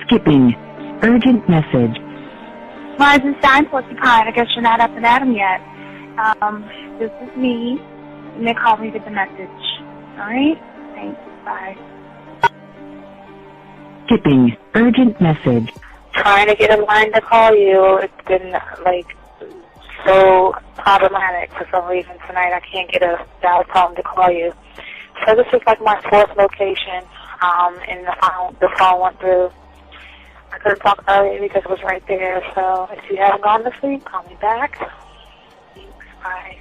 Skipping. Urgent message. Rising Stein, Porcupine. I guess you're not up and at 'em yet. This is me. You may call me with the message. Alright? Thanks. Bye. Skipping. Urgent message. Trying to get a line to call you. It's been, like, so problematic for some reason tonight. I can't get a dial tone to call you. So this is like my fourth location, and the phone went through. I couldn't talk earlier because it was right there, so if you haven't gone to sleep, call me back. Thanks, bye.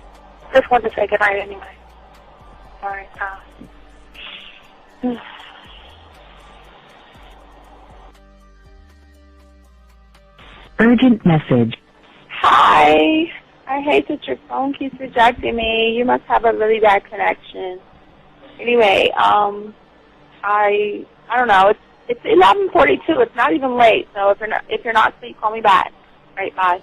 Just wanted to say goodnight anyway. Alright, Urgent message. Hi. I hate that your phone keeps rejecting me. You must have a really bad connection. Anyway, I don't know. It's 11:42. It's not even late. So if you're not asleep, call me back. Right, bye.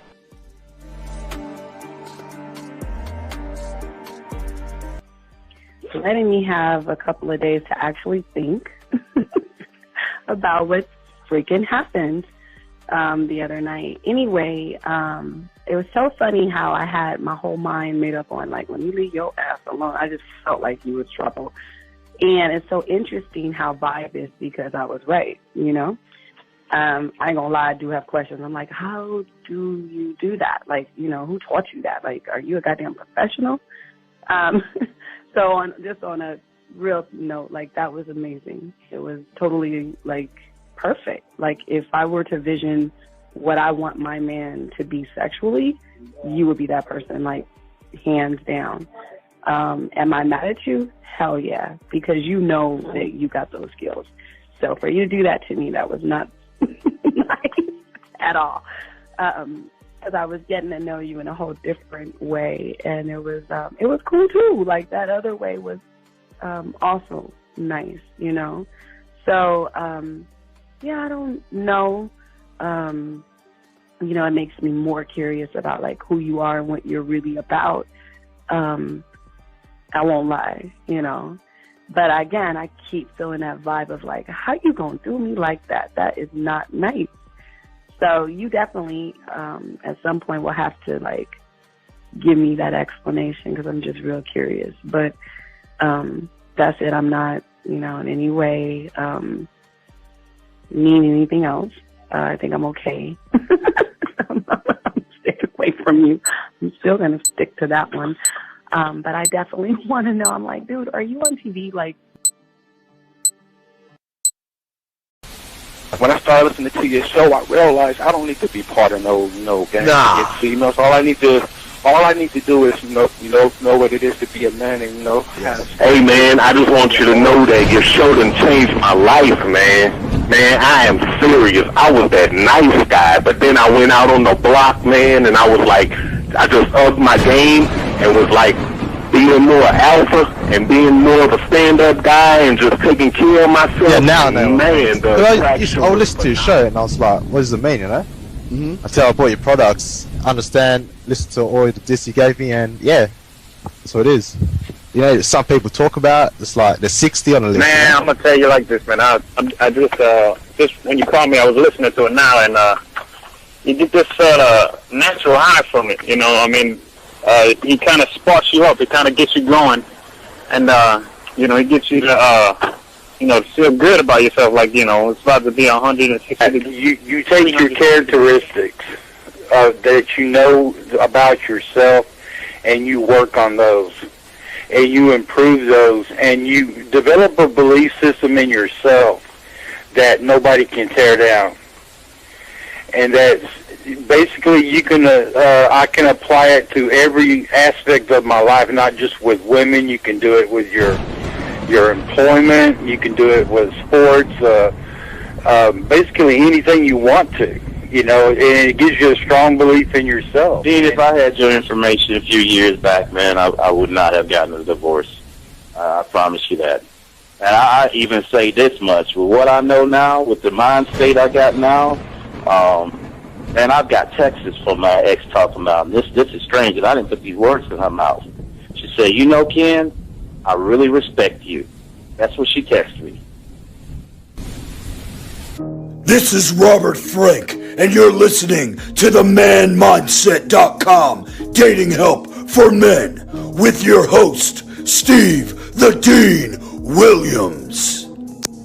Letting me have a couple of days to actually think about what freaking happened the other night. Anyway, it was so funny how I had my whole mind made up on, like, when you leave your ass alone, I just felt like you was trouble. And it's so interesting how vibe is, because I was right, you know? I ain't gonna lie, I do have questions. I'm like, how do you do that? Like, you know, who taught you that? Like, are you a goddamn professional? So on a real note, like, that was amazing. It was totally, like, perfect. Like, if I were to vision what I want my man to be sexually, you would be that person, like, hands down. Am I mad at you? Hell yeah, because you know that you got those skills. So for you to do that to me, that was not nice at all. Because I was getting to know you in a whole different way, and it was cool too. Like, that other way was also nice, you know. So yeah, I don't know. You know, it makes me more curious about, like, who you are and what you're really about. I won't lie, you know. But again, I keep feeling that vibe of, like, how you gonna do me like that? That is not nice. So you definitely, at some point, will have to, like, give me that explanation, because I'm just real curious. But that's it. I'm not, you know, in any way mean anything else. I think I'm okay. I'm staying away from you. I'm still going to stick to that one. But I definitely want to know. I'm like, dude, are you on TV? Like, when I started listening to your show, I realized I don't need to be part of no gang against females. All I need to do is know what it is to be a man, and Hey man, I just want you to know that your show done changed my life, man. Man, I am serious. I was that nice guy, but then I went out on the block, man, and I was like, I just upped my game and was like being more alpha and being more of a stand-up guy and just taking care of myself. Yeah, now I know. Man, I listened to your show and I was like, what does it mean, you know? I tell I bought your products, understand, listen to all the diss you gave me, and yeah, that's what it is. You know, some people talk about, it's like, there's 60 on the list. Man, I'm gonna tell you like this, man. I just when you called me, I was listening to it now, and you get this natural high from it. You know, I mean, he kind of sparks you up. It kind of gets you going, and you know, it gets you to to feel good about yourself. Like, you know, it's about to be 160. You take your characteristics that you know about yourself, and you work on those, and you improve those, and you develop a belief system in yourself that nobody can tear down. And that's basically, you can I can apply it to every aspect of my life, not just with women. You can do it with your employment. You can do it with sports. Basically anything you want to. You know, and it gives you a strong belief in yourself. Dean, if I had your information a few years back, man, I would not have gotten a divorce. I promise you that. And I even say this much. With what I know now, with the mind state I got now, and I've got texts from my ex talking about, this is strange, and I didn't put these words in her mouth. She said, you know, Ken, I really respect you. That's what she texted me. This is Robert Frank, and you're listening to the manmindset.com Dating Help for Men with your host, Steve the Dean Williams.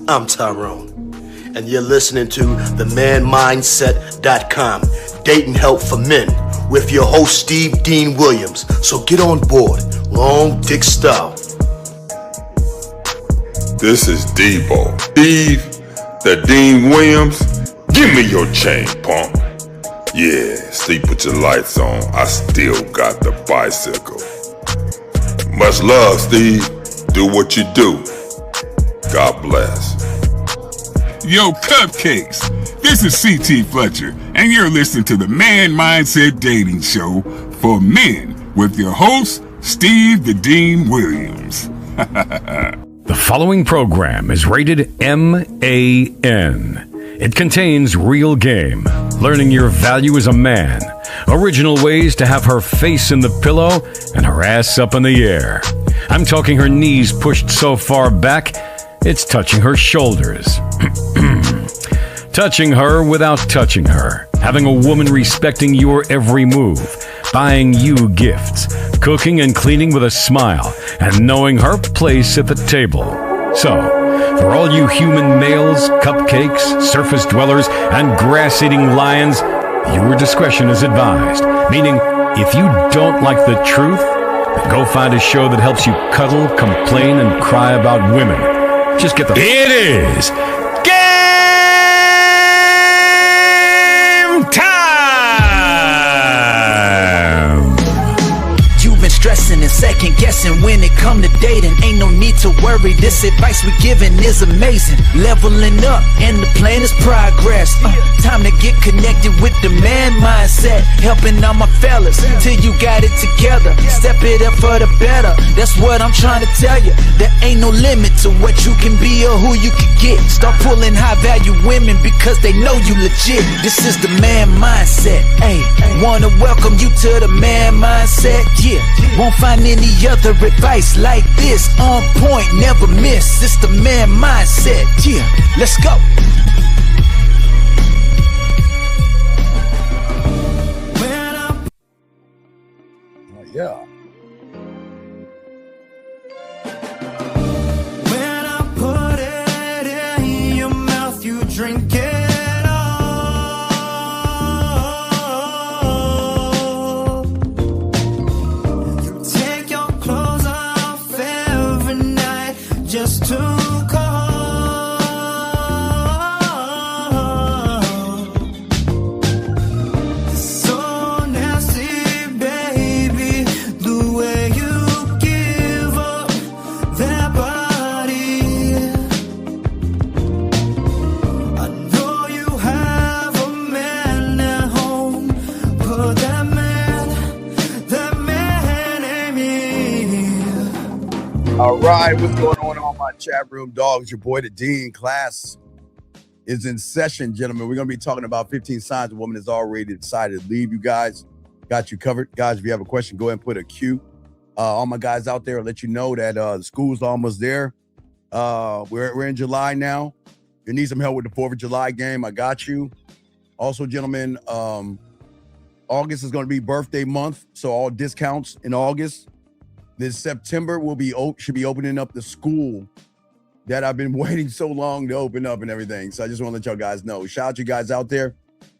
I'm Tyrone, and you're listening to the manmindset.com Dating Help for Men with your host, Steve Dean Williams. So get on board, long dick style. This is Debo. Steve the Dean Williams, give me your chain, punk. Yeah, sleep with your lights on. I still got the bicycle. Much love, Steve. Do what you do. God bless. Yo, cupcakes. This is C.T. Fletcher, and you're listening to the Man Mindset Dating Show for Men with your host, Steve the Dean Williams. The following program is rated MAN. It contains real game, learning your value as a man, original ways to have her face in the pillow and her ass up in the air. I'm talking her knees pushed so far back, it's touching her shoulders. Touching her without touching her. Having a woman respecting your every move. Buying you gifts. Cooking and cleaning with a smile. And knowing her place at the table. So, for all you human males, cupcakes, surface dwellers, and grass-eating lions, your discretion is advised. Meaning, if you don't like the truth, then go find a show that helps you cuddle, complain, and cry about women. Just get the... It is game time! You've been stressing and second guessing when it come to dating. Ain't no need to worry, this advice we giving is amazing. Leveling up and the plan is progress. Time to get connected with the man mindset. Helping all my fellas till you got it together. Step it up for the better, that's what I'm trying to tell you. There ain't no limit to what you can be or who you can get. Start pulling high value women because they know you legit. This is the man mindset, ayy. Wanna welcome you to the man mindset, yeah. Won't find any other advice like this. On point, never miss. It's the man mindset, yeah. Let's go. Yeah. When I put it in your mouth, you drink it. Just too cold. So nasty, baby, the way you give up that body. I know you have a man at home, but that man ain't me. All right, what's going on my chat room dogs? Your boy the Dean. Class is in session, gentlemen. We're gonna be talking about 15 signs a woman has already decided to leave you guys. Got you covered, guys. If you have a question, go ahead and put a Q. All my guys out there, I'll let you know that the school's almost there. We're in July now. If you need some help with the 4th of July game, I got you. Also, gentlemen, August is going to be birthday month, so all discounts in August. This September should be opening up the school that I've been waiting so long to open up and everything. So I just want to let y'all guys know. Shout out to you guys out there.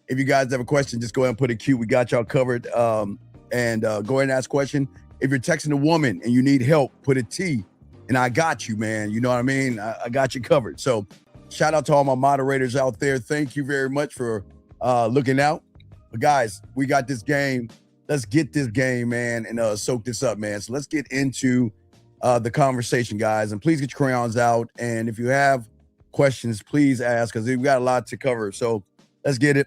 If you guys have a question, just go ahead and put a Q. We got y'all covered. Go ahead and ask a question. If you're texting a woman and you need help, put a T. And I got you, man. You know what I mean? I got you covered. So shout out to all my moderators out there. Thank you very much for looking out. But guys, we got this game. Let's get this game, man, and soak this up, man. So let's get into the conversation, guys. And please get your crayons out. And if you have questions, please ask, because we've got a lot to cover. So let's get it.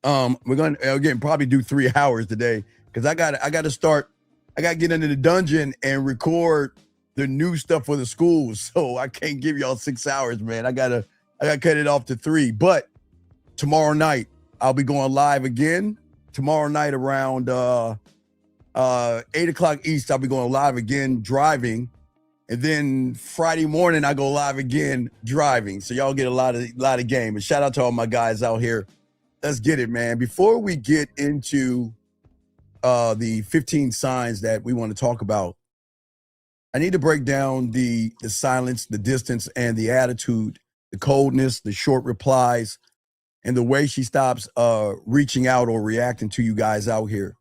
We're going to, again, probably do 3 hours today, because I got to start. I got to get into the dungeon and record the new stuff for the schools. So I can't give y'all 6 hours, man. I got to cut it off to 3. But tomorrow night, I'll be going live again. Tomorrow night around 8 o'clock East, I'll be going live again, driving. And then Friday morning, I go live again driving. So y'all get a lot of game. And shout out to all my guys out here. Let's get it, man. Before we get into the 15 signs that we want to talk about, I need to break down the silence, the distance, and the attitude, the coldness, the short replies, and the way she stops reaching out or reacting to you guys out here.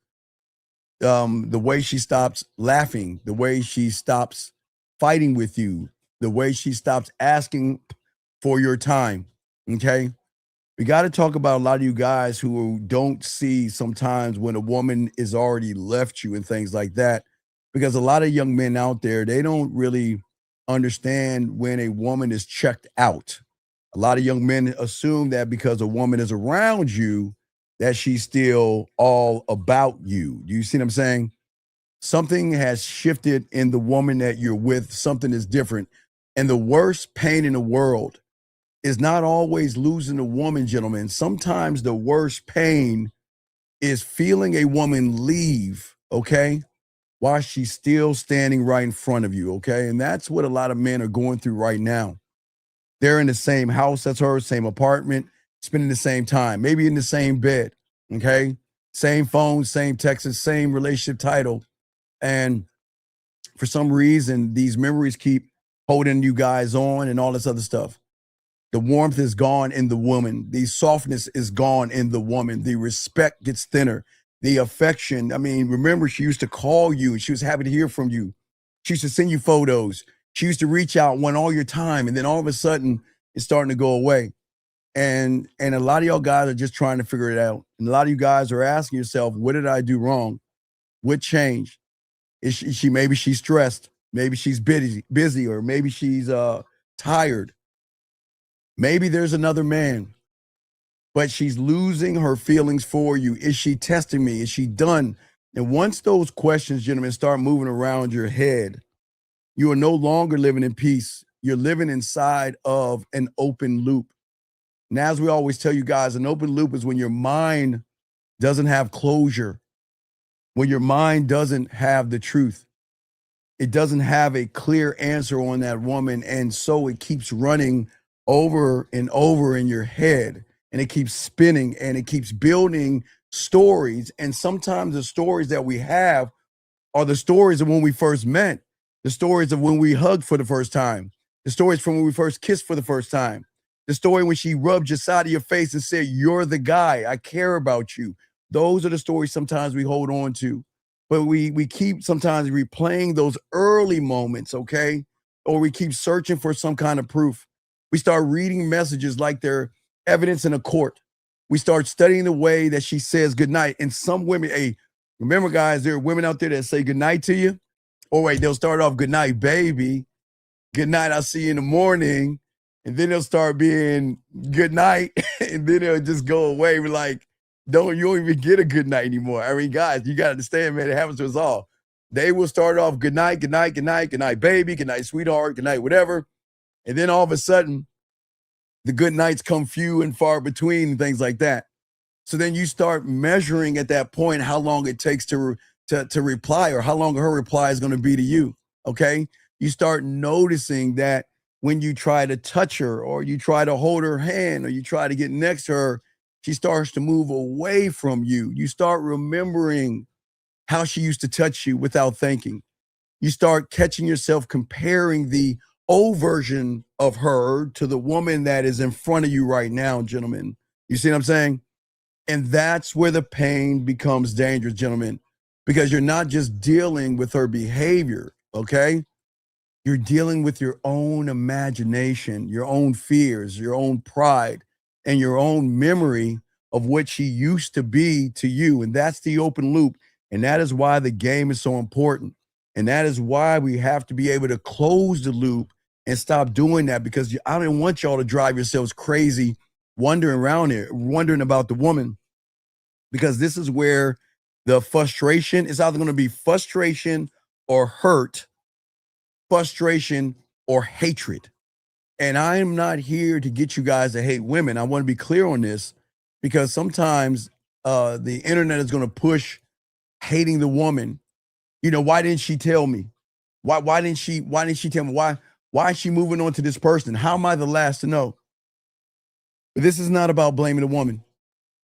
The way she stops laughing, the way she stops fighting with you, the way she stops asking for your time. Okay. We got to talk about a lot of you guys who don't see sometimes when a woman is already left you and things like that, because a lot of young men out there, they don't really understand when a woman is checked out. A lot of young men assume that because a woman is around you, that she's still all about you. Do you see what I'm saying? Something has shifted in the woman that you're with. Something is different. And the worst pain in the world is not always losing a woman, gentlemen. Sometimes the worst pain is feeling a woman leave, okay, while she's still standing right in front of you, okay? And that's what a lot of men are going through right now. They're in the same house as her, same apartment, spending the same time, maybe in the same bed, okay? Same phone, same texts, same relationship title. And for some reason, these memories keep holding you guys on and all this other stuff. The warmth is gone in the woman. The softness is gone in the woman. The respect gets thinner. The affection. I mean, remember, she used to call you and she was happy to hear from you. She used to send you photos. She used to reach out, want all your time. And then all of a sudden, it's starting to go away. And a lot of y'all guys are just trying to figure it out. And a lot of you guys are asking yourself, what did I do wrong? What changed? Is she maybe she's stressed, maybe she's busy, or maybe she's tired. Maybe there's another man, but she's losing her feelings for you. Is she testing me? Is she done? And once those questions, gentlemen, start moving around your head, you are no longer living in peace. You're living inside of an open loop. And as we always tell you guys, an open loop is when your mind doesn't have closure. When your mind doesn't have the truth, it doesn't have a clear answer on that woman. And so it keeps running over and over in your head, and it keeps spinning, and it keeps building stories. And sometimes the stories that we have are the stories of when we first met, the stories of when we hugged for the first time, the stories from when we first kissed for the first time, the story when she rubbed your side of your face and said, "You're the guy, I care about you." Those are the stories sometimes we hold on to, but we keep sometimes replaying those early moments, okay? Or we keep searching for some kind of proof. We start reading messages like they're evidence in a court. We start studying the way that she says goodnight. And some women, hey, remember guys, there are women out there that say goodnight to you. Or wait, they'll start off, "Goodnight, baby. Good night, I'll see you in the morning." And then they'll start being "good night," and then they'll just go away. We're like, you don't even get a good night anymore. I mean, guys, you got to understand, man, it happens to us all. They will start off, "Good night, good night, good night, good night, baby, good night, sweetheart, good night, whatever." And then all of a sudden, the good nights come few and far between and things like that. So then you start measuring at that point how long it takes to reply, or how long her reply is going to be to you, okay? You start noticing that when you try to touch her, or you try to hold her hand, or you try to get next to her, she starts to move away from you. You start remembering how she used to touch you without thinking. You start catching yourself comparing the old version of her to the woman that is in front of you right now, gentlemen. You see what I'm saying? And that's where the pain becomes dangerous, gentlemen, because you're not just dealing with her behavior, okay? You're dealing with your own imagination, your own fears, your own pride, and your own memory of what she used to be to you. And that's the open loop. And that is why the game is so important. And that is why we have to be able to close the loop and stop doing that, because I don't want y'all to drive yourselves crazy wandering around here, wondering about the woman, because this is where the frustration is either going to be frustration or hurt, frustration or hatred. And I am not here to get you guys to hate women. I want to be clear on this, because sometimes the internet is going to push hating the woman. You know, why didn't she tell me? Why didn't she tell me why is she moving on to this person? How am I the last to know? But this is not about blaming a woman.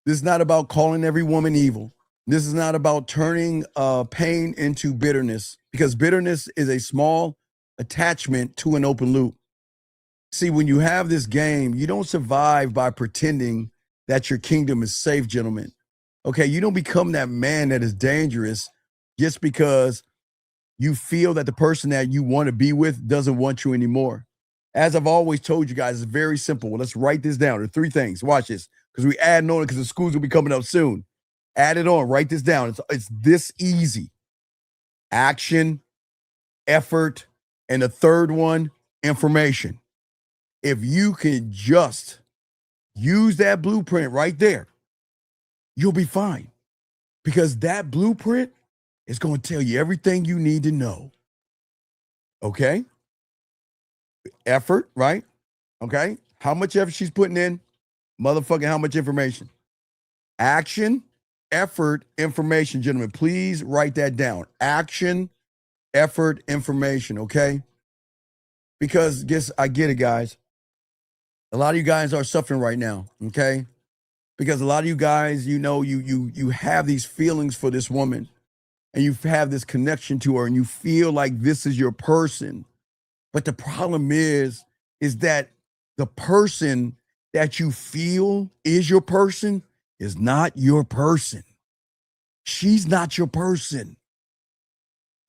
This is not about calling every woman evil. This is not about turning pain into bitterness, because bitterness is a small attachment to an open loop. See, when you have this game, you don't survive by pretending that your kingdom is safe, gentlemen. Okay, you don't become that man that is dangerous just because you feel that the person that you want to be with doesn't want you anymore. As I've always told you guys, it's very simple. Well, let's write this down. There are 3 things. Watch this, because we add on it because the schools will be coming up soon. Add it on. Write this down. It's this easy. Action, effort, and the third one, information. If you can just use that blueprint right there, you'll be fine, because that blueprint is going to tell you everything you need to know. Okay? Effort, right? Okay? How much effort she's putting in? Motherfucking how much information? Action, effort, information, gentlemen. Please write that down. Action, effort, information, okay? Because I get it, guys. A lot of you guys are suffering right now, okay? Because a lot of you guys, you know, you have these feelings for this woman, and you have this connection to her, and you feel like this is your person. But the problem is that the person that you feel is your person is not your person. She's not your person.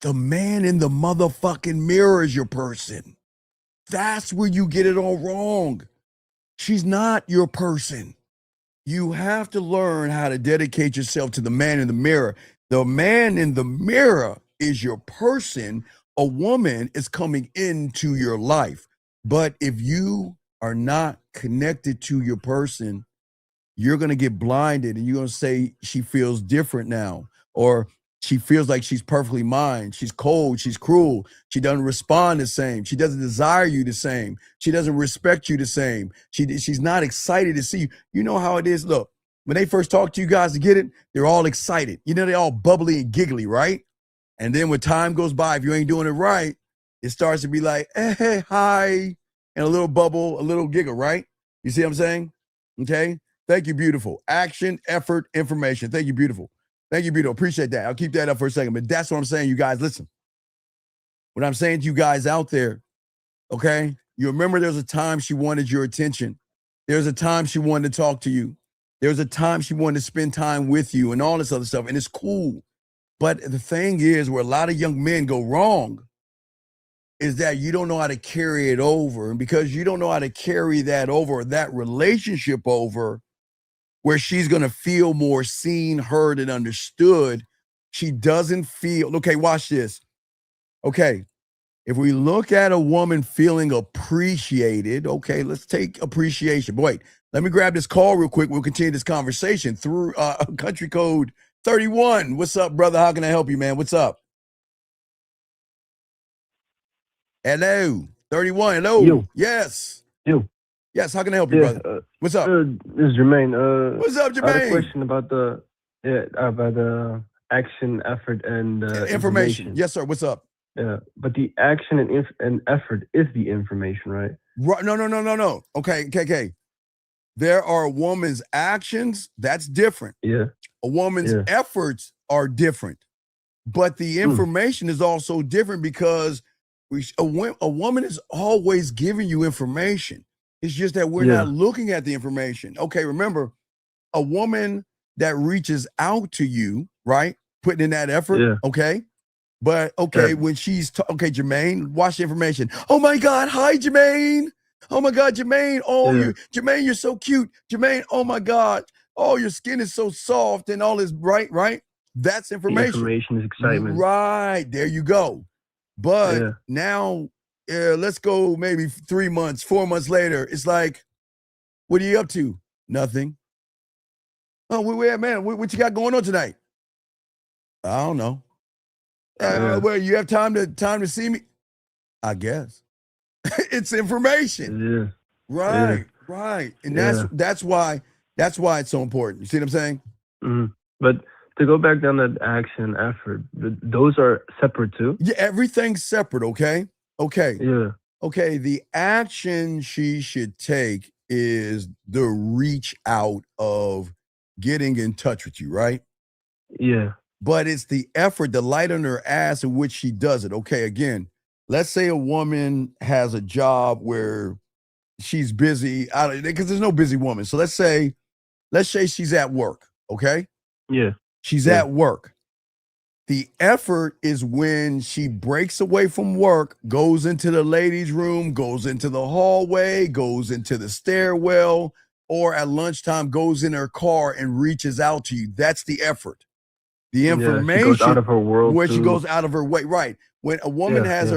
The man in the motherfucking mirror is your person. That's where you get it all wrong. She's not your person. You have to learn how to dedicate yourself to the man in the mirror. The man in the mirror is your person. A woman is coming into your life. But if you are not connected to your person, you're going to get blinded, and you're going to say she feels different now, or she feels like she's perfectly mine. She's cold. She's cruel. She doesn't respond the same. She doesn't desire you the same. She doesn't respect you the same. She's not excited to see you. You know how it is. Look, when they first talk to you guys to get it, they're all excited. You know, they're all bubbly and giggly, right? And then when time goes by, if you ain't doing it right, it starts to be like, hey, hi, and a little bubble, a little giggle, right? You see what I'm saying? Okay. Thank you, beautiful. Action, effort, information. Thank you, beautiful. Thank you, beautiful. Appreciate that. I'll keep that up for a second. But that's what I'm saying, you guys. Listen. What I'm saying to you guys out there, okay? You remember there's a time she wanted your attention. There's a time she wanted to talk to you. There's a time she wanted to spend time with you and all this other stuff. And it's cool. But the thing is, where a lot of young men go wrong is that you don't know how to carry it over. And because you don't know how to carry that over, or that relationship over, where she's going to feel more seen, heard, and understood, she doesn't feel, okay, watch this. Okay, if we look at a woman feeling appreciated, okay, let's take appreciation. But wait, let me grab this call real quick. We'll continue this conversation through country code 31. What's up, brother? How can I help you, man? What's up? Hello, 31. Hello. You. Yes. You. Yes. How can I help you, brother? What's up? This is Jermaine. What's up, Jermaine? I had a question about the action, effort, and information. Yes, sir. What's up? Yeah, but the action and effort is the information, right? Right. No. Okay. There are a woman's actions. That's different. Yeah. A woman's efforts are different, but the information is also different, because a woman is always giving you information. It's just that we're not looking at the information. Okay, remember, a woman that reaches out to you, right? Putting in that effort, okay? But, okay, when she's, okay, Jermaine, watch the information. Oh, my God, hi, Jermaine. Oh, my God, Jermaine. Oh, Jermaine, you're so cute. Jermaine, oh, my God. Oh, your skin is so soft and all this, right? That's information. The information is excitement. Right, there you go. But now, let's go maybe 3 months, 4 months later. It's like, what are you up to? Nothing. Oh, where, man? What you got going on tonight? I don't know. Well, you have time to see me? I guess. It's information. Right. And that's why it's so important. You see what I'm saying? But to go back down that action effort, those are separate too. Yeah, everything's separate. Okay. Yeah. Okay. The action she should take is the reach out of getting in touch with you, right? Yeah. But it's the effort, the light on her ass in which she does it. Okay, again, let's say a woman has a job where she's busy, because there's no busy woman. So let's say she's at work, okay? Yeah. She's at work. The effort is when she breaks away from work, goes into the ladies' room, goes into the hallway, goes into the stairwell, or at lunchtime goes in her car and reaches out to you. That's the effort. The information, she goes out of her world where she too. goes out of her way, right? When a woman has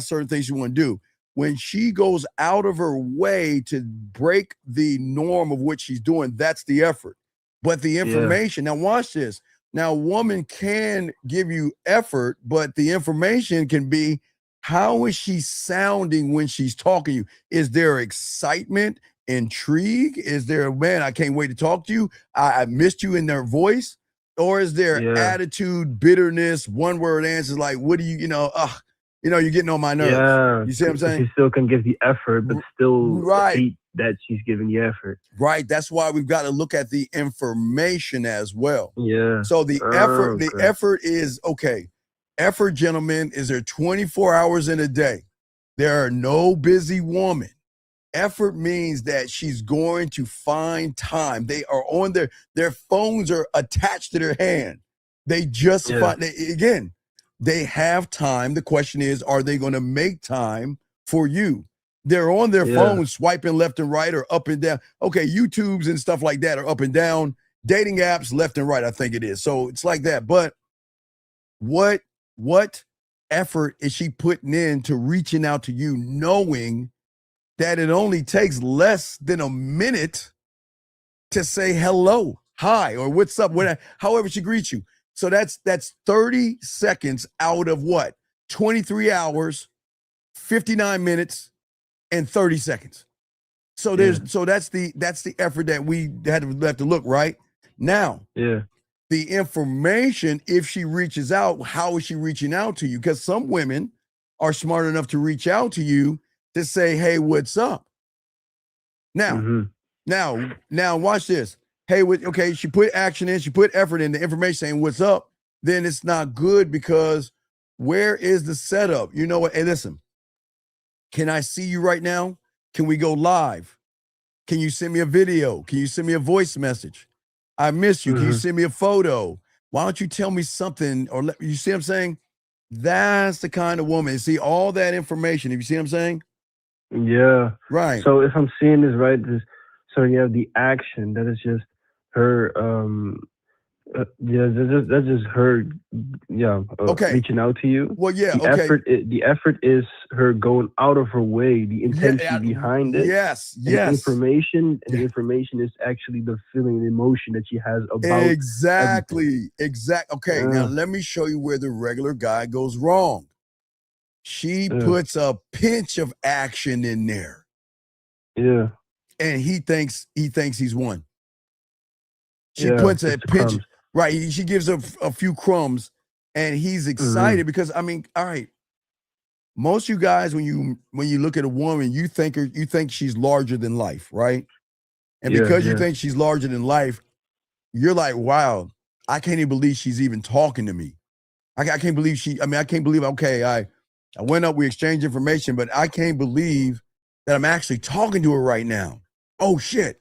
certain things she want to do, when she goes out of her way to break the norm of what she's doing, that's the effort. But the information, now watch this. Now, a woman can give you effort, but the information can be, how is she sounding when she's talking to you? Is there excitement, intrigue? Is there, man, I can't wait to talk to you. I missed you in their voice. Or is there attitude, bitterness, one word answers like, what do you, you're getting on my nerves. Yeah. You see what I'm saying? She still can give the effort, but still hate that she's giving the effort. Right. That's why we've got to look at the information as well. Yeah. So the effort is, okay. Effort, gentlemen, is there 24 hours in a day. There are no busy woman. Effort means that she's going to find time. They are on their phones are attached to their hand. They just they have time. The question is, are they going to make time for you? They're on their phones swiping left and right or up and down. Okay, YouTubes and stuff like that are up and down. Dating apps left and right, I think it is. So it's like that. But what effort is she putting into reaching out to you, knowing that it only takes less than a minute to say hello, hi, or what's up, however she greets you. So that's 30 seconds out of what? 23 hours, 59 minutes, and 30 seconds. So that's the effort that we have to look right now. Yeah. The information, if she reaches out, how is she reaching out to you? Because some women are smart enough to reach out to you to say, hey, what's up? Now, now watch this. Hey, she put action in, she put effort in the information saying what's up, then it's not good, because where is the setup? You know what? Hey, listen, can I see you right now? Can we go live? Can you send me a video? Can you send me a voice message? I miss you. Can you send me a photo? Why don't you tell me something? Or you see what I'm saying? That's the kind of woman. See all that information. If you see what I'm saying? Yeah. Right. So if I'm seeing this right, so you have the action that is just her. That's just her. Reaching out to you. Well, yeah. The effort is her going out of her way. The intention behind it. Yes. The information is actually the feeling and emotion that she has about. Exactly. Okay. Now let me show you where the regular guy goes wrong. She puts a pinch of action in there. Yeah. And he thinks he's won. She puts a pinch. Crumbs. Right. She gives a few crumbs and he's excited because, I mean, all right. Most of you guys, when you look at a woman, you think she's larger than life, right? And because you think she's larger than life, you're like, wow, I can't even believe she's even talking to me. I can't believe okay, I went up, we exchanged information, but I can't believe that I'm actually talking to her right now. Oh, shit.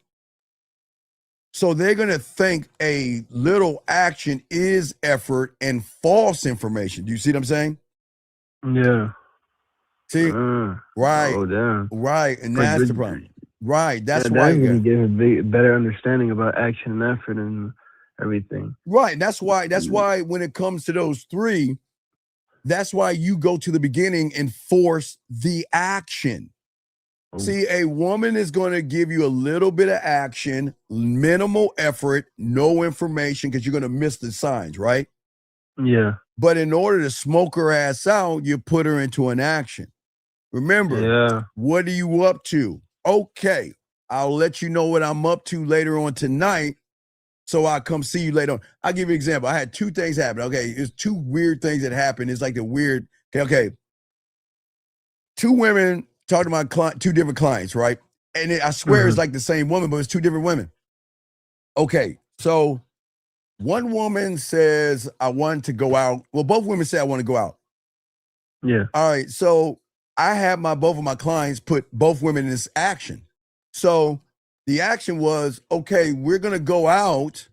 So they're going to think a little action is effort and false information. Do you see what I'm saying? Yeah. See? Right. Oh, damn. Right. And that's the problem. Right. That's why you get a better understanding about action and effort and everything. Right. That's why when it comes to those three, that's why you go to the beginning and force the action. See, a woman is going to give you a little bit of action, minimal effort, no information, because you're going to miss the signs, right? Yeah. But in order to smoke her ass out, you put her into an action. Remember, what are you up to? Okay, I'll let you know what I'm up to later on tonight. So I'll come see you later on. I'll give you an example. I had 2 things happen. Okay, there's 2 weird things that happened. It's like the weird, okay. 2 women talking to my client, 2 different clients, right? And I swear it's like the same woman, but it's 2 different women. Okay, so one woman says, I want to go out. Well, both women say I want to go out. Yeah. All right, so I have both of my clients put both women in this action. So the action was, okay, we're going to go out,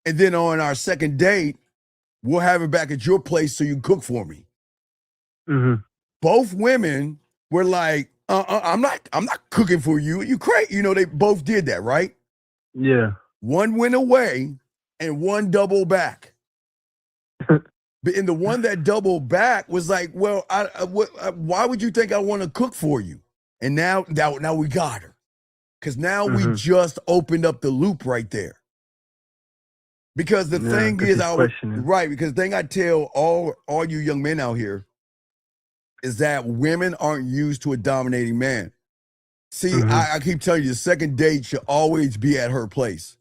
and then on our second date, we'll have it back at your place so you can cook for me. Both women were like, I'm not cooking for you. You crazy. You know, they both did that, right? Yeah. One went away and one doubled back. But in the one that doubled back was like, well, why would you think I want to cook for you? And now we got her. Because now we just opened up the loop right there. Because the thing is, because the thing I tell all you young men out here is that women aren't used to a dominating man. See, I keep telling you, the second date should always be at her place.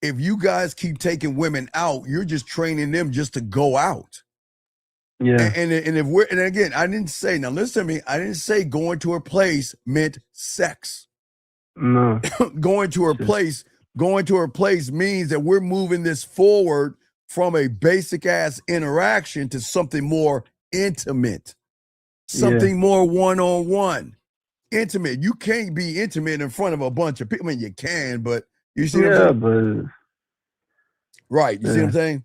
If you guys keep taking women out, you're just training them just to go out. Yeah. And again, I didn't say, now listen to me, I didn't say going to her place meant sex. No. Going to her place means that we're moving this forward from a basic ass interaction to something more intimate. Something more one-on-one. Intimate. You can't be intimate in front of a bunch of people. I mean, you can, but you see what I'm saying? Right. You see what I'm saying?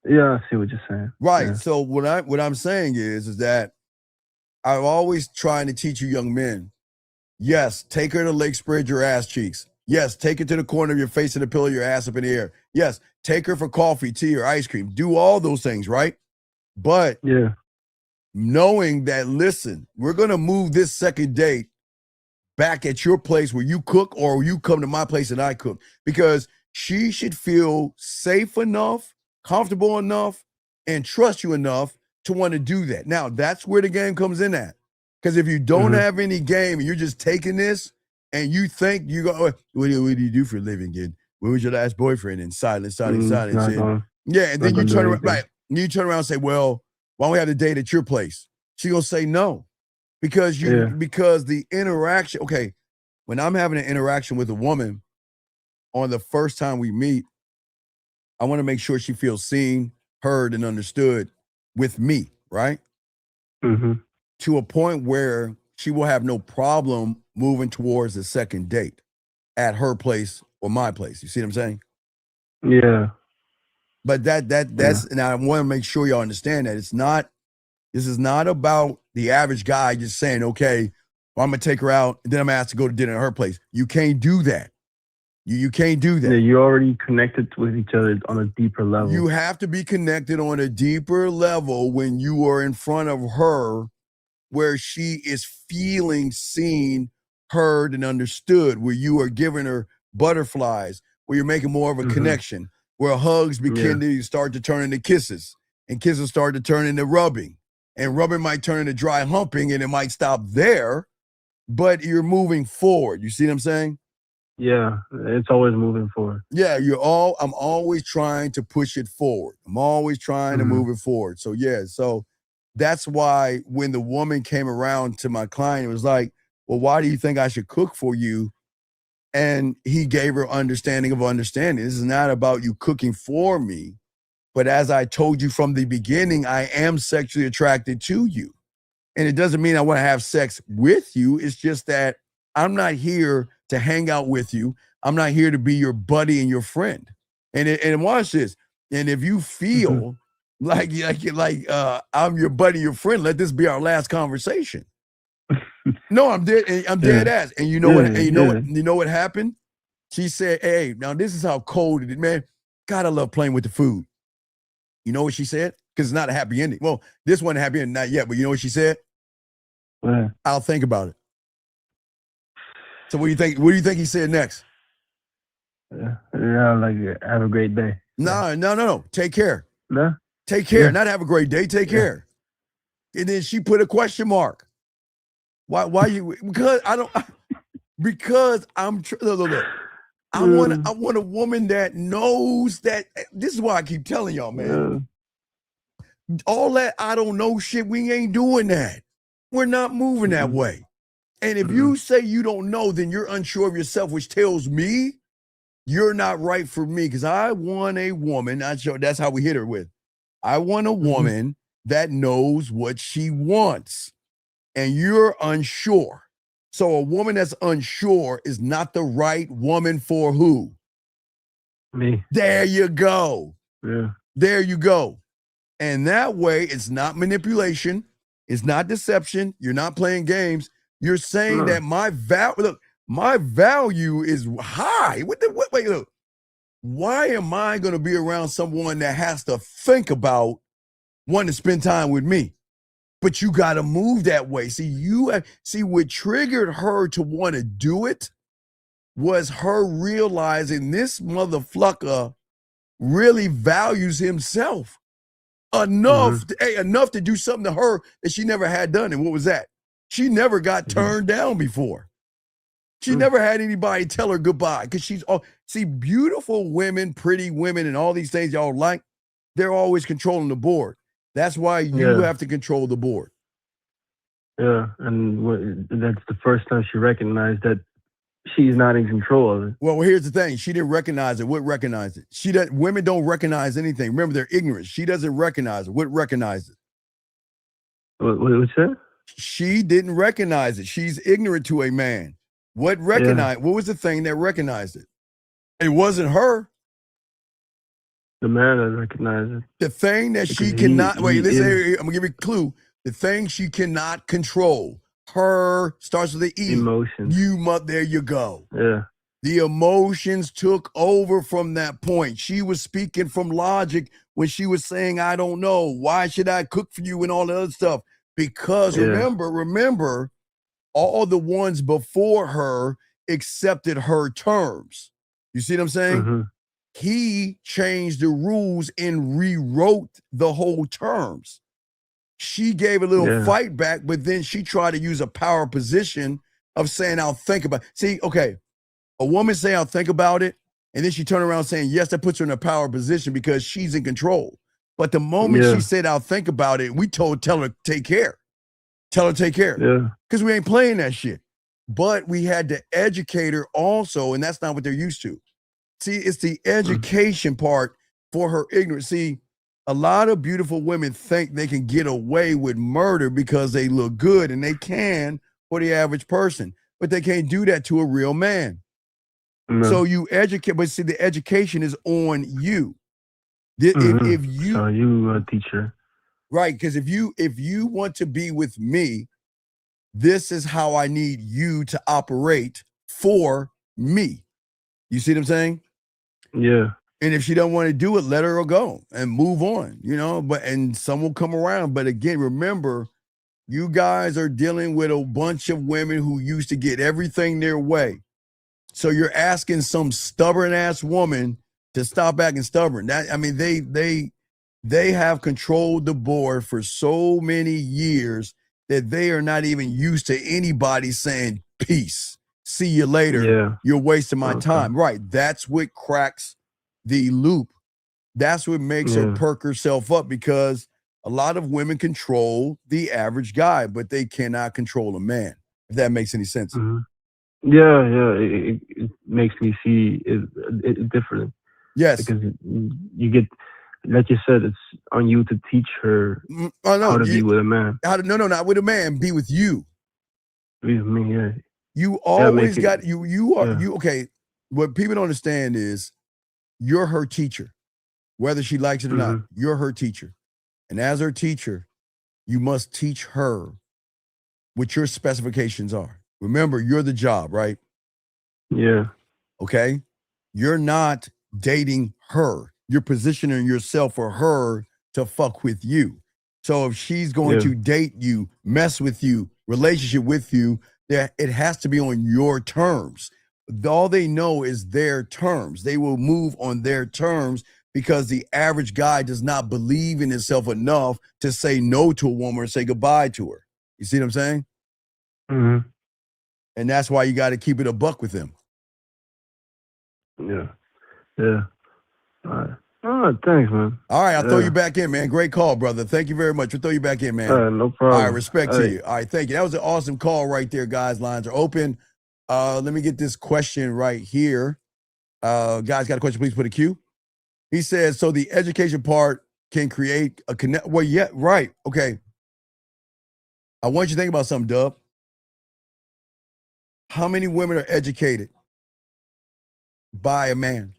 Yeah, I see what you're saying. Right. Yeah. So what I'm saying is that I'm always trying to teach you young men, yes, take her to Lake Spread your ass cheeks. Yes, take her to the corner of your face and the pillow, your ass up in the air. Yes, take her for coffee, tea, or ice cream. Do all those things, right? But knowing that, listen, we're going to move this second date back at your place where you cook, or you come to my place and I cook, because she should feel safe enough, comfortable enough, and trust you enough to want to do that. Now, that's where the game comes in at. Because if you don't have any game and you're just taking this and you think you go, what do you do for a living, kid? Where was your last boyfriend? And silence. And then you turn around, right? You turn around and say, well, why don't we have the date at your place? She gonna say no. Because the interaction, okay, when I'm having an interaction with a woman on the first time we meet, I want to make sure she feels seen, heard, and understood with me, right? To a point where she will have no problem moving towards the second date at her place or my place. You see what I'm saying? Yeah. But that's and I want to make sure y'all understand that this is not about the average guy just saying, okay, well, I'm gonna take her out and then I'm gonna ask to go to dinner at her place. You can't do that. You can't do that. Yeah, you're already connected with each other on a deeper level. You have to be connected on a deeper level when you are in front of her, where she is feeling seen, heard, and understood, where you are giving her butterflies, where you're making more of a connection, where hugs begin to start to turn into kisses, and kisses start to turn into rubbing, and rubbing might turn into dry humping, and it might stop there, but you're moving forward. You see what I'm saying? Yeah, it's always moving forward. Yeah, I'm always trying to push it forward. I'm always trying to move it forward. So so that's why when the woman came around to my client, it was like, well, why do you think I should cook for you? And he gave her understanding of understanding. This is not about you cooking for me, but as I told you from the beginning, I am sexually attracted to you. And it doesn't mean I want to have sex with you. It's just that I'm not here to hang out with you. I'm not here to be your buddy and your friend. And watch this. And if you feel like I'm your buddy, your friend, let this be our last conversation. No, I'm dead ass. And you know what? And you know what happened? She said, "Hey, now this is how cold it is, man. God, I love playing with the food." You know what she said? Because it's not a happy ending. Well, this wasn't a happy ending, not yet. But you know what she said? I'll think about it. So what do you think? What do you think he said next? Like have a great day. No. Take care. No. Take care. Not have a great day. Take care. And then she put a question mark. Why you? Because I don't. Because I'm. Look. I want a woman that knows that. This is why I keep telling y'all, man. All that I don't know shit, we ain't doing that. We're not moving that way. And if you say you don't know, then you're unsure of yourself, which tells me you're not right for me. Because I want a woman. That's how we hit her with. I want a woman that knows what she wants. And you're unsure. So a woman that's unsure is not the right woman for who? Me. There you go. Yeah. There you go. And that way, it's not manipulation. It's not deception. You're not playing games. You're saying that my value is high. Wait, look. Why am I going to be around someone that has to think about wanting to spend time with me? But you got to move that way. See, what triggered her to want to do it was her realizing this motherfucker really values himself enough to do something to her that she never had done. And what was that? She never got turned down before. She never had anybody tell her goodbye because beautiful women, pretty women, and all these things y'all like, they're always controlling the board. That's why you have to control the board. Yeah, and that's the first time she recognized that she's not in control of it. Well, here's the thing. She didn't recognize it. What recognized it? Women don't recognize anything. Remember, they're ignorant. She doesn't recognize it. What recognized it? What's that? She didn't recognize it. She's ignorant to a man. What recognized? What was the thing that recognized it? It wasn't her. The man that recognized it. The thing that she cannot I'm gonna give you a clue. The thing she cannot control. Her starts with the E. Emotions. There you go. Yeah. The emotions took over from that point. She was speaking from logic when she was saying, I don't know. Why should I cook for you and all that other stuff? Because remember, all the ones before her accepted her terms. You see what I'm saying? He changed the rules and rewrote the whole terms. She gave a little fight back, but then she tried to use a power position of saying, I'll think about it. See, okay, a woman say, I'll think about it, and then she turned around saying, yes, that puts her in a power position because she's in control. But the moment she said, I'll think about it, we tell her, take care. Tell her, take care. Yeah. Because we ain't playing that shit. But we had to educate her also, and that's not what they're used to. See, it's the education part for her ignorance. See, a lot of beautiful women think they can get away with murder because they look good, and they can for the average person, but they can't do that to a real man. No. So you educate, but see, the education is on you. If you a teacher, right? Because if you want to be with me, this is how I need you to operate for me. You see what I'm saying? Yeah. And if she don't want to do it, let her go and move on, and some will come around. But again, remember, you guys are dealing with a bunch of women who used to get everything their way. So you're asking some stubborn ass woman to stop acting stubborn. They have controlled the board for so many years that they are not even used to anybody saying peace. See you later. Yeah. You're wasting my time. Right. That's what cracks the loop. That's what makes her perk herself up, because a lot of women control the average guy, but they cannot control a man, if that makes any sense. Yeah. It makes me see it different. Yes. Because you get, like you said, it's on you to teach her how to be with a man. Not with a man. Be with you. With me, yeah. You always got you are okay. What people don't understand is you're her teacher, whether she likes it or not. You're her teacher, and as her teacher, you must teach her what your specifications are. Remember, you're the job, right? Yeah. Okay. You're not dating her. You're positioning yourself for her to fuck with you. So if she's going to date you, mess with you, relationship with you, it has to be on your terms. All they know is their terms. They will move on their terms because the average guy does not believe in himself enough to say no to a woman or say goodbye to her. You see what I'm saying? And that's why you got to keep it a buck with them. Yeah. Yeah. All right. All right, thanks, man. All right, I'll throw you back in, man. Great call, brother. Thank you very much. We'll throw you back in, man. No problem. All right, respect to you. All right, thank you. That was an awesome call right there, guys. Lines are open. Let me get this question right here. Guys, got a question? Please put a Q. He says, so the education part can create a connect. Well, yeah, right. Okay. I want you to think about something, Dub. How many women are educated by a man?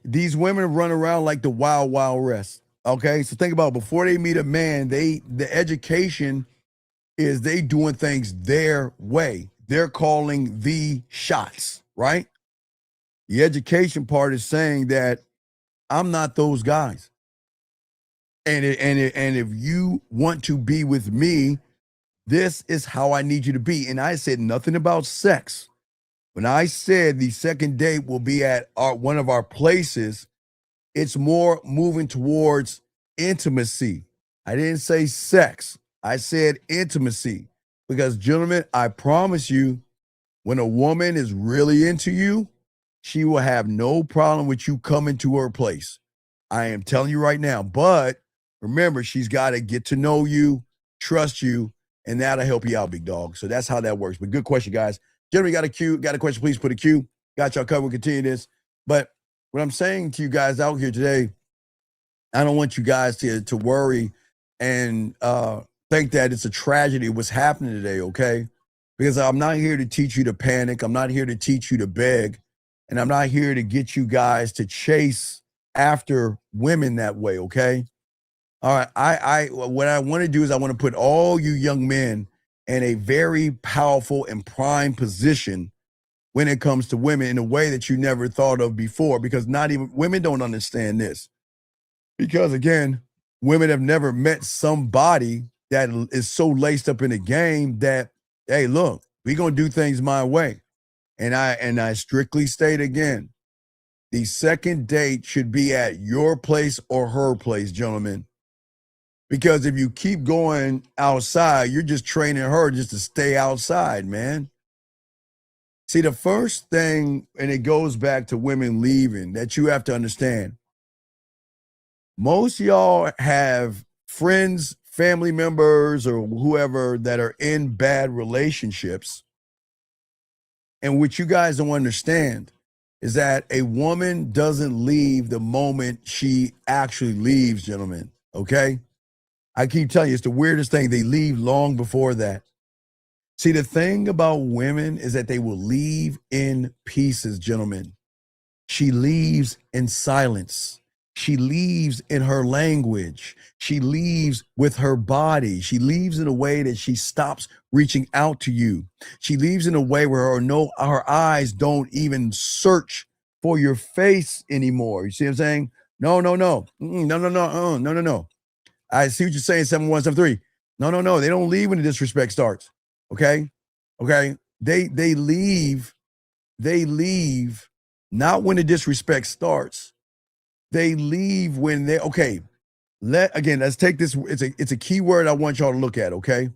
These women run around like the wild, wild west. Okay, so think about it. Before they meet a man, the education is they doing things their way. They're calling the shots, right? The education part is saying that I'm not those guys. And if you want to be with me, this is how I need you to be. And I said nothing about sex. When I said the second date will be at one of our places, it's more moving towards intimacy. I didn't say sex. I said intimacy. Because, gentlemen, I promise you, when a woman is really into you, she will have no problem with you coming to her place. I am telling you right now. But remember, she's got to get to know you, trust you, and that'll help you out, big dog. So that's how that works. But good question, guys. Gentlemen, got a question, please put a Q. Got y'all covered. We'll continue this. But what I'm saying to you guys out here today, I don't want you guys to worry and think that it's a tragedy what's happening today, okay? Because I'm not here to teach you to panic. I'm not here to teach you to beg. And I'm not here to get you guys to chase after women that way, okay? All right, what I want to do is I want to put all you young men in a very powerful and prime position when it comes to women in a way that you never thought of before, because not even women don't understand this. Because again, women have never met somebody that is so laced up in the game that, hey, look, we're going to do things my way. And I strictly state again, the second date should be at your place or her place, gentlemen. Because if you keep going outside, you're just training her just to stay outside, man. See, the first thing, and it goes back to women leaving, that you have to understand. Most of y'all have friends, family members, or whoever that are in bad relationships. And what you guys don't understand is that a woman doesn't leave the moment she actually leaves, gentlemen, okay? I keep telling you, it's the weirdest thing. They leave long before that. See, the thing about women is that they will leave in pieces, gentlemen. She leaves in silence. She leaves in her language. She leaves with her body. She leaves in a way that she stops reaching out to you. She leaves in a way where her eyes don't even search for your face anymore. You see what I'm saying? No. I see what you're saying, 7173. No. They don't leave when the disrespect starts. Okay? They leave not when the disrespect starts. They leave when they okay. Let's take this. It's a key word I want y'all to look at, okay?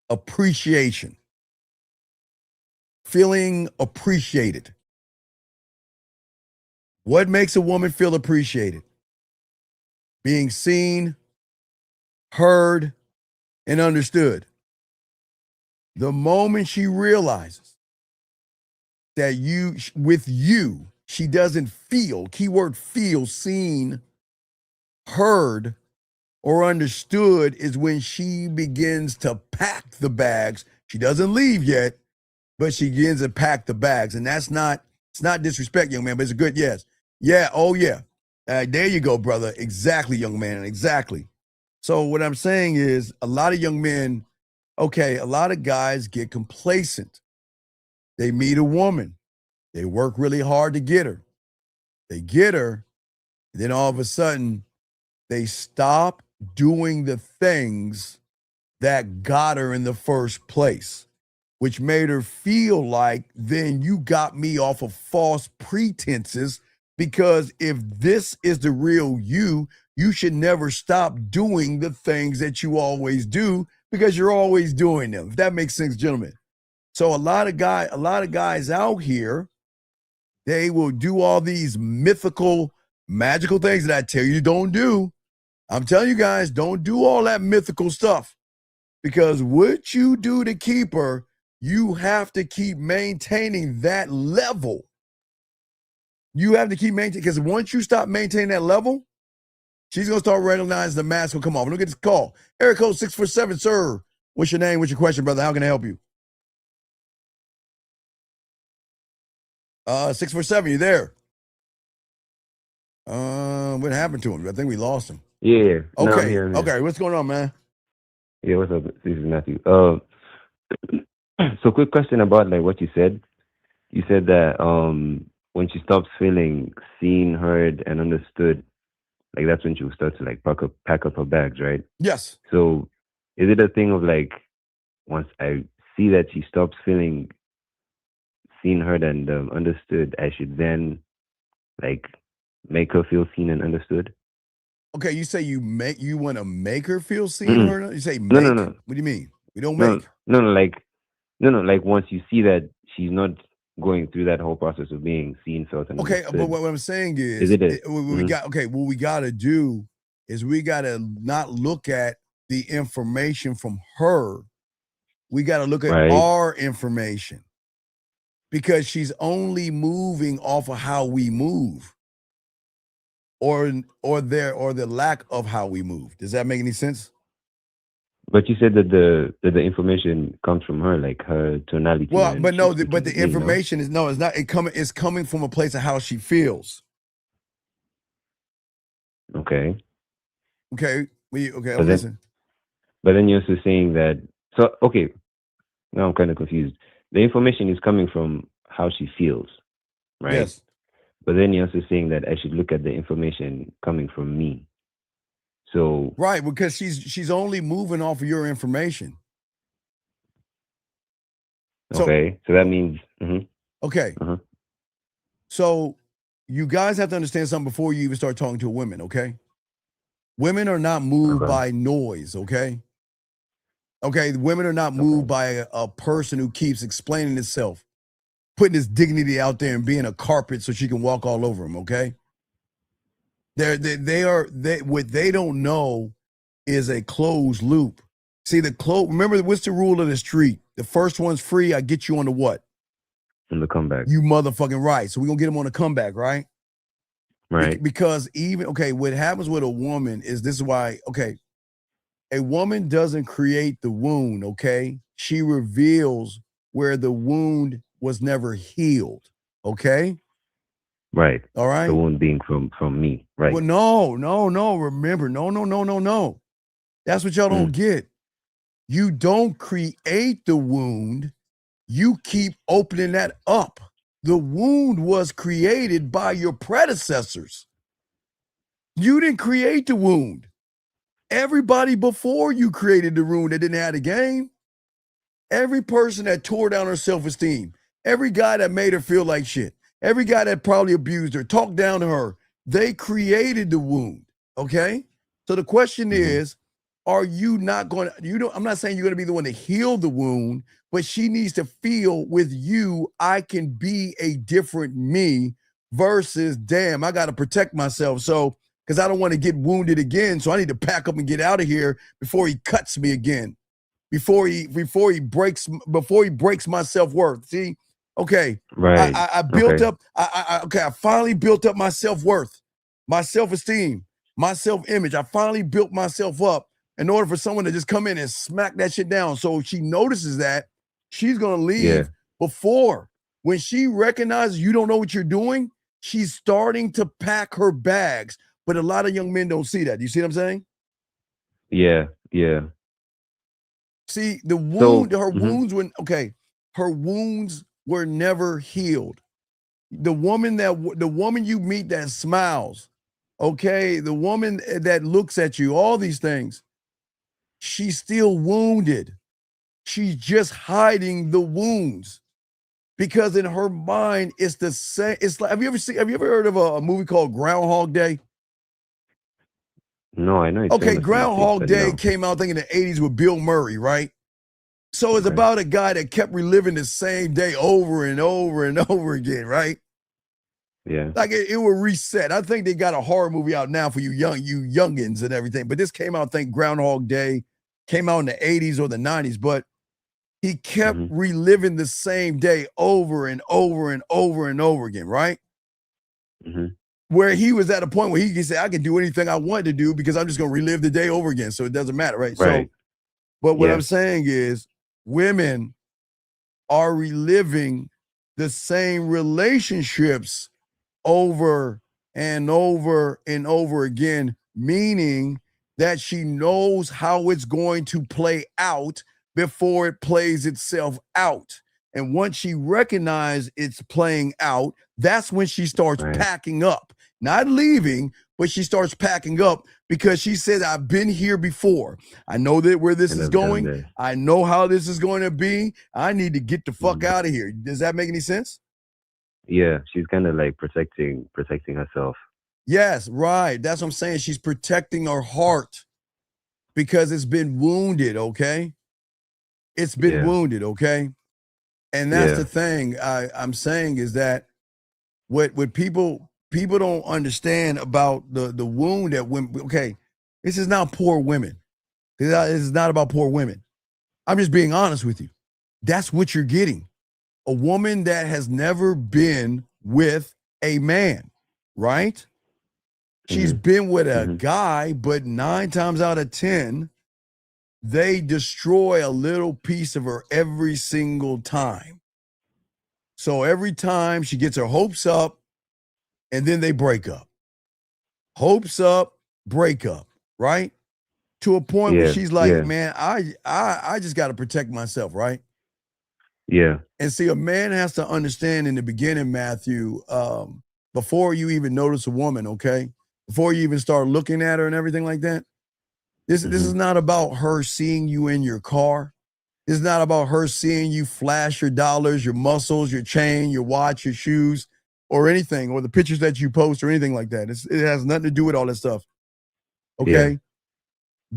Appreciation. Feeling appreciated. What makes a woman feel appreciated? Being seen, heard, and understood. The moment she realizes that she doesn't feel, keyword feel, seen, heard, or understood is when she begins to pack the bags. She doesn't leave yet, but she begins to pack the bags. And it's not disrespect, young man, but it's a good yes. Yeah, oh yeah. There you go, brother. Exactly, young man, exactly. So what I'm saying is a lot of young men, a lot of guys get complacent. They meet a woman. They work really hard to get her. They get her, and then all of a sudden, they stop doing the things that got her in the first place, which made her feel like, then you got me off of false pretenses, because if this is the real you, you should never stop doing the things that you always do, because you're always doing them. If that makes sense, gentlemen. So a lot of guys out here, they will do all these mythical, magical things that I tell you don't do. I'm telling you guys, don't do all that mythical stuff, because what you do to keep her, you have to keep maintaining that level. You have to keep maintaining, because once you stop maintaining that level, she's going to start recognizing the mask will come off. Look at this call. Area code 647, sir. What's your name? What's your question, brother? How can I help you? 647, you there? What happened to him? I think we lost him. Yeah. No, I'm Okay. here, I'm here. Okay. What's going on, man? Yeah, what's up? This is Matthew. So quick question about like what you said. You said that when she stops feeling seen, heard, and understood, like that's when she will start to like pack up her bags, right? Yes. So is it a thing of like once I see that she stops feeling seen, heard, and understood, I should then like make her feel seen and understood? Okay, you say you want to make her feel seen, heard? You say make? No. What do you mean? We don't No, make. like once you see that she's not going through that whole process of being seen, felt, and Okay, understood. but what I'm saying is, what we got to do is we got to not look at the information from her. We got to look at Right. our information, because she's only moving off of how we move, or the lack of how we move. Does that make any sense? But you said that the information comes from her, like her tonality. Well, and but no, she's but the speaking to me, no? information is no, it's not. It's coming from a place of how she feels. Okay. Okay, okay, But I'm then, listening. but then you're also saying that. So okay, now I'm kind of confused. The information is coming from how she feels, right? Yes. But then you're also saying that I should look at the information coming from me. So Right, because she's only moving off of your information. okay, so that means Okay. So you guys have to understand something before you even start talking to women, okay? Women are not moved by noise, okay? Okay, women are not moved by a person who keeps explaining itself, putting his dignity out there and being a carpet so she can walk all over him, okay? What they don't know is a closed loop. See, remember, what's the rule of the street? The first one's free, I get you on the what? On the comeback. You motherfucking right. So we're gonna get him on the comeback, right? Right. Because what happens with a woman is, this is why, okay, a woman doesn't create the wound, okay? She reveals where the wound was never healed, okay? Right. All right. The one being from me, right? Well, no. Remember, no. That's what y'all don't get. You don't create the wound. You keep opening that up. The wound was created by your predecessors. You didn't create the wound. Everybody before you created the wound that didn't have the game. Every person that tore down her self-esteem. Every guy that made her feel like shit. Every guy that probably abused her, talked down to her. They created the wound, okay? So the question is, are you not going to, I'm not saying you're going to be the one to heal the wound, but she needs to feel with you, I can be a different me versus, damn, I got to protect myself. So, because I don't want to get wounded again. So I need to pack up and get out of here before he cuts me again, before he breaks my self-worth. See? Okay. Right. I built up, I finally built up my self-worth, my self-esteem, my self-image. I finally built myself up in order for someone to just come in and smack that shit down. So if she notices that, she's going to leave before. When she recognizes you don't know what you're doing, she's starting to pack her bags. But a lot of young men don't see that. You see what I'm saying? Yeah. See, the wound, So, her wounds her wounds were never healed. The woman you meet that smiles, okay, the woman that looks at you, all these things, she's still wounded. She's just hiding the wounds because in her mind, it's the same. It's like, have you ever heard of a movie called Groundhog Day? No, I know. Okay, Groundhog Day came out, I think, in the 80s with Bill Murray, right? So it's about a guy that kept reliving the same day over and over and over again, right? Yeah. Like it will reset. I think they got a horror movie out now for you youngins and everything. But this came out, I think Groundhog Day, came out in the 80s or the 90s. But he kept reliving the same day over and over and over and over again, right? Where he was at a point where he could say, I can do anything I want to do because I'm just going to relive the day over again. So it doesn't matter, right? So, but what I'm saying is women are reliving the same relationships over and over and over again, meaning that she knows how it's going to play out before it plays itself out. And once she recognizes it's playing out, that's when she starts packing up. Not leaving, but she starts packing up because she says, I've been here before. I know that where this is going. I know how this is going to be. I need to get the fuck out of here. Does that make any sense? Yeah, she's kind of like protecting herself. Yes, right. That's what I'm saying. She's protecting her heart because it's been wounded, okay? It's been wounded, okay? And that's the thing I'm saying is that what people don't understand about the wound that women, okay, this is not poor women. This is not about poor women. I'm just being honest with you. That's what you're getting. A woman that has never been with a man, right? She's been with a guy, but 9 times out of 10, they destroy a little piece of her every single time. So every time she gets her hopes up, and then they break up. Hopes up, break up, right? To a point where she's like, man, I just got to protect myself, right? Yeah. And see, a man has to understand in the beginning, Matthew, before you even notice a woman, okay? Before you even start looking at her and everything like that, this is not about her seeing you in your car. It's not about her seeing you flash your dollars, your muscles, your chain, your watch, your shoes, or anything, or the pictures that you post or anything like that. It has nothing to do with all that stuff. Okay?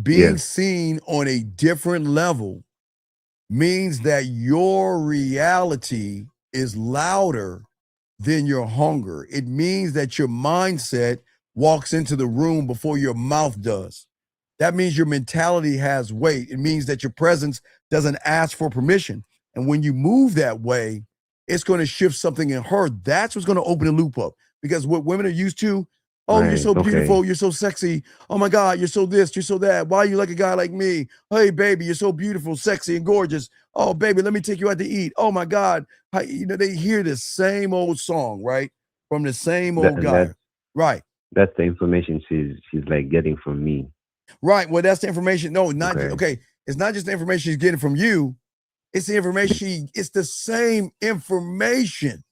Being seen on a different level means that your reality is louder than your hunger. It means that your mindset walks into the room before your mouth does. That means your mentality has weight. It means that your presence doesn't ask for permission. And when you move that way, it's going to shift something in her. That's what's going to open the loop up. Because what women are used to, oh, you're so beautiful, you're so sexy. Oh my God, you're so this, you're so that. Why are you like a guy like me? Hey, baby, you're so beautiful, sexy, and gorgeous. Oh, baby, let me take you out to eat. Oh my God. They hear the same old song, right? From the same old guy. Right. That's the information she's like getting from me. Right. Well, that's the information. No, not okay. It's not just the information she's getting from you. It's the information. It's the same information.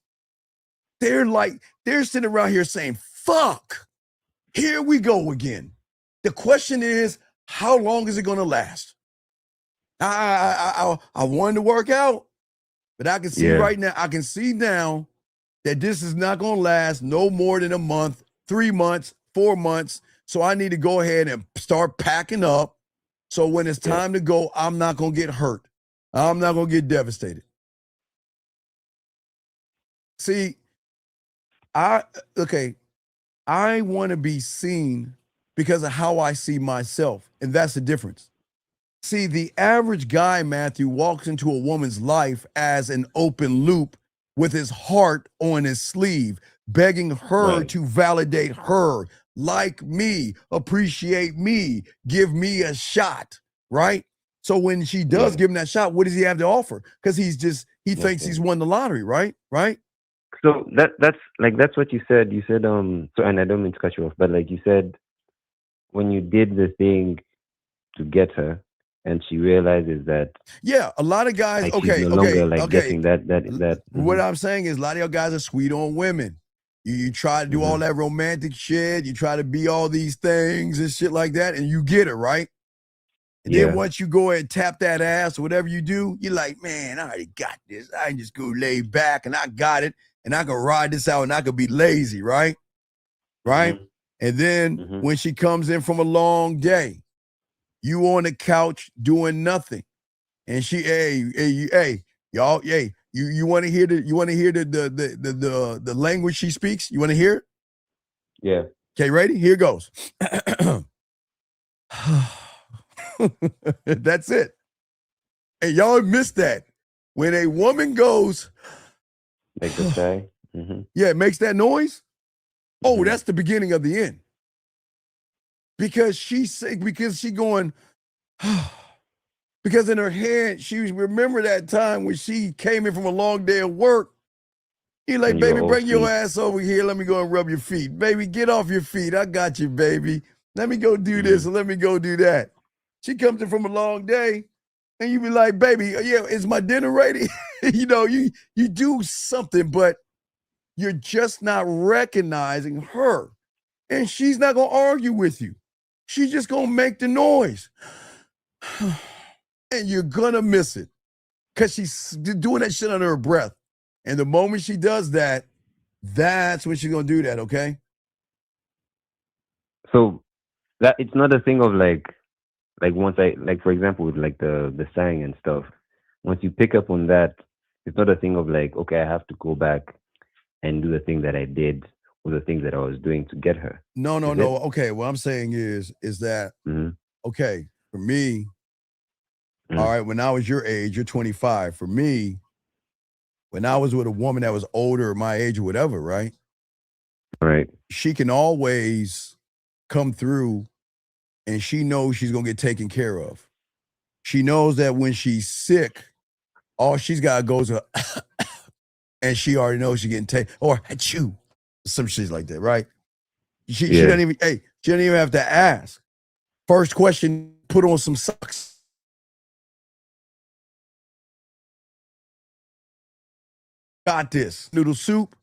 They're sitting around here saying, fuck, here we go again. The question is, how long is it going to last? I wanted to work out, but I can see right now, I can see now that this is not going to last no more than a month, 3 months, 4 months. So I need to go ahead and start packing up. So when it's time to go, I'm not going to get hurt. I'm not going to get devastated. See, I want to be seen because of how I see myself. And that's the difference. See, the average guy, Matthew, walks into a woman's life as an open loop with his heart on his sleeve, begging her to validate her, like me, appreciate me, give me a shot, right? So when she does give him that shot, what does he have to offer? Because he thinks he's won the lottery, right? Right? So that's what you said. You said, so, and I don't mean to cut you off, but like you said, when you did the thing to get her, and she realizes that. Yeah, a lot of guys. Like she's no longer getting that. What I'm saying is, a lot of y'all guys are sweet on women. You try to do all that romantic shit. You try to be all these things and shit like that, and you get it, right? And then once you go ahead and tap that ass or whatever you do, you're like, man, I already got this. I can just go lay back and I got it, and I can ride this out and I can be lazy, right? Right? And then when she comes in from a long day, you on the couch doing nothing. And she, hey, y'all, you want to hear the language she speaks? You want to hear it? Yeah. Okay, ready? Here goes. That's it. And y'all missed that. When a woman goes, Like the sigh. Mm-hmm. yeah, it makes that noise. Oh, that's the beginning of the end. Because she going, because in her head, she remember that time when she came in from a long day of work. You're like, baby, bring your ass over here. Let me go and rub your feet. Baby, get off your feet. I got you, baby. Let me go do this and let me go do that. She comes in from a long day. And you be like, baby, yeah, is my dinner ready? You do something, but you're just not recognizing her. And she's not going to argue with you. She's just going to make the noise. And you're going to miss it because she's doing that shit under her breath. And the moment she does that, that's when she's going to do that, okay? So that it's not a thing of like once for example, with like the sighing and stuff, once you pick up on that, it's not a thing of like, okay, I have to go back and do the thing that I did or the things that I was doing to get her. No. Okay, what I'm saying is that, okay, for me, all right, when I was your age, you're 25. For me, when I was with a woman that was older, my age or whatever, right? Right. She can always come through and she knows she's going to get taken care of. She knows that when she's sick, all she's got to go is and she already knows she's getting taken, or achoo, some shit like that, right? She doesn't even have to ask. First question, put on some socks. Got this. Noodle soup,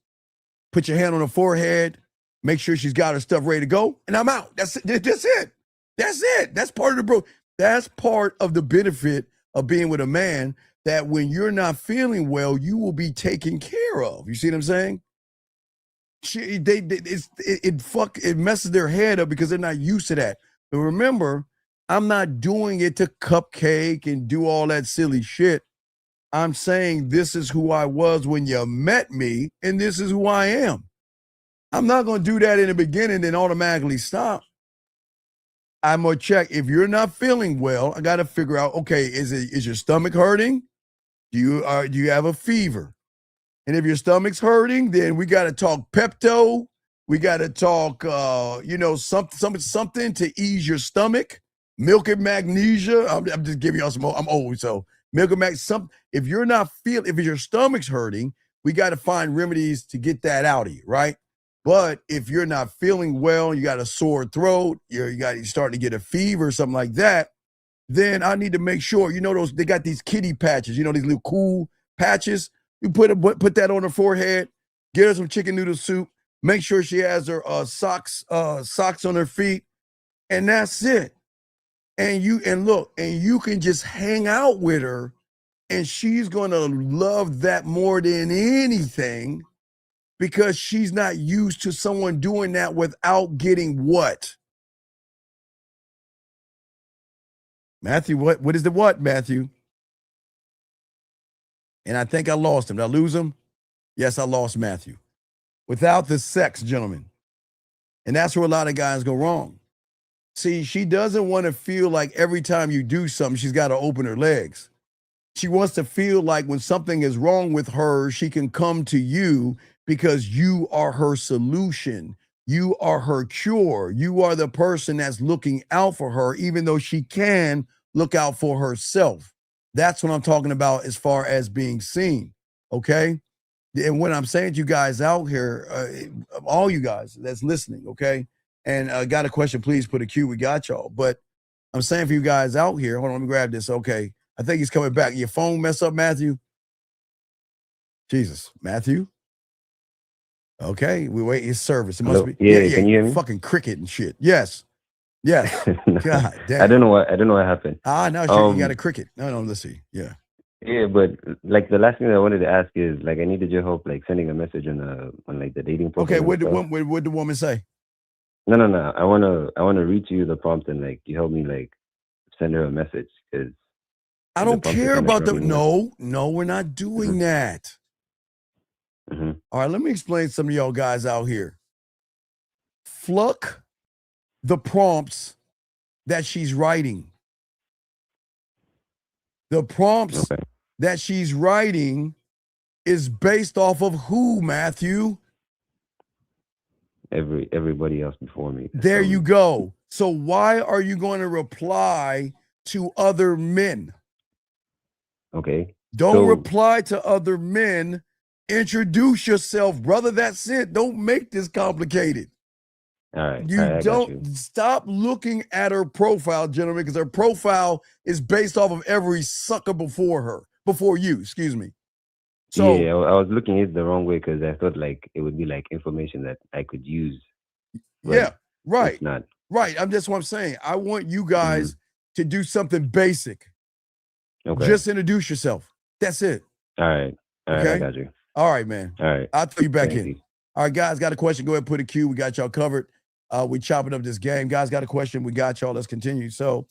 put your hand on her forehead, make sure she's got her stuff ready to go, and I'm out. That's it. That's it. That's part of that's part of the benefit of being with a man, that when you're not feeling well, you will be taken care of. You see what I'm saying? It messes their head up because they're not used to that. But remember, I'm not doing it to cupcake and do all that silly shit. I'm saying this is who I was when you met me, and this is who I am. I'm not going to do that in the beginning, then automatically stop. I'm going to check. If you're not feeling well, I got to figure out, okay, is your stomach hurting? Do you have a fever? And if your stomach's hurting, then we got to talk Pepto. We got to talk, something to ease your stomach. Milk and magnesia. I'm just giving y'all some. I'm old, so milk and magnesia. If your stomach's hurting, we got to find remedies to get that out of you, right? But if you're not feeling well, you got a sore throat, you're starting to get a fever or something like that, then I need to make sure, they got these kitty patches, these little cool patches. You put that on her forehead, get her some chicken noodle soup, make sure she has her socks on her feet, and that's it. And you can just hang out with her, and she's gonna love that more than anything, because she's not used to someone doing that without getting what? Matthew, what is the what, Matthew? And I think I lost him. Did I lose him? Yes, I lost Matthew. Without the sex, gentlemen. And that's where a lot of guys go wrong. See, she doesn't want to feel like every time you do something, she's got to open her legs. She wants to feel like when something is wrong with her, she can come to you because you are her solution. You are her cure. You are the person that's looking out for her, even though she can look out for herself. That's what I'm talking about as far as being seen, okay? And when I'm saying to you guys out here, all you guys that's listening, okay? And got a question, please put a Q, we got y'all. But I'm saying for you guys out here, hold on, let me grab this, okay? I think he's coming back. Your phone mess up, Matthew? Jesus, Matthew? Okay, we wait his service. It must be. Yeah, can you hear me? Fucking cricket and shit. Yes. God damn. I don't know what happened. No, you got a cricket. No, let's see. Yeah. Yeah, but like the last thing I wanted to ask is like I needed your help like sending a message on like the dating profile. Okay, what the woman say? No. I wanna read to you the prompt and like you help me like send her a message because I don't care about the. No, we're not Mm-hmm. doing that. All right, let me explain some of y'all guys out here. Fluck the prompts that she's writing. The prompts that she's writing is based off of who, Matthew? Everybody else before me. There you go. So why are you going to reply to other men? Okay. Don't reply to other men. Introduce yourself, brother. That's it. Don't make this complicated. All right. You all right, I got you. don't stop looking at her profile, gentlemen, because her profile is based off of every sucker before you, excuse me. So yeah, I was looking at it the wrong way because I thought like it would be like information that I could use. but yeah, right. It's not. Right. That's what I'm saying. I want you guys to do something basic. Okay. Just introduce yourself. That's it. All right. All right. Okay? I got you. All right, man. All right. I'll throw you back Thank in. you. All right, guys, got a question. Go ahead and put a cue. We got y'all covered. We chopping up this game. Guys got a question. We got y'all. Let's continue. So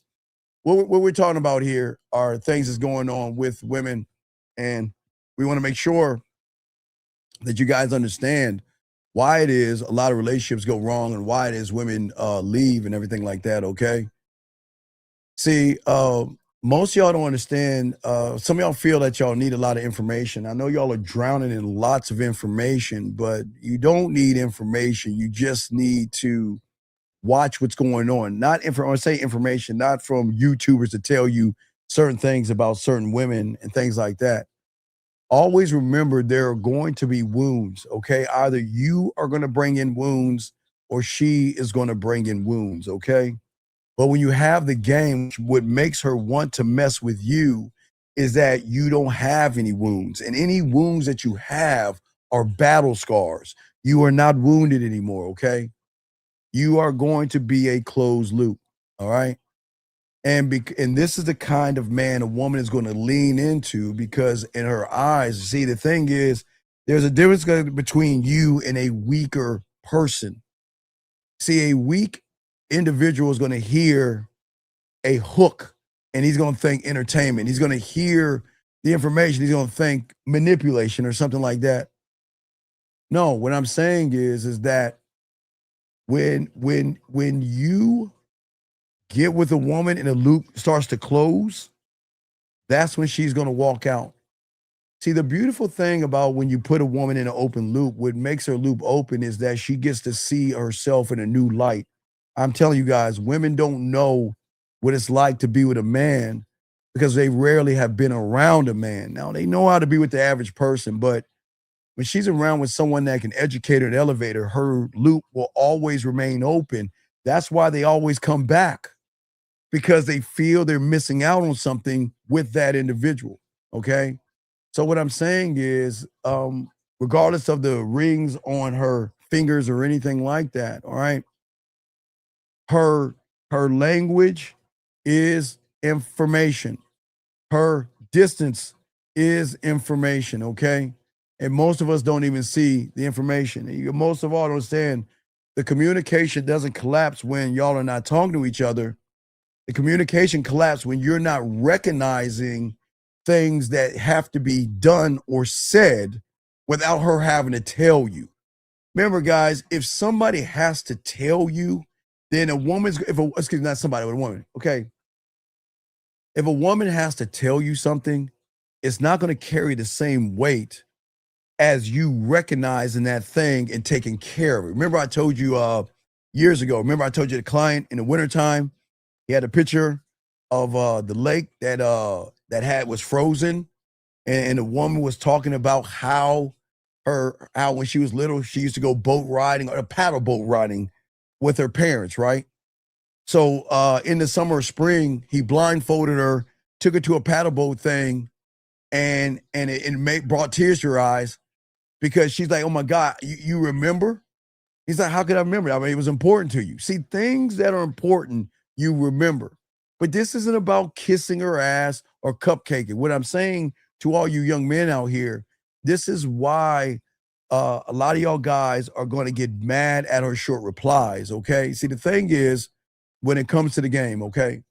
what we're talking about here are things that's going on with women. And we want to make sure that you guys understand why it is a lot of relationships go wrong and why it is women leave and everything like that, okay? See, most of y'all don't understand. Some of y'all feel that y'all need a lot of information. I know y'all are drowning in lots of information, but you don't need information. You just need to watch what's going on. Not information, not from YouTubers to tell you certain things about certain women and things like that. Always remember there are going to be wounds, okay? Either you are going to bring in wounds or she is going to bring in wounds, okay? But when you have the game, what makes her want to mess with you is that you don't have any wounds. And any wounds that you have are battle scars. You are not wounded anymore, okay? You are going to be a closed loop, all right? And this is the kind of man a woman is going to lean into, because in her eyes, see, the thing is, there's a difference between you and a weaker person. See, a weak individual is going to hear a hook and he's going to think entertainment. He's going to hear the information. He's going to think manipulation or something like that. No, what I'm saying is that when you get with a woman and the loop starts to close, that's when she's going to walk out. See, the beautiful thing about when you put a woman in an open loop, what makes her loop open is that she gets to see herself in a new light. I'm telling you guys, women don't know what it's like to be with a man because they rarely have been around a man. Now, they know how to be with the average person, but when she's around with someone that can educate her and elevate her, her loop will always remain open. That's why they always come back, because they feel they're missing out on something with that individual, okay? So what I'm saying is, regardless of the rings on her fingers or anything like that, all right, her language is information. Her distance is information, okay? And most of us don't even see the information. Most of all don't understand the communication doesn't collapse when y'all are not talking to each other. The communication collapses when you're not recognizing things that have to be done or said without her having to tell you. Remember, guys, if somebody has to tell you, then a woman's, not somebody, but a woman, okay? If a woman has to tell you something, it's not going to carry the same weight as you recognizing that thing and taking care of it. Remember I told you years ago, remember I told you the client in the wintertime, he had a picture of the lake that was frozen, and the woman was talking about how when she was little, she used to go boat riding or paddle boat riding with her parents, right? So in the summer or spring, he blindfolded her, took her to a paddle boat thing, and it brought tears to her eyes because she's like, oh my God, you remember? He's like, how could I remember? I mean, it was important to you. See, things that are important, you remember. But this isn't about kissing her ass or cupcaking. What I'm saying to all you young men out here, this is why a lot of y'all guys are going to get mad at her short replies, okay? See, the thing is, when it comes to the game, okay,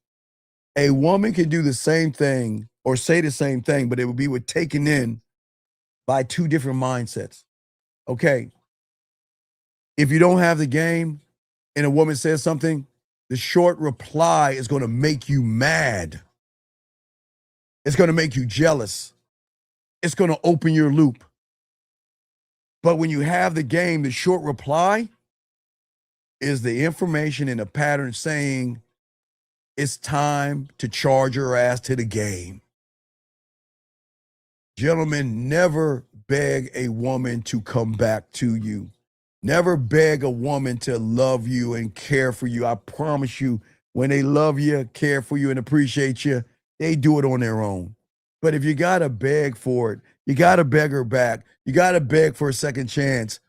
a woman can do the same thing or say the same thing, but it would be with taken in by two different mindsets. Okay, if you don't have the game and a woman says something, the short reply is going to make you mad. It's going to make you jealous. It's going to open your loop. But when you have the game, the short reply is the information in a pattern saying it's time to charge your ass to the game. Gentlemen, never beg a woman to come back to you. Never beg a woman to love you and care for you. I promise you, when they love you, care for you, and appreciate you, they do it on their own. But if you got to beg for it, you got to beg her back. You got to beg for a second chance.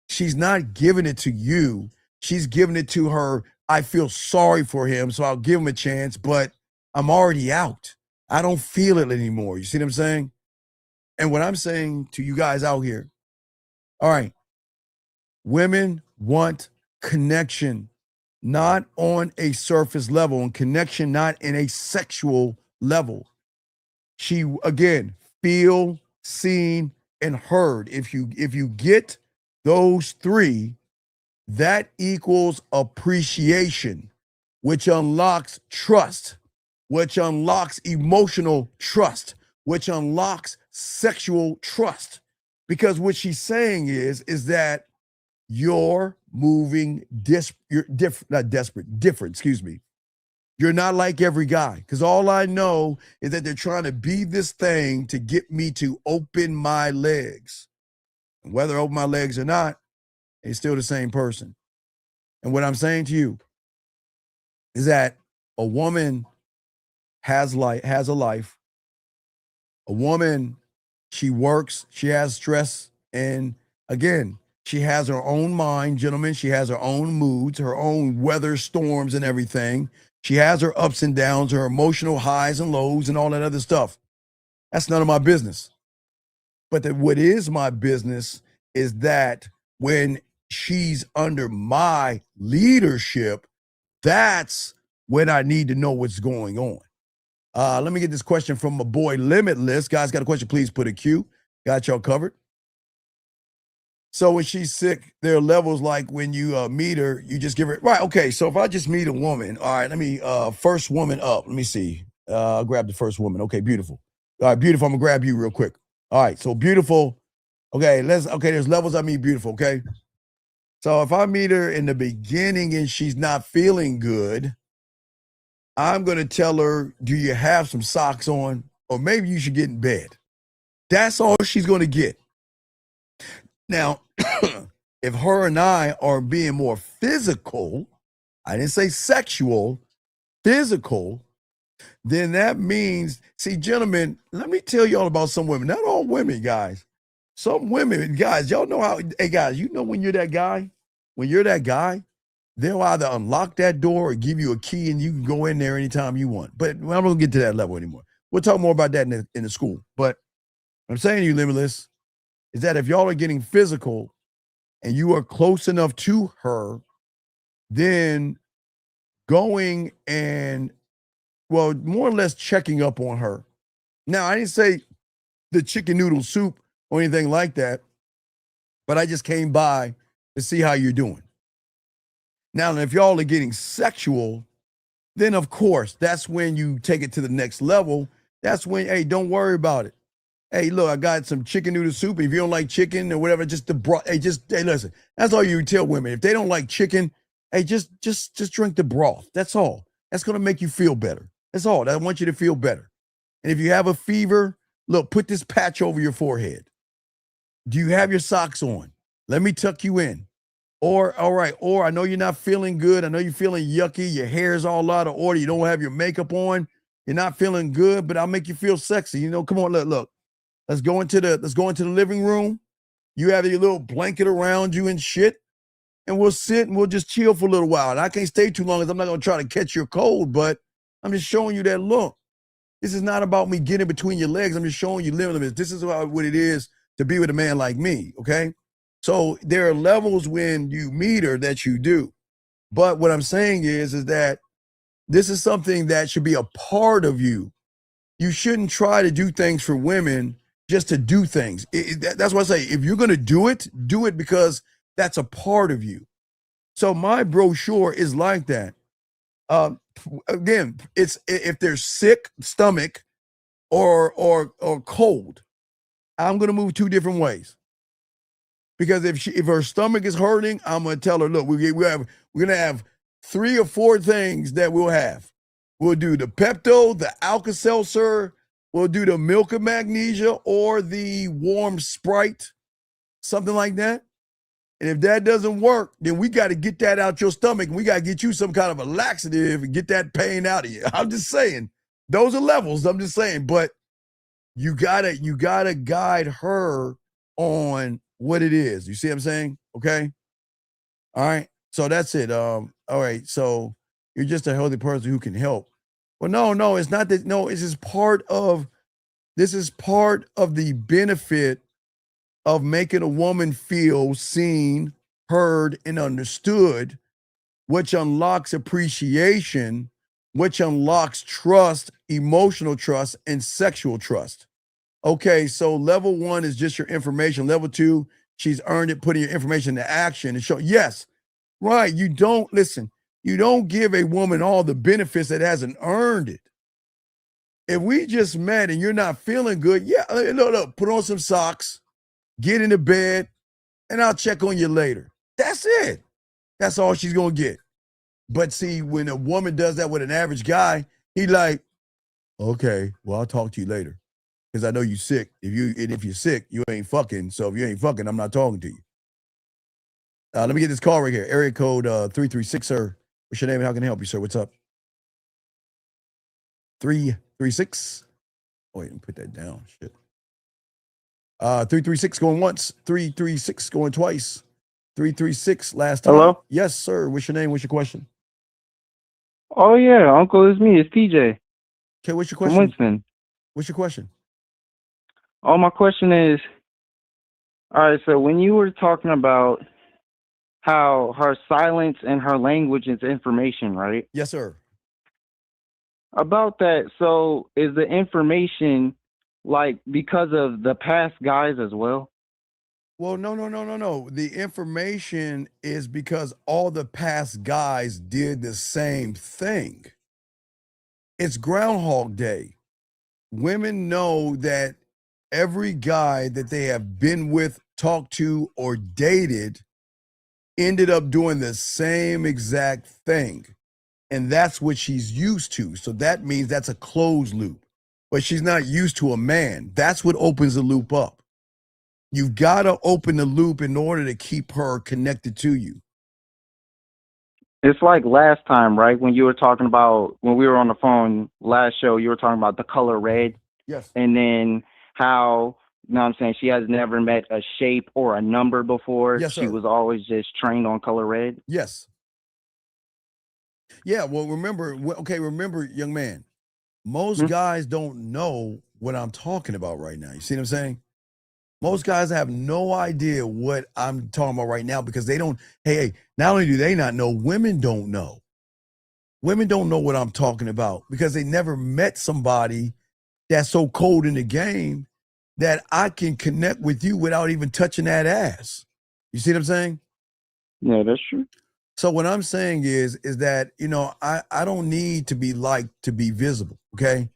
She's not giving it to you. She's giving it to her. I feel sorry for him, so I'll give him a chance, but I'm already out. I don't feel it anymore. You see what I'm saying? And what I'm saying to you guys out here, all right, women want connection, not on a surface level, and connection not in a sexual level. She, again, feel, seen, and heard. If you get those three, that equals appreciation, which unlocks trust, which unlocks emotional trust, which unlocks sexual trust. Because what she's saying is that you're moving different, excuse me. You're not like every guy, because all I know is that they're trying to be this thing to get me to open my legs. And whether I open my legs or not, it's still the same person. And what I'm saying to you is that a woman has a life. A woman, she works, she has stress, and again, she has her own mind, gentlemen. She has her own moods, her own weather storms and everything. She has her ups and downs, her emotional highs and lows and all that other stuff. That's none of my business. But what is my business is that when she's under my leadership, that's when I need to know what's going on. Let me get this question from my boy Limitless. Guys, got a question? Please put a Q. Got y'all covered. So when she's sick, there are levels like when you meet her, you just give her, right, okay, so if I just meet a woman, all right, let me, first woman up, let me see. I'll grab the first woman. Okay, beautiful. All right, beautiful, I'm gonna grab you real quick. All right, so beautiful, okay, there's levels I meet beautiful, okay? So if I meet her in the beginning and she's not feeling good, I'm gonna tell her, do you have some socks on? Or maybe you should get in bed. That's all she's gonna get. Now, if her and I are being more physical, I didn't say sexual, physical, then that means, see, gentlemen, let me tell y'all about some women. Not all women, guys. Some women, guys, y'all know how, hey, guys, you know when you're that guy? When you're that guy, they'll either unlock that door or give you a key and you can go in there anytime you want. But I'm not going to get to that level anymore. We'll talk more about that in the school. But what I'm saying to you, Limitless, is that if y'all are getting physical and you are close enough to her, then going and, well, more or less checking up on her. Now, I didn't say the chicken noodle soup or anything like that, but I just came by to see how you're doing. Now, if y'all are getting sexual, then of course, that's when you take it to the next level. That's when, hey, don't worry about it. Hey, look, I got some chicken noodle soup. If you don't like chicken or whatever, just the broth. Hey, listen. That's all you tell women. If they don't like chicken, hey, just drink the broth. That's all. That's gonna make you feel better. That's all. I want you to feel better. And if you have a fever, look, put this patch over your forehead. Do you have your socks on? Let me tuck you in. Or, all right, or I know you're not feeling good. I know you're feeling yucky. Your hair's all out of order. You don't have your makeup on. You're not feeling good, but I'll make you feel sexy. You know, come on, look. Let's go into the living room. You have your little blanket around you and shit, and we'll sit and we'll just chill for a little while. And I can't stay too long because I'm not going to try to catch your cold, but I'm just showing you that look. This is not about me getting between your legs. I'm just showing you Limitless. This is what it is to be with a man like me, okay? So there are levels when you meet her that you do. But what I'm saying is that this is something that should be a part of you. You shouldn't try to do things for women just to do things. That's why I say, if you're going to do it because that's a part of you. So my brochure is like that. Again, it's if they're sick stomach or cold, I'm going to move 2 different ways. Because if her stomach is hurting, I'm going to tell her, look, we're going to have 3 or 4 things that we'll have. We'll do the Pepto, the Alka-Seltzer, we'll do the milk of magnesia or the warm Sprite, something like that. And if that doesn't work, then we got to get that out your stomach and we got to get you some kind of a laxative and get that pain out of you. I'm just saying, those are levels. I'm just saying, but you gotta guide her on what it is. You see what I'm saying? Okay. All right. So that's it. All right. So you're just a healthy person who can help. Well, no, it's not that. No, this is part of the benefit of making a woman feel seen, heard, and understood, which unlocks appreciation, which unlocks trust, emotional trust, and sexual trust. Okay, so level 1 is just your information. Level 2, she's earned it, putting your information into action and show. Yes, right. You don't give a woman all the benefits that hasn't earned it. If we just met and you're not feeling good, yeah, look, put on some socks, get into bed, and I'll check on you later. That's it. That's all she's going to get. But see, when a woman does that with an average guy, he like, okay, well, I'll talk to you later. Because I know you're sick. If you're sick, you ain't fucking. So if you ain't fucking, I'm not talking to you. Let me get this call right here. Area code 336, sir. What's your name and how can I help you, sir? What's up? 336. Oh, wait, let me put that down. Shit. 336 going once. 336 going twice. 336 last time. Hello? Yes, sir. What's your name? What's your question? Oh, yeah, Uncle, it's me. It's TJ. Okay, what's your From question? Winston. What's your question? Oh, my question is, all right, so when you were talking about how her silence and her language is information, right? Yes, sir. About that, so is the information like because of the past guys as well? Well, no. The information is because all the past guys did the same thing. It's Groundhog Day. Women know that every guy that they have been with, talked to, or dated ended up doing the same exact thing. And that's what she's used to. So that means that's a closed loop. But she's not used to a man. That's what opens the loop up. You've got to open the loop in order to keep her connected to you. It's like last time, right? When you were talking about, when we were on the phone last show, you were talking about the color red. Yes. And then how, you know what I'm saying, she has never met a shape or a number before. Yes, She sir. was always just trained on color red. Yes. Yeah, well, remember, young man, most guys don't know what I'm talking about right now. You see what I'm saying? Most guys have no idea what I'm talking about right now because they don't, hey, not only do they not know, women don't know. Women don't know what I'm talking about because they never met somebody that's so cold in the game that I can connect with you without even touching that ass. You see what I'm saying? Yeah, that's true. So what I'm saying is that, I don't need to be liked to be visible, okay?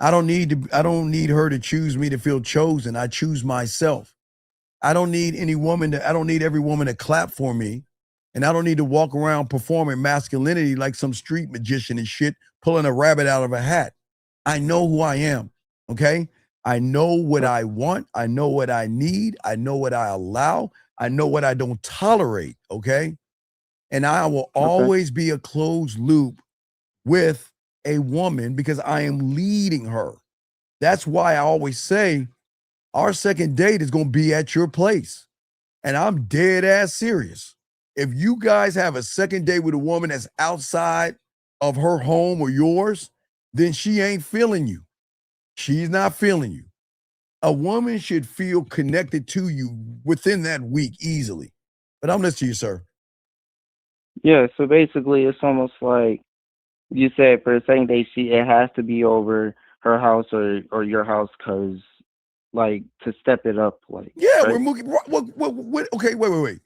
I don't need her to choose me to feel chosen. I choose myself. I don't need every woman to clap for me. And I don't need to walk around performing masculinity like some street magician and shit, pulling a rabbit out of a hat. I know who I am, okay? I know what I want. I know what I need. I know what I allow. I know what I don't tolerate, okay? And I will always be a closed loop with a woman because I am leading her. That's why I always say our second date is going to be at your place. And I'm dead ass serious. If you guys have a second date with a woman that's outside of her home or yours, then she ain't feeling you. She's not feeling you. A woman should feel connected to you within that week easily. But I'm listening to you, sir. Yeah, so basically it's almost like you said for the second date, it has to be over her house or your house, cause like to step it up, like Yeah, right? we're moving. What, okay, wait.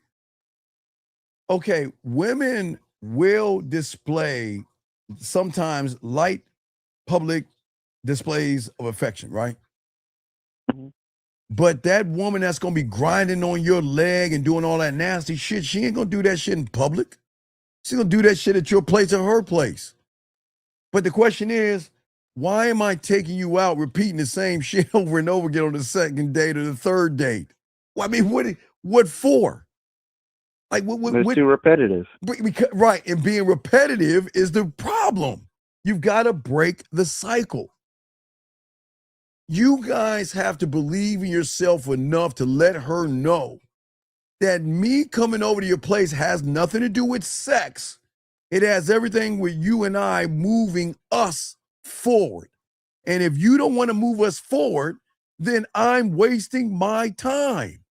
Okay, women will display sometimes light public displays of affection, right? Mhm. But that woman that's gonna be grinding on your leg and doing all that nasty shit, she ain't gonna do that shit in public. She's gonna do that shit at your place or her place. But the question is, why am I taking you out repeating the same shit over and over again on the second date or the third date? Well, I mean, what for? Like It's too repetitive. Right, and being repetitive is the problem. You've got to break the cycle. You guys have to believe in yourself enough to let her know that me coming over to your place has nothing to do with sex. It has everything with you and I moving us forward. And if you don't want to move us forward, then I'm wasting my time.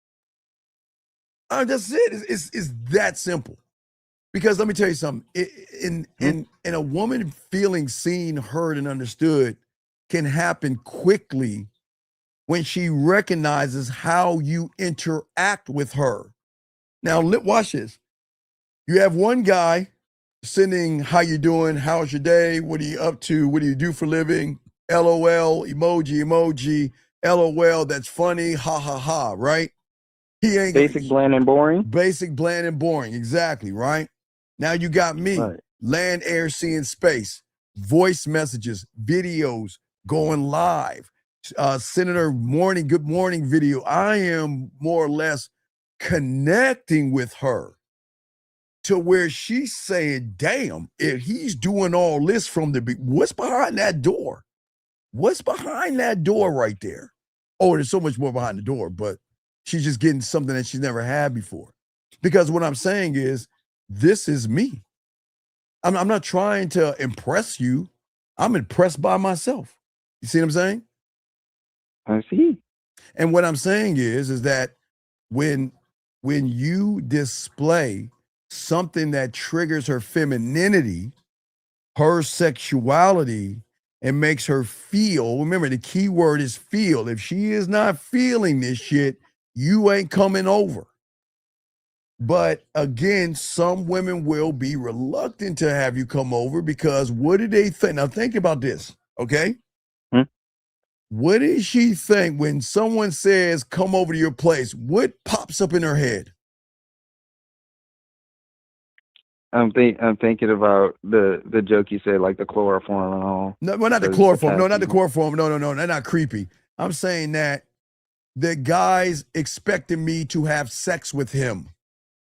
That's it. It's that simple. Because let me tell you something. In a woman feeling seen, heard, and understood can happen quickly when she recognizes how you interact with her. Now, watch this. You have one guy sending, how you doing? How's your day? What are you up to? What do you do for a living? LOL, emoji, LOL, that's funny, ha ha ha, right? He ain't Basic, bland, and boring. Basic, bland, and boring, exactly, right? Now you got me, Right. land, air, sea, and space, voice messages, videos, going live, Senator morning, good morning video. I am more or less connecting with her to where she's saying, damn, if he's doing all this from what's behind that door? What's behind that door right there? Oh, there's so much more behind the door, but she's just getting something that she's never had before. Because what I'm saying is, this is me. I'm not trying to impress you. I'm impressed by myself. You see what I'm saying? I see. And what I'm saying is that when you display something that triggers her femininity, her sexuality, and makes her feel, remember the key word is feel. If she is not feeling this shit, you ain't coming over. But again, some women will be reluctant to have you come over because what do they think? Now think about this, okay? What does she think when someone says, come over to your place? What pops up in her head? I'm thinking about the joke you said, like the chloroform and all. No, well, not the chloroform. No, not the chloroform. No, they're not creepy. I'm saying that the guy's expecting me to have sex with him.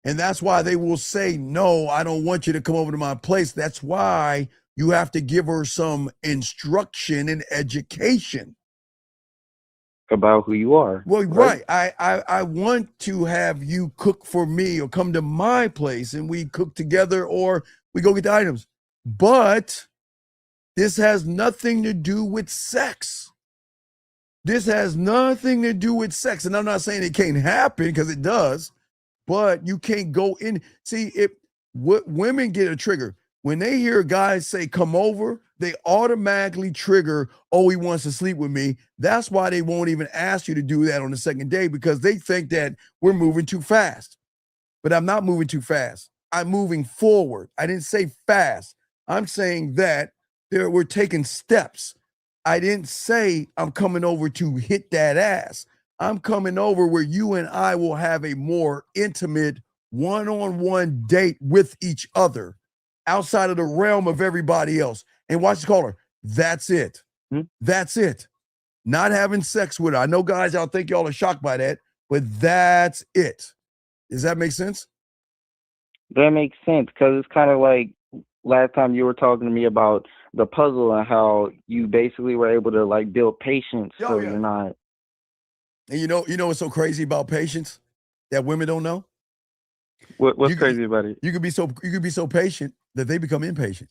And that's why they will say, no, I don't want you to come over to my place. That's why you have to give her some instruction and education about who you are. Well, right. I want to have you cook for me or come to my place and we cook together or we go get the items. But this has nothing to do with sex. This has nothing to do with sex. And I'm not saying it can't happen because it does, but you can't go in. See, what women get a trigger. When they hear guys say, come over, they automatically trigger, oh, he wants to sleep with me. That's why they won't even ask you to do that on the second day because they think that we're moving too fast. But I'm not moving too fast. I'm moving forward. I didn't say fast. I'm saying that we're taking steps. I didn't say I'm coming over to hit that ass. I'm coming over where you and I will have a more intimate one-on-one date with each other outside of the realm of everybody else. And watch the caller. That's it. That's it. Not having sex with her. I know guys out think y'all are shocked by that, but that's it. Does that make sense? That makes sense because it's kind of like last time you were talking to me about the puzzle and how you basically were able to like build patience so you're not. And you know what's so crazy about patience that women don't know? What's crazy about it? You could be so patient that they become impatient.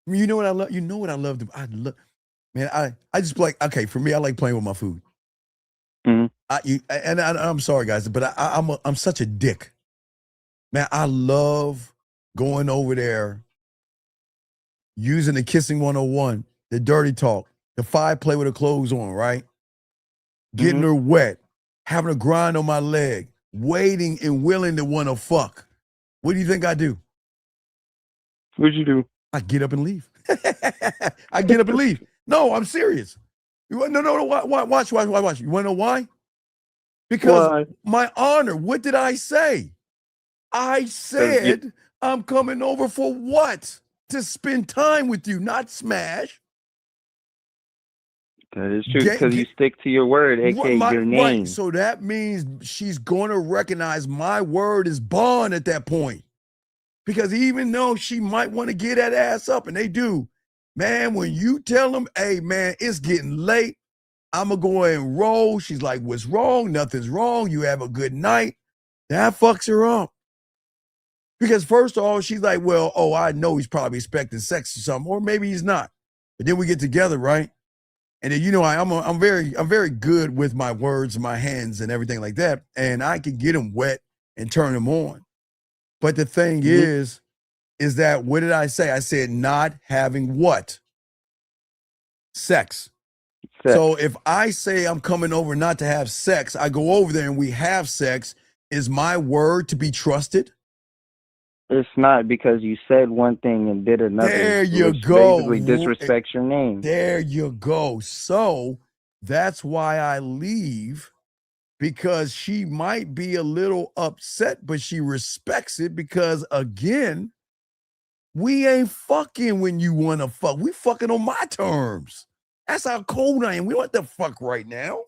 I mean, you know what I love? You know what I love? Man, I just like, okay, for me, I like playing with my food. I'm sorry, guys, but I'm such a dick. Man, I love going over there, using the kissing 101, the dirty talk, the 5 play with her clothes on, right? Getting her wet, having a grind on my leg, waiting and willing to want to fuck. What do you think I do? What'd you do? I get up and leave. I get up and leave. No, I'm serious. No, watch. You want to know why? Because my honor, what did I say? I said I'm coming over for what? To spend time with you, not smash. That is true, because you stick to your word, aka your name. Right. So that means she's going to recognize my word is bond at that point. Because even though she might want to get that ass up, and they do, man, when you tell them, hey, man, it's getting late, I'm going to go ahead and roll. She's like, what's wrong? Nothing's wrong. You have a good night. That fucks her up. Because first of all, she's like, well, oh, I know he's probably expecting sex or something, or maybe he's not. But then we get together, right? And then, you know, I'm very good with my words and my hands and everything like that. And I can get them wet and turn them on. But the thing is that, what did I say? I said not having what? Sex. So if I say I'm coming over not to have sex, I go over there and we have sex, is my word to be trusted? It's not, because you said one thing and did another. There you which go. Basically disrespects your name. There you go. So that's why I leave, because she might be a little upset, but she respects it because, again, we ain't fucking when you want to fuck. We fucking on my terms. That's how cold I am. We don't have to fuck right now.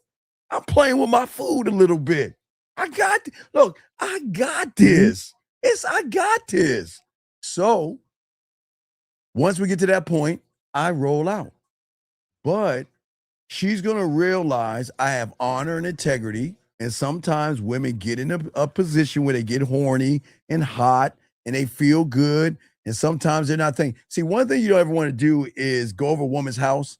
I'm playing with my food a little bit. I got this. I got this. So once we get to that point, I roll out. But she's going to realize I have honor and integrity. And sometimes women get in a position where they get horny and hot and they feel good. And sometimes they're not thinking. See, one thing you don't ever want to do is go over a woman's house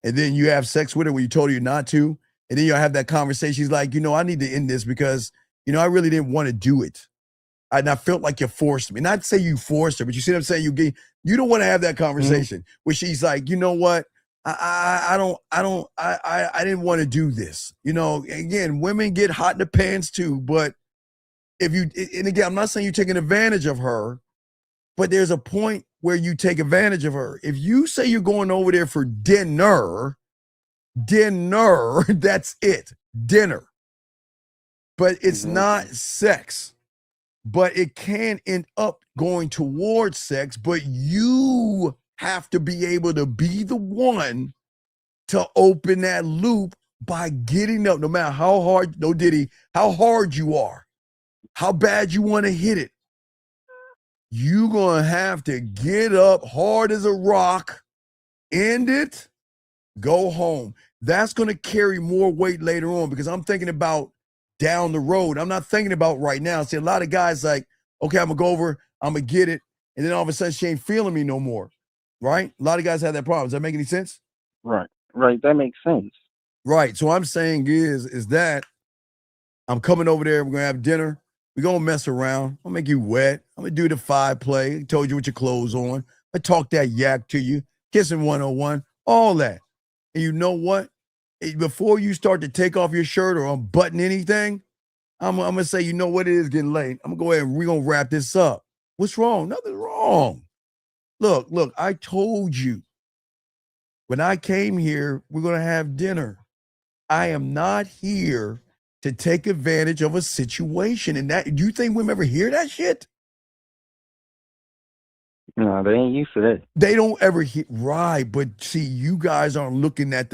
and then you have sex with her when you told her not to. And then you'll have that conversation. She's like, you know, I need to end this because, you know, I really didn't want to do it. And I felt like you forced me. Not to say you forced her, but you see what I'm saying? You don't want to have that conversation where she's like, you know what? I didn't want to do this. You know, again, women get hot in the pants too, but and again, I'm not saying you're taking advantage of her, but there's a point where you take advantage of her. If you say you're going over there for dinner, that's it, dinner. But it's not sex. But it can end up going towards sex, but you have to be able to be the one to open that loop by getting up, no matter how hard, how hard you are, how bad you want to hit it. You're going to have to get up hard as a rock, end it, go home. That's going to carry more weight later on, because I'm thinking about down the road. I'm not thinking about right now. See, a lot of guys like, okay, I'm going to go over, I'm going to get it, and then all of a sudden she ain't feeling me no more, right? A lot of guys have that problem. Does that make any sense? Right. That makes sense. Right. So I'm saying is that I'm coming over there. We're going to have dinner. We're going to mess around. I'll make you wet. I'm going to do the 5 play. I told you with your clothes on. I talk that yak to you. Kissing 101. All that. And you know what? Before you start to take off your shirt or unbutton anything, I'm going to say, you know what? It is getting late. I'm going to go ahead and we're going to wrap this up. What's wrong? Nothing's wrong. Look, I told you. When I came here, we're going to have dinner. I am not here to take advantage of a situation. And that, do you think women ever hear that shit? No, they ain't used to that. They don't ever hear, right. But see, you guys aren't looking at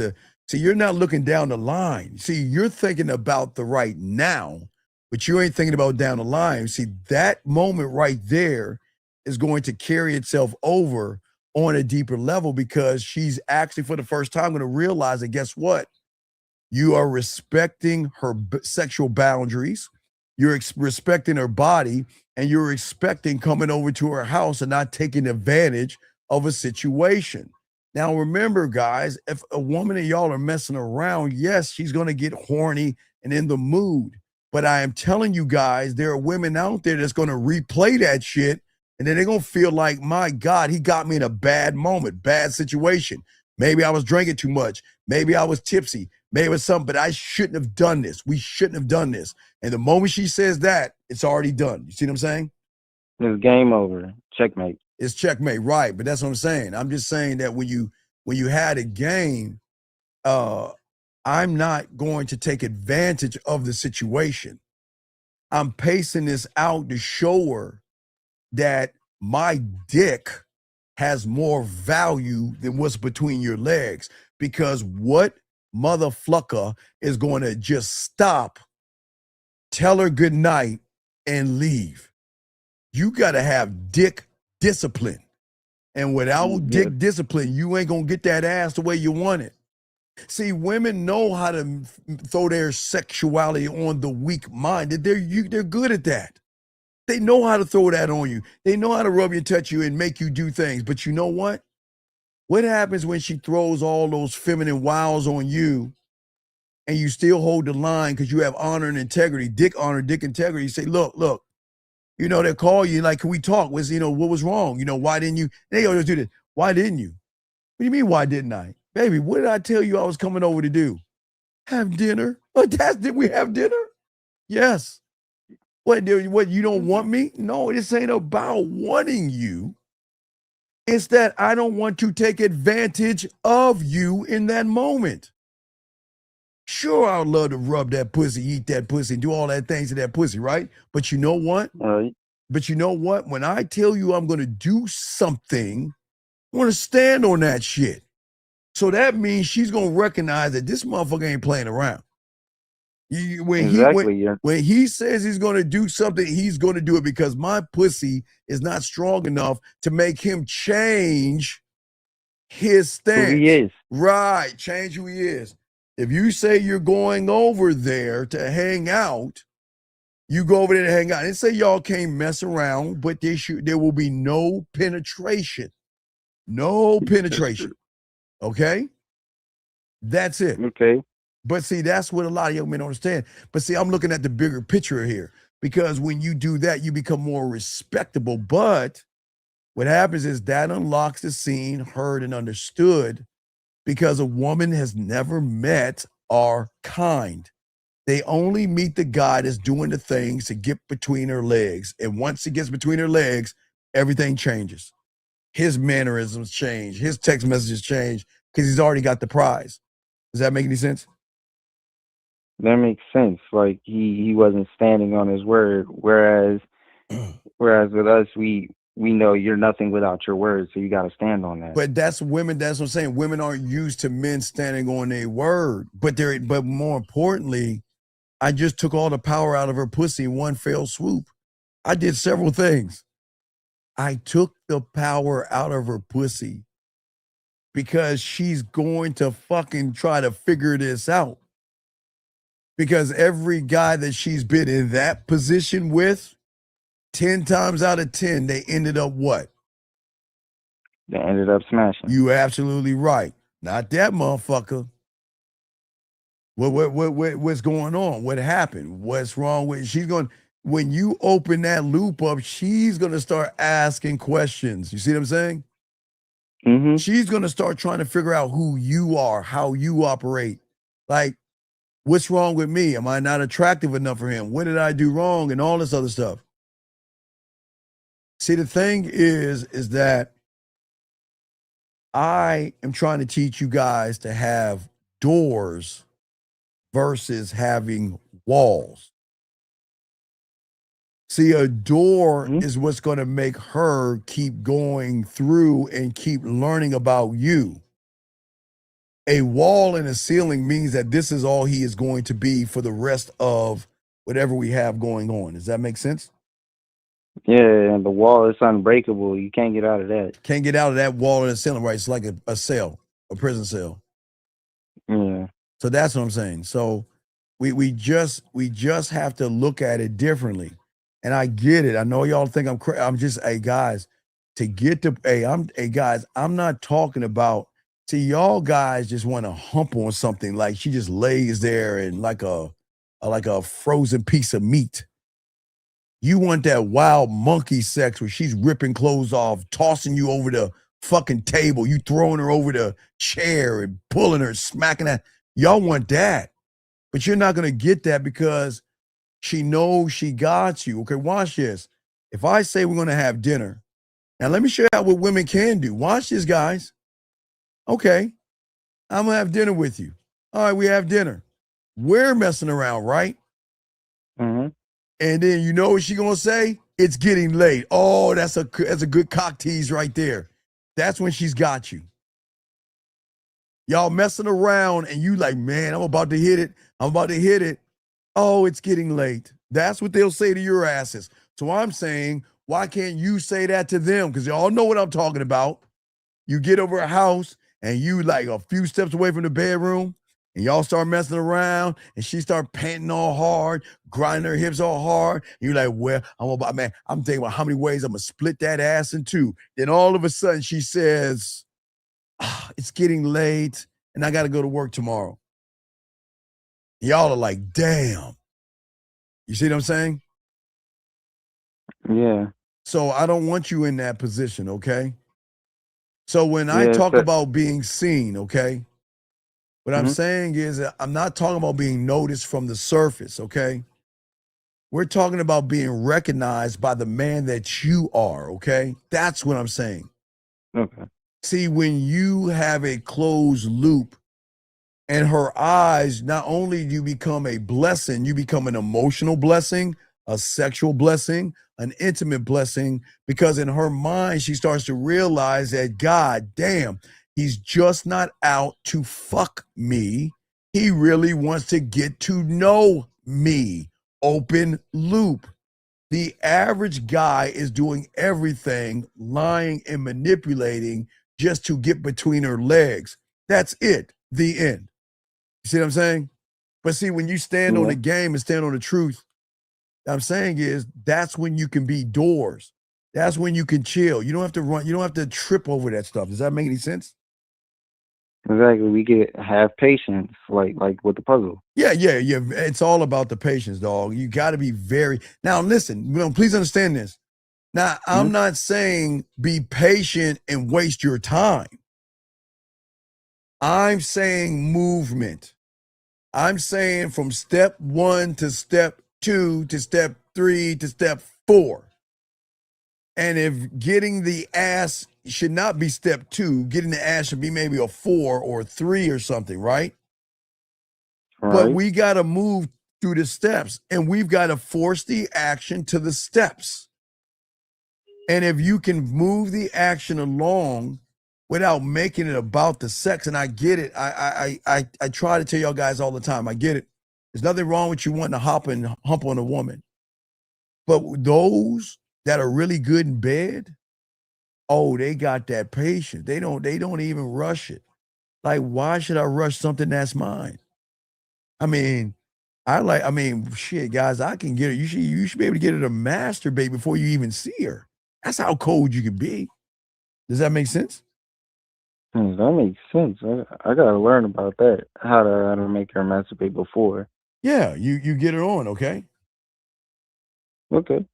you're not looking down the line. See, you're thinking about the right now, but you ain't thinking about down the line. See, that moment right there is going to carry itself over on a deeper level, because she's actually for the first time going to realize that, guess what? You are respecting her sexual boundaries. You're respecting her body, and you're expecting coming over to her house and not taking advantage of a situation. Now, remember, guys, if a woman and y'all are messing around, yes, she's going to get horny and in the mood. But I am telling you guys, there are women out there that's going to replay that shit, and then they're going to feel like, my God, he got me in a bad moment, bad situation. Maybe I was drinking too much. Maybe I was tipsy. Maybe it was something, but I shouldn't have done this. We shouldn't have done this. And the moment she says that, it's already done. You see what I'm saying? It's game over. Checkmate. It's checkmate, right? But that's what I'm saying. I'm just saying that when you had a game, I'm not going to take advantage of the situation. I'm pacing this out to show her that my dick has more value than what's between your legs. Because what motherfucker is going to just stop, tell her good night, and leave? You got to have dick discipline. And without dick discipline, you ain't going to get that ass the way you want it. See, women know how to throw their sexuality on the weak minded. They're good at that. They know how to throw that on you. They know how to rub you and touch you and make you do things. But you know what? What happens when she throws all those feminine wiles on you and you still hold the line because you have honor and integrity, dick honor, dick integrity? You say, look, you know, they'll call you like, can we talk? What was wrong? You know, why didn't you? They always do this. Why didn't you? What do you mean, why didn't I? Baby, what did I tell you I was coming over to do? Have dinner? Oh, did we have dinner? Yes. What, you don't want me? No, this ain't about wanting you. It's that I don't want to take advantage of you in that moment. Sure, I would love to rub that pussy, eat that pussy, and do all that things to that pussy, right? But you know what? But you know what? When I tell you I'm going to do something, I want to stand on that shit. So that means she's going to recognize that this motherfucker ain't playing around. When he says he's going to do something, he's going to do it, because my pussy is not strong enough to make him change his stance. Who he is. Right, change who he is. If you say you're going over there to hang out, you go over there to hang out. And say y'all can't mess around, but there will be no penetration. No penetration. Okay? That's it. Okay. But see, that's what a lot of young men don't understand. But see, I'm looking at the bigger picture here, because when you do that, you become more respectable. But what happens is that unlocks the scene, heard and understood, because a woman has never met our kind. They only meet the guy that's doing the things to get between her legs. And once it gets between her legs, everything changes. His mannerisms change. His text messages change, because he's already got the prize. Does that make any sense? That makes sense. Like he wasn't standing on his word, whereas with us, we know you're nothing without your word, so you got to stand on that. But that's women. That's what I'm saying. Women aren't used to men standing on their word. But more importantly, I just took all the power out of her pussy in one fell swoop. I did several things. I took the power out of her pussy because she's going to fucking try to figure this out. Because every guy that she's been in that position with, 10 times out of 10, they ended up what? They ended up smashing. You absolutely right. Not that motherfucker. What's going on? What happened? What's wrong with when you open that loop up, she's going to start asking questions. You see what I'm saying? Mm-hmm. She's going to start trying to figure out who you are, how you operate. Like, what's wrong with me? Am I not attractive enough for him? What did I do wrong? And all this other stuff. See, the thing is that I am trying to teach you guys to have doors versus having walls. See, a door is what's going to make her keep going through and keep learning about you. A wall and a ceiling means that this is all he is going to be for the rest of whatever we have going on. Does that make sense? Yeah, and the wall is unbreakable. You can't get out of that. Can't get out of that wall and a ceiling, right? It's like a cell, a prison cell. Yeah. So that's what I'm saying. So we just have to look at it differently. And I get it. I know y'all think I'm crazy. I'm just, hey guys, I'm not talking about. See, y'all guys just want to hump on something like she just lays there and like a frozen piece of meat. You want that wild monkey sex where she's ripping clothes off, tossing you over fucking table. You throwing her over the chair and pulling her, smacking her. Y'all want that. But you're not going to get that because she knows she got you. Okay, watch this. If I say we're going to have dinner, now let me show you what women can do. Watch this, guys. Okay, I'm going to have dinner with you. All right, we have dinner. We're messing around, right? Mm-hmm. And then you know what she's going to say? It's getting late. Oh, that's a good cock tease right there. That's when she's got you. Y'all messing around and you like, man, I'm about to hit it. I'm about to hit it. Oh, it's getting late. That's what they'll say to your asses. So I'm saying, why can't you say that to them? Because y'all know what I'm talking about. You get over a house and you like a few steps away from the bedroom and y'all start messing around and she start panting all hard, grinding her hips all hard. You're like, well, I'm thinking about how many ways I'm going to split that ass in two. Then all of a sudden she says, it's getting late and I got to go to work tomorrow. Y'all are like, damn. You see what I'm saying? Yeah. So I don't want you in that position, okay? So when I talk about being seen, okay, what I'm saying is that I'm not talking about being noticed from the surface, okay? We're talking about being recognized by the man that you are, okay? That's what I'm saying. Okay. See, when you have a closed loop and her eyes, not only do you become a blessing, you become an emotional blessing, a sexual blessing, an intimate blessing, because in her mind, she starts to realize that, God damn, he's just not out to fuck me. He really wants to get to know me. Open loop. The average guy is doing everything, lying and manipulating just to get between her legs. That's it. The end. You see what I'm saying? But see, when you stand on the game and stand on the truth, what I'm saying is that's when you can be doors. That's when you can chill. You don't have to run. You don't have to trip over that stuff. Does that make any sense? Exactly. We have patience, like with the puzzle. Yeah. It's all about the patience, dog. You got to be very. Now, listen. Please understand this. Now, I'm not saying be patient and waste your time. I'm saying movement. I'm saying from step 1 to step 2 to step 3 to step 4. And if getting the ass should not be step 2, getting the ass should be maybe a 4 or 3 or something, right? But we got to move through the steps and we've got to force the action to the steps. And if you can move the action along without making it about the sex, and I get it. I try to tell y'all guys all the time. I get it. There's nothing wrong with you wanting to hop and hump on a woman. But those that are really good in bed, oh, they got that patience. They don't even rush it. Like, why should I rush something that's mine? I mean, shit, guys, I can get it. You should be able to get her to masturbate before you even see her. That's how cold you can be. Does that make sense? That makes sense. I gotta learn about that. How to make her masturbate before. Yeah, you get her on, okay? Okay.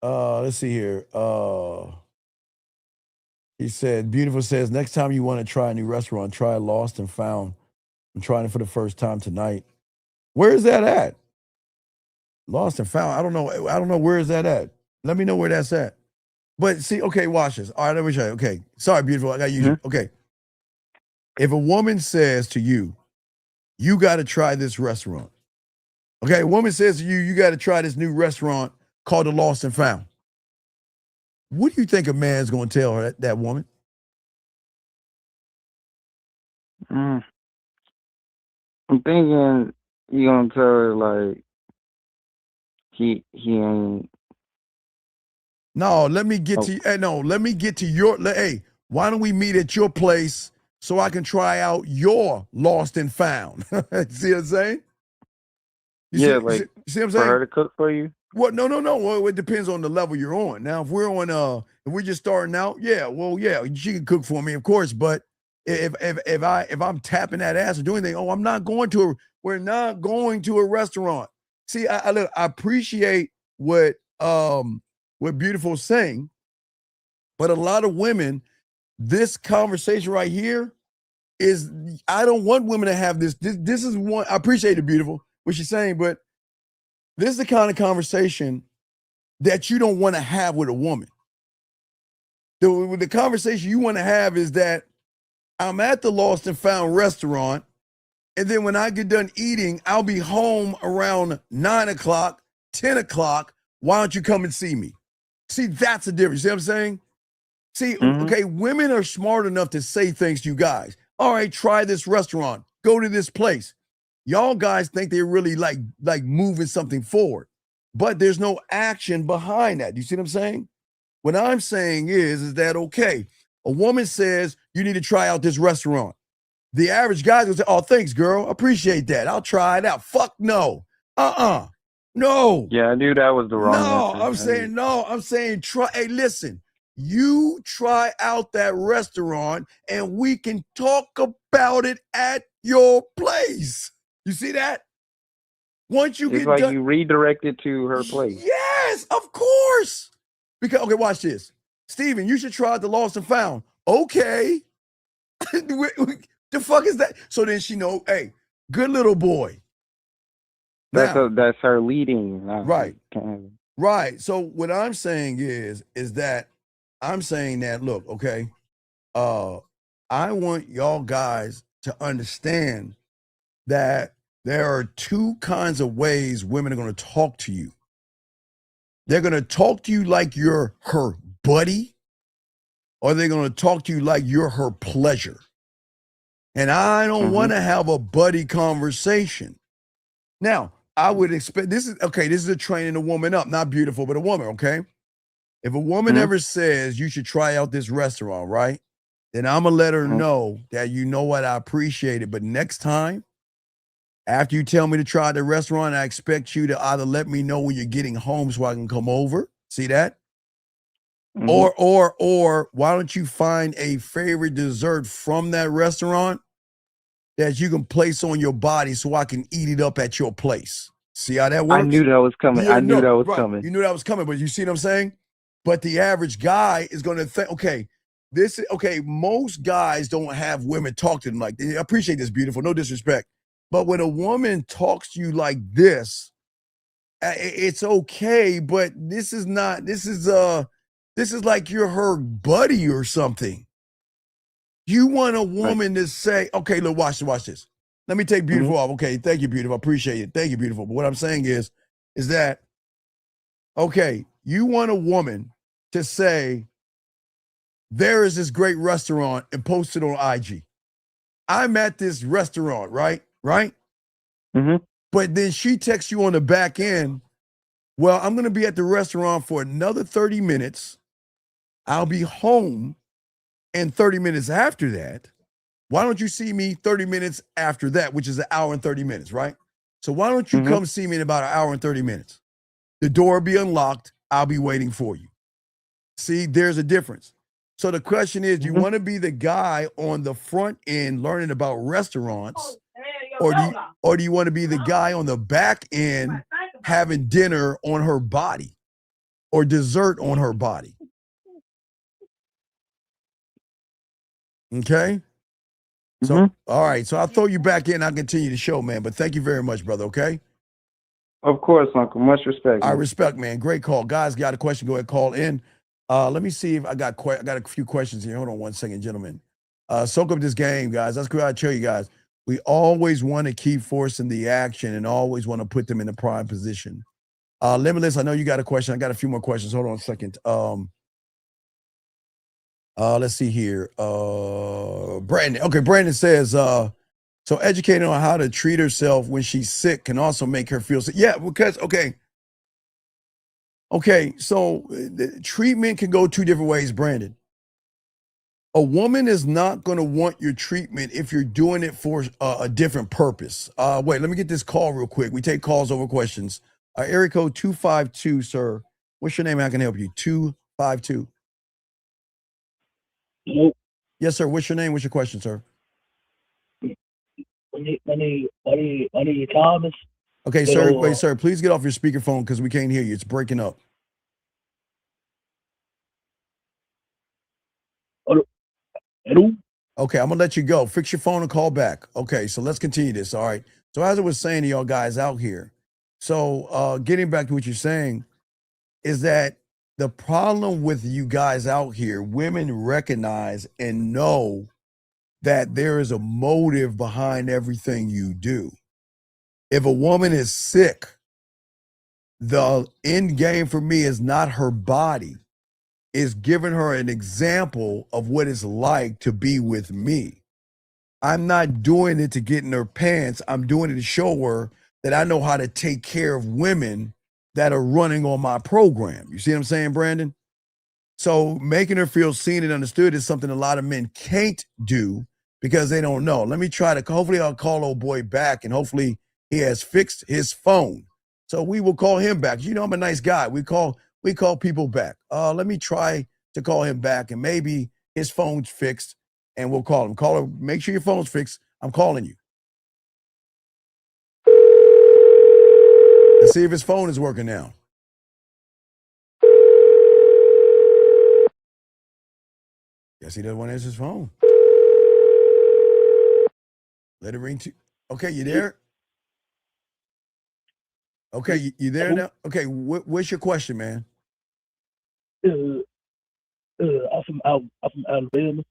Let's see here. He said, Beautiful says, next time you want to try a new restaurant, try Lost and Found. I'm trying it for the first time tonight. Where is that at? Lost and Found. I don't know where is that at. Let me know where that's at. But see, okay, watch this. All right, let me show you. Okay. Sorry, Beautiful. I got you. Okay. If a woman says to you, you got to try this restaurant. Okay, a woman says to you, you got to try this new restaurant called the Lost and Found. What do you think a man's going to tell her, that woman? I'm thinking you gonna tell her like he ain't. No, let me get to your. Hey, why don't we meet at your place so I can try out your Lost and Found? See what I'm saying? See what I'm saying? For her to cook for you. What? No. Well, it depends on the level you're on. Now, if we're just starting out, yeah, she can cook for me, of course. But if I'm tapping that ass or doing anything, we're not going to a restaurant. See, I appreciate what Beautiful's saying, But a lot of women, this conversation right here is, I don't want women to have this. This is one, I appreciate it, beautiful, what she's saying, but this is the kind of conversation that you don't want to have with a woman. The conversation you want to have is that I'm at the Lost and Found restaurant, and then when I get done eating, I'll be home around 9 o'clock, 10 o'clock. Why don't you come and see me? See, that's the difference. See what I'm saying? See, okay, women are smart enough to say things to you guys. All right, try this restaurant. Go to this place. Y'all guys think they're really like moving something forward, but there's no action behind that. You see what I'm saying? What I'm saying is that, okay, a woman says you need to try out this restaurant. The average guy will say, oh, thanks, girl. Appreciate that. I'll try it out. Fuck no. No. Yeah, I knew that was the wrong answer. I'm saying try. Hey, listen, you try out that restaurant and we can talk about it at your place. You see that? Once you It's get like done, you redirect it to her place. yes, of course. Because, okay, watch this. Steven, you should try out the Lost and Found. Okay. The fuck is that? So then she know, hey, good little boy. That's her leading. Right. Right. So what I'm saying is that I'm saying that, look, okay, I want y'all guys to understand that there are two kinds of ways women are going to talk to you. They're going to talk to you like you're her buddy, or they're going to talk to you like you're her pleasure. And I don't want to have a buddy conversation. Now, I would expect, this is a training a woman up, not beautiful, but a woman, okay? If a woman ever says you should try out this restaurant, right? Then I'm going to let her know that, you know what, I appreciate it. But next time, after you tell me to try the restaurant, I expect you to either let me know when you're getting home so I can come over. See that? Or why don't you find a favorite dessert from that restaurant that you can place on your body so I can eat it up at your place? See how that works? I knew that was coming. Yeah, I knew that was right. coming. You knew that was coming, but you see what I'm saying? But the average guy is going to think, okay, most guys don't have women talk to them like this. I appreciate this, beautiful, no disrespect. But when a woman talks to you like this, it's okay, but this is like you're her buddy or something. You want a woman to say, okay, look, watch this. Let me take beautiful off. Okay, thank you, beautiful. I appreciate it. Thank you, beautiful. But what I'm saying is that, okay, you want a woman to say, there is this great restaurant, and post it on IG. I'm at this restaurant, right? But then she texts you on the back end, well, I'm going to be at the restaurant for another 30 minutes. I'll be home in 30 minutes after that. Why don't you see me 30 minutes after that, which is an hour and 30 minutes, right? So why don't you come see me in about an hour and 30 minutes? The door will be unlocked. I'll be waiting for you. See, there's a difference. So the question is, do you want to be the guy on the front end learning about restaurants, or do you want to be the guy on the back end having dinner on her body or dessert on her body? Okay? So, all right. So I'll throw you back in. I'll continue the show, man. But thank you very much, brother, okay? Of course, Uncle. Much respect. I respect, man. Great call. Guys, got a question, go ahead, call in. Let me see if I got a few questions here. Hold on one second, gentlemen. Soak up this game, guys. That's what I tell you guys. We always want to keep forcing the action and always want to put them in the prime position. Limitless, I know you got a question. I got a few more questions. Hold on a second. Let's see here. Brandon. Okay, Brandon says, so educating on how to treat herself when she's sick can also make her feel sick. Yeah, because, okay, so the treatment can go two different ways, Brandon. A woman is not going to want your treatment if you're doing it for a different purpose. Wait, let me get this call real quick. We take calls over questions. Area code 252, sir. What's your name? I can help you. 252. Hello? Yes, sir. What's your name? What's your question, sir? My name is Thomas. Okay, sir. Wait, sir. Please get off your speakerphone because we can't hear you. It's breaking up. Hello? Okay, I'm gonna let you go. Fix your phone and call back. Okay, so let's continue this. All right. So as I was saying to y'all guys out here, so getting back to what you're saying is that the problem with you guys out here, women recognize and know that there is a motive behind everything you do. If a woman is sick, the end game for me is not her body, is giving her an example of what it's like to be with me. I'm not doing it to get in her pants. I'm doing it to show her that I know how to take care of women that are running on my program. You see what I'm saying, Brandon? So making her feel seen and understood is something a lot of men can't do because they don't know. Let me try to, hopefully I'll call old boy back and hopefully he has fixed his phone. So we will call him back. You know, I'm a nice guy. We call people back. Let me try to call him back and maybe his phone's fixed and we'll call him. Call her, make sure your phone's fixed. I'm calling you. Let's see if his phone is working now. Guess he doesn't want to answer his phone. Let it ring too. Okay, you there? Okay, you there now? Okay, what's your question, man? I'm from Alabama.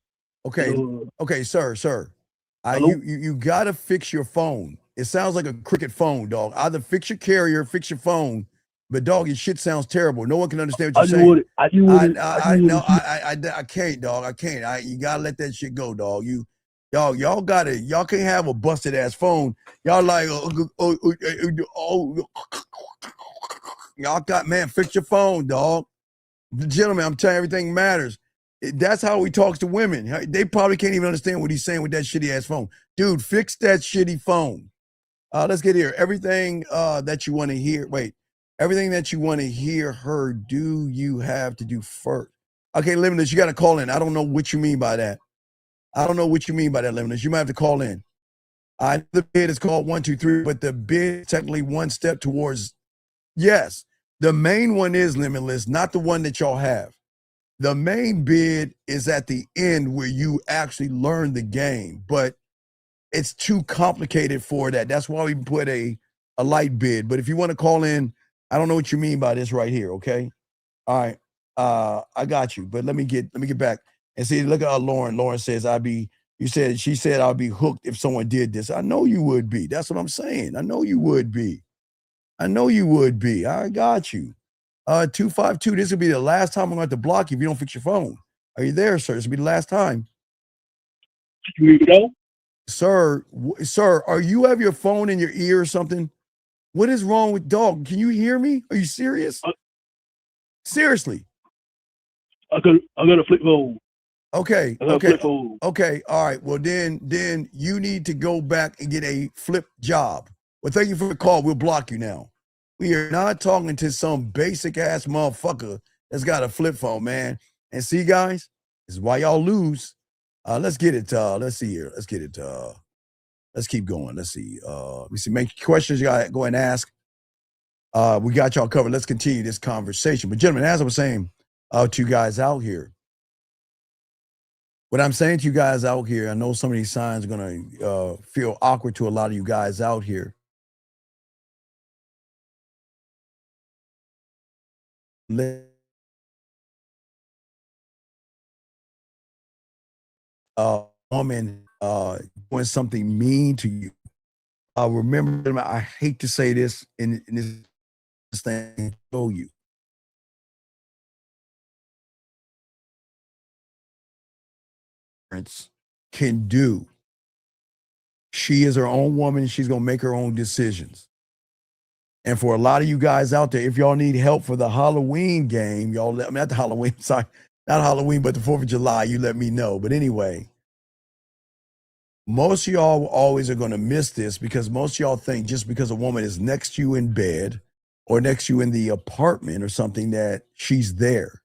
Okay, okay, sir. You gotta fix your phone. It sounds like a cricket phone, dog. Either fix your carrier, fix your phone. But dog, your shit sounds terrible. No one can understand what you're saying. I can't, dog. I can't. You gotta let that shit go, dog. Y'all can't have a busted ass phone. Y'all like, y'all got, man, fix your phone, dog. Gentlemen, I'm telling you, everything matters. That's how he talks to women. They probably can't even understand what he's saying with that shitty ass phone. Dude, fix that shitty phone. Let's get here. Everything that you want to hear. Wait. Everything that you want to hear her do, you have to do first. Okay, Limitless, you got to call in. I don't know what you mean by that. I don't know what you mean by that, Limitless. You might have to call in. The bid is called 1, 2, 3, but the bid is technically one step towards, yes. The main one is Limitless, not the one that y'all have. The main bid is at the end where you actually learn the game, but it's too complicated for that. That's why we put a light bid. But if you want to call in, I don't know what you mean by this right here, okay? All right. I got you. But let me get back and see. Look at Lauren. Lauren says she said I'll be hooked if someone did this. I know you would be. That's what I'm saying. I know you would be. I got you. 252. This will be the last time I'm going to block you if you don't fix your phone. Are you there, sir? This will be the last time. You know? Sir, are you have your phone in your ear or something? What is wrong with dog? Can you hear me? Are you serious? Seriously. I got a flip phone. Okay. Flip phone. Okay. All right. Well, then you need to go back and get a flip job. Well, thank you for the call. We'll block you now. We are not talking to some basic ass motherfucker that's got a flip phone, man. And see, guys, this is why y'all lose. Let's get it. Let's see here. Let's get it. Let's keep going. Let's see. Make questions you gotta go and ask. We got y'all covered. Let's continue this conversation. But gentlemen, as I was saying to you guys out here, what I'm saying to you guys out here, I know some of these signs are gonna feel awkward to a lot of you guys out here. Woman doing something mean to you. Remember, I hate to say this in this thing, show you. Can do. She is her own woman. She's going to make her own decisions. And for a lot of you guys out there, if y'all need help for the Halloween game, y'all let me, not the Halloween, sorry, not Halloween, but the 4th of July, you let me know. But anyway, most of y'all always are going to miss this because most of y'all think just because a woman is next to you in bed or next to you in the apartment or something that she's there.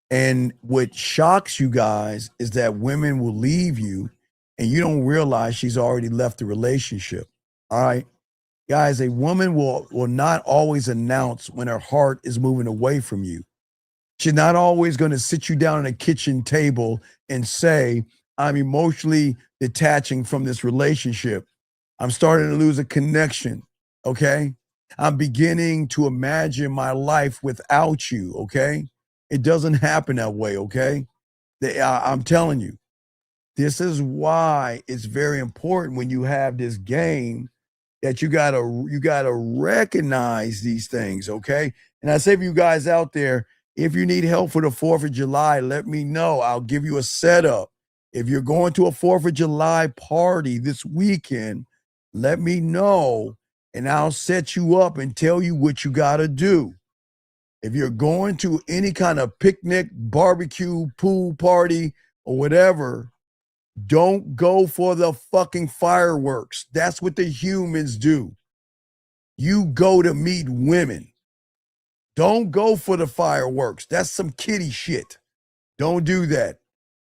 And what shocks you guys is that women will leave you and you don't realize she's already left the relationship. All right. Guys, a woman will not always announce when her heart is moving away from you. She's not always going to sit you down at a kitchen table and say, I'm emotionally detaching from this relationship. I'm starting to lose a connection, okay? I'm beginning to imagine my life without you, okay? It doesn't happen that way, okay? I'm telling you, this is why it's very important when you have this game that you gotta recognize these things, okay? And I say for you guys out there, if you need help for the 4th of July, let me know. I'll give you a setup. If you're going to a 4th of July party this weekend, let me know and I'll set you up and tell you what you gotta do. If you're going to any kind of picnic, barbecue, pool party, or whatever, don't go for the fucking fireworks. That's what the humans do. You go to meet women. Don't go for the fireworks. That's some kiddie shit. Don't do that.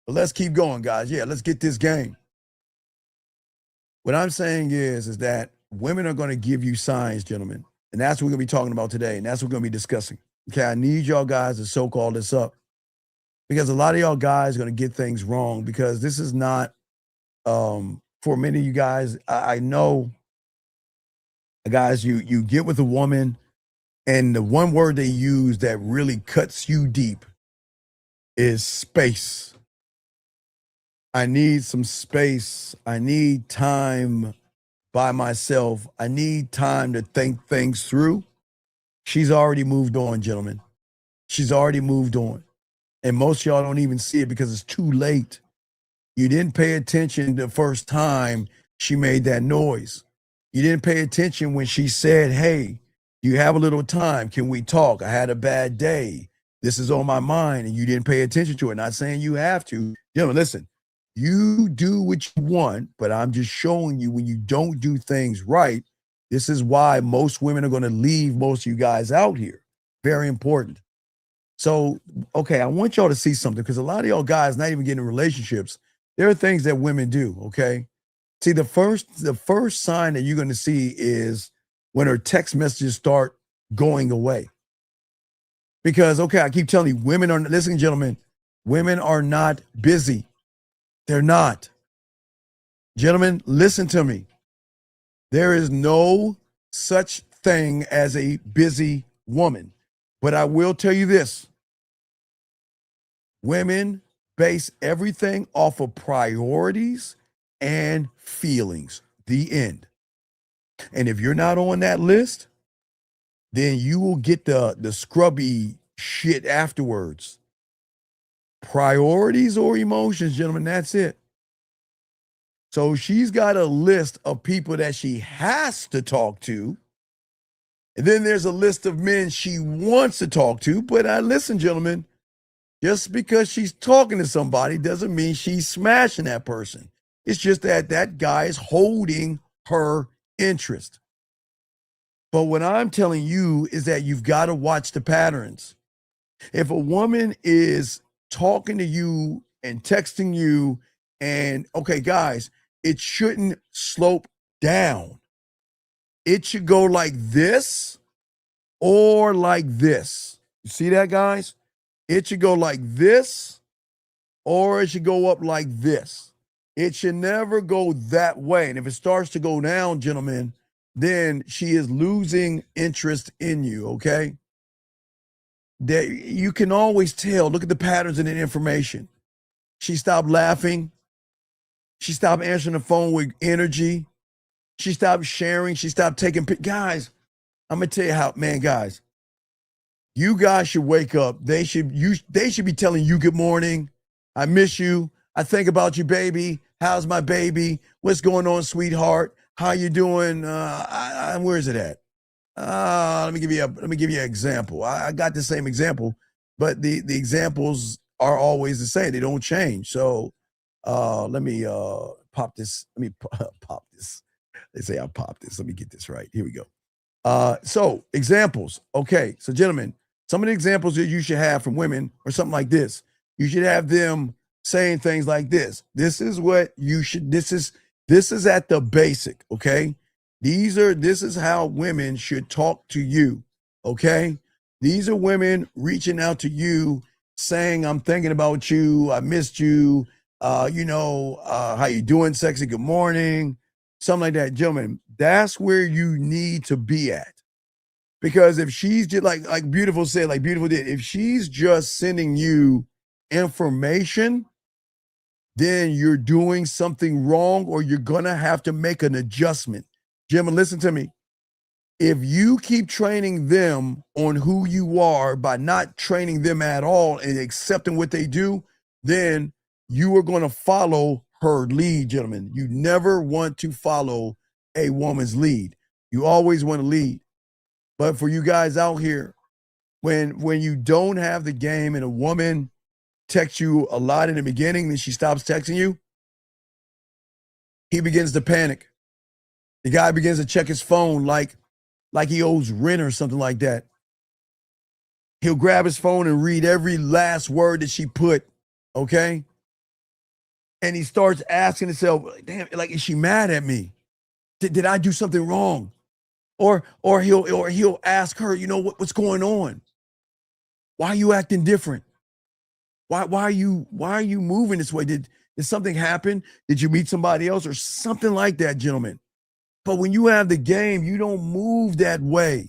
But let's keep going, guys. Yeah, let's get this game. What I'm saying is that women are going to give you signs, gentlemen. And that's what we're going to be talking about today. And that's what we're going to be discussing. Okay, I need y'all guys to so-call this up. Because a lot of y'all guys are going to get things wrong because this is not, for many of you guys, I know, guys, you get with a woman and the one word they use that really cuts you deep is space. I need some space. I need time by myself. I need time to think things through. She's already moved on, gentlemen. She's already moved on. And most of y'all don't even see it because it's too late. You didn't pay attention the first time she made that noise. You didn't pay attention when she said, hey, you have a little time. Can we talk? I had a bad day. This is on my mind. And you didn't pay attention to it. Not saying you have to. Gentlemen, listen, you do what you want, but I'm just showing you when you don't do things right, this is why most women are going to leave most of you guys out here. Very important. So, okay, I want y'all to see something because a lot of y'all guys not even getting in relationships. There are things that women do, okay? See, the first sign that you're going to see is when her text messages start going away. Because, okay, I keep telling you, listen, gentlemen, women are not busy. They're not. Gentlemen, listen to me. There is no such thing as a busy woman. But I will tell you this. Women base everything off of priorities and feelings. The end. And if you're not on that list, then you will get the scrubby shit afterwards. Priorities or emotions, gentlemen, that's it. So she's got a list of people that she has to talk to. And then there's a list of men she wants to talk to. But listen, gentlemen, just because she's talking to somebody doesn't mean she's smashing that person. It's just that guy is holding her interest. But what I'm telling you is that you've got to watch the patterns. If a woman is talking to you and texting you and, okay, guys, it shouldn't slope down. It should go like this or like this. You see that, guys? It should go like this or it should go up like this. It should never go that way. And if it starts to go down, gentlemen, then she is losing interest in you, okay? That you can always tell. Look at the patterns in the information. She stopped laughing. She stopped answering the phone with energy. She stopped sharing. She stopped taking pictures. Guys, I'm going to tell you how, man, guys, you guys should wake up. They should be telling you good morning. I miss you. I think about you, baby. How's my baby? What's going on, sweetheart? How you doing? Where is it at? Let me give you an example. I got the same example, but the examples are always the same. They don't change. So let me pop this. Let me pop this. They say I pop this. Let me get this right. Here we go. So examples. Okay. So gentlemen, some of the examples that you should have from women or something like this. You should have them saying things like this. This is what you should, this is at the basic. Okay. This is how women should talk to you. Okay. These are women reaching out to you saying, I'm thinking about you. I missed you. How you doing, sexy? Good morning. Something like that. Gentlemen, that's where you need to be at. Because if she's just like Beautiful said, like Beautiful did, if she's just sending you information, then you're doing something wrong or you're going to have to make an adjustment. Gentlemen, listen to me. If you keep training them on who you are by not training them at all and accepting what they do, then you are going to follow her lead, gentlemen. You never want to follow a woman's lead. You always want to lead. But for you guys out here, when you don't have the game and a woman texts you a lot in the beginning, then she stops texting you, he begins to panic. The guy begins to check his phone like he owes rent or something like that. He'll grab his phone and read every last word that she put, okay? And he starts asking himself, damn, like, is she mad at me? Did I do something wrong? Or he'll ask her, what's going on? Why are you acting different? Why are you moving this way? Did something happen? Did you meet somebody else or something like that, gentlemen? But when you have the game, you don't move that way.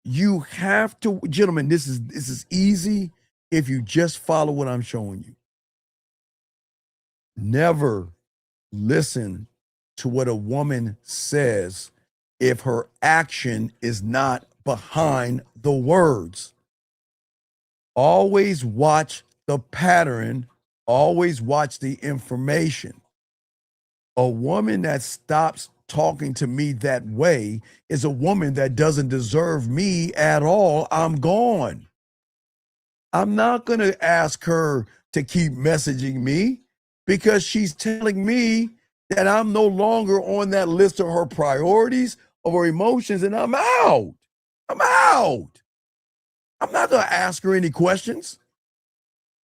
You have to, gentlemen, this is easy if you just follow what I'm showing you. Never listen to what a woman says if her action is not behind the words. Always watch the pattern. Always watch the information. A woman that stops talking to me that way is a woman that doesn't deserve me at all. I'm gone. I'm not going to ask her to keep messaging me because she's telling me that I'm no longer on that list of her priorities, of her emotions, and I'm out. I'm not going to ask her any questions.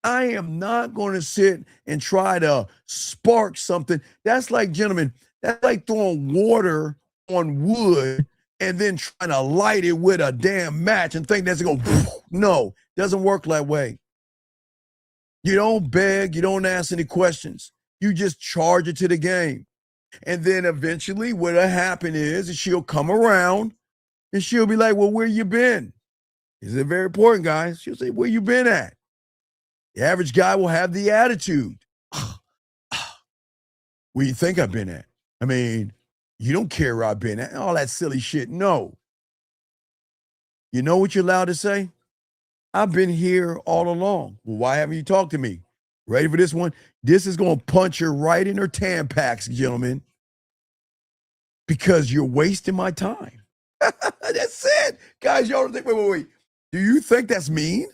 I am not going to sit and try to spark something. That's like, gentlemen, that's like throwing water on wood and then trying to light it with a damn match and think that's going to go. No, doesn't work that way. You don't beg. You don't ask any questions. You just charge it to the game. And then eventually what'll happen is she'll come around and she'll be like, well, where you been? This is very important, guys. She'll say, where you been at? The average guy will have the attitude. Where you think I've been at? I mean, you don't care where I've been at. All that silly shit. No. You know what you're allowed to say? I've been here all along. Well, why haven't you talked to me? Ready for this one? This is going to punch her right in her Tampax, gentlemen. Because you're wasting my time. That's it. Guys, y'all think, wait. Do you think that's mean?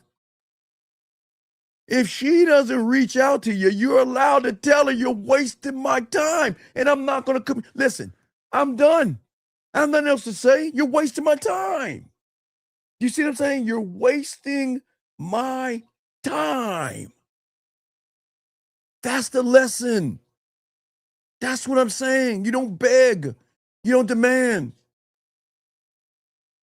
If she doesn't reach out to you, you're allowed to tell her you're wasting my time. And I'm not going to come. Listen, I'm done. I have nothing else to say. You're wasting my time. You see what I'm saying? You're wasting my time. That's the lesson. That's what I'm saying. You don't beg. You don't demand.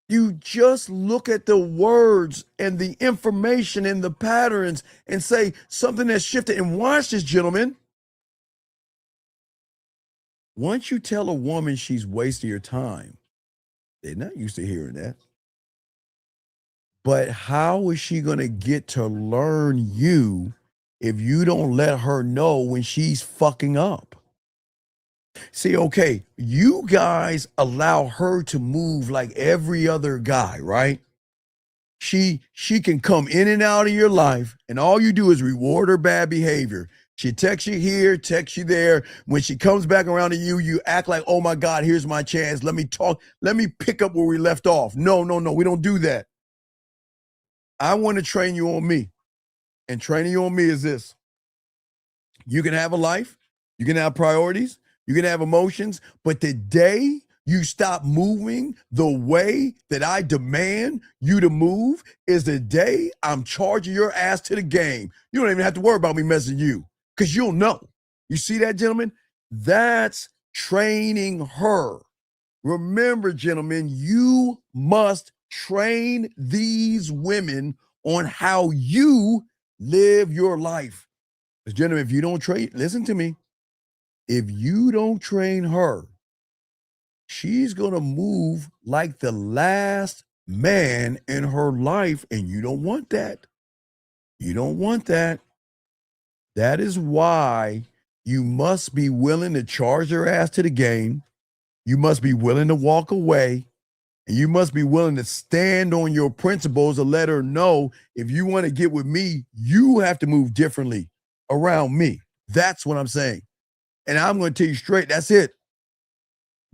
You just look at the words and the information and the patterns and say something that's shifted. And watch this, gentlemen. Once you tell a woman she's wasting your time, they're not used to hearing that. But how is she going to get to learn you if you don't let her know when she's fucking up? See, okay, you guys allow her to move like every other guy, right? She can come in and out of your life, and all you do is reward her bad behavior. She texts you here, texts you there. When she comes back around to you, you act like, oh my God, here's my chance. Let me talk. Let me pick up where we left off. No, we don't do that. I want to train you on me. And training you on me is this. You can have a life. You can have priorities. You can have emotions. But the day you stop moving the way that I demand you to move is the day I'm charging your ass to the game. You don't even have to worry about me messing you because you'll know. You see that, gentlemen? That's training her. Remember, gentlemen, you must train these women on how you live your life. Gentlemen, if you don't train, listen to me. If you don't train her, she's going to move like the last man in her life, and you don't want that. You don't want that. That is why you must be willing to charge her ass to the game. You must be willing to walk away. And you must be willing to stand on your principles and let her know if you want to get with me, you have to move differently around me. That's what I'm saying. And I'm going to tell you straight, that's it.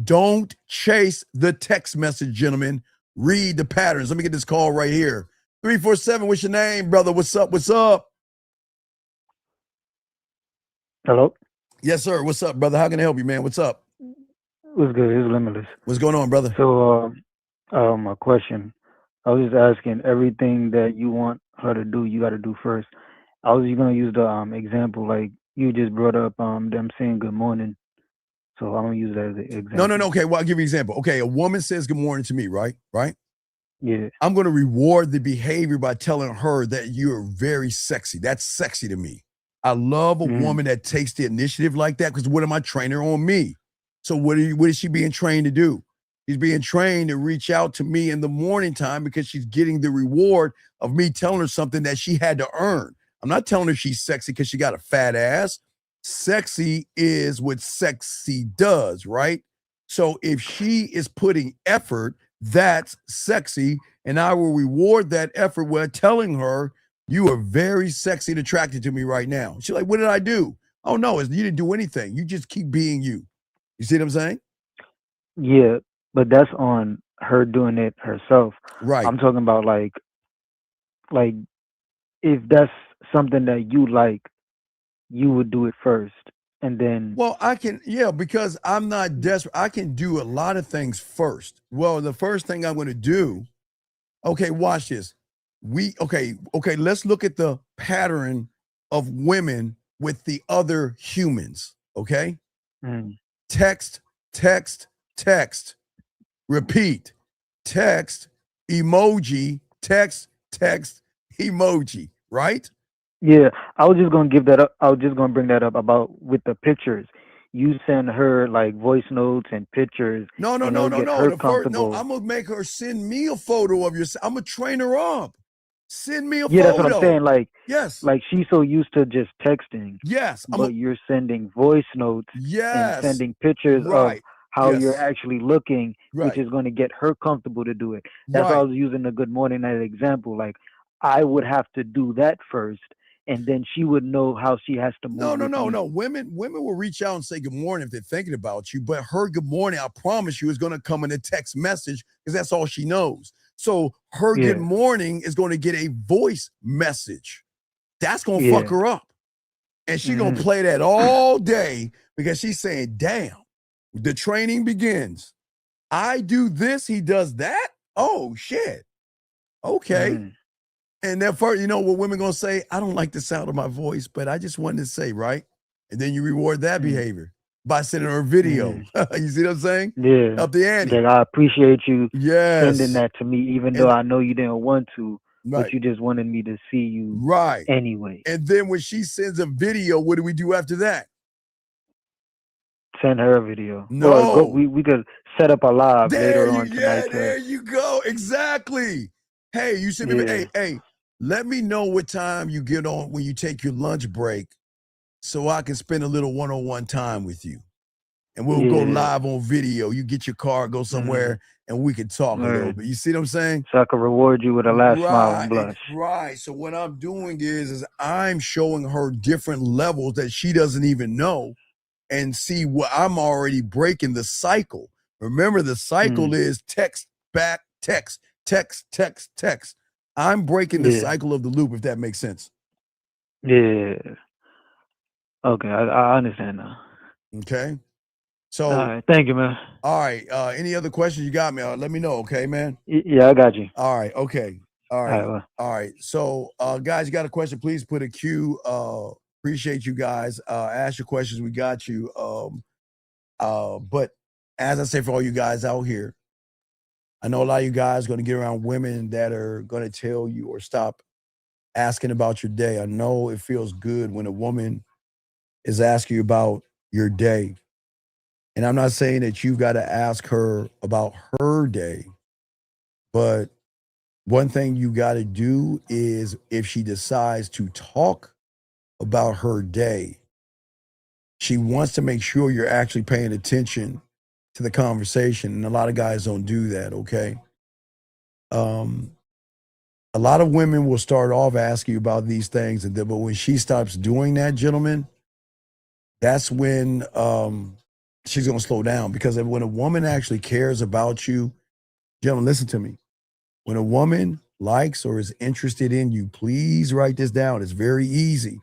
Don't chase the text message, gentlemen. Read the patterns. Let me get this call right here. 347, what's your name, brother? What's up? What's up? Hello? Yes, sir. What's up, brother? How can I help you, man? What's up? What's good? It's Limitless. What's going on, brother? So, my question, I was just asking, everything that you want her to do, you got to do first. I was going to use the example, like you just brought up them saying good morning. So I'm going to use that as an example. No. Okay, well, I'll give you an example. Okay, a woman says good morning to me, right? Right? Yeah. I'm going to reward the behavior by telling her that you're very sexy. That's sexy to me. I love a woman that takes the initiative like that, because what am I training her on me? So what is she being trained to do? She's being trained to reach out to me in the morning time because she's getting the reward of me telling her something that she had to earn. I'm not telling her she's sexy because she got a fat ass. Sexy is what sexy does, right? So if she is putting effort, that's sexy. And I will reward that effort by telling her, you are very sexy and attracted to me right now. She's like, what did I do? Oh, no, you didn't do anything. You just keep being you. You see what I'm saying? Yeah, but that's on her doing it herself. Right. I'm talking about like if that's something that you like, you would do it first. And then Well, because I'm not desperate. I can do a lot of things first. Well, the first thing I'm going to do, okay, watch this. Okay, let's look at the pattern of women with the other humans, okay? Text, repeat, text, emoji, text, emoji, right? Yeah, I was just gonna give that up. I was just gonna bring that up about with the pictures. You send her like voice notes and pictures. No. Get her comfortable. I'm gonna make her send me a photo of yourself. I'm gonna train her up. Send me a photo. Yeah, that's what I'm saying. Like, yes, like she's so used to just texting. Yes, but you're sending voice notes. Yes, and sending pictures right. of how Yes. you're actually looking, Right. which is going to get her comfortable to do it. That's why I Right. was using the good morning as an example. Like, I would have to do that first, and then she would know how she has to move. No. with me. Women will reach out and say good morning if they're thinking about you, but her good morning, I promise you, is going to come in a text message because that's all she knows. So her good Yeah. morning is going to get a voice message. That's going to Yeah. fuck her up. And she's going to play that all day because she's saying, damn, the training begins. I do this, he does that. Oh, shit. Okay. And then first, you know what women going to say? I don't like the sound of my voice, but I just wanted to say, right? And then you reward that behavior by sending her a video. You see what I'm saying? Yeah. Up the ante. Like, I appreciate you Yes. sending that to me, even though I know you didn't want to, Right. but you just wanted me to see you Right. anyway. And then when she sends a video, what do we do after that? Send her a video. No. Or we could set up a live later on tonight. There you go. Exactly. Hey, you send me, Yeah. hey, let me know what time you get on when you take your lunch break so I can spend a little one-on-one time with you. And we'll go Yeah. live on video. You get your car, go somewhere, and we can talk a little Right. bit. You see what I'm saying? So I could reward you with a last smile and blush. Right. So what I'm doing is I'm showing her different levels that she doesn't even know, and see what I'm already breaking the cycle. Remember, the cycle is text back, text. I'm breaking the Yeah. cycle of the loop, if that makes sense. Yeah. Okay, I understand now. Okay. So, All right, thank you, man. all right. Any other questions you got me? Let me know. Okay, man. Yeah, I got you. All right. Okay. All right. All right, well. All right. So, guys, you got a question? Please put a Q. Appreciate you guys. Ask your questions. We got you. But as I say, for all you guys out here, I know a lot of you guys are going to get around women that are going to tell you or stop asking about your day. I know it feels good when a woman is asking you about your day. And I'm not saying that you've got to ask her about her day, but one thing you got to do is if she decides to talk about her day, she wants to make sure you're actually paying attention to the conversation. And a lot of guys don't do that, okay? A lot of women will start off asking you about these things, but when she stops doing that, gentlemen, that's when she's going to slow down. Because when a woman actually cares about you, gentlemen, listen to me. When a woman likes or is interested in you, please write this down. It's very easy.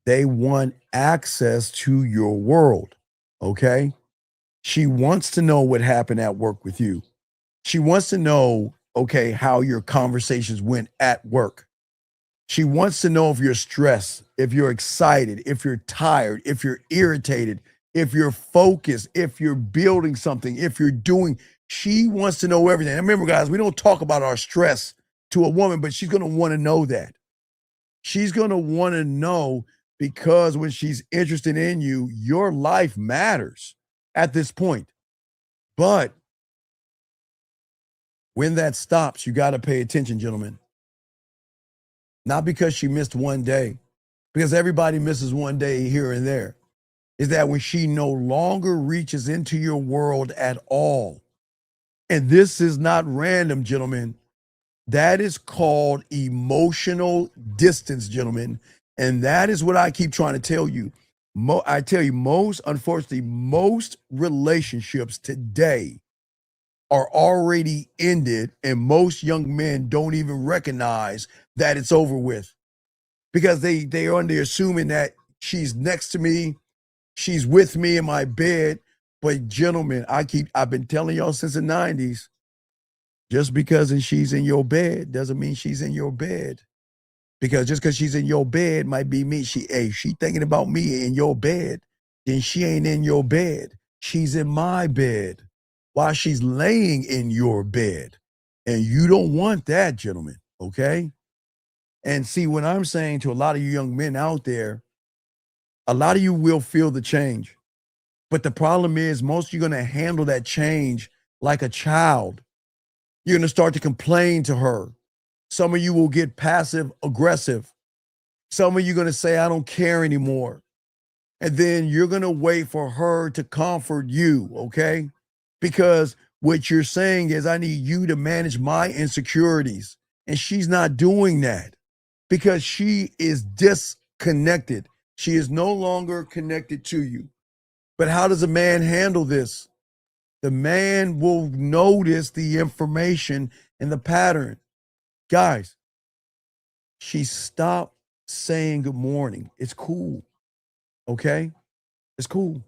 They want access to your world, okay? She wants to know what happened at work with you. She wants to know, okay, how your conversations went at work. She wants to know if you're stressed, if you're excited, if you're tired, if you're irritated, if you're focused, if you're building something, if you're doing. She wants to know everything. And remember, guys, we don't talk about our stress to a woman, but she's going to want to know that. She's going to want to know because when she's interested in you, your life matters at this point. But when that stops, you got to pay attention, gentlemen. Not because she missed one day, because everybody misses one day here and there. Is that when she no longer reaches into your world at all. And this is not random, gentlemen. That is called emotional distance, gentlemen. And that is what I keep trying to tell you. I tell you, unfortunately, most relationships today are already ended, and most young men don't even recognize that it's over with because they are under assuming that she's next to me, she's with me in my bed. But gentlemen, I've been telling y'all since the 90s, just because she's in your bed doesn't mean she's in your bed. Because just because she's in your bed might be me. She thinking about me in your bed, then she ain't in your bed. She's in my bed while she's laying in your bed. And you don't want that, gentlemen, okay? And see, what I'm saying to a lot of you young men out there, a lot of you will feel the change. But the problem is most of you are going to handle that change like a child. You're going to start to complain to her. Some of you will get passive aggressive. Some of you are going to say, I don't care anymore. And then you're going to wait for her to comfort you, okay? Because what you're saying is, I need you to manage my insecurities. And she's not doing that because she is disconnected. She is no longer connected to you. But how does a man handle this? The man will notice the information and the pattern. Guys, she stopped saying good morning. It's cool, okay? It's cool.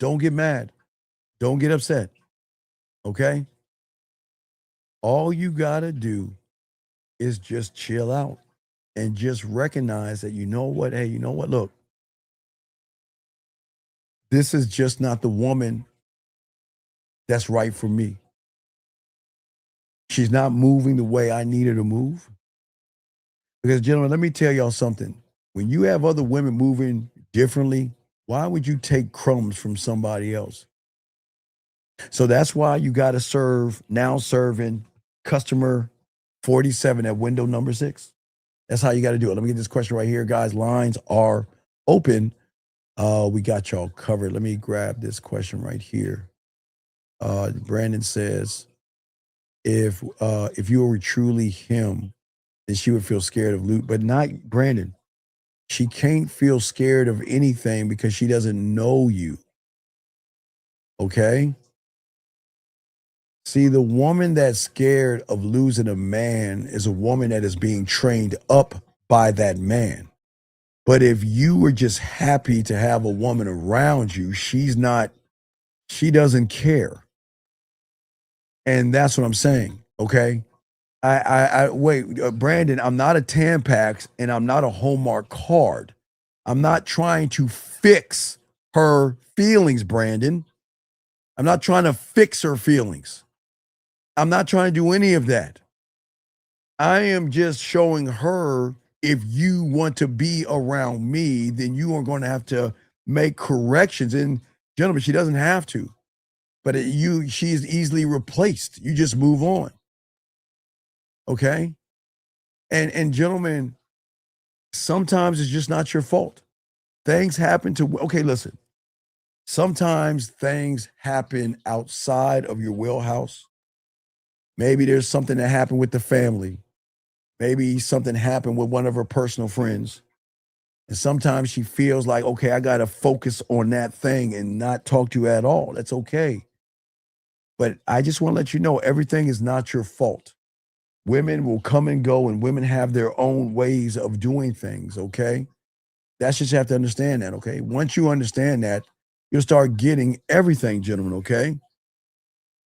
Don't get mad. Don't get upset, okay? All you gotta do is just chill out and just recognize that, you know what? Hey, you know what? Look, this is just not the woman that's right for me. She's not moving the way I need her to move. Because, gentlemen, let me tell y'all something. When you have other women moving differently, why would you take crumbs from somebody else? So that's why you got to serving customer 47 at window number 6. That's how you got to do it. Let me get this question right here, guys. Lines are open. We got y'all covered. Let me grab this question right here. Brandon says, if you were truly him, then she would feel scared of loot, but not Brandon. She can't feel scared of anything because she doesn't know you. Okay? See, the woman that's scared of losing a man is a woman that is being trained up by that man. But if you were just happy to have a woman around you, she doesn't care. And that's what I'm saying, okay? Brandon, I'm not a Tampax and I'm not a Hallmark card. I'm not trying to fix her feelings, Brandon. I'm not trying to fix her feelings. I'm not trying to do any of that. I am just showing her if you want to be around me, then you are going to have to make corrections. And gentlemen, she doesn't have to, but she is easily replaced. You just move on. Okay. And gentlemen, sometimes it's just not your fault. Things happen okay, listen. Sometimes things happen outside of your wheelhouse. Maybe there's something that happened with the family. Maybe something happened with one of her personal friends. And sometimes she feels like, okay, I got to focus on that thing and not talk to you at all. That's okay. But I just want to let you know everything is not your fault. Women will come and go, and women have their own ways of doing things, okay? That's just you have to understand that, okay? Once you understand that, you'll start getting everything, gentlemen, okay?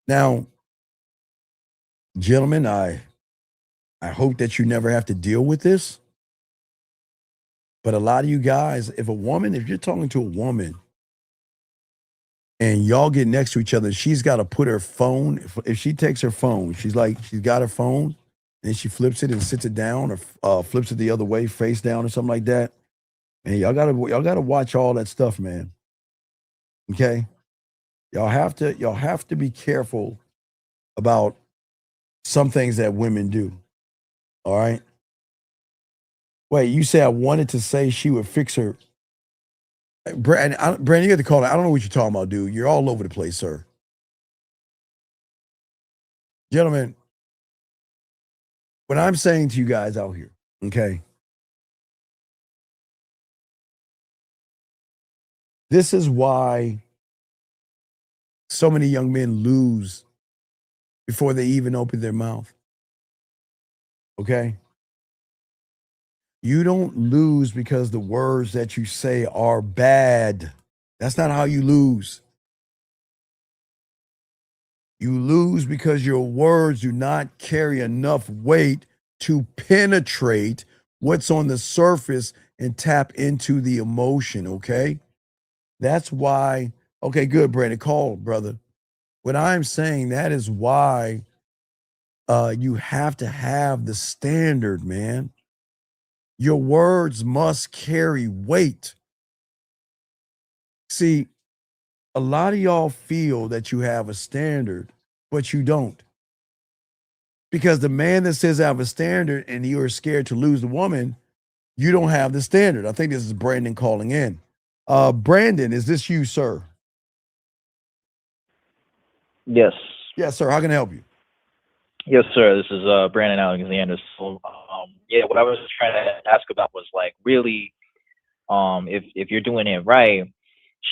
Now, gentlemen, I hope that you never have to deal with this. But a lot of you guys, if you're talking to a woman and y'all get next to each other, she's got to put her phone, if she takes her phone, she's got her phone and she flips it and sits it down or flips it the other way, face down or something like that. And y'all gotta watch all that stuff, man. Okay? Y'all have to be careful about some things that women do. All right? Wait, you say I wanted to say she would fix her. Brandon, you got to call it. I don't know what you're talking about, dude. You're all over the place, sir. Gentlemen, what I'm saying to you guys out here, okay? This is why so many young men lose before they even open their mouth. Okay? You don't lose because the words that you say are bad. That's not how you lose. You lose because your words do not carry enough weight to penetrate what's on the surface and tap into the emotion, okay? That's why, okay, good, Brandon, call, brother. What I'm saying, that is why you have to have the standard, man. Your words must carry weight. See, a lot of y'all feel that you have a standard, but you don't. Because the man that says I have a standard and you're scared to lose the woman, you don't have the standard. I think this is Brandon calling in. Brandon, is this you, sir? Yes. Yes, sir. How can I help you? Yes, sir. This is Brandon Alexander. So, yeah, what I was trying to ask about was like really, if you're doing it right,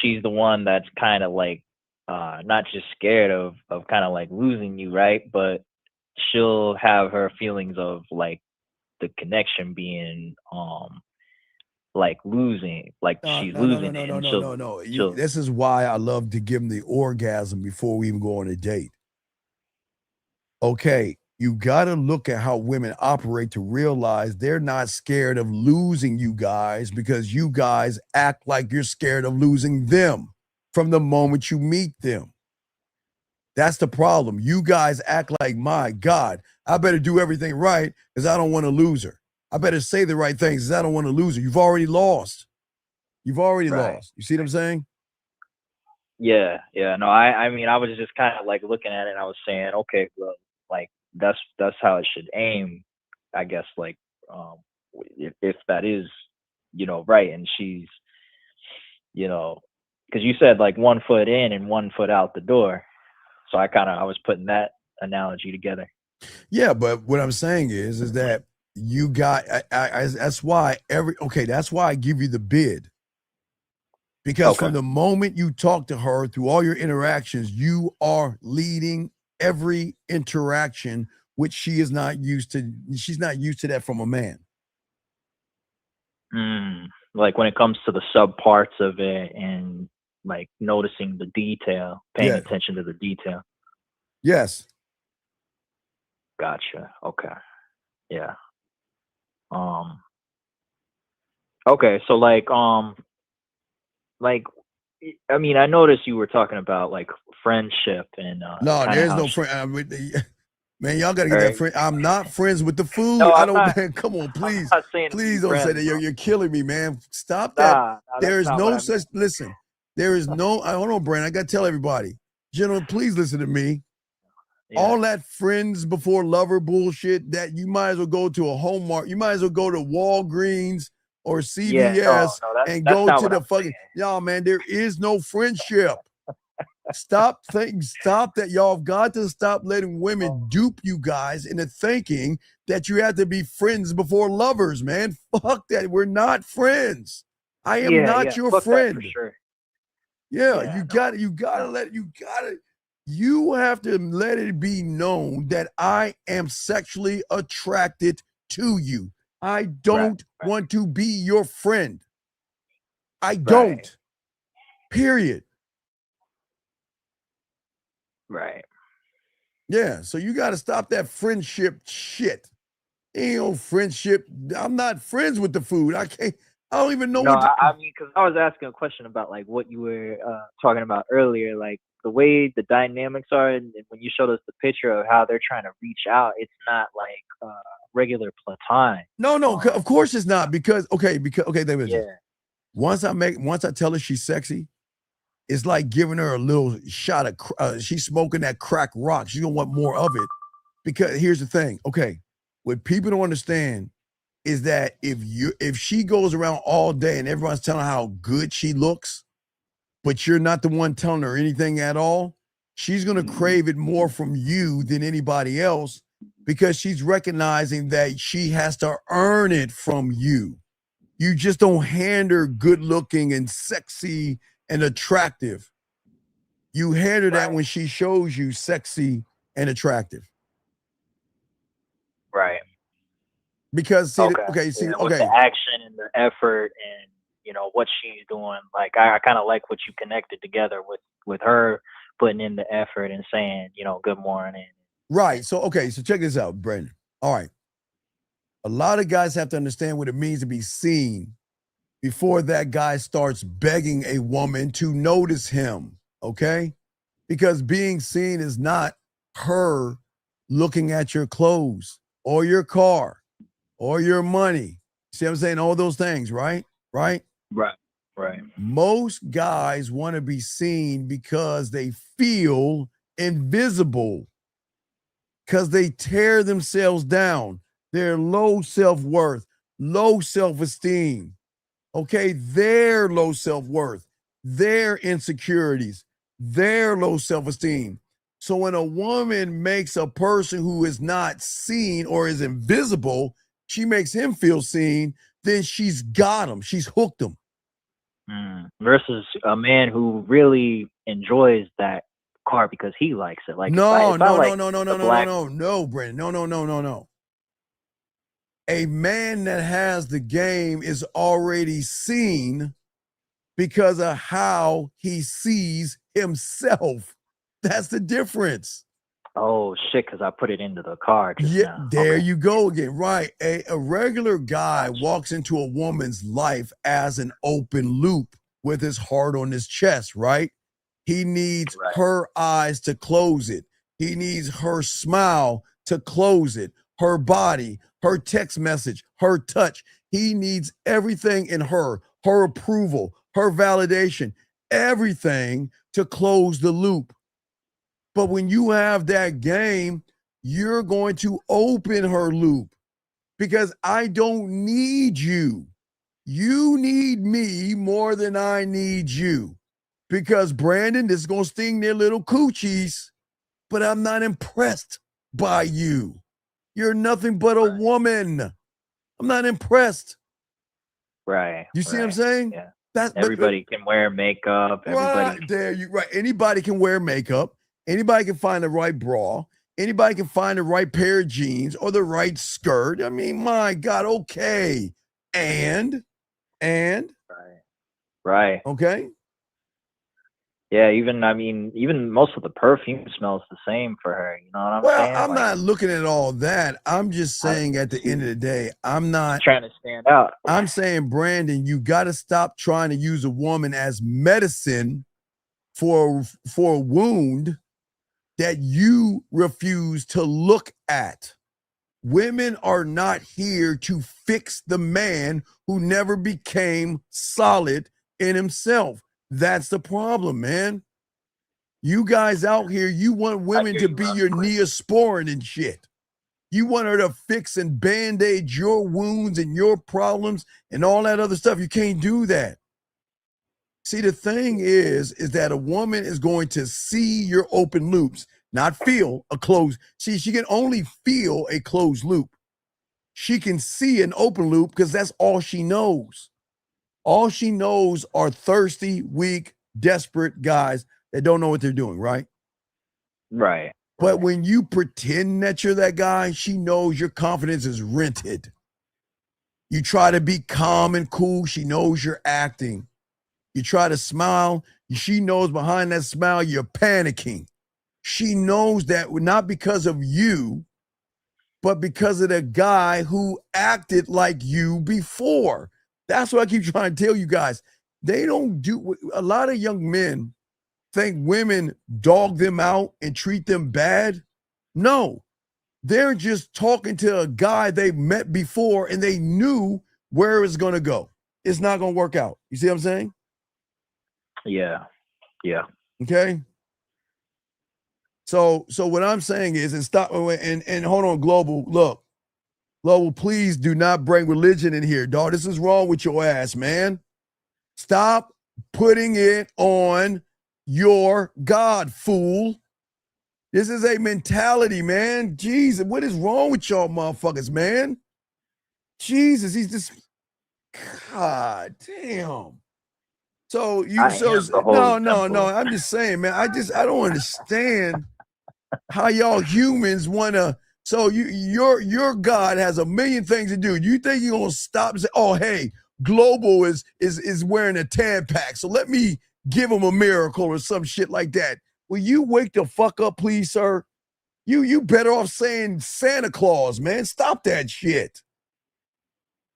she's the one that's kind of like not just scared of kind of like losing you, right? But she'll have her feelings of like the connection being like losing, like she's losing it, and she'll This is why I love to give them the orgasm before we even go on a date. Okay, you got to look at how women operate to realize they're not scared of losing you guys because you guys act like you're scared of losing them from the moment you meet them. That's the problem. You guys act like, my God, I better do everything right because I don't want to lose her. I better say the right things because I don't want to lose her. You've already lost. You've already lost. You see what I'm saying? Yeah. No, I mean, I was just kind of like looking at it and I was saying, okay, well, like that's how it should aim, I guess, like if that is, right. And she's, because you said like 1 foot in and 1 foot out the door. So I was putting that analogy together. Yeah, but what I'm saying is that you got, that's why that's why I give you the bid. Because from the moment you talk to her through all your interactions, you are leading every interaction, which she is not used to. She's not used to that from a man. Like when it comes to the sub parts of it and like noticing the detail, paying attention to the detail. Yes. Gotcha. Okay. Yeah. Okay. So like, I mean, I noticed you were talking about like friendship and no, there's no friend. Man, y'all gotta get that friend. I'm not friends with the food. No, I I'm don't. not. Man, come on, please, I'm not saying to be please don't say friends, that. bro. You're killing me, man. Stop that. Nah, There that's is not what no I such. Listen, there is no. Hold on, Brandon. I gotta tell everybody, gentlemen, please listen to me. Yeah. All that friends before lover bullshit. That you might as well go to a Hallmark. You might as well go to Walgreens or CVS and that's go not to what the I'm fucking. Y'all, man, there is no friendship. Stop that. Y'all have got to stop letting women dupe you guys into thinking that you have to be friends before lovers, man. Fuck that. We're not friends. I am not your fuck friend. that for sure. Yeah, Yeah, you have to let it be known that I am sexually attracted to you. I don't want to be your friend. I don't. Period. Right. Yeah, so you got to stop that friendship shit. Ain't no friendship. I'm not friends with the food. I don't even know No, what. I mean, because I was asking a question about like what you were talking about earlier, like the way the dynamics are, and when you showed us the picture of how they're trying to reach out, it's not like regular platonic. No, of course it's not because okay, Yeah. Once I tell her she's sexy, it's like giving her a little shot of she's smoking that crack rock. She's gonna want more of it because here's the thing. Okay, what people don't understand is that if she goes around all day and everyone's telling her how good she looks, but you're not the one telling her anything at all, she's gonna crave it more from you than anybody else because she's recognizing that she has to earn it from you. You just don't hand her good looking and sexy and attractive. You hand her that when she shows you sexy and attractive. Right. Because with the action and the effort and what she's doing, like I kind of like what you connected together with her putting in the effort and saying good morning. Right. So check this out, Brandon. All right. A lot of guys have to understand what it means to be seen before that guy starts begging a woman to notice him. Okay? Because being seen is not her looking at your clothes or your car or your money. See what I'm saying? All those things, right? Right. Most guys want to be seen because they feel invisible, because they tear themselves down. They're low self-worth, low self-esteem. Okay, their low self-worth, their insecurities, their low self-esteem. So when a woman makes a person who is not seen or is invisible, she makes him feel seen, then she's got him. She's hooked him. Versus a man who really enjoys that car because he likes it. Like No, Brandon. No. A man that has the game is already seen because of how he sees himself. That's the difference. Oh shit, because I put it into the car just now. There you go again. Right. A regular guy walks into a woman's life as an open loop with his heart on his chest, right? He needs her eyes to close it. He needs her smile to close it. Her body, her text message, her touch. He needs everything in her approval, her validation, everything to close the loop. But when you have that game, you're going to open her loop because I don't need you. You need me more than I need you. Because Brandon, this is going to sting their little coochies, but I'm not impressed by you. You're nothing but a woman. I'm not impressed. Right. You see what I'm saying? Yeah. Everybody can wear makeup. Everybody. Anybody can wear makeup. Anybody can find the right bra. Anybody can find the right pair of jeans or the right skirt. I mean, my God, okay. And Right. Okay. Yeah, even most of the perfume smells the same for her. You know what I'm saying? I'm not looking at all that. I'm just saying at the end of the day, I'm not trying to stand out. I'm saying, Brandon, you got to stop trying to use a woman as medicine for a wound that you refuse to look at. Women are not here to fix the man who never became solid in himself. That's the problem, man. You guys out here, you want women to be your Neosporin and shit. You want her to fix and band-aid your wounds and your problems and all that other stuff. You can't do that. See, the thing is that a woman is going to see your open loops, not feel a closed. See, she can only feel a closed loop. She can see an open loop because that's all she knows. All she knows are thirsty, weak, desperate guys that don't know what they're doing, right? Right. But when you pretend that you're that guy, she knows your confidence is rented. You try to be calm and cool, she knows you're acting. You try to smile, she knows behind that smile you're panicking. She knows that not because of you, but because of the guy who acted like you before. That's what I keep trying to tell you guys. They don't do, a lot of young men think women dog them out and treat them bad. No, they're just talking to a guy they met before and they knew where it's going to go. It's not going to work out. You see what I'm saying? Yeah. Yeah. Okay. So what I'm saying is, and stop and hold on, Global. Look, Global, please do not bring religion in here, dog. This is wrong with your ass, man. Stop putting it on your God, fool. This is a mentality, man. Jesus, what is wrong with y'all motherfuckers, man? Jesus, he's just, God damn. So you, no. I'm just saying, man. I don't understand how y'all humans want to. So your God has a million things to do. You think you're gonna stop and say, "Oh, hey, Global is wearing a Tampax, so let me give him a miracle or some shit like that"? Will you wake the fuck up, please, sir? You better off saying Santa Claus, man. Stop that shit.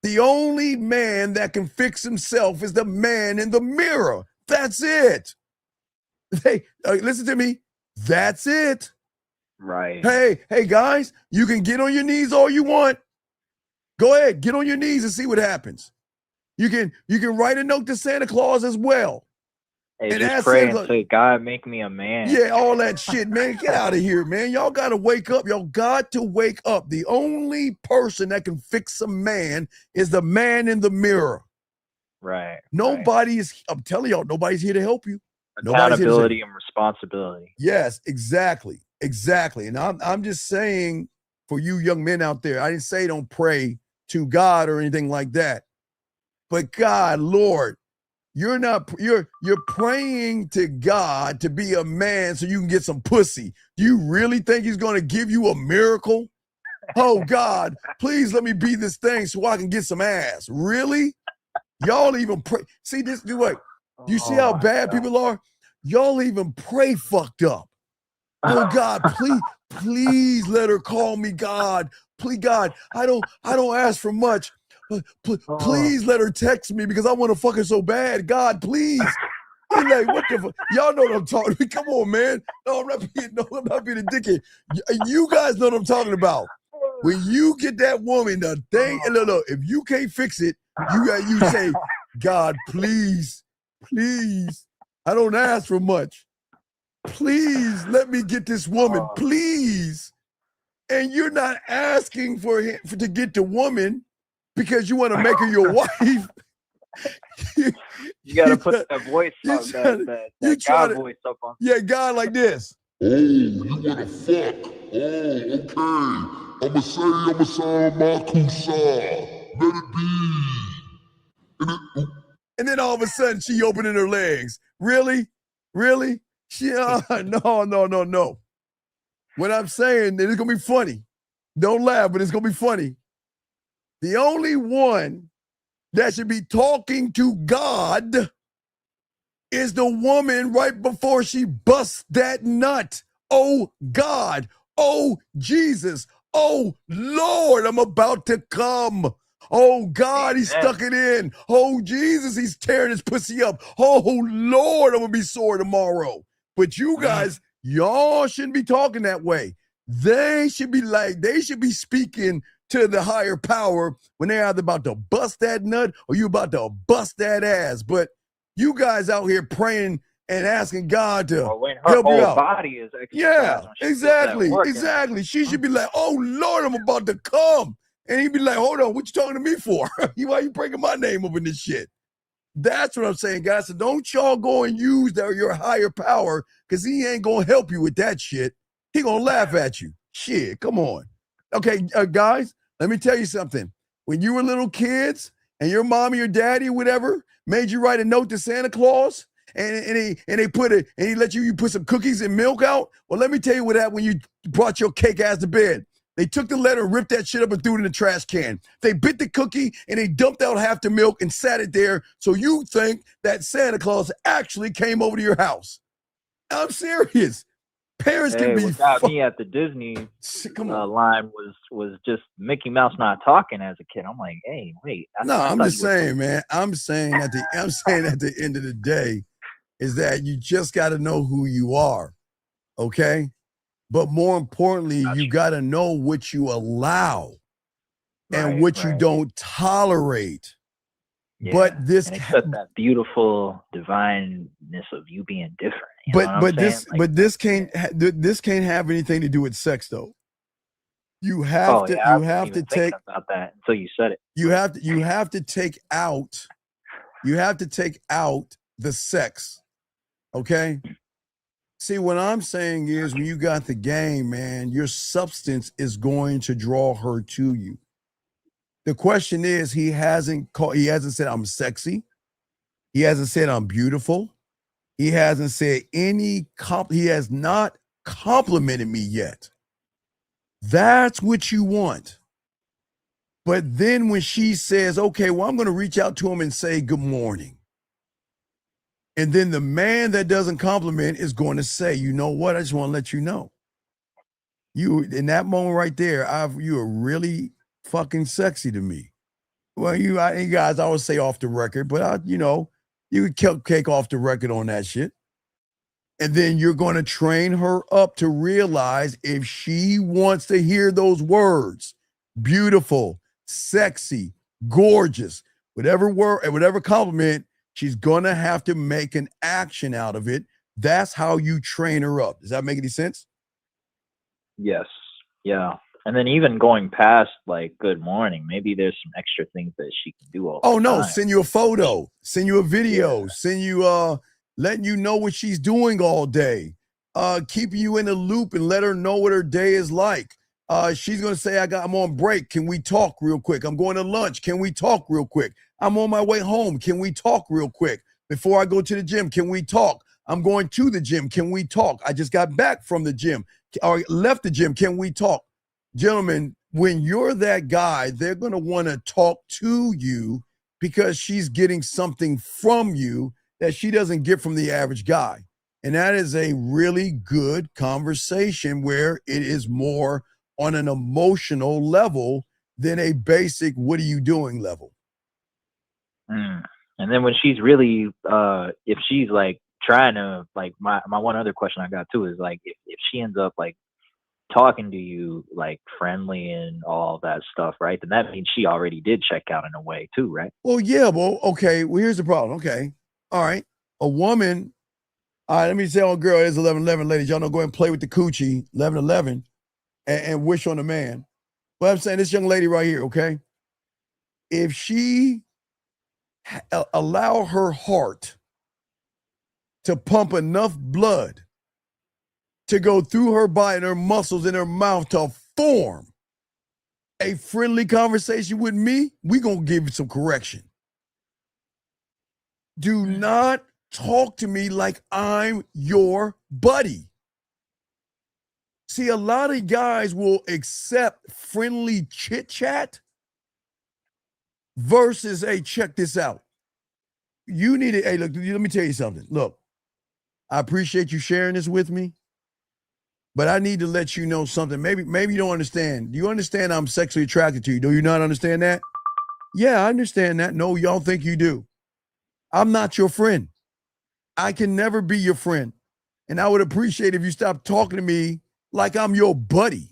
The only man that can fix himself is the man in the mirror. That's it. Hey, listen to me. That's it. Right. Hey, guys, you can get on your knees all you want. Go ahead, get on your knees and see what happens. You can write a note to Santa Claus as well. Hey, and just pray and say, God, make me a man. Yeah, all that shit, man. Get out of here, man. Y'all got to wake up. Y'all got to wake up. The only person that can fix a man is the man in the mirror. Right. Nobody is, I'm telling y'all, nobody's here to help you. Accountability and responsibility. Yes, exactly. And I'm just saying, for you young men out there, I didn't say don't pray to God or anything like that. But God, Lord, you're praying to God to be a man so you can get some pussy. Do you really think he's going to give you a miracle? Oh, God, please let me be this thing so I can get some ass. Really? Y'all even pray. See this? Do you see how bad people are? Y'all even pray fucked up. Oh, God, please let her call me God. Please, God, I don't ask for much. Please let her text me because I want to fuck her so bad. God, please. He's like, what the fuck? Y'all know what I'm talking about. Come on, man. No, I'm not being a dickhead. You guys know what I'm talking about. When you get that woman, the thing, and look, if you can't fix it, you say, God, please, I don't ask for much. Please let me get this woman, please. And you're not asking for him to get the woman because you want to make her your wife. You got to put that voice up, that God voice up on. Yeah, God like this. Oh, you want to fuck? Oh, okay. I'ma say my kusa. Let it be. And then all of a sudden she opening her legs. Really? She no. What I'm saying, it's gonna be funny. Don't laugh, but it's gonna be funny. The only one that should be talking to God is the woman right before she busts that nut. Oh God, oh Jesus, oh Lord, I'm about to come. Oh God, he stuck it in. Oh Jesus, he's tearing his pussy up. Oh Lord, I'm gonna be sore tomorrow. But you guys Y'all shouldn't be talking that way. They should be speaking to the higher power when they're either about to bust that nut or you about to bust that ass. But you guys out here praying and asking God to when her help you whole out. body is exercised. Yeah, when she feels that work in exactly. She should be like, oh, Lord, I'm about to come. And he'd be like, hold on, what you talking to me for? Why you breaking my name up in this shit? That's what I'm saying, guys. So don't y'all go and use your higher power because he ain't going to help you with that shit. He going to laugh at you. Shit, come on. Okay, guys, let me tell you something. When you were little kids and your mom or your daddy or whatever made you write a note to Santa Claus and he let you put some cookies and milk out, well, let me tell you what happened when you brought your cake ass to bed. They took the letter and ripped that shit up and threw it in the trash can. They bit the cookie and they dumped out half the milk and sat it there so you think that Santa Claus actually came over to your house. I'm serious. Parents can be what got me at the Disney line was just Mickey Mouse not talking as a kid. I'm like, hey, wait. I'm just saying, man. I'm saying at the end of the day is that you just got to know who you are, okay? But more importantly, you got to know what you allow and what you don't tolerate. Yeah. But this and accept that beautiful divineness of you being different. You know what I'm saying? this can't have anything to do with sex though. You have to take about that until you said it. You have to take out the sex. Okay? See, what I'm saying is when you got the game, man, your substance is going to draw her to you. The question is, he hasn't said I'm sexy. He hasn't said I'm beautiful. He hasn't said he has not complimented me yet. That's what you want. But then when she says, okay, well, I'm going to reach out to him and say good morning. And then the man that doesn't compliment is going to say, you know what? I just want to let you know. You, in that moment right there, you are really fucking sexy to me. Well, you guys always say off the record, but you can cupcake off the record on that shit. And then you're going to train her up to realize if she wants to hear those words, beautiful, sexy, gorgeous, whatever word, whatever compliment, she's going to have to make an action out of it. That's how you train her up. Does that make any sense? Yes. Yeah. And then even going past like good morning, maybe there's some extra things that she can do all the time. Send you a photo, send you a video, send you letting you know what she's doing all day, keeping you in the loop and let her know what her day is like. She's gonna say, I'm on break. Can we talk real quick? I'm going to lunch. Can we talk real quick? I'm on my way home. Can we talk real quick? Before I go to the gym, can we talk? I'm going to the gym. Can we talk? I just got back from the gym or left the gym. Can we talk? Gentlemen, when you're that guy, they're going to want to talk to you because she's getting something from you that she doesn't get from the average guy. And that is a really good conversation where it is more on an emotional level than a basic, what are you doing level. And then when she's really, if she's like trying to, like my one other question I got too is like, if she ends up like talking to you like friendly and all that stuff, right? Then that means she already did check out in a way too, right? Well, yeah, well, okay. Well, here's the problem. Okay. All right. A woman, all right, let me say, oh, girl, it's 11:11, ladies. Y'all know, go ahead and play with the coochie, 11:11, and wish on the man. But I'm saying this young lady right here, okay? If she allow her heart to pump enough blood to go through her body and her muscles in her mouth to form a friendly conversation with me, we gonna give you some correction. Do not talk to me like I'm your buddy. See, a lot of guys will accept friendly chit chat versus, hey, check this out. You need it. Hey, look, let me tell you something. Look, I appreciate you sharing this with me, but I need to let you know something. Maybe you don't understand. Do you understand I'm sexually attracted to you? Do you not understand that? Yeah, I understand that. No, y'all think you do. I'm not your friend. I can never be your friend. And I would appreciate if you stopped talking to me like I'm your buddy,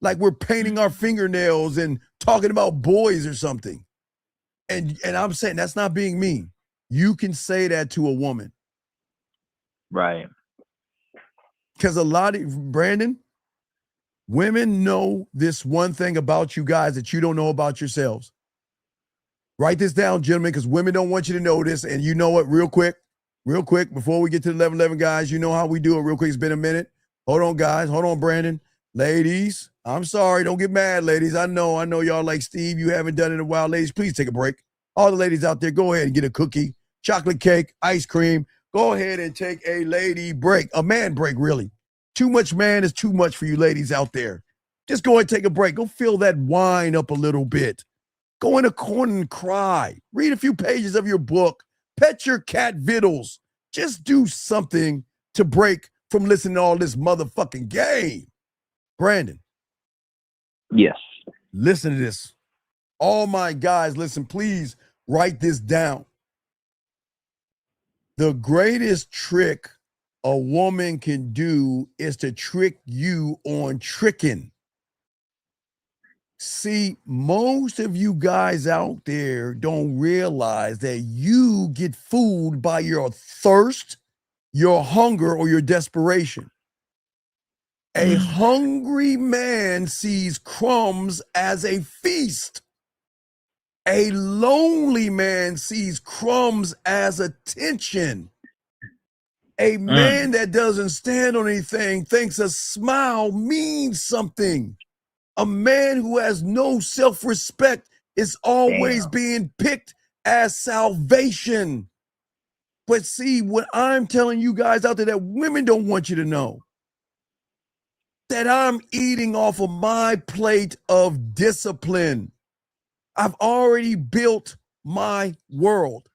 like we're painting our fingernails and talking about boys or something. And I'm saying that's not being mean. You can say that to a woman. Right. Because a lot of, Brandon, women know this one thing about you guys that you don't know about yourselves. Write this down, gentlemen, because women don't want you to know this. And you know what, real quick, before we get to the 11-11, guys, you know how we do it real quick. It's been a minute. Hold on, guys. Hold on, Brandon. Ladies, I'm sorry. Don't get mad, ladies. I know y'all like Steve. You haven't done it in a while. Ladies, please take a break. All the ladies out there, go ahead and get a cookie, chocolate cake, ice cream. Go ahead and take a lady break, a man break, really. Too much man is too much for you ladies out there. Just go ahead and take a break. Go fill that wine up a little bit. Go in a corner and cry. Read a few pages of your book. Pet your cat Vittles. Just do something to break from listening to all this motherfucking game. Brandon. Yes. Listen to this. All my guys, listen, please write this down. The greatest trick a woman can do is to trick you on tricking. See, most of you guys out there don't realize that you get fooled by your thirst, your hunger, or your desperation. A hungry man sees crumbs as a feast. A lonely man sees crumbs as attention. A man that doesn't stand on anything thinks a smile means something. A man who has no self-respect is always being picked as salvation. But see, what I'm telling you guys out there that women don't want you to know, that I'm eating off of my plate of discipline. I've already built my world.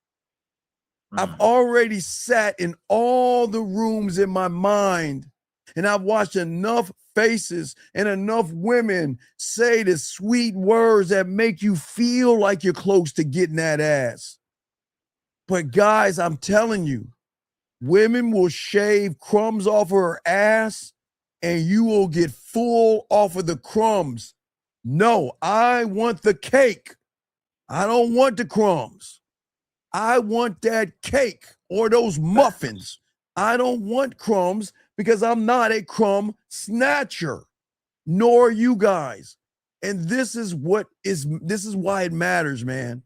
I've already sat in all the rooms in my mind, and I've watched enough faces and enough women say the sweet words that make you feel like you're close to getting that ass. But guys, I'm telling you, women will shave crumbs off of her ass and you will get full off of the crumbs. No, I want the cake. I don't want the crumbs. I want that cake or those muffins. I don't want crumbs because I'm not a crumb snatcher, nor you guys. And this is why it matters, man.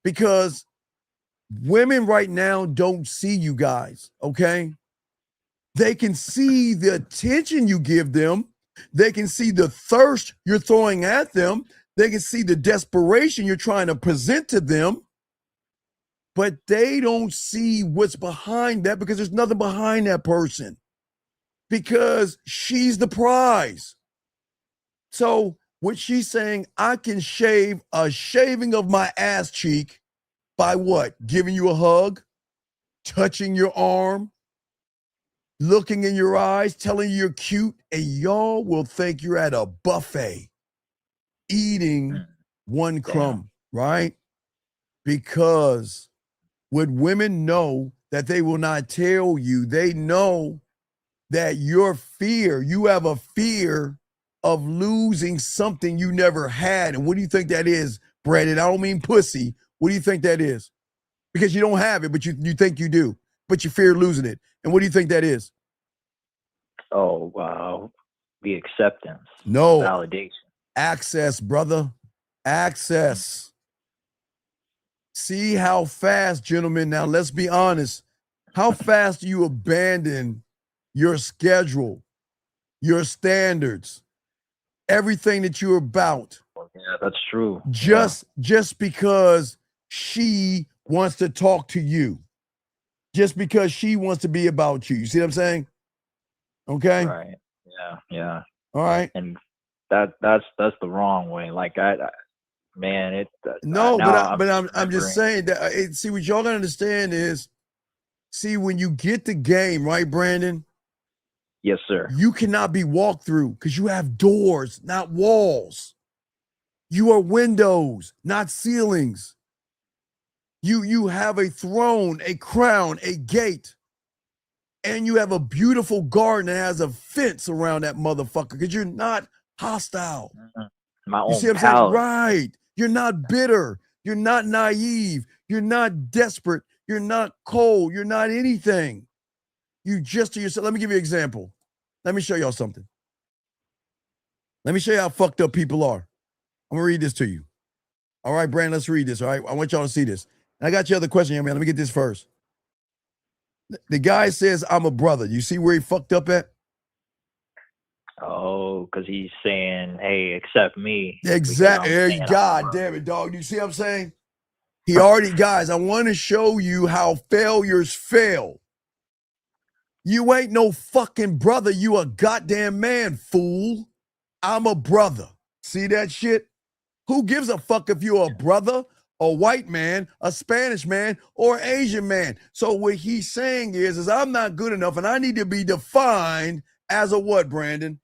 Because women right now don't see you guys, okay? They can see the attention you give them. They can see the thirst you're throwing at them. They can see the desperation you're trying to present to them. But they don't see what's behind that because there's nothing behind that person. Because she's the prize. So what she's saying, I can shave a shaving of my ass cheek by what? Giving you a hug, touching your arm, looking in your eyes, telling you you're cute, and y'all will think you're at a buffet eating one crumb, right? Because what women know that they will not tell you, they know that you have a fear of losing something you never had. And what do you think that is, Brandon? I don't mean pussy. What do you think that is? Because you don't have it, but you think you do, but you fear losing it. And what do you think that is? Oh, wow. The acceptance. No. Validation. Access, brother. Access. See how fast, gentlemen, now let's be honest. How fast do you abandon your schedule, your standards, everything that you're about? Yeah, that's true. Just because she wants to talk to you. Just because she wants to be about you. You see what I'm saying? Okay? Right. Yeah. All right. And that's the wrong way. Like man, no, now but I'm just saying that see what y'all gotta understand is, see, when you get the game, right, Brandon? Yes, sir. You cannot be walked through because you have doors, not walls. You are windows, not ceilings. You have a throne, a crown, a gate. and you have a beautiful garden that has a fence around that motherfucker because you're not hostile. My You own see what I'm saying? palace. Right. You're not bitter. You're not naive. You're not desperate. You're not cold. You're not anything. You just to yourself. Let me give you an example. Let me show y'all something. Let me show you how fucked up people are. I'm gonna read this to you. All right, Brandon, let's read this. All right. I want y'all to see this. And I got your other question, young man. Let me get this first. The guy says, I'm a brother. You see where he fucked up at? Oh, because he's saying, hey, accept me. Exactly. because I'm saying I'm God damn it, dog. You see what I'm saying? He already, guys, I want to show you how failures fail. You ain't no fucking brother. You a goddamn man, fool. I'm a brother. See that shit? Who gives a fuck if you're a brother, a white man, a Spanish man, or Asian man? So what he's saying is I'm not good enough and I need to be defined as a what, Brandon?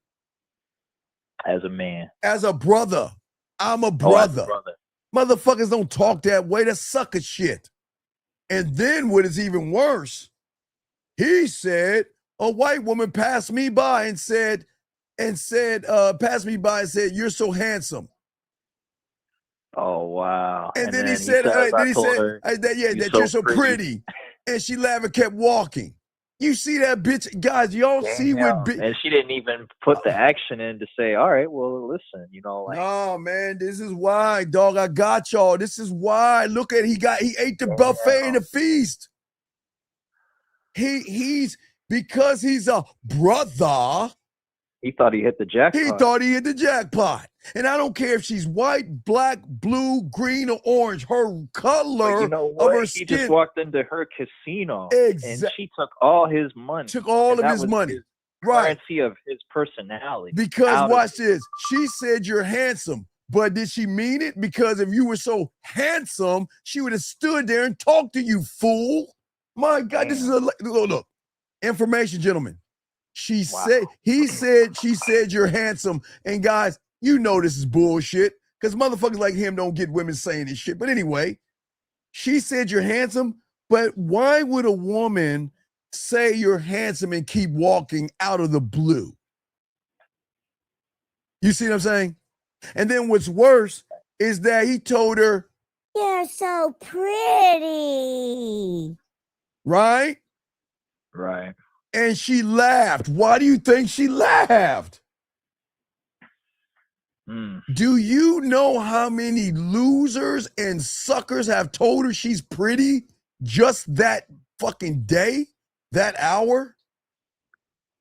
as a man. As a brother. I'm a Oh, brother. as a brother. Motherfuckers don't talk that way. That's sucker shit. And then what is even worse, he said a white woman passed me by and said, passed me by and said, you're so handsome. Oh, wow. And then he says, said, I told her, that you're so pretty. And she laughed and kept walking. You see that bitch? Guys, y'all see what bitch. And she didn't even put the action in to say, all right, well, listen, like. No, man, this is why, dog. I got y'all. This is why. Look at he ate the buffet and the feast. He's because he's a brother. He thought he hit the jackpot. He thought he hit the jackpot. And I don't care if she's white, black, blue, green, or orange. Her color of her skin. He just walked into her casino. And she took all his money. Took all of his money. Right. Currency of his personality. Because watch this. She said you're handsome. But did she mean it? Because if you were so handsome, she would have stood there and talked to you, fool. My God, this is a look. Information, gentlemen. She said you're handsome. And guys, you know this is bullshit. Because motherfuckers like him don't get women saying this shit. But anyway, she said you're handsome. But why would a woman say you're handsome and keep walking out of the blue? You see what I'm saying? And then what's worse is that he told her, you're so pretty. Right? Right. And she laughed. Why do you think she laughed? Do you know how many losers and suckers have told her she's pretty just that fucking day, that hour?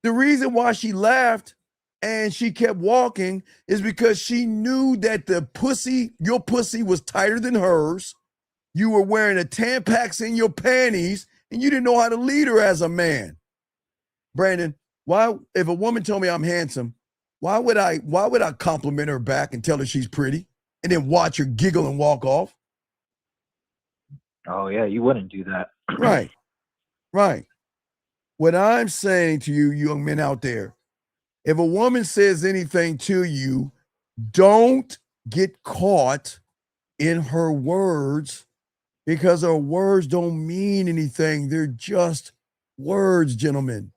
The reason why she laughed and she kept walking is because she knew that your pussy was tighter than hers. You were wearing a Tampax in your panties and you didn't know how to lead her as a man. Brandon, why, if a woman told me I'm handsome, why would I compliment her back and tell her she's pretty and then watch her giggle and walk off? Oh, yeah, you wouldn't do that. Right. What I'm saying to you, young men out there, if a woman says anything to you, don't get caught in her words because her words don't mean anything. They're just words, gentlemen.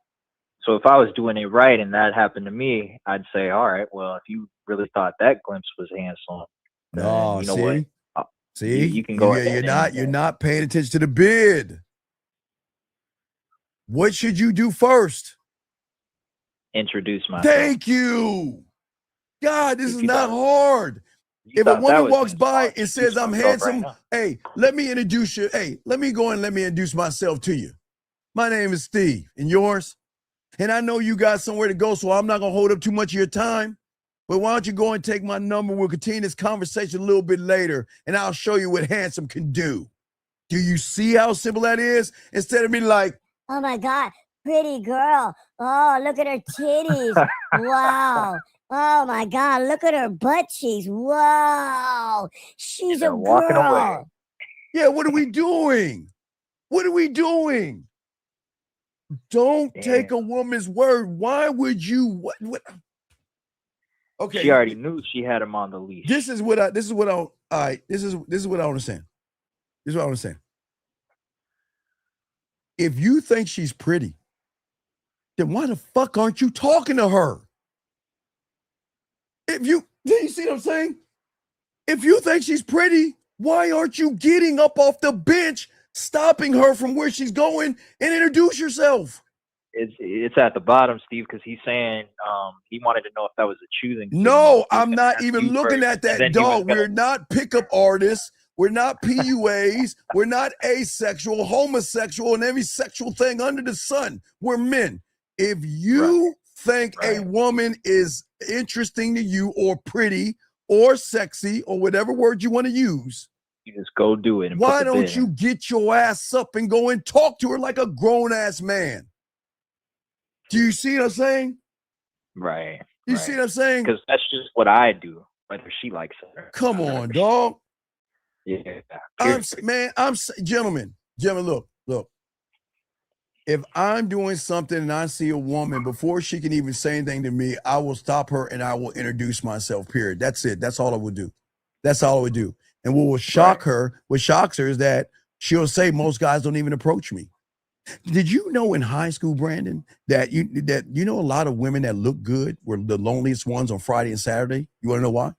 So if I was doing it right and that happened to me, I'd say, all right, well, if you really thought that glimpse was handsome, no, you know see? what? See, you can go ahead. You're not paying attention to the bid. What should you do first? Introduce myself. Thank you. God, this is not hard. If a woman walks by and says I'm handsome, hey, let me introduce you. Hey, let me go and let me introduce myself to you. My name is Steve, and yours? And I know you got somewhere to go, so I'm not going to hold up too much of your time. But why don't you go and take my number? We'll continue this conversation a little bit later, and I'll show you what handsome can do. Do you see how simple that is? Instead of being like, oh my God, pretty girl. Oh, look at her titties. Wow. Oh my God, look at her butt cheeks. Wow. She's a walking girl. away. Yeah, what are we doing? What are we doing? Don't take a woman's word. Why would you? What? Okay. She already knew she had him on the leash. This is what I understand. This is what I understand. If you think she's pretty then why the fuck aren't you talking to her? Do you see what I'm saying? If you think she's pretty, why aren't you getting up off the bench, stopping her from where she's going, and introduce yourself? It's at the bottom, Steve, because he's saying he wanted to know if that was a choosing. No, I'm not even looking at that, dog. We're not pickup artists. We're not PUAs. We're not asexual, homosexual, and every sexual thing under the sun. We're men. If you think a woman is interesting to you or pretty or sexy or whatever word you want to use, you just go do it. And why don't you get your ass up and go and talk to her like a grown-ass man? Do you see what I'm saying? Right. You see what I'm saying? Because that's just what I do, whether she likes it or Come on, dog. Yeah. Gentlemen, look. If I'm doing something and I see a woman, before she can even say anything to me, I will stop her and I will introduce myself, period. That's it. That's all I would do. That's all I would do. And what will shock her, what shocks her is that she'll say most guys don't even approach me. Did you know in high school, Brandon, that you know a lot of women that look good were the loneliest ones on Friday and Saturday? You want to know why?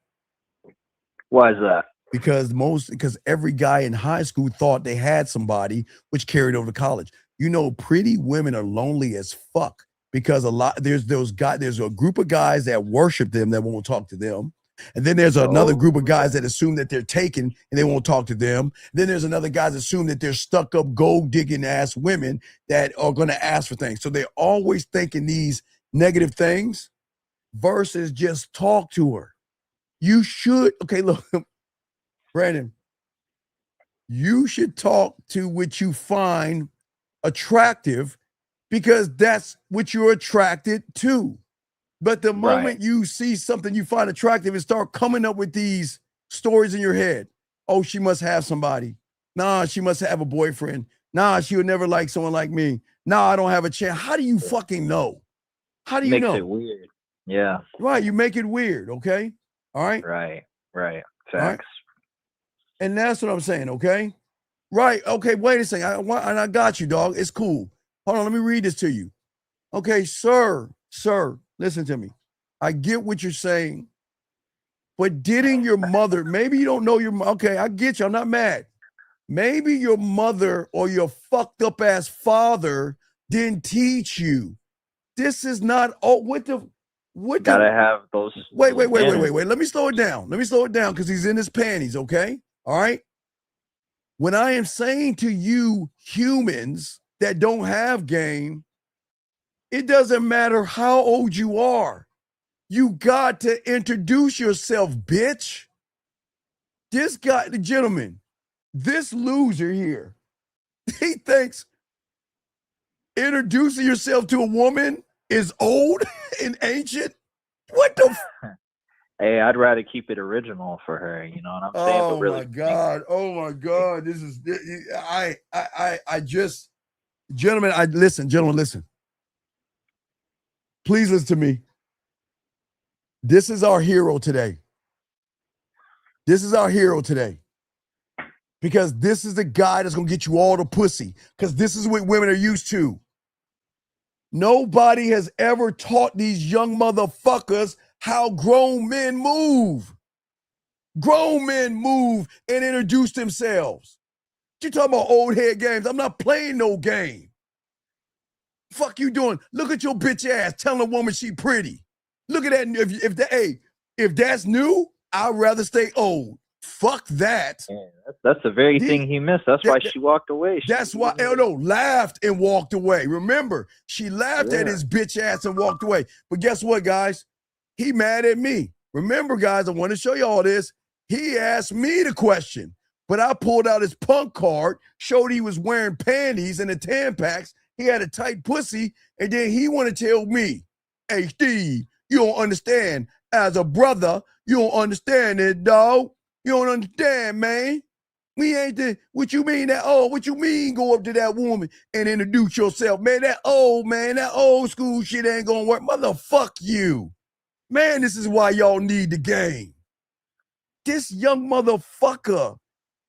Why is that? Because every guy in high school thought they had somebody, which carried over to college. You know, pretty women are lonely as fuck because there's a group of guys that worship them that won't talk to them. And then there's another group of guys that assume that they're taken and they won't talk to them. Then there's another guys that assume that they're stuck up gold digging ass women that are going to ask for things. So they're always thinking these negative things versus just talk to her. You should, look, Brandon, you should talk to what you find attractive because that's what you're attracted to. But the moment you see something you find attractive and start coming up with these stories in your head, oh, she must have somebody. Nah, she must have a boyfriend. Nah, she would never like someone like me. Nah, I don't have a chance. How do you fucking know? How do you know? Makes it weird. Yeah. Right, you make it weird, okay? All right? Right. Facts. Right? And that's what I'm saying, okay? Right, okay, wait a second. I got you, dog. It's cool. Hold on, let me read this to you. Okay, sir, listen to me. I get what you're saying, but didn't your mother, maybe you don't know your mother. Okay, I get you. I'm not mad. Maybe your mother or your fucked up ass father didn't teach you. This is not, gotta have those. Wait. Let me slow it down. Because he's in his panties, okay? All right? When I am saying to you humans that don't have game, it doesn't matter how old you are. You got to introduce yourself, bitch. This guy, the gentleman, this loser here, he thinks introducing yourself to a woman is old and ancient. What the? Hey, I'd rather keep it original for her. You know what I'm saying? Oh, but really, oh my God. This is, I just, gentlemen, listen. Please listen to me. This is our hero today. Because this is the guy that's going to get you all the pussy. Because this is what women are used to. Nobody has ever taught these young motherfuckers how grown men move. Grown men move and introduce themselves. You talking about old head games? I'm not playing no game. Fuck you doing? Look at your bitch ass telling a woman she pretty. Look at that. If that's new, I'd rather stay old. Fuck that. Yeah, that's the very thing he missed. That's why she walked away. That's why Eldo laughed and walked away. Remember, she laughed at his bitch ass and walked away. But guess what, guys? He mad at me. Remember, guys, I want to show you all this. He asked me the question, but I pulled out his punk card, showed he was wearing panties and the Tampax. He had a tight pussy, and then he want to tell me, hey, Steve, you don't understand. As a brother, you don't understand it, dog. You don't understand, man. We ain't what you mean go up to that woman and introduce yourself, man. That old school shit ain't gonna work. Motherfuck you. Man, this is why y'all need the game. This young motherfucker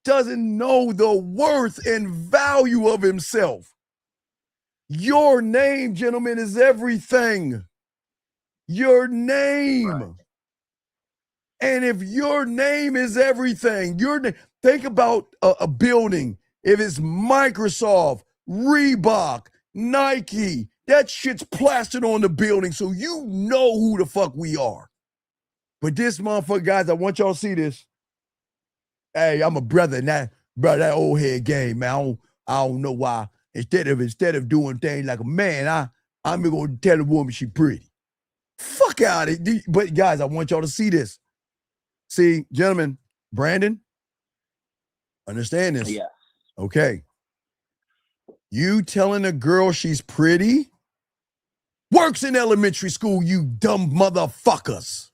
doesn't know the worth and value of himself. Your name, gentlemen, is everything. Your name. Right. And if your name is everything, think about a building. If it's Microsoft, Reebok, Nike, that shit's plastered on the building, so you know who the fuck we are. But this motherfucker, guys, I want y'all to see this. Hey, I'm a brother in that old head game, man. I don't know why. Instead of doing things like a man, I'm gonna tell a woman she pretty. Fuck out of it. But guys, I want y'all to see this. See, gentlemen, Brandon, understand this. Yes. Okay. You telling a girl she's pretty works in elementary school, you dumb motherfuckers.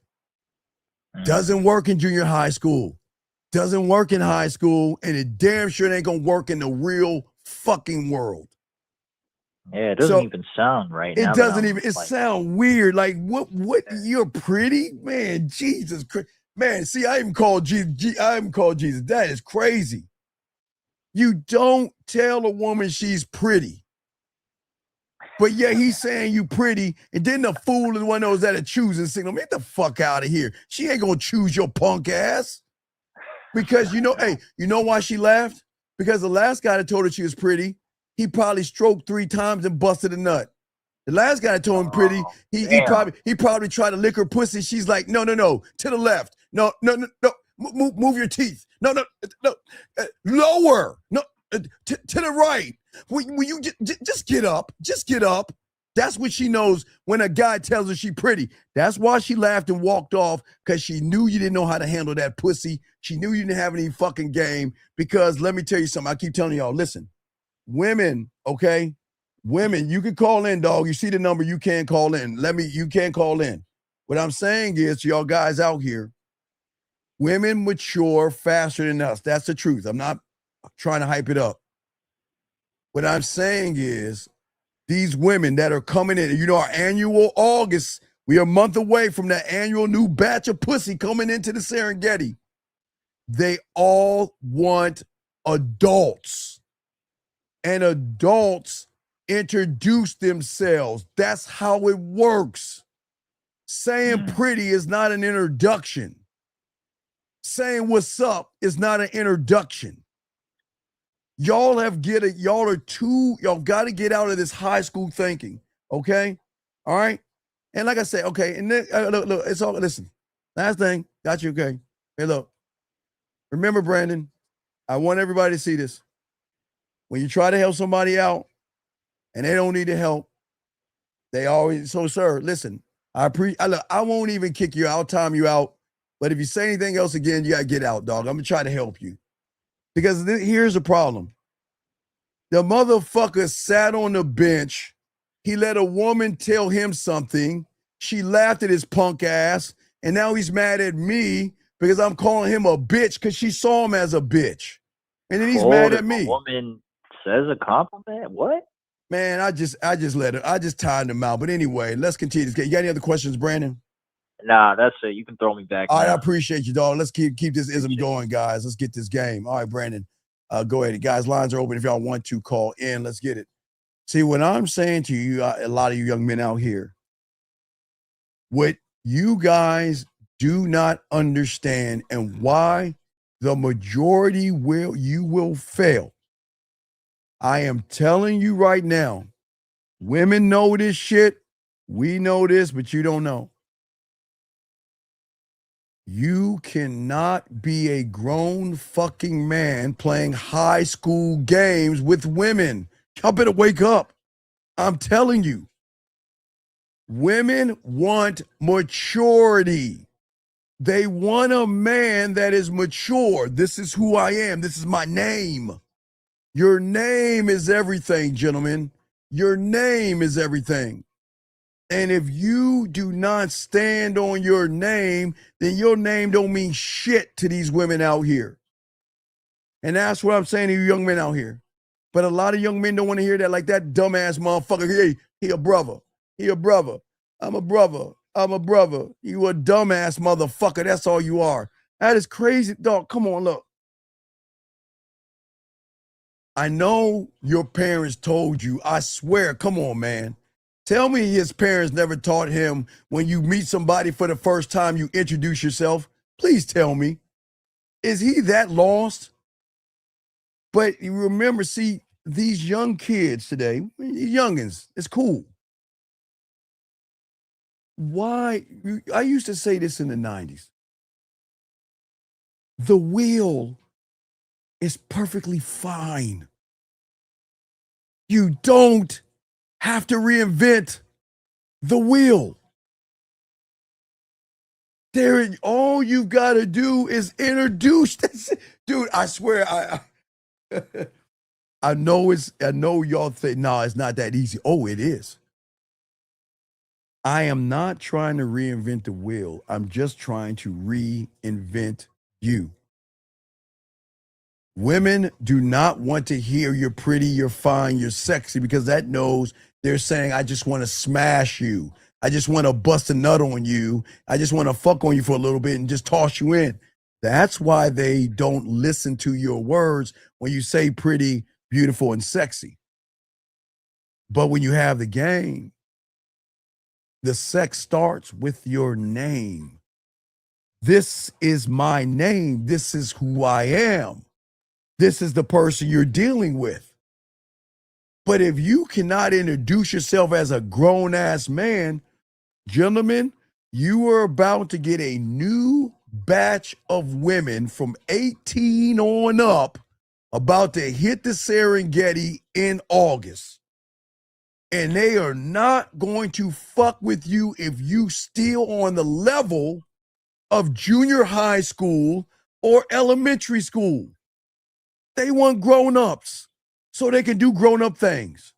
Doesn't work in junior high school. Doesn't work in high school, and it damn sure ain't gonna work in the real fucking world. Yeah, it doesn't even sound right. It doesn't even. It sound weird. Like what? You're pretty, man. Jesus Christ, man. See, I even called Jesus. I even called Jesus. That is crazy. You don't tell a woman she's pretty, but yeah, he's saying you pretty, and then the fool is one of those that are choosing signal. Get the fuck out of here. She ain't gonna choose your punk ass. Because you know why she laughed? Because the last guy that told her she was pretty, he probably stroked 3 times and busted a nut. The last guy that told him pretty, he probably tried to lick her pussy. She's like, no, to the left. No, move your teeth. No, lower. No, to the right. Will you just get up? Just get up. That's what she knows when a guy tells her she pretty. That's why she laughed and walked off, because she knew you didn't know how to handle that pussy. She knew you didn't have any fucking game. Because let me tell you something. I keep telling y'all, listen, women, okay? Women, you can call in, dog. You see the number, you can't call in. You can't call in. What I'm saying is, to y'all guys out here, women mature faster than us. That's the truth. I'm not trying to hype it up. What I'm saying is, these women that are coming in, our annual August, we are a month away from that annual new batch of pussy coming into the Serengeti. They all want adults. And adults introduce themselves. That's how it works. Saying pretty is not an introduction. Saying what's up is not an introduction. Y'all got to get out of this high school thinking, okay? All right? And like I said, okay, and then, look, it's all, listen, last thing, got you, okay? Hey, look, remember, Brandon, I want everybody to see this. When you try to help somebody out and they don't need the help, they always, so sir, listen, I won't even kick you out, I'll time you out, but if you say anything else again, you got to get out, dog. I'm going to try to help you. Because here's the problem. The motherfucker sat on the bench. He let a woman tell him something. She laughed at his punk ass. And now he's mad at me because I'm calling him a bitch because she saw him as a bitch. And then he's mad at me. A woman says a compliment? What? Man, I just tied him out. But anyway, let's continue this. You got any other questions, Brandon? Nah, that's it. You can throw me back. All right, I appreciate you, dog. Let's keep this ism going, guys. Let's get this game. All right, Brandon, go ahead. Guys, lines are open if y'all want to call in. Let's get it. See, what I'm saying to you, a lot of you young men out here, what you guys do not understand and why the majority you will fail. I am telling you right now, women know this shit. We know this, but you don't know. You cannot be a grown fucking man playing high school games with women. Y'all better wake up. I'm telling you. Women want maturity. They want a man that is mature. This is who I am. This is my name. Your name is everything, gentlemen. Your name is everything. And if you do not stand on your name, then your name don't mean shit to these women out here. And that's what I'm saying to you young men out here. But a lot of young men don't want to hear that, like that dumbass motherfucker. Hey, he a brother. He a brother. I'm a brother. I'm a brother. You a dumbass motherfucker. That's all you are. That is crazy, dog. Come on, look. I know your parents told you. I swear, come on, man. Tell me his parents never taught him when you meet somebody for the first time, you introduce yourself. Please tell me. Is he that lost? But you remember, see, these young kids today, youngins, it's cool. Why? I used to say this in the 90s. The wheel is perfectly fine. You don't have to reinvent the wheel. There, all you've got to do is introduce this. Dude, I swear, I know y'all think, no, it's not that easy. Oh, it is. I am not trying to reinvent the wheel. I'm just trying to reinvent you. Women do not want to hear you're pretty, you're fine, you're sexy, because that knows they're saying, I just want to smash you. I just want to bust a nut on you. I just want to fuck on you for a little bit and just toss you in. That's why they don't listen to your words when you say pretty, beautiful, and sexy. But when you have the game, the sex starts with your name. This is my name. This is who I am. This is the person you're dealing with. But if you cannot introduce yourself as a grown-ass man, gentlemen, you are about to get a new batch of women from 18 on up about to hit the Serengeti in August. And they are not going to fuck with you if you still on the level of junior high school or elementary school. They want grown-ups so they can do grown-up things.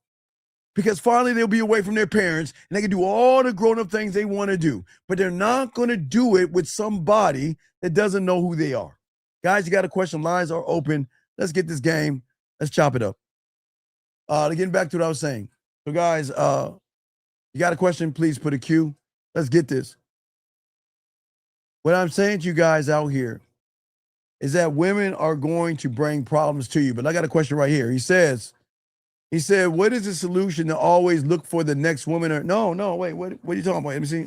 Because finally they'll be away from their parents and they can do all the grown-up things they want to do. But they're not going to do it with somebody that doesn't know who they are. Guys, you got a question? Lines are open. Let's get this game. Let's chop it up. Getting back to what I was saying. So guys, you got a question? Please put a Q. Let's get this. What I'm saying to you guys out here is that women are going to bring problems to you. But I got a question right here. He said, what is the solution to always look for the next woman? Or no, wait, what are you talking about? Let me see.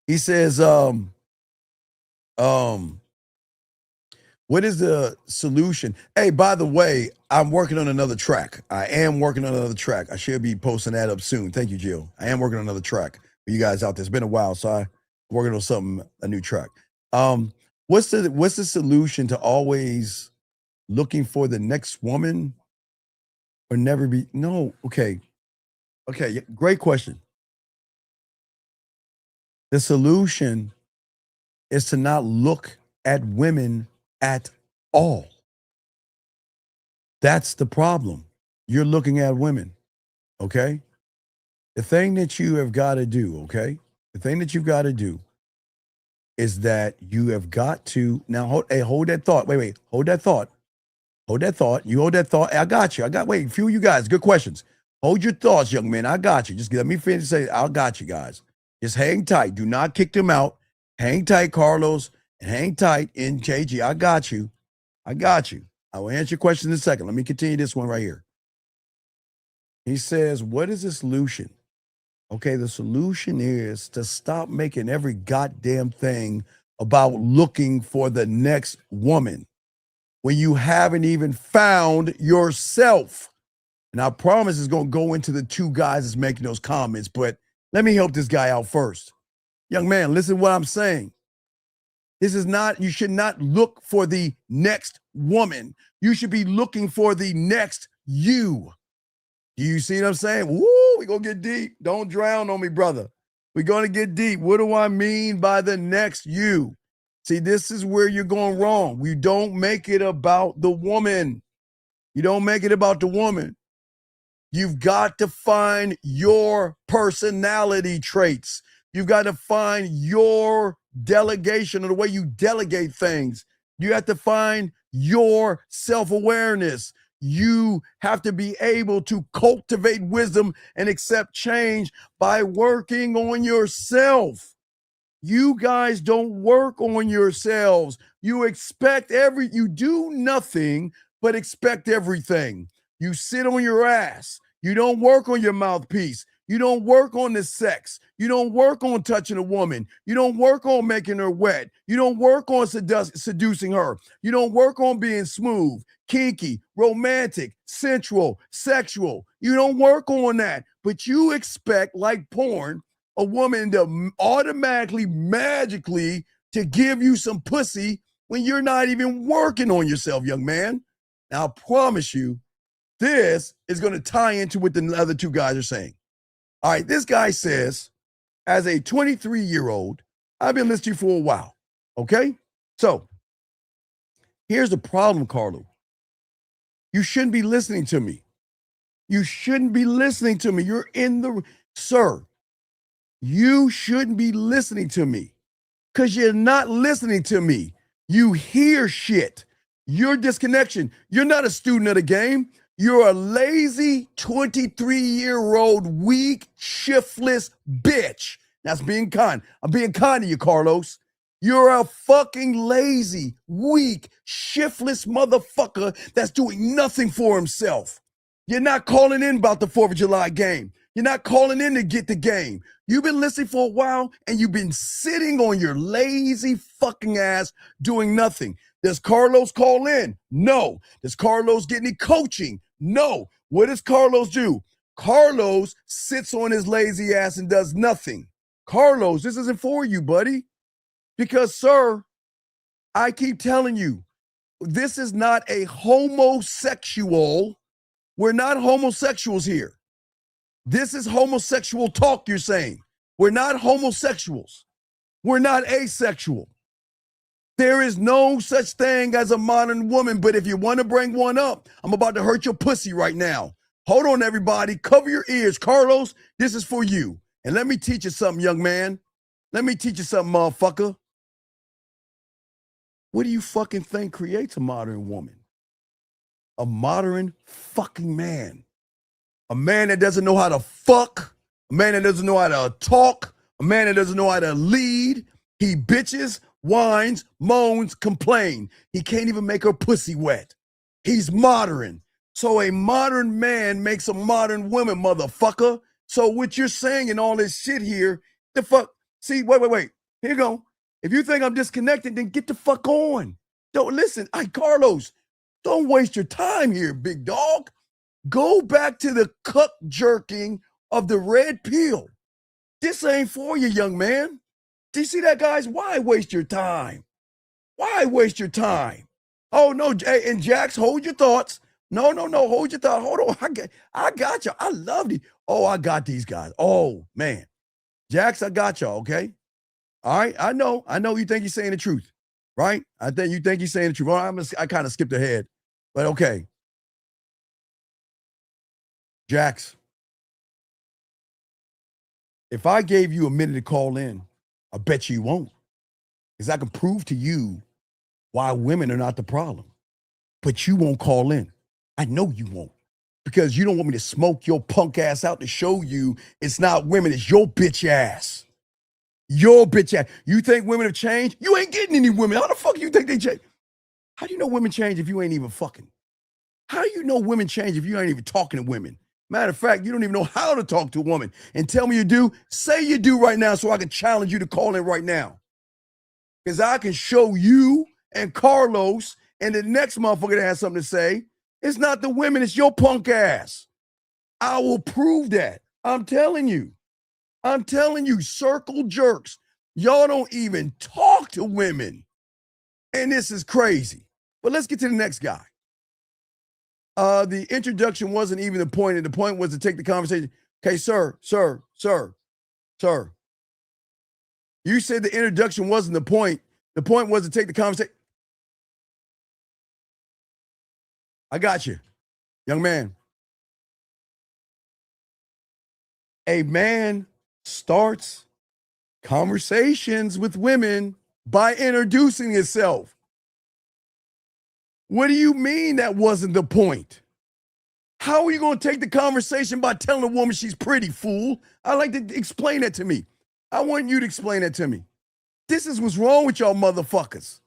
He says, what is the solution? Hey, by the way, I'm working on another track. I am working on another track. I should be posting that up soon. Thank you, Jill. I am working on another track for you guys out there. It's been a while, so I'm working on a new track. What's the solution to always looking for the next woman or never be? No, okay, great question. The solution is to not look at women at all. That's the problem. You're looking at women, okay? The thing that you have got to do, okay? The thing that you've got to do is that you have got to, now hold that thought. Wait, hold that thought. Hold that thought. You hold that thought. I got you. Wait, a few of you guys, good questions. Hold your thoughts, young man. I got you. Just let me finish say, I got you guys. Just hang tight. Do not kick them out. Hang tight, Carlos, and hang tight, NKG. I got you. I will answer your question in a second. Let me continue this one right here. He says, what is the solution? Okay, the solution is to stop making every goddamn thing about looking for the next woman when you haven't even found yourself. And I promise it's going to go into the two guys that's making those comments, but let me help this guy out first. Young man, listen to what I'm saying. You should not look for the next woman. You should be looking for the next you. Do you see what I'm saying? Woo, we're going to get deep. Don't drown on me, brother. We're going to get deep. What do I mean by the next you? See, this is where you're going wrong. We don't make it about the woman. You don't make it about the woman. You've got to find your personality traits. You've got to find your delegation or the way you delegate things. You have to find your self-awareness. You have to be able to cultivate wisdom and accept change by working on yourself. You guys don't work on yourselves. You do nothing but expect everything. You sit on your ass. You don't work on your mouthpiece. You don't work on the sex. You don't work on touching a woman. You don't work on making her wet. You don't work on seducing her. You don't work on being smooth, kinky, romantic, sensual, sexual. You don't work on that. But you expect, like porn, a woman to automatically, magically, to give you some pussy when you're not even working on yourself, young man. Now, I promise you, this is going to tie into what the other two guys are saying. All right, this guy says, as a 23-year-old, I've been listening to you for a while, okay? So, here's the problem, Carlo. You shouldn't be listening to me. You shouldn't be listening to me. You're in the... Sir, you shouldn't be listening to me because you're not listening to me. You hear shit. Your disconnection. You're not a student of the game. You're a lazy 23-year-old, weak, shiftless bitch. That's being kind. I'm being kind to you, Carlos. You're a fucking lazy, weak, shiftless motherfucker that's doing nothing for himself. You're not calling in about the 4th of July game. You're not calling in to get the game. You've been listening for a while, and you've been sitting on your lazy fucking ass doing nothing. Does Carlos call in? No. Does Carlos get any coaching? No. What does Carlos do? Carlos sits on his lazy ass and does nothing. Carlos, this isn't for you, buddy. Because, sir, I keep telling you, this is not a homosexual. We're not homosexuals here. This is homosexual talk, you're saying. We're not homosexuals. We're not asexual. There is no such thing as a modern woman, but if you want to bring one up, I'm about to hurt your pussy right now. Hold on, everybody. Cover your ears. Carlos, this is for you. And let me teach you something, young man. Let me teach you something, motherfucker. What do you fucking think creates a modern woman? A modern fucking man. A man that doesn't know how to fuck. A man that doesn't know how to talk. A man that doesn't know how to lead. He bitches, whines, moans, complain. He can't even make her pussy wet. He's modern. So a modern man makes a modern woman, motherfucker. So what you're saying and all this shit here, the fuck, see, wait. Here you go. If you think I'm disconnected, then get the fuck on. Don't listen. Carlos, don't waste your time here, big dog. Go back to the cuck jerking of the red pill. This ain't for you, young man. Do you see that, guys? Why waste your time? Why waste your time? Oh, no, and Jax, hold your thoughts. No, hold your thoughts. Hold on, I got you. I love these. Oh, I got these guys. Oh, man. Jax, I got y'all, okay? All right, I know you think you're saying the truth, right? I think you think you're saying the truth. Well, I kind of skipped ahead, but okay. Jax, if I gave you a minute to call in, I bet you won't. Because I can prove to you why women are not the problem. But you won't call in. I know you won't. Because you don't want me to smoke your punk ass out to show you it's not women, it's your bitch ass. Your bitch ass. You think women have changed? You ain't getting any women. How the fuck you think they change? How do you know women change if you ain't even fucking? How do you know women change if you ain't even talking to women? Matter of fact, you don't even know how to talk to a woman. And tell me you do. Say you do right now so I can challenge you to call in right now. Because I can show you and Carlos and the next motherfucker that has something to say. It's not the women, it's your punk ass. I will prove that. I'm telling you, circle jerks. Y'all don't even talk to women. And this is crazy. But let's get to the next guy. The introduction wasn't even the point, and the point was to take the conversation. Okay, sir. You said the introduction wasn't the point. The point was to take the conversation. I got you, young man. A man starts conversations with women by introducing himself. What do you mean that wasn't the point? How are you going to take the conversation by telling a woman she's pretty, fool? I'd like to explain that to me. I want you to explain that to me. This is what's wrong with y'all motherfuckers.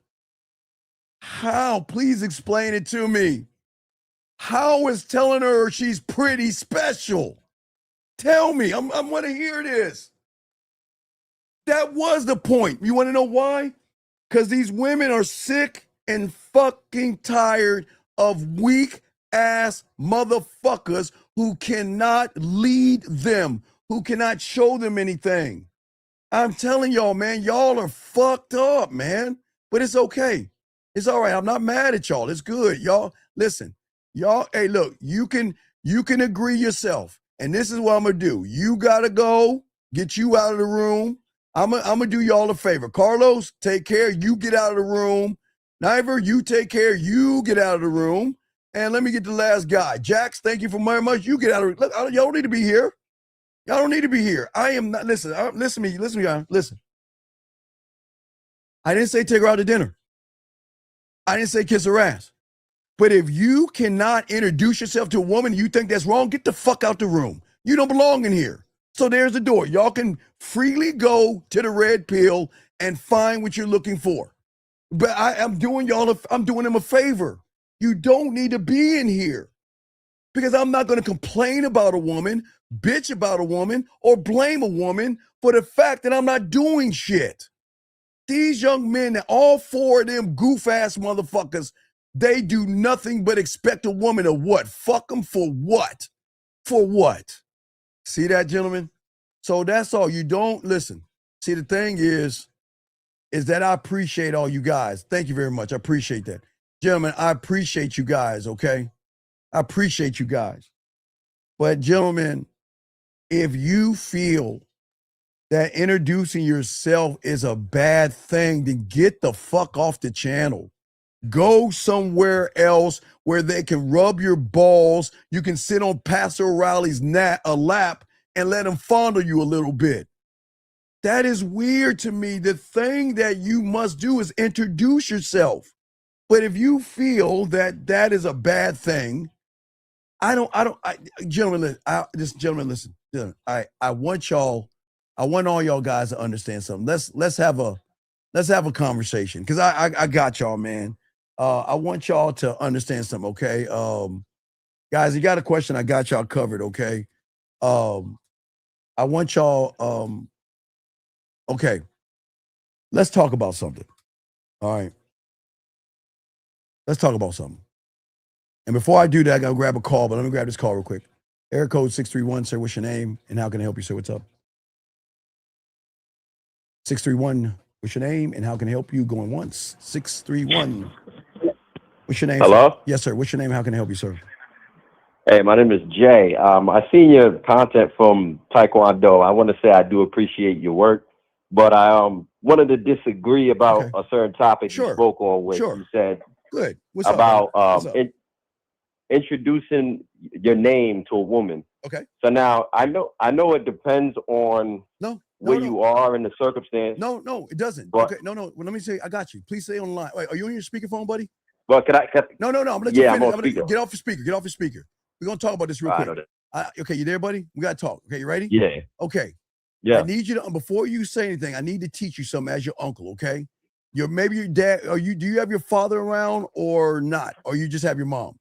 How? Please explain it to me. How is telling her she's pretty special? Tell me. I want to hear this. That was the point. You want to know why? Because these women are sick and fucking tired of weak ass motherfuckers who cannot lead them, who cannot show them anything. I'm telling y'all, man, y'all are fucked up, man. But it's okay. It's all right. I'm not mad at y'all. It's good. Y'all, listen. Y'all, hey, look, you can agree yourself. And this is what I'm going to do. You got to go, get you out of the room. I'm going to do y'all a favor. Carlos, take care. You get out of the room. Niver, you take care. You get out of the room. And let me get the last guy. Jax, thank you for very much. You get out of look, y'all don't need to be here. Y'all don't need to be here. I am not, listen to me, guys. Listen. I didn't say take her out to dinner. I didn't say kiss her ass. But if you cannot introduce yourself to a woman and you think that's wrong, get the fuck out the room. You don't belong in here. So there's the door. Y'all can freely go to the red pill and find what you're looking for. But I'm doing them a favor. You don't need to be in here because I'm not going to complain about a woman, bitch about a woman, or blame a woman for the fact that I'm not doing shit. These young men, all four of them goof-ass motherfuckers, they do nothing but expect a woman to what? Fuck them for what? For what? See that, gentlemen? So that's all. You don't listen. See, the thing is that I appreciate all you guys. Thank you very much. I appreciate that. Gentlemen, I appreciate you guys, okay? I appreciate you guys. But gentlemen, if you feel that introducing yourself is a bad thing, then get the fuck off the channel. Go somewhere else where they can rub your balls. You can sit on Pastor O'Reilly's lap and let him fondle you a little bit. That is weird to me. The thing that you must do is introduce yourself. But if you feel that that is a bad thing, gentlemen, listen. I want all y'all guys to understand something. Let's have a conversation because I got y'all, man. I want y'all to understand something, okay? Guys, you got a question, I got y'all covered, okay? I want y'all, okay, let's talk about something, all right? Let's talk about something. And before I do that, I got to grab a call, but let me grab this call real quick. Area code 631, sir, what's your name and how can I help you, sir? What's up? 631, what's your name and how can I help you? Going once. 631. What's your name? Hello? Sir? Yes, sir. What's your name? How can I help you, sir? Hey, my name is Jay. I seen your content from Taekwondo. I want to say I do appreciate your work, but I wanted to disagree about a certain topic you spoke on, which you said good. What's about up, What's up? Introducing your name to a woman. Okay. So now I know it depends on where you are in the circumstance. No, it doesn't. But, okay, no. Well, let me say, I got you. Please stay on the line. Wait, are you on your speakerphone, buddy? Well, can I? No. I'm gonna let you finish. I'm gonna get off your speaker. Get off your speaker. We're gonna talk about this real quick. Okay, you there, buddy? We gotta talk. Okay, you ready? Yeah. Okay. Yeah. I need you to before you say anything. I need to teach you something as your uncle. Okay. Maybe your dad. Do you have your father around or not? Or you just have your mom?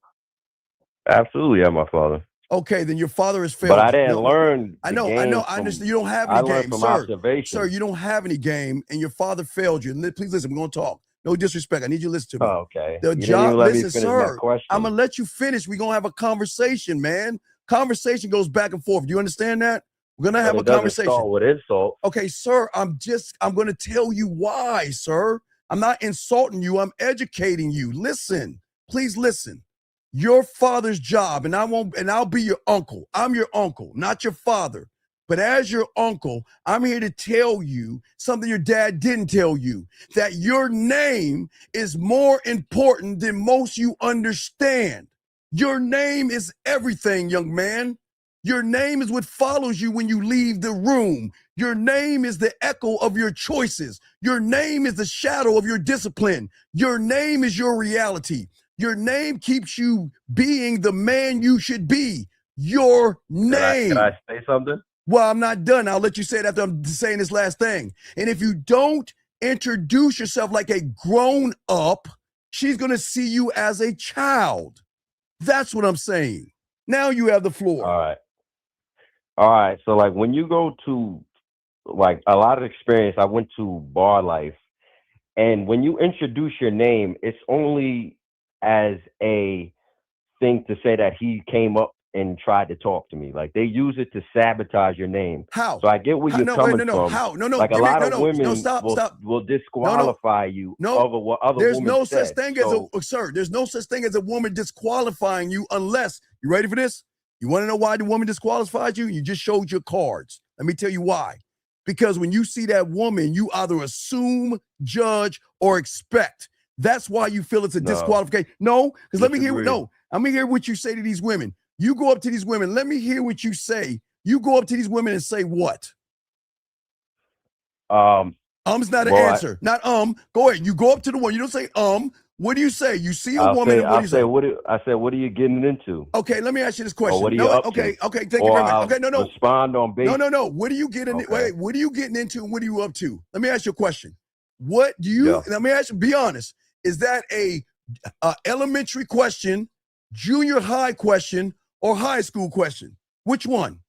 Absolutely, I'm my father. Okay, then your father has failed. But I didn't learn. I know. I understand. You don't have any game, sir. Sir, you don't have any game, and your father failed you. And please listen. We're gonna talk. No disrespect. I need you to listen to me. Oh, okay. The You didn't job. even let me Listen, finish sir. my question. I'm gonna let you finish. We're gonna have a conversation, man. Conversation goes back and forth. Do you understand that? We're gonna have a conversation. Start with insult. Okay, sir. I'm gonna tell you why, sir. I'm not insulting you. I'm educating you. Listen, please listen. Your father's job, and I'll be your uncle. I'm your uncle, not your father. But as your uncle, I'm here to tell you something your dad didn't tell you, that your name is more important than most you understand. Your name is everything, young man. Your name is what follows you when you leave the room. Your name is the echo of your choices. Your name is the shadow of your discipline. Your name is your reality. Your name keeps you being the man you should be. Your name. Can I say something? Well, I'm not done. I'll let you say it after I'm saying this last thing. And if you don't introduce yourself like a grown up, she's going to see you as a child. That's what I'm saying. Now you have the floor. All right. So like when you go to like a lot of experience, I went to bar life, and when you introduce your name, it's only as a thing to say that he came up and tried to talk to me. Like they use it to sabotage your name. How? So I get where you're coming from. How? No. Like a lot of women stop. will disqualify you over what other There's women no said. such thing as sir. There's no such thing as a woman disqualifying you unless you ready for this. You want to know why the woman disqualified you? You just showed your cards. Let me tell you why. Because when you see that woman, you either assume, judge, or expect. That's why you feel it's a disqualification. No, because let me hear. No, I'm gonna hear what you say to these women. You go up to these women. Let me hear what you say. You go up to these women and say what? Um's not an answer. Not Go ahead. You go up to the one. You don't say What do you say? You see a woman. I say, what are you getting into? Okay, let me ask you this question. Or what are you up to? Okay, thank you very much. Okay, no. Respond on base. No. What are you getting? Wait, what are you getting into and what are you up to? Let me ask you a question. What do you? Let me ask you. Be honest. Is that a elementary question, junior high question, or high school question? Which one?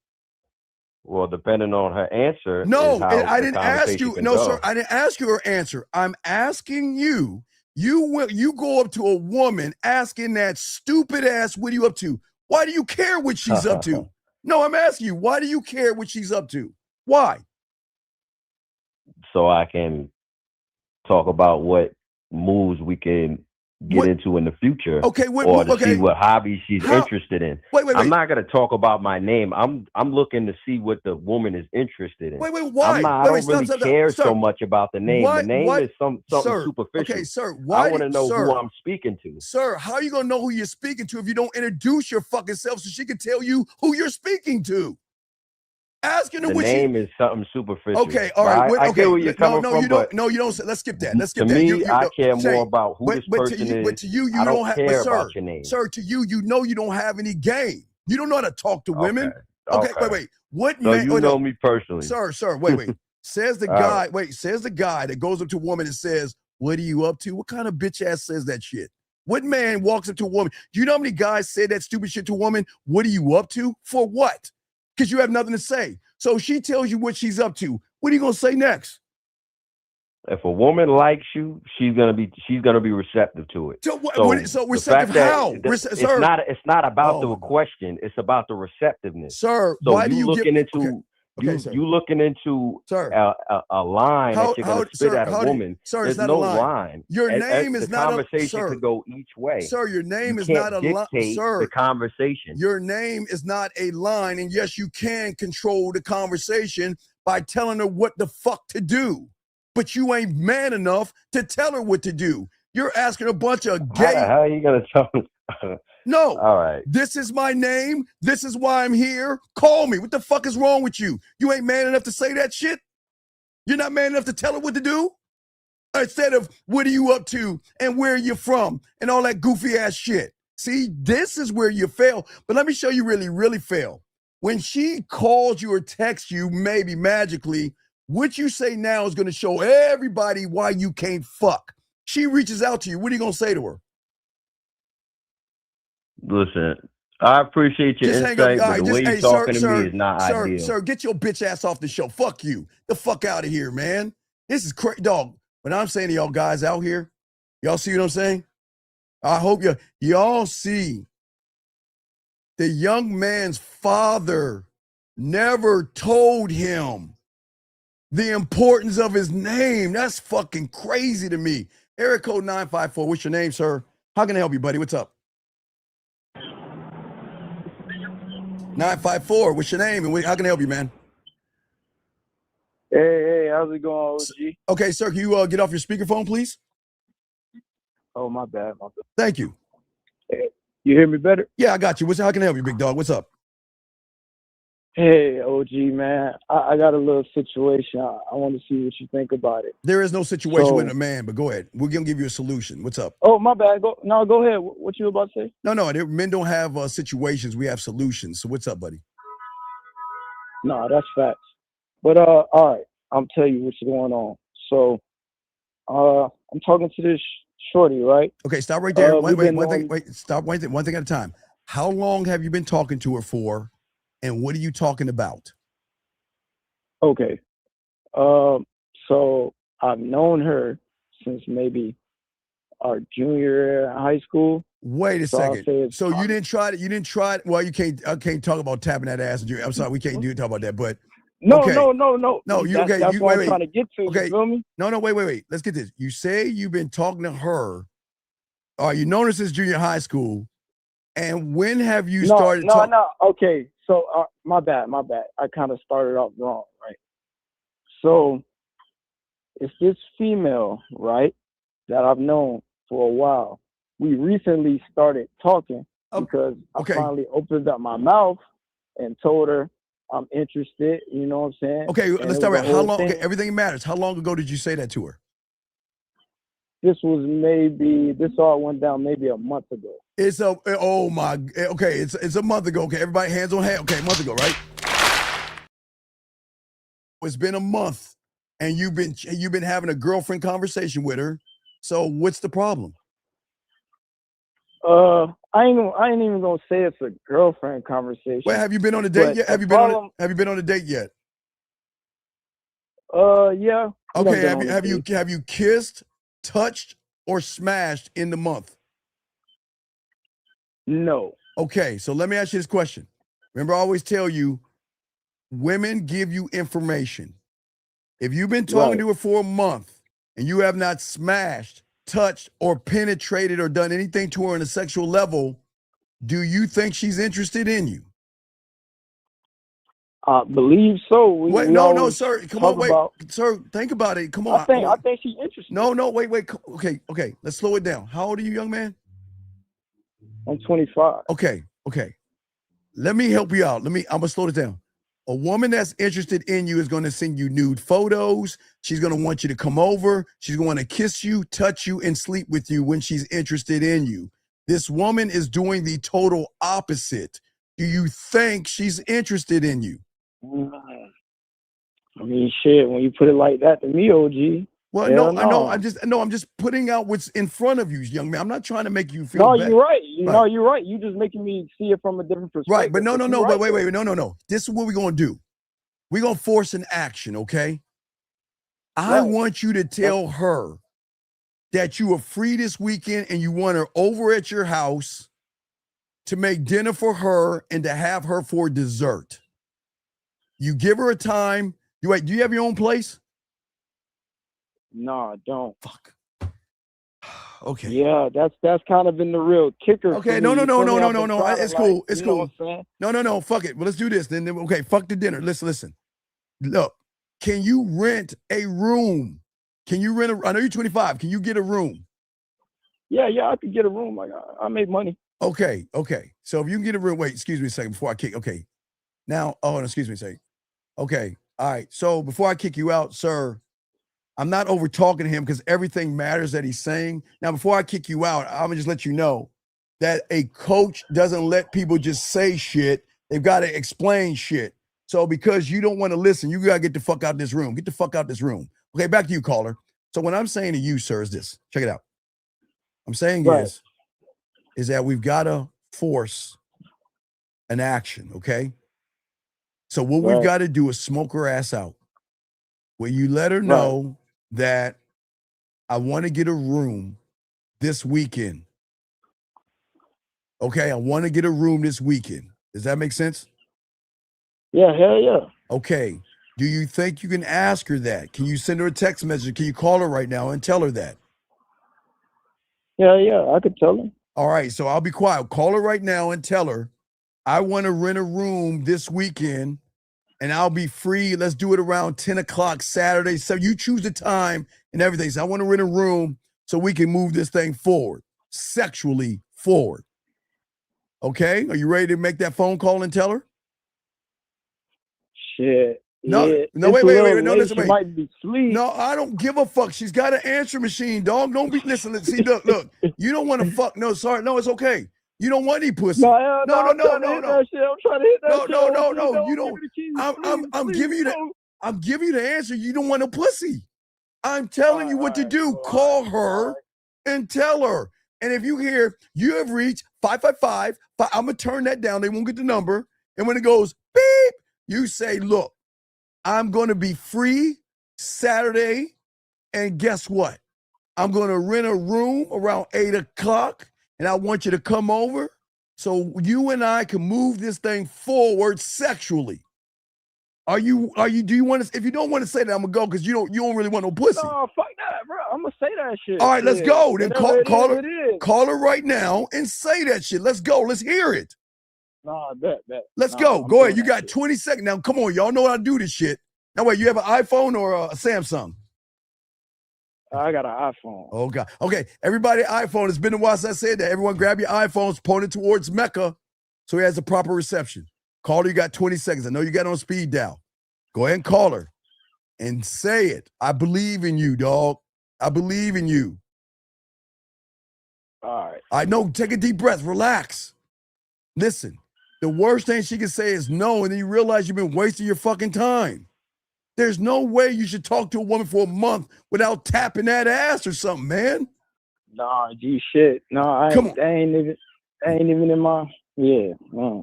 Well, depending on her answer. No, I didn't ask you. No, sir, I didn't ask you her answer. I'm asking you. You go up to a woman asking that stupid ass, what are you up to? Why do you care what she's up to? No, I'm asking you, why do you care what she's up to? Why? So I can talk about what moves we can get into in the future. Okay, see what hobbies she's interested in. Wait. I'm not gonna talk about my name. I'm looking to see what the woman is interested in. Why? I don't really care so much about the name. The name is something superficial. Okay, sir. I want to know who I'm speaking to. Sir, how are you gonna know who you're speaking to if you don't introduce your fucking self so she can tell you who you're speaking to? Asking her the what name is something superficial. Okay, all right. I get where you're coming from. You don't. No, you don't. Let's skip that. To me, I care more about who this person is. But to you, I don't have. care about your name. Sir, to you, you don't have any game. You don't know how to talk to women. Okay. Wait. What so man? You know me personally, sir. Wait. Says the guy. Wait. Says the guy that goes up to a woman and says, "What are you up to?" What kind of bitch ass says that shit? What man walks up to a woman? Do you know how many guys say that stupid shit to a woman? What are you up to? For what? Because you have nothing to say. So she tells you what she's up to. What are you gonna say next? If a woman likes you, she's gonna be receptive to it. So receptive how? It's not about the question. It's about the receptiveness. Sir, so why do you looking get, into? Okay, you looking into a line that you're going to spit at a woman. There's no line. Your name is not a line. The conversation could go each way. Sir, your name is not a line. Sir, the conversation. Your name is not a line. And yes, you can control the conversation by telling her what the fuck to do. But you ain't man enough to tell her what to do. You're asking a bunch of gay. How are you going to tell me? No. All right. This is my name. This is why I'm here. Call me. What the fuck is wrong with you? You ain't man enough to say that shit? You're not man enough to tell her what to do? Instead of what are you up to and where are you from and all that goofy ass shit. See, this is where you fail. But let me show you really fail. When she calls you or texts you, maybe magically, what you say now is going to show everybody why you can't fuck. She reaches out to you. What are you going to say to her? Listen, I appreciate your insight, but the way you're talking to me is not ideal. Sir, get your bitch ass off the show. Fuck you. The fuck out of here, man. This is crazy. Dog, what I'm saying to y'all guys out here, y'all see what I'm saying? I hope y'all see the young man's father never told him the importance of his name. That's fucking crazy to me. Area code 954. What's your name, sir? How can I help you, buddy? What's up? 954. What's your name? And how can I help you, man? Hey, how's it going, OG? Okay, sir, can you get off your speakerphone, please? Oh, my bad. Thank you. Hey, you hear me better? Yeah, I got you. How can I help you, big dog? What's up? Hey, OG, man. I got a little situation. I want to see what you think about it. There is no situation with a man, but go ahead. We're going to give you a solution. What's up? Oh, my bad. Go ahead. What you about to say? No, men don't have situations. We have solutions. So what's up, buddy? No, that's facts. But, all right. I'll tell you what's going on. So, I'm talking to this shorty, right? Okay, stop right there. we've been One thing. on- Wait, stop. One thing at a time. How long have you been talking to her for, and what are you talking about? Okay. So I've known her since maybe our junior year in high school. Wait a So I'll second. say it's So you didn't try it. You didn't try it. Well, you can't. I can't talk about tapping that ass. I'm sorry. We can't talk about that. But No, okay. no. No, you okay? That's You what wait. I'm trying to get to. Okay. You feel me? No, wait. Let's get this. You say you've been talking to her. You known her since junior high school. And when have you started talking? No. Okay. So my bad. I kind of started off wrong, right? So it's this female, right, that I've known for a while. We recently started talking because I finally opened up my mouth and told her I'm interested. You know what I'm saying? Okay, And let's it start was right. a How whole long? thing. Okay, everything matters. How long ago did you say that to her? This all went down maybe a month ago. It's a it's a month ago. Okay, everybody hands on head. Okay, a month ago, right? It's been a month, and you've been having a girlfriend conversation with her. So what's the problem? I ain't even gonna say it's a girlfriend conversation. Well, have you been on a date but yet? the Have you been on a date yet? Yeah. Okay, have you kissed, touched, or smashed in the month? No. Okay, so let me ask you this question. Remember, I always tell you, women give you information. If you've been talking to her for a month and you have not smashed, touched, or penetrated or done anything to her on a sexual level, do you think she's interested in you? I believe so. Wait, no, sir. Come on, wait. Sir, think about it. Come on. I think she's interested. No, wait. Okay. Let's slow it down. How old are you, young man? I'm 25. Okay. Let me help you out. I'm gonna slow this down. A woman that's interested in you is gonna send you nude photos. She's gonna want you to come over. She's gonna kiss you, touch you, and sleep with you when she's interested in you. This woman is doing the total opposite. Do you think she's interested in you? I mean, shit, when you put it like that to me, OG. Well, hell no, I'm just putting out what's in front of you, young man. I'm not trying to make you feel No, bad. you're right. No, you're right. You're just making me see it from a different perspective. Right, but no, you're wait, right. no. This is what we're gonna do. We're gonna force an action, okay? I want you to tell her that you are free this weekend and you want her over at your house to make dinner for her and to have her for dessert. You give her a time. Do you have your own place? No, I don't. Fuck. Okay. Yeah, that's kind of been the real kicker. Okay, no. It's cool. It's cool. No. Fuck it. Well, let's do this. Then okay, fuck the dinner. Listen. Look, can you rent a room? Can you rent I know you're 25. Can you get a room? Yeah, I could get a room. Like I make money. Okay. So if you can get a room, wait, excuse me a second before I kick. Okay. Now, excuse me a second. Okay. All right. So before I kick you out, sir, I'm not over talking to him because everything matters that he's saying. Now, before I kick you out, I'm gonna just let you know that a coach doesn't let people just say shit. They've got to explain shit. So because you don't want to listen, you gotta get the fuck out of this room. Get the fuck out of this room. Okay, back to you, caller. So what I'm saying to you, sir, is this. Check it out. I'm saying is that we've got to force an action, okay? So what we've got to do is smoke her ass out. Where you let her know that I want to get a room this weekend. Okay, I want to get a room this weekend. Does that make sense? Yeah, hell yeah. Okay. Do you think you can ask her that? Can you send her a text message? Can you call her right now and tell her that? Yeah, I could tell her. All right, so I'll be quiet. Call her right now and tell her I want to rent a room this weekend and I'll be free. Let's do it around 10 o'clock Saturday. So you choose the time and everything. So I want to rent a room so we can move this thing forward, sexually forward. Okay? Are you ready to make that phone call and tell her? Shit. No, yeah. wait. No, listen, she wait. might be asleep. No, I don't give a fuck. She's got an answer machine, dog. Don't be listen. See, look. You don't want to fuck. No, sorry. No, it's okay. You don't want any pussy. No. I'm trying to hit that shit. No. You don't. I'm giving you the answer. You don't want no pussy. I'm telling you what to do. Call her and tell her. And if you hear you have reached 555, I'm going to turn that down. They won't get the number. And when it goes beep, you say, look, I'm going to be free Saturday. And guess what? I'm going to rent a room around 8 o'clock. And I want you to come over so you and I can move this thing forward sexually. Do you want to, if you don't want to say that, I'm going to go because you don't really want no pussy. No, fuck that, bro. I'm going to say that shit. All right, let's go. Then call her right now and say that shit. Let's go. Let's hear it. Nah, bet. Let's go. Go ahead. You got 20 seconds. Now, come on. Y'all know how to do this shit. Now, wait, you have an iPhone or a Samsung? I got an iPhone. Oh, God. Okay, everybody, iPhone. It's been a while since I said that. Everyone grab your iPhones, point it towards Mecca so he has a proper reception. Call her. You got 20 seconds. I know you got on speed dial. Go ahead and call her and say it. I believe in you, dog. I believe in you. All right. I know. Take a deep breath. Relax. Listen, the worst thing she can say is no, and then you realize you've been wasting your fucking time. There's no way you should talk to a woman for a month without tapping that ass or something, man. Nah, G shit. No, I ain't even in my, yeah.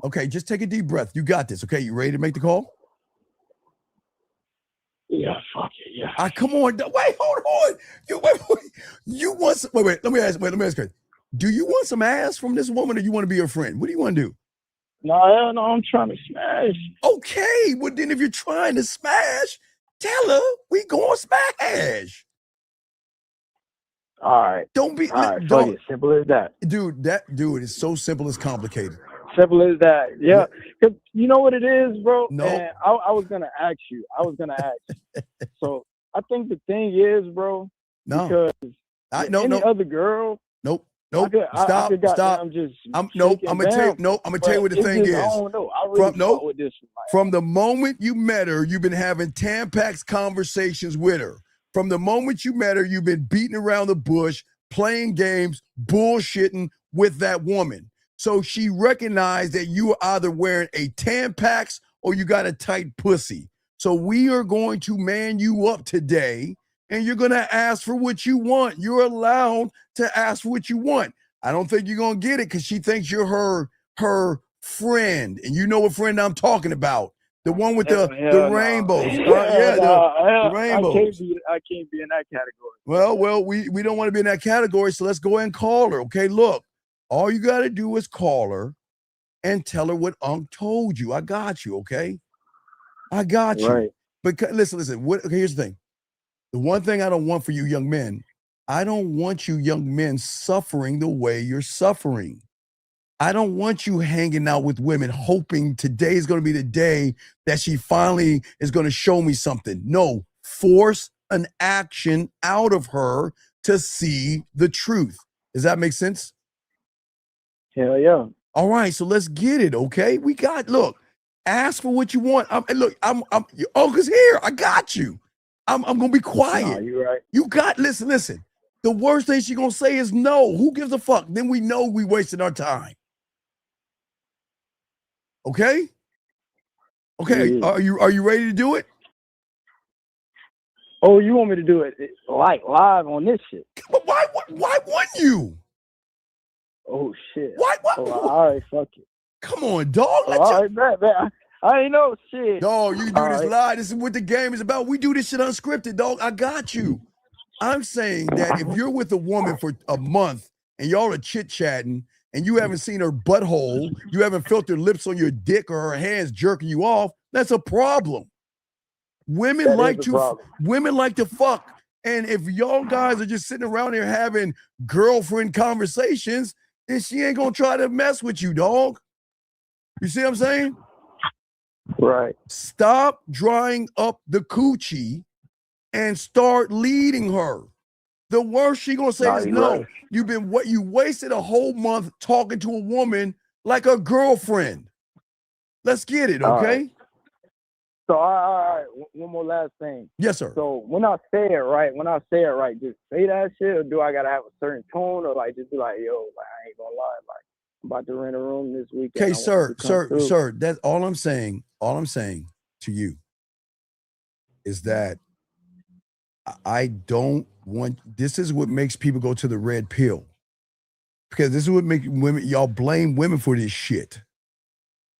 Okay, just take a deep breath. You got this. Okay, you ready to make the call? Yeah, fuck it, yeah. Come on. Wait, hold on. You want some, wait, let me ask you. Do you want some ass from this woman or you want to be her friend? What do you want to do? No, I'm trying to smash. Okay, well then if you're trying to smash, tell her we gonna smash. All right. Don't be fuck it. Simple as that. Dude, it's so simple it's complicated. Simple as that. Yeah. Cause you know what it is, bro? No. And I was gonna ask you. So I think the thing is, bro, no. because any other girl. Nope. Stop. I'm gonna tell you what the thing is. I don't know. I really fuck with this one. From the moment you met her, you've been having Tampax conversations with her. From the moment you met her, you've been beating around the bush, playing games, bullshitting with that woman. So she recognized that you were either wearing a Tampax or you got a tight pussy. So we are going to man you up today. And you're going to ask for what you want. You're allowed to ask for what you want. I don't think you're going to get it because she thinks you're her friend. And you know what friend I'm talking about. The one with the rainbows. The rainbows. I can't be in that category. Well, we don't want to be in that category, so let's go ahead and call her. Okay, look. All you got to do is call her and tell her what Unc told you. I got you, okay? I got you. Right. But listen. Okay, here's the thing. The one thing I don't want for you young men, I don't want you young men suffering the way you're suffering. I don't want you hanging out with women hoping today is going to be the day that she finally is going to show me something. No, force an action out of her to see the truth. Does that make sense? Hell yeah. All right, so let's get it, okay? Look, ask for what you want. Your uncle's here. I got you. I'm gonna be quiet. No, you're right. You got listen. The worst thing she gonna say is no. Who gives a fuck? Then we know we wasted our time. Okay? Okay. Yeah. Are you ready to do it? Oh, you want me to do it like live on this shit? But why wouldn't you? Oh shit. Why? All right, fuck it. Come on, dog. All right, man. I ain't know shit. Dog, you can do this live. This is what the game is about. We do this shit unscripted, dog. I got you. I'm saying that if you're with a woman for a month and y'all are chit-chatting and you haven't seen her butthole, you haven't felt her lips on your dick or her hands jerking you off, that's a problem. Women like to fuck. And if y'all guys are just sitting around here having girlfriend conversations, then she ain't gonna try to mess with you, dog. You see what I'm saying? Right. Stop drying up the coochie and start leading her. The worst she gonna say is no. Right. You wasted a whole month talking to a woman like a girlfriend. Let's get it, okay? Right. So all right, one more last thing. Yes, sir. So when I say it right, just say that shit, or do I gotta have a certain tone, or like just be like, yo, like I ain't gonna lie, like I'm about to rent a room this weekend. Okay, sir. That's all I'm saying. All I'm saying to you is that I don't want. This is what makes people go to the red pill, because this is what makes women. Y'all blame women for this shit.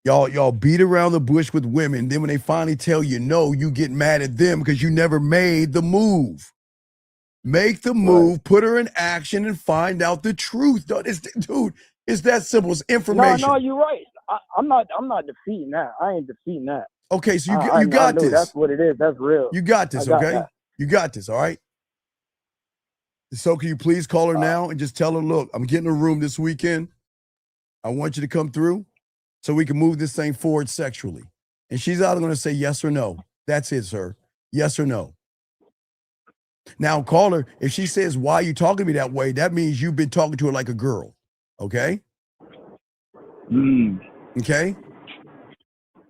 Y'all beat around the bush with women. Then when they finally tell you no, you get mad at them because you never made the move. Make the move, put her in action, and find out the truth. Dude, it's that simple. It's information. No, you're right. I'm not defeating that. I ain't defeating that. Okay, so you got this. That's what it is. That's real. You got this, okay? That. You got this, all right? So can you please call her now and just tell her, look, I'm getting a room this weekend. I want you to come through so we can move this thing forward sexually. And she's either going to say yes or no. That's it, sir. Yes or no. Now call her. If she says, why are you talking to me that way? That means you've been talking to her like a girl. Okay? Okay?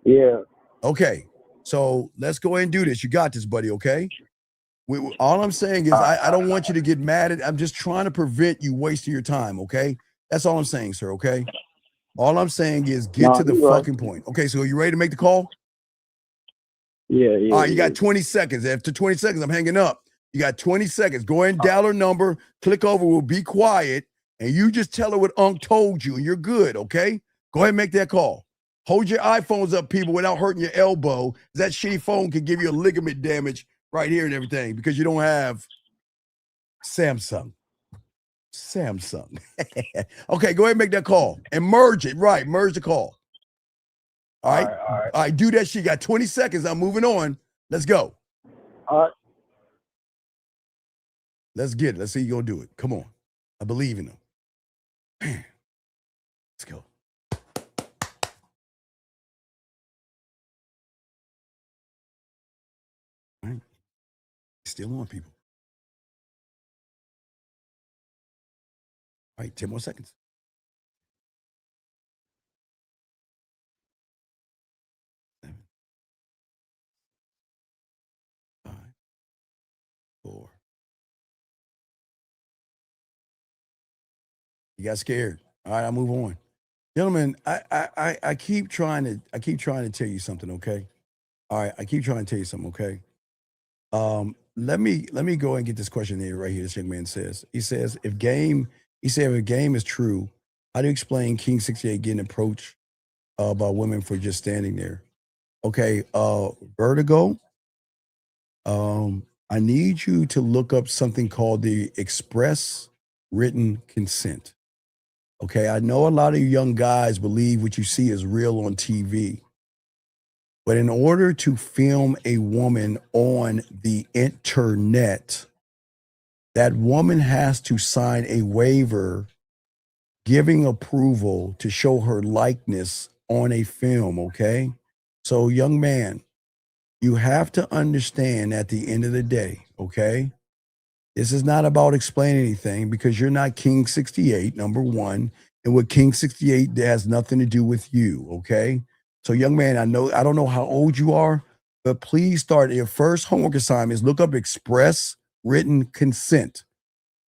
Yeah. Okay. So let's go ahead and do this. You got this, buddy, okay? All I'm saying is I don't want you to get mad at. I'm just trying to prevent you wasting your time, okay? That's all I'm saying, sir, okay? All I'm saying is get to the fucking point. Okay, so are you ready to make the call? Yeah. All right, you got 20 seconds. After 20 seconds, I'm hanging up. You got 20 seconds. Go ahead and dial her number, click over, we'll be quiet, and you just tell her what Unc told you, and you're good, okay? Go ahead and make that call. Hold your iPhones up, people, without hurting your elbow. That shitty phone can give you a ligament damage right here and everything because you don't have Samsung. Okay, go ahead and make that call and merge it. Right, merge the call. All right. All right, do that shit. You got 20 seconds. I'm moving on. Let's go. All right. Let's get it. Let's see you gonna do it. Come on. I believe in them. Let's go. All right. Still on, people. All right, 10 more seconds. 7, 5, 4. You got scared. All right, I'll move on. Gentlemen, I keep trying to tell you something, okay? All right, I keep trying to tell you something, okay? Let me go and get this question here right here. This young man says, if a game is true, how do you explain King 68 getting approached by women for just standing there? Okay, Vertigo, I need you to look up something called the express written consent. Okay, I know a lot of you young guys believe what you see is real on TV. But in order to film a woman on the internet, that woman has to sign a waiver giving approval to show her likeness on a film, okay? So, young man, you have to understand at the end of the day, okay? This is not about explaining anything because you're not King 68, number one. And with King 68, that has nothing to do with you, okay? So, young man, I don't know how old you are, but please start your first homework assignment is look up express written consent.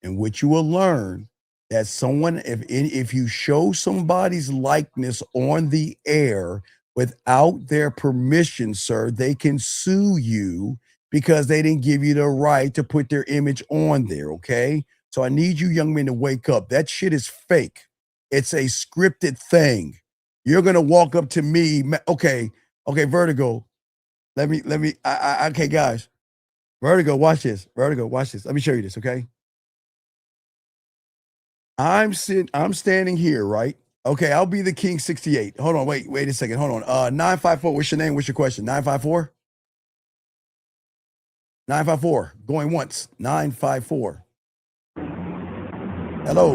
And what you will learn that someone, if you show somebody's likeness on the air without their permission, sir, they can sue you because they didn't give you the right to put their image on there, okay? So I need you young men to wake up. That shit is fake. It's a scripted thing. You're gonna walk up to me, okay, Vertigo. Okay, guys. Vertigo, watch this. Let me show you this, okay? I'm standing here, right? Okay, I'll be the King 68. Hold on, wait a second. Hold on. 954, what's your name? What's your question? 954? 954, going once. 954. Hello.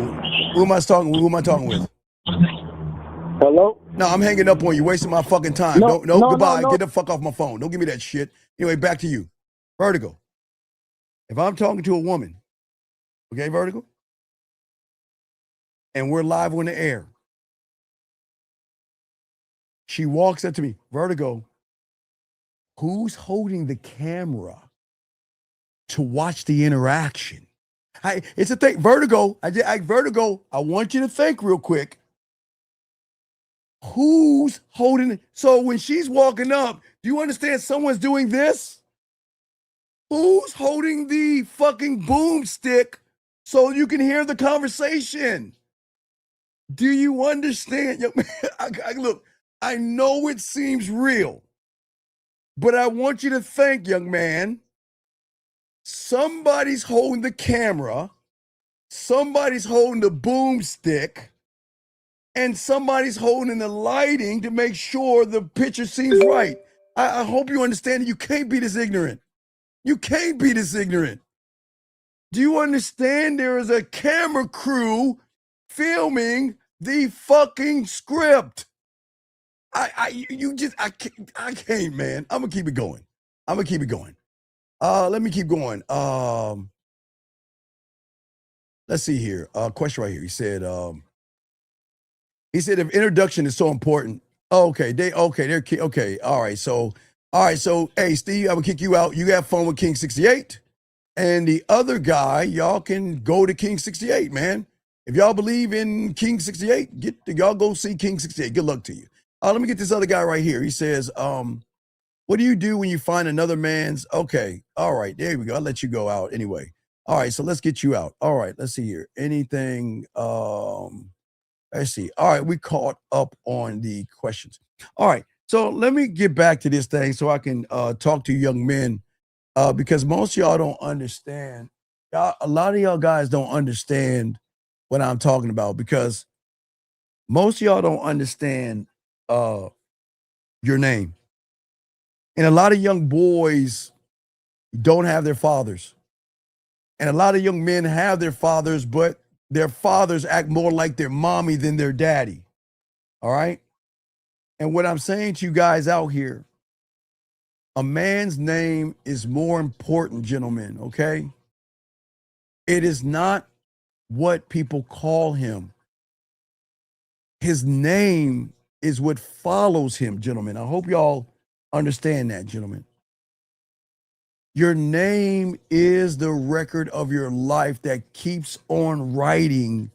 Who am I talking with? Hello? No, I'm hanging up on you, wasting my fucking time. No, goodbye. Get the fuck off my phone. Don't give me that shit. Anyway, back to you. Vertigo. If I'm talking to a woman, okay, Vertigo? And we're live on the air. She walks up to me, Vertigo, who's holding the camera to watch the interaction? It's a thing. Vertigo, Vertigo, I want you to think real quick. Who's holding it? So when she's walking up, do you understand someone's doing this? Who's holding the fucking boomstick so you can hear the conversation? Do you understand? Young man, look, I know it seems real, but I want you to think, young man, somebody's holding the camera, somebody's holding the boomstick, and somebody's holding the lighting to make sure the picture seems right. I hope you understand that you can't be this ignorant. You can't be this ignorant. Do you understand there is a camera crew filming the fucking script? I can't, man. I'm gonna keep it going. Let me keep going. Let's see here. Question right here. He said, if introduction is so important. All right. So, hey, Steve, I'm gonna kick you out. You have fun with King 68. And the other guy, y'all can go to King 68, man. If y'all believe in King 68, y'all go see King 68. Good luck to you. Let me get this other guy right here. He says, what do you do when you find another man's? Okay, all right, there we go. I'll let you go out anyway. All right, so let's get you out. All right, let's see here. Anything, let's see. All right, we caught up on the questions. All right, so let me get back to this thing so I can talk to young men. Because most of y'all don't understand. A lot of y'all guys don't understand what I'm talking about because most of y'all don't understand your name. And a lot of young boys don't have their fathers. And a lot of young men have their fathers, but their fathers act more like their mommy than their daddy. All right? And what I'm saying to you guys out here, a man's name is more important, gentlemen, okay? It is not what people call him. His name is what follows him, gentlemen. I hope y'all understand that, gentlemen. Your name is the record of your life that keeps on writing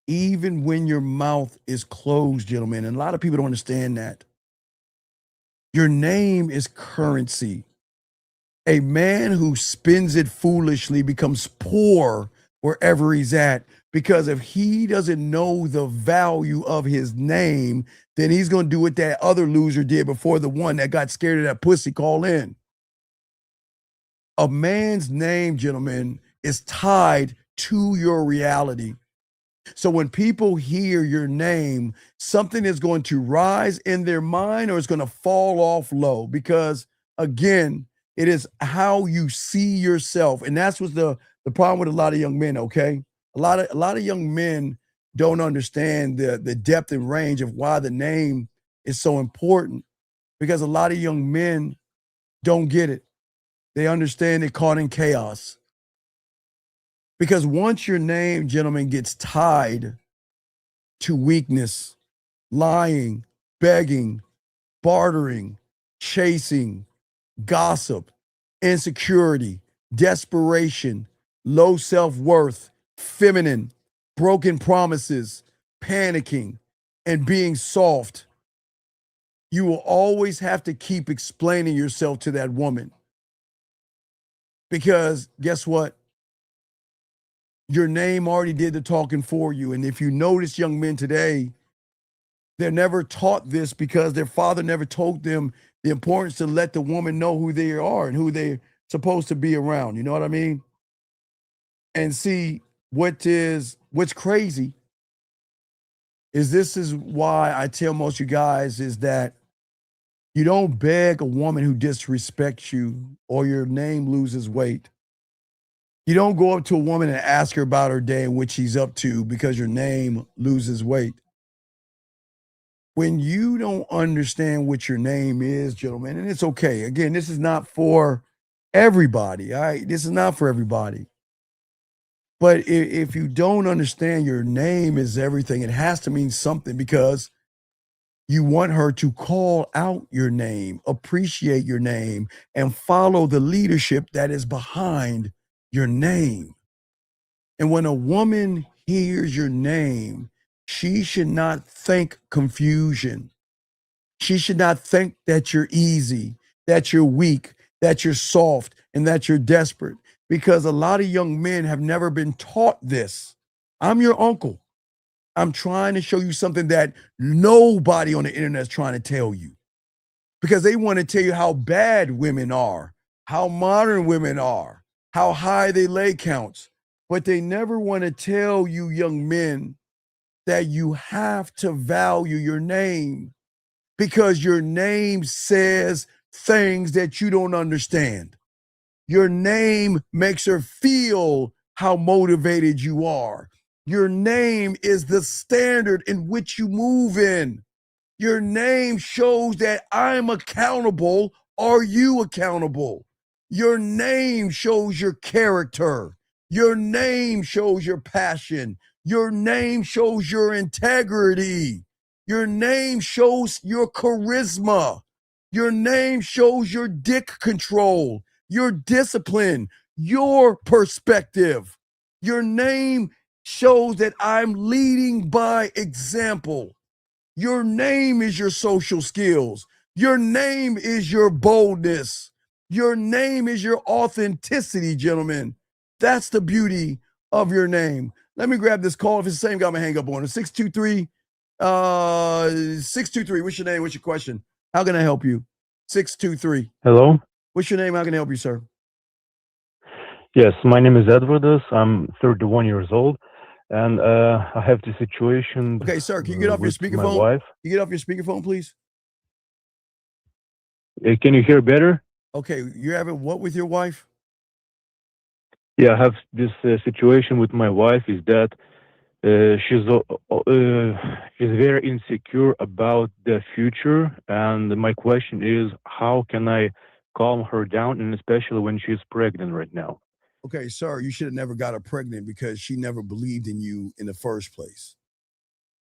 even when your mouth is closed, gentlemen. And a lot of people don't understand that. Your name is currency. A man who spends it foolishly becomes poor wherever he's at, because if he doesn't know the value of his name, then he's going to do what that other loser did before the one that got scared of that pussy call in. A man's name, gentlemen, is tied to your reality. So when people hear your name, something is going to rise in their mind or it's going to fall off low, because again, it is how you see yourself. And that's what's the problem with a lot of young men, okay? A lot of young men don't understand the depth and range of why the name is so important, because a lot of young men don't get it. They understand they're caught in chaos. Because once your name, gentlemen, gets tied to weakness, lying, begging, bartering, chasing, gossip, insecurity, desperation, low self-worth, feminine, broken promises, panicking, and being soft, you will always have to keep explaining yourself to that woman. Because guess what? Your name already did the talking for you. And if you notice young men today, they're never taught this because their father never told them the importance to let the woman know who they are and who they're supposed to be around. You know what I mean? And see, what's crazy is this is why I tell most of you guys is that you don't beg a woman who disrespects you or your name loses weight. You don't go up to a woman and ask her about her day and what she's up to because your name loses weight. When you don't understand what your name is, gentlemen, and it's okay. Again, this is not for everybody, all right? This is not for everybody. But if you don't understand your name is everything, it has to mean something, because you want her to call out your name, appreciate your name, and follow the leadership that is behind your name. And when a woman hears your name, she should not think confusion. She should not think that you're easy, that you're weak, that you're soft, and that you're desperate, because a lot of young men have never been taught this. I'm your uncle. I'm trying to show you something that nobody on the internet is trying to tell you, because they want to tell you how bad women are, how modern women are, how high they lay counts. But they never want to tell you young men that you have to value your name, because your name says things that you don't understand. Your name makes her feel how motivated you are. Your name is the standard in which you move in. Your name shows that I'm accountable. Are you accountable? Your name shows your character. Your name shows your passion. Your name shows your integrity. Your name shows your charisma. Your name shows your dick control, your discipline, your perspective. Your name shows that I'm leading by example. Your name is your social skills. Your name is your boldness. Your name is your authenticity, gentlemen. That's the beauty of your name. Let me grab this call. If it's the same guy, I'm gonna hang up on it. 623, 623. What's your name? What's your question? How can I help you? 623. Hello? What's your name? How can I help you, sir? Yes, my name is Edwards. I'm 31 years old, and I have the situation. Okay, sir, can you get off your with speakerphone? my wife. Can you get off your speakerphone, please? Can you hear better? Okay, you're having what with your wife? Yeah, I have this situation with my wife is that she's very insecure about the future, and my question is, how can I calm her down, and especially when she's pregnant right now? Okay, sir, you should have never got her pregnant, because she never believed in you in the first place.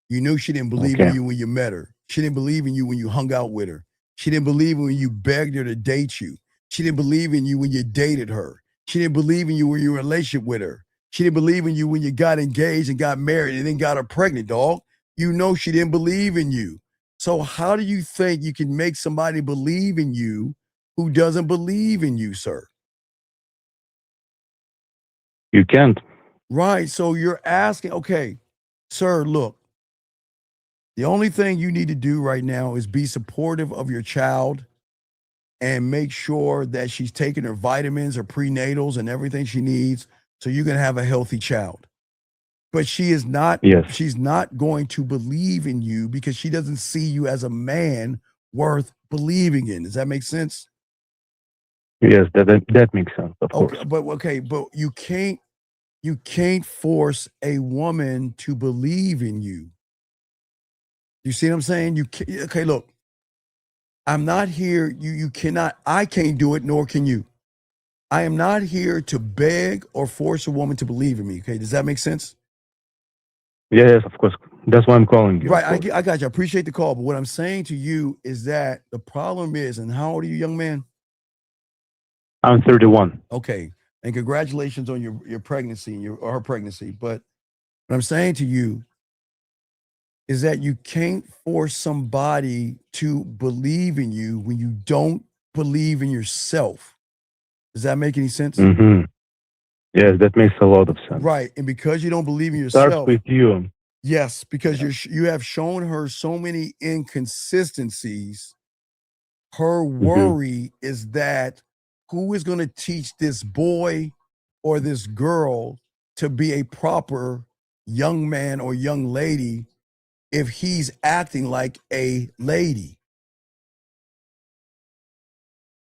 You knew she didn't believe in you when you met her. She didn't believe in you when you hung out with her. She didn't believe when you begged her to date you. She didn't believe in you when you dated her. She didn't believe in you when you were in a relationship with her. She didn't believe in you when you got engaged and got married and then got her pregnant, dog. You know she didn't believe in you. So how do you think you can make somebody believe in you who doesn't believe in you, sir? You can't. Right. So you're asking, okay, sir, look, the only thing you need to do right now is be supportive of your child and make sure that she's taking her vitamins, her prenatals, and everything she needs so you can have a healthy child. But she is not, she's not going to believe in you because she doesn't see you as a man worth believing in. Does that make sense? Yes, that makes sense, of course. But you can't force a woman to believe in you. You see what I'm saying? Okay, look, I'm not here. You cannot, I can't do it, nor can you. I am not here to beg or force a woman to believe in me. Okay, does that make sense? Yes, of course. That's why I'm calling you. Right, I got you. I appreciate the call. But what I'm saying to you is that the problem is, and how old are you, young man? I'm 31. Okay, and congratulations on your pregnancy and or her pregnancy. But what I'm saying to you is that you can't force somebody to believe in you when you don't believe in yourself. Does that make any sense? Mm-hmm. Yes, that makes a lot of sense. Right, and because you don't believe in yourself. Starts with you. Yes, because you have shown her so many inconsistencies. Her worry is that who is going to teach this boy or this girl to be a proper young man or young lady if he's acting like a lady?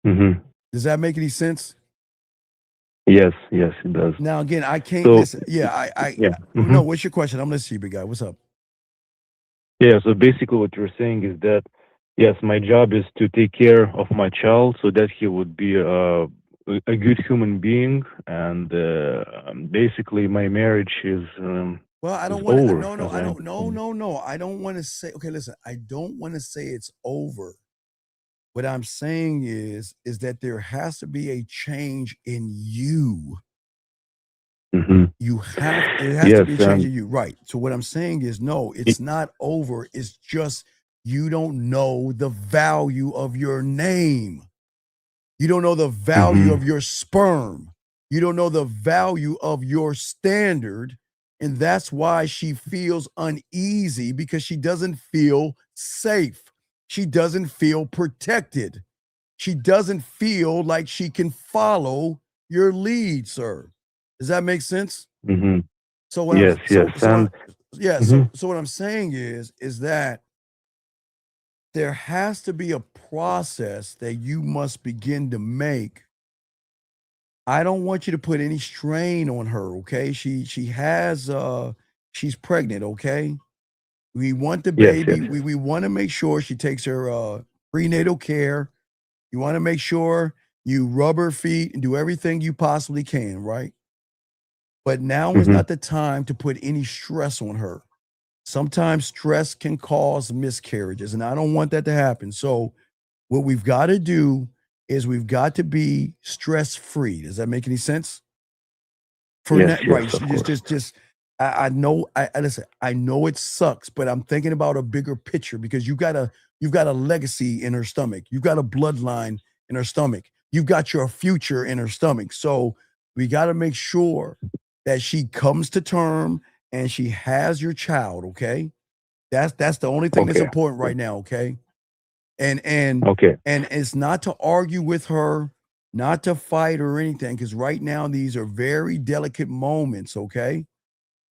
Mm-hmm. Does that make any sense? Yes, it does. Now again, I can't So, listen. Yeah, mhm. No, what's your question? I'm listening to you, big guy. What's up? Yeah, so basically what you're saying is that, yes, my job is to take care of my child so that he would be a good human being, and basically my marriage is Well, I don't is want to. over. No. I don't want to say. Okay, listen. I don't want to say it's over. What I'm saying is that there has to be a change in you. Mm-hmm. It has to be a change in you, right? So what I'm saying is, no, it's not over. It's just you don't know the value of your name. You don't know the value of your sperm. You don't know the value of your standard. And that's why she feels uneasy, because she doesn't feel safe. She doesn't feel protected. She doesn't feel like she can follow your lead, sir. Does that make sense? Mm-hmm. So what Yes, yes. And so what I'm saying is that there has to be a process that you must begin to make. I don't want you to put any strain on her, okay? She's pregnant, okay? We want the Yes, baby. yes. We want to make sure she takes her prenatal care. You want to make sure you rub her feet and do everything you possibly can, right? But now is not the time to put any stress on her. Sometimes stress can cause miscarriages, and I don't want that to happen. So what we've got to do is we've got to be stress-free. Does that make any sense? Yes, Right. yes, of course. I know. Listen. I know it sucks, but I'm thinking about a bigger picture, because you've got a legacy in her stomach. You've got a bloodline in her stomach. You've got your future in her stomach. So we got to make sure that she comes to term and she has your child. Okay. That's the only thing that's Okay. important right now. Okay. And Okay. it's not to argue with her, not to fight or anything, because right now these are very delicate moments. Okay.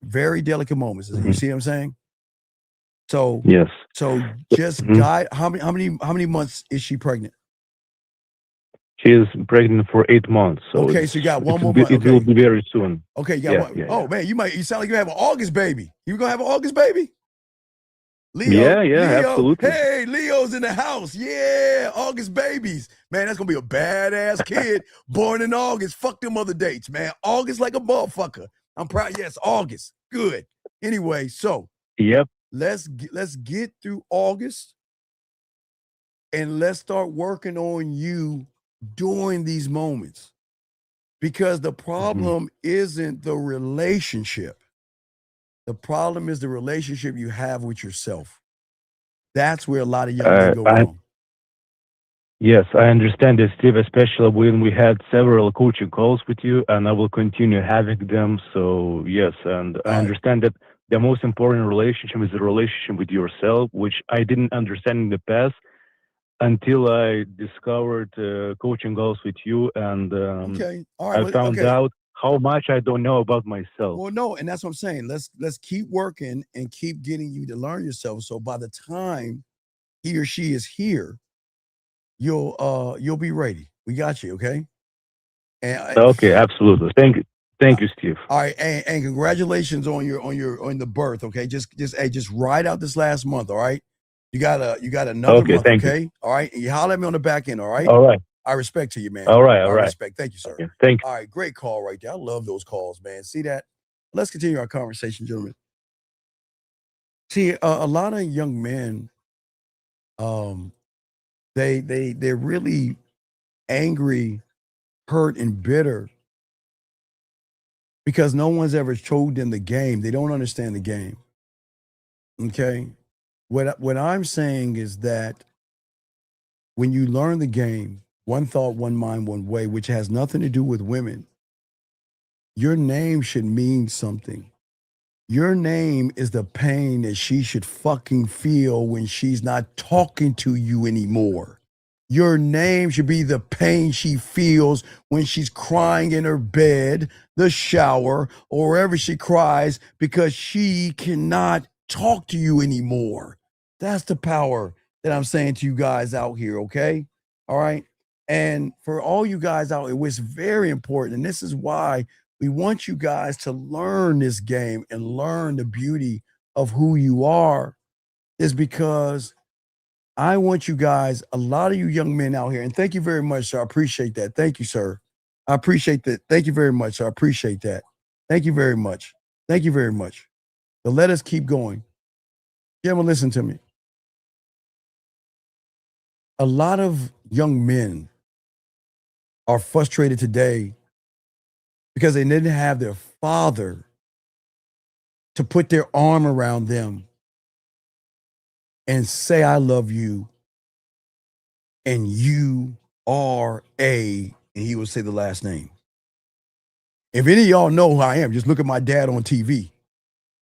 Very delicate moments. You see what I'm saying? So Yes. just guide. How many months is she pregnant? She is pregnant for 8 months. So Okay, so you got one it more will be, month. it will Okay. be very soon. Okay, you got one. Oh man, you sound like you have an August baby. You gonna have an August baby? Leo, Absolutely. hey, Leo's in the house. Yeah, August babies. Man, that's gonna be a badass kid born in August. Fuck them other dates, man. August like a motherfucker. I'm proud. Yes, August. Good. Anyway, so yep. Let's get through August, and let's start working on you during these moments, because the problem isn't the relationship. The problem is the relationship you have with yourself. That's where a lot of young men go wrong. Yes, I understand this, Steve, especially when we had several coaching calls with you, and I will continue having them. So, yes, and I understand that the most important relationship is the relationship with yourself, which I didn't understand in the past until I discovered coaching calls with you, and Okay. All right. I found out how much I don't know about myself. Well, no, and that's what I'm saying. Let's keep working and keep getting you to learn yourself. So by the time he or she is here, you'll be ready. We got you, okay? And Okay, absolutely. Thank you, Steve. all right, and congratulations on the birth, okay? Just ride out this last month, all right? You got another Okay, month, thank you. okay? All right, and you holler at me on the back end, all right? All right. I respect to you, man. All right, all I right. respect. Thank you, sir. Okay, thank you. All right, great call right there. I love those calls, man. See that? Let's continue our conversation, gentlemen. See, a lot of young men, they're really angry, hurt, and bitter because no one's ever showed them the game. They don't understand the game. Okay, what I'm saying is that when you learn the game, one thought, one mind, one way, which has nothing to do with women, your name should mean something. Your name is the pain that she should fucking feel when she's not talking to you anymore. Your name should be the pain she feels when she's crying in her bed, the shower, or wherever she cries because she cannot talk to you anymore. That's the power that I'm saying to you guys out here, okay? All right. And for all you guys out here, it's very important. And this is why we want you guys to learn this game and learn the beauty of who you are, is because I want you guys, a lot of you young men out here, and thank you very much, sir. I appreciate that. Thank you, sir. I appreciate that. Thank you very much, sir. I appreciate that. Thank you very much. Thank you very much. But let us keep going. Gentlemen, listen to me. A lot of young men are frustrated today because they didn't have their father to put their arm around them and say, I love you, and you and he will say the last name. If any of y'all know who I am, just look at my dad on TV.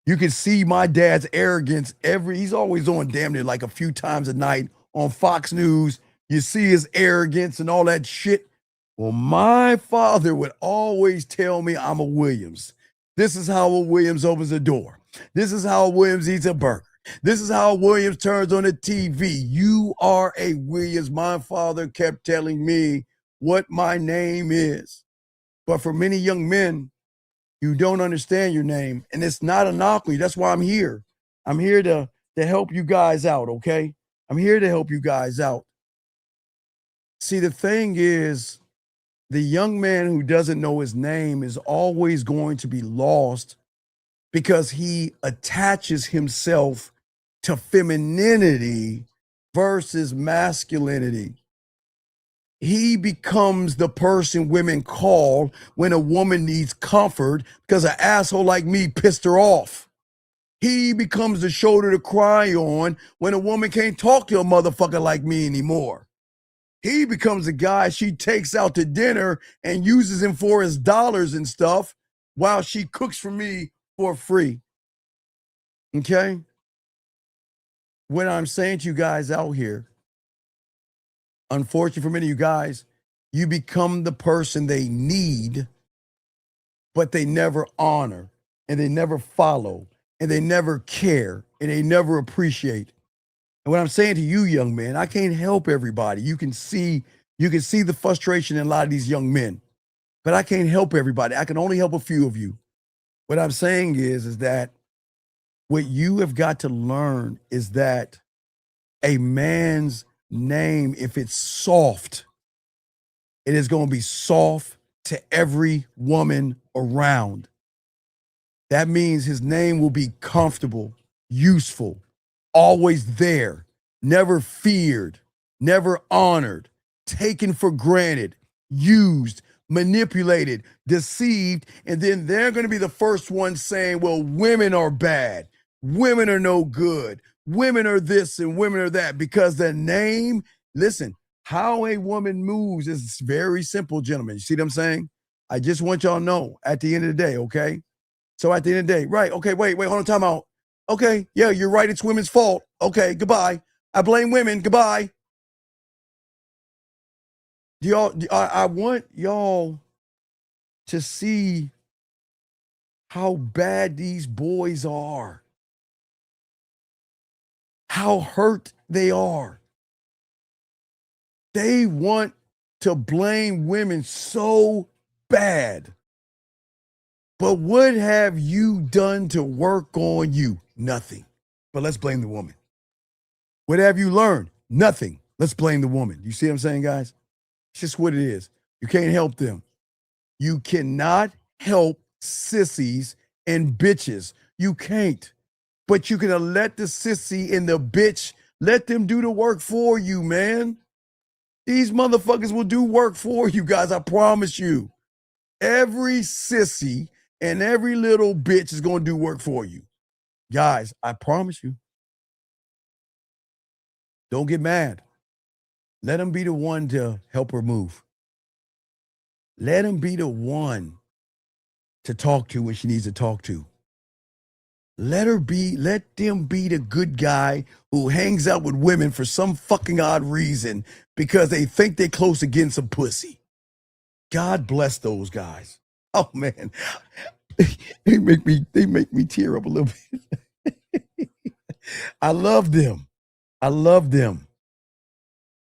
You can see my dad's arrogance he's always on damn near like a few times a night on Fox News. You see his arrogance and all that shit. Well, my father would always tell me I'm a Williams. This is how a Williams opens a door. This is how a Williams eats a burger. This is how Williams turns on the TV. You are a Williams. My father kept telling me what my name is. But for many young men, you don't understand your name. And it's not a knock on you. That's why I'm here. I'm here to help you guys out, okay? I'm here to help you guys out. See, the thing is, the young man who doesn't know his name is always going to be lost because he attaches himself to femininity versus masculinity. He becomes the person women call when a woman needs comfort because an asshole like me pissed her off. He becomes the shoulder to cry on when a woman can't talk to a motherfucker like me anymore. He becomes the guy she takes out to dinner and uses him for his dollars and stuff while she cooks for me for free. Okay? What I'm saying to you guys out here, unfortunately for many of you guys, you become the person they need, but they never honor, and they never follow, and they never care, and they never appreciate. And what I'm saying to you, young man, I can't help everybody. You can see the frustration in a lot of these young men, but I can't help everybody. I can only help a few of you. What I'm saying is that what you have got to learn is that a man's name, if it's soft, it is going to be soft to every woman around. That means his name will be comfortable, useful, always there, never feared, never honored, taken for granted, used, manipulated, deceived, and then they're going to be the first ones saying, well, women are bad, women are no good, women are this and women are that, because the name, listen, how a woman moves is very simple, gentlemen. You see what I'm saying? I just want y'all to know at the end of the day, okay? So at the end of the day, right, okay, wait, hold on, time out. Okay, yeah, you're right, it's women's fault. Okay, goodbye. I blame women, goodbye. I want y'all to see how bad these boys are, how hurt they are. They want to blame women so bad. But what have you done to work on you? Nothing. But let's blame the woman. What have you learned? Nothing. Let's blame the woman. You see what I'm saying, guys? It's just what it is. You can't help them. You cannot help sissies and bitches. You can't. But you can let the sissy and the bitch, let them do the work for you, man. These motherfuckers will do work for you guys, I promise you. Every sissy and every little bitch is going to do work for you. Guys, I promise you. Don't get mad. Let them be the one to help her move. Let them be the one to talk to when she needs to talk to. Let them be the good guy who hangs out with women for some fucking odd reason because they think they're close to getting some pussy. God bless those guys. Oh man, they make me tear up a little bit. I love them.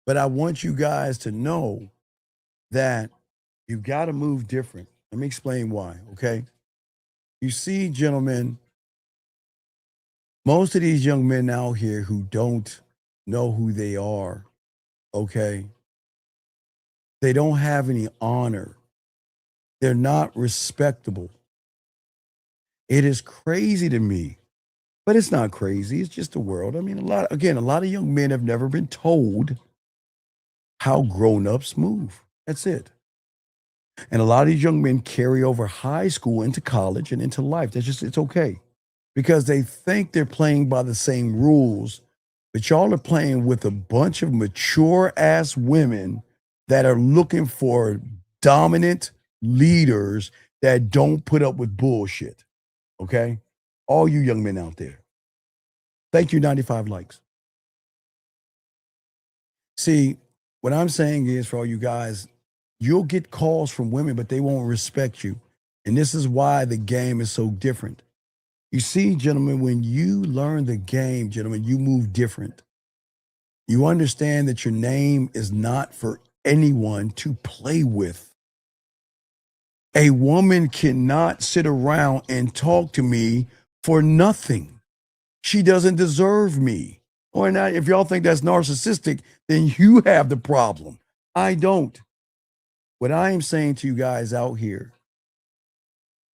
But I want you guys to know that you've got to move different. Let me explain why, okay? You see, gentlemen, most of these young men out here who don't know who they are, okay? They don't have any honor. They're not respectable. It is crazy to me, but it's not crazy. It's just the world. I mean, a lot of young men have never been told how grown-ups move. That's it. And a lot of these young men carry over high school into college and into life. It's okay. Because they think they're playing by the same rules, but y'all are playing with a bunch of mature-ass women that are looking for dominant leaders that don't put up with bullshit. Okay? All you young men out there. Thank you, 95 likes. See, what I'm saying is for all you guys, you'll get calls from women, but they won't respect you. And this is why the game is so different. You see, gentlemen, when you learn the game, gentlemen, you move different. You understand that your name is not for anyone to play with. A woman cannot sit around and talk to me for nothing. She doesn't deserve me. Or not, if y'all think that's narcissistic, then you have the problem. I don't. What I am saying to you guys out here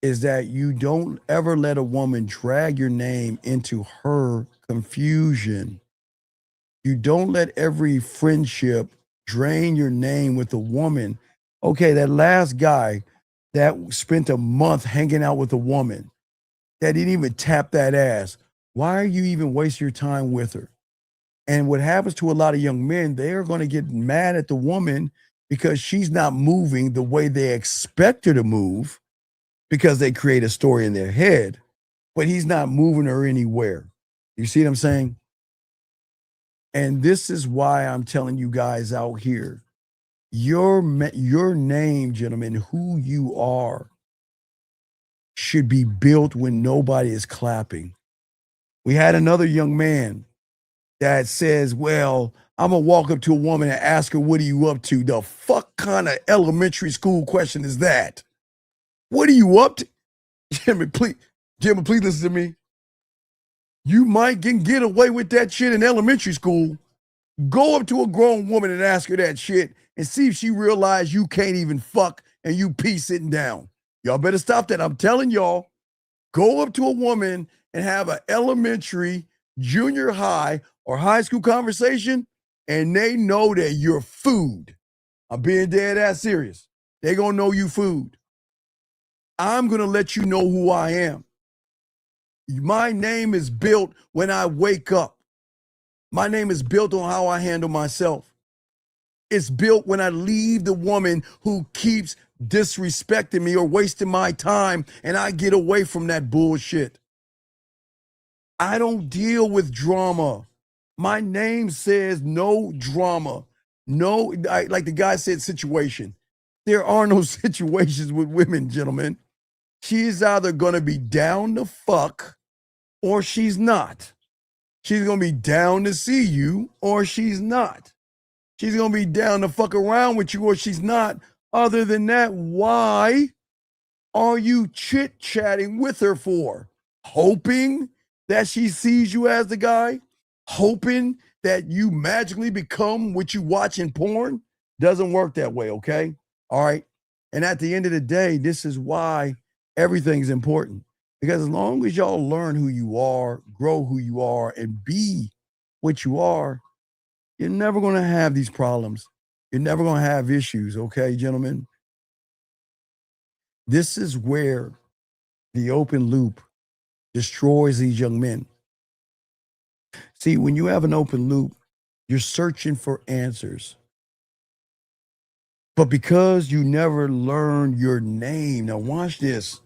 is that you don't ever let a woman drag your name into her confusion. You don't let every friendship drain your name with a woman. Okay, that last guy that spent a month hanging out with a woman that didn't even tap that ass, why are you even wasting your time with her? And what happens to a lot of young men, they're going to get mad at the woman because she's not moving the way they expect her to move because they create a story in their head, but he's not moving her anywhere. You see what I'm saying? And this is why I'm telling you guys out here, your name, gentlemen, who you are, should be built when nobody is clapping. We had another young man that says, well, I'm going to walk up to a woman and ask her, what are you up to? The fuck kind of elementary school question is that? What are you up to? Jimmy, please listen to me. You might get away with that shit in elementary school. Go up to a grown woman and ask her that shit and see if she realizes you can't even fuck and you pee sitting down. Y'all better stop that. I'm telling y'all, go up to a woman and have an elementary, junior high, or high school conversation, and they know that you're food. I'm being dead ass serious. They're going to know you food. I'm going to let you know who I am. My name is built when I wake up. My name is built on how I handle myself. It's built when I leave the woman who keeps disrespecting me or wasting my time, and I get away from that bullshit. I don't deal with drama. My name says no drama. No, like the guy said, situation. There are no situations with women, gentlemen. She's either going to be down to fuck or she's not. She's going to be down to see you or she's not. She's going to be down to fuck around with you or she's not. Other than that, why are you chit-chatting with her for? Hoping that she sees you as the guy? Hoping that you magically become what you watch in porn? Doesn't work that way, okay? All right? And at the end of the day, this is why everything's important. Because as long as y'all learn who you are, grow who you are, and be what you are, you're never going to have these problems. You're never going to have issues, okay, gentlemen? This is where the open loop destroys these young men. See, when you have an open loop, you're searching for answers. But because you never learn your name, now watch this.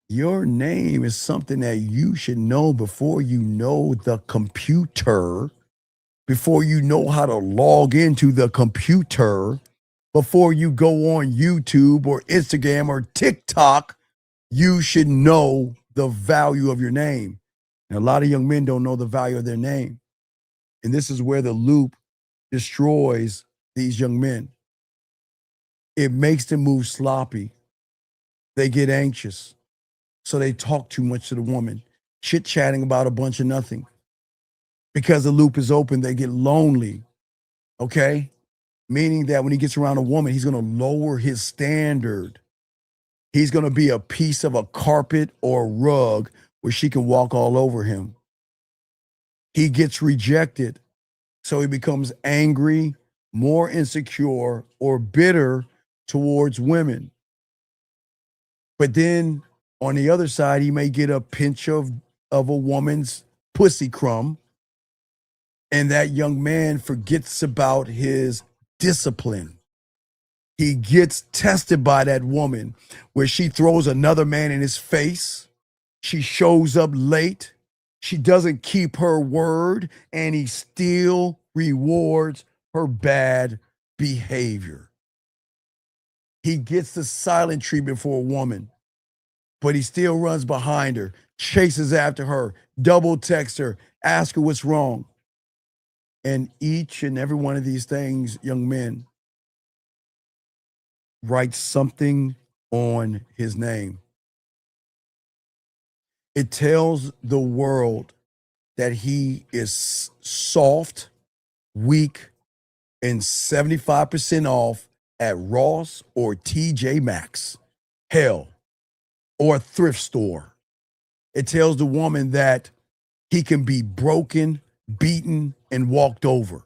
Your name is something that you should know before you know the computer, before you know how to log into the computer, before you go on YouTube or Instagram or TikTok, you should know the value of your name. And a lot of young men don't know the value of their name. And this is where the loop destroys these young men. It makes them move sloppy. They get anxious. So they talk too much to the woman, chit-chatting about a bunch of nothing. Because the loop is open, they get lonely, okay? Meaning that when he gets around a woman, he's going to lower his standard. He's going to be a piece of a carpet or a rug where she can walk all over him. He gets rejected, so he becomes angry, more insecure, or bitter towards women. But then on the other side, he may get a pinch of a woman's pussy crumb, and that young man forgets about his discipline. He gets tested by that woman where she throws another man in his face. She shows up late. She doesn't keep her word, and he still rewards her bad behavior. He gets the silent treatment for a woman, but he still runs behind her, chases after her, double texts her, asks her what's wrong. And each and every one of these things, young men, write something on his name. It tells the world that he is soft, weak, and 75% off at Ross or TJ Maxx, hell, or a thrift store. It tells the woman that he can be broken, beaten, and walked over.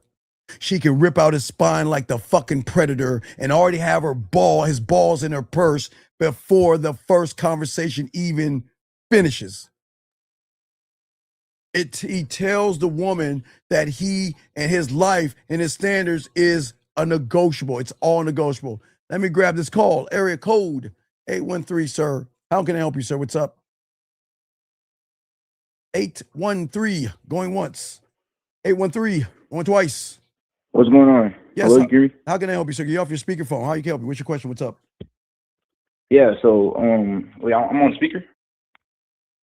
She can rip out his spine like the fucking predator and already have his balls in her purse before the first conversation even finishes. He tells the woman that he and his life and his standards is a negotiable. It's all negotiable. Let me grab this call. Area code 813, sir. How can I help you, sir? What's up? 813, going once. 813, going twice. What's going on? Yes. Hello, Gary. How can I help you, sir? Get off your speakerphone. How can I help you? What's your question? What's up? Yeah, so wait, I'm on speaker.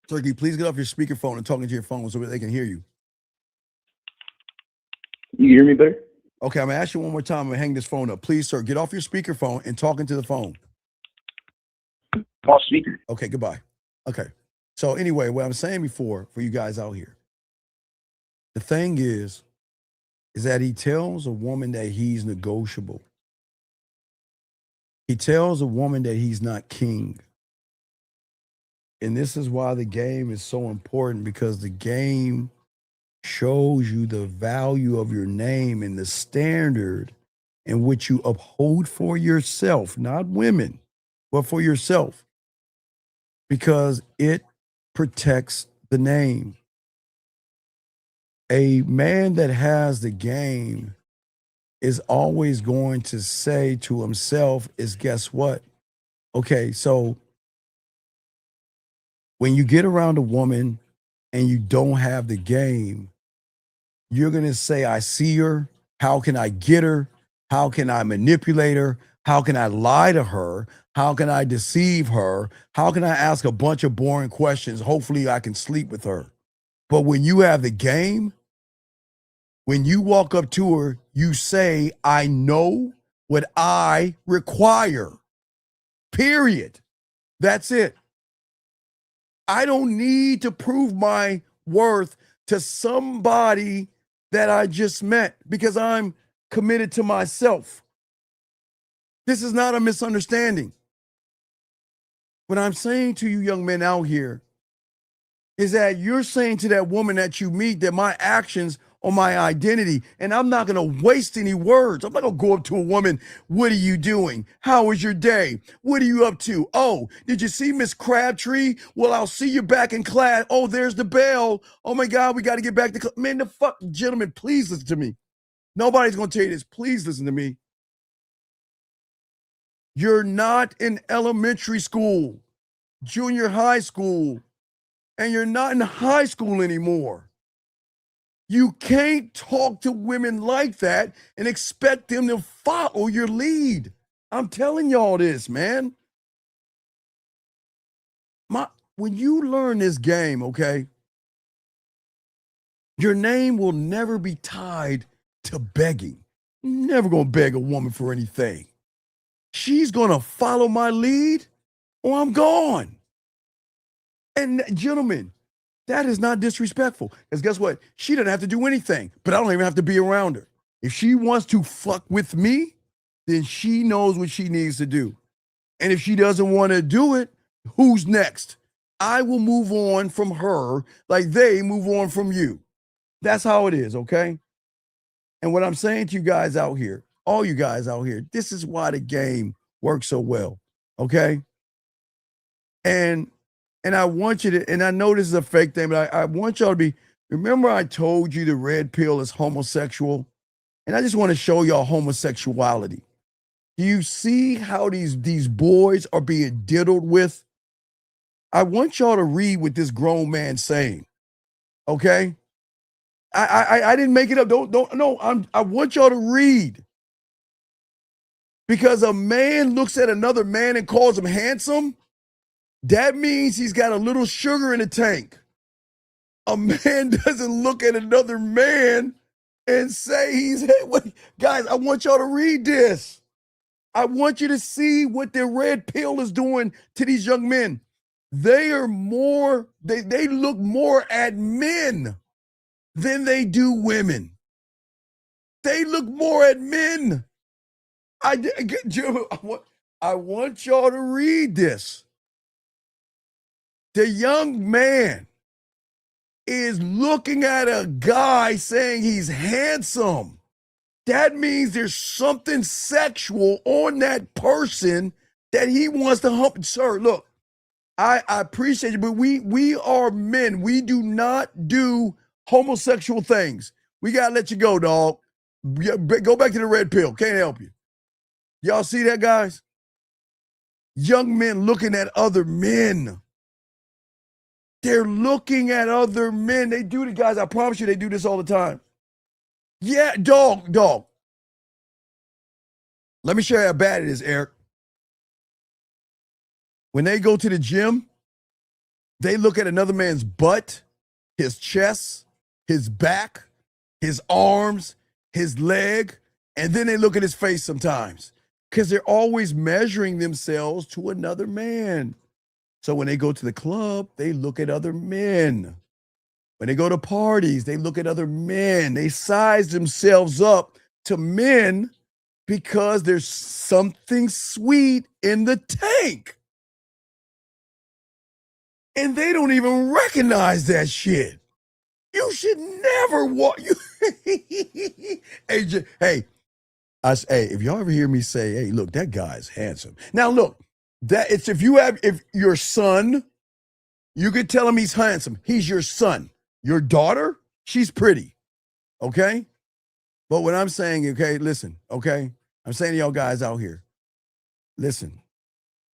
Sir, can you please get off your speakerphone and talk into your phone so they can hear you? You hear me better? Okay, I'm gonna ask you one more time. I'm gonna hang this phone up. Please, sir, get off your speakerphone and talk into the phone. Off speaker. Okay, goodbye. Okay. So anyway, what I'm saying before for you guys out here, the thing is that he tells a woman that he's negotiable. He tells a woman that he's not king. And this is why the game is so important, because the game shows you the value of your name and the standard in which you uphold for yourself, not women, but for yourself, because it protects the name. A man that has the game is always going to say to himself is, guess what? Okay, so when you get around a woman and you don't have the game, you're going to say, I see her. How can I get her? How can I manipulate her? How can I lie to her? How can I deceive her? How can I ask a bunch of boring questions? Hopefully I can sleep with her. But when you have the game, when you walk up to her, you say, I know what I require. Period. That's it. I don't need to prove my worth to somebody that I just met because I'm committed to myself. This is not a misunderstanding. What I'm saying to you young men out here is that you're saying to that woman that you meet that my actions are my identity, and I'm not going to waste any words. I'm not going to go up to a woman, what are you doing? How was your day? What are you up to? Oh, did you see Miss Crabtree? Well, I'll see you back in class. Oh, there's the bell. Oh my God, we got to get back to class. Man, the fuck, gentlemen, please listen to me. Nobody's going to tell you this. Please listen to me. You're not in elementary school, junior high school, and you're not in high school anymore. You can't talk to women like that and expect them to follow your lead. I'm telling y'all this, man. When you learn this game, okay, your name will never be tied to begging. I'm never gonna beg a woman for anything. She's gonna follow my lead or I'm gone. And gentlemen, that is not disrespectful. Because guess what? She doesn't have to do anything, but I don't even have to be around her. If she wants to fuck with me, then she knows what she needs to do. And if she doesn't want to do it, who's next? I will move on from her like they move on from you. That's how it is, okay? And what I'm saying to you guys out here, all you guys out here, this is why the game works so well, okay? And I want you to, and I know this is a fake thing, but I want y'all to be, remember I told you the red pill is homosexual? And I just want to show y'all homosexuality. Do you see how these boys are being diddled with? I want y'all to read what this grown man's saying. Okay? I didn't make it up. I want y'all to read. Because a man looks at another man and calls him handsome, that means he's got a little sugar in the tank. A man doesn't look at another man and say guys, I want y'all to read this. I want you to see what the red pill is doing to these young men. They look more at men than they do women. They look more at men. I want y'all to read this. The young man is looking at a guy saying he's handsome. That means there's something sexual on that person that he wants to hump. Sir, look, I appreciate you, but we are men. We do not do homosexual things. We got to let you go, dog. Go back to the red pill. Can't help you. Y'all see that, guys? Young men looking at other men. They're looking at other men. They do it, guys. I promise you they do this all the time. Yeah, dog. Let me show you how bad it is, Eric. When they go to the gym, they look at another man's butt, his chest, his back, his arms, his leg, and then they look at his face sometimes because they're always measuring themselves to another man. So when they go to the club, they look at other men. When they go to parties, they look at other men. They size themselves up to men because there's something sweet in the tank. And they don't even recognize that shit. You should never walk. Hey, if y'all ever hear me say, hey, look, that guy's handsome. Now, look, if your son, you could tell him he's handsome. He's your son. Your daughter, she's pretty. Okay? But what I'm saying, okay, listen, okay? I'm saying to y'all guys out here, listen,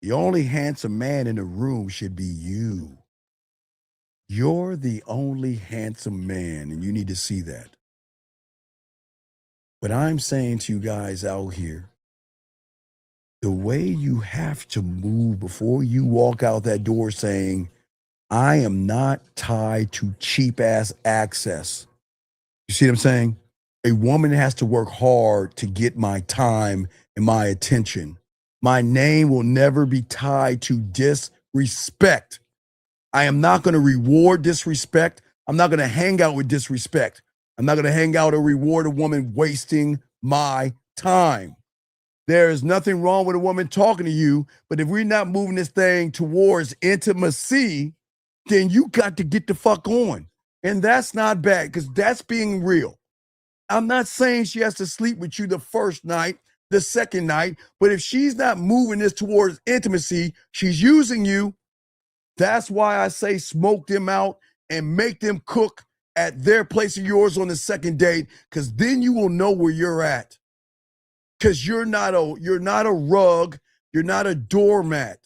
the only handsome man in the room should be you. You're the only handsome man, and you need to see that. But I'm saying to you guys out here, the way you have to move before you walk out that door saying, I am not tied to cheap-ass access. You see what I'm saying? A woman has to work hard to get my time and my attention. My name will never be tied to disrespect. I am not going to reward disrespect. I'm not going to hang out with disrespect. I'm not going to hang out or reward a woman wasting my time. There is nothing wrong with a woman talking to you, but if we're not moving this thing towards intimacy, then you got to get the fuck on. And that's not bad because that's being real. I'm not saying she has to sleep with you the first night, the second night, but if she's not moving this towards intimacy, she's using you. That's why I say smoke them out and make them cook at their place or yours on the second date, because then you will know where you're at. Because you're not a rug, you're not a doormat.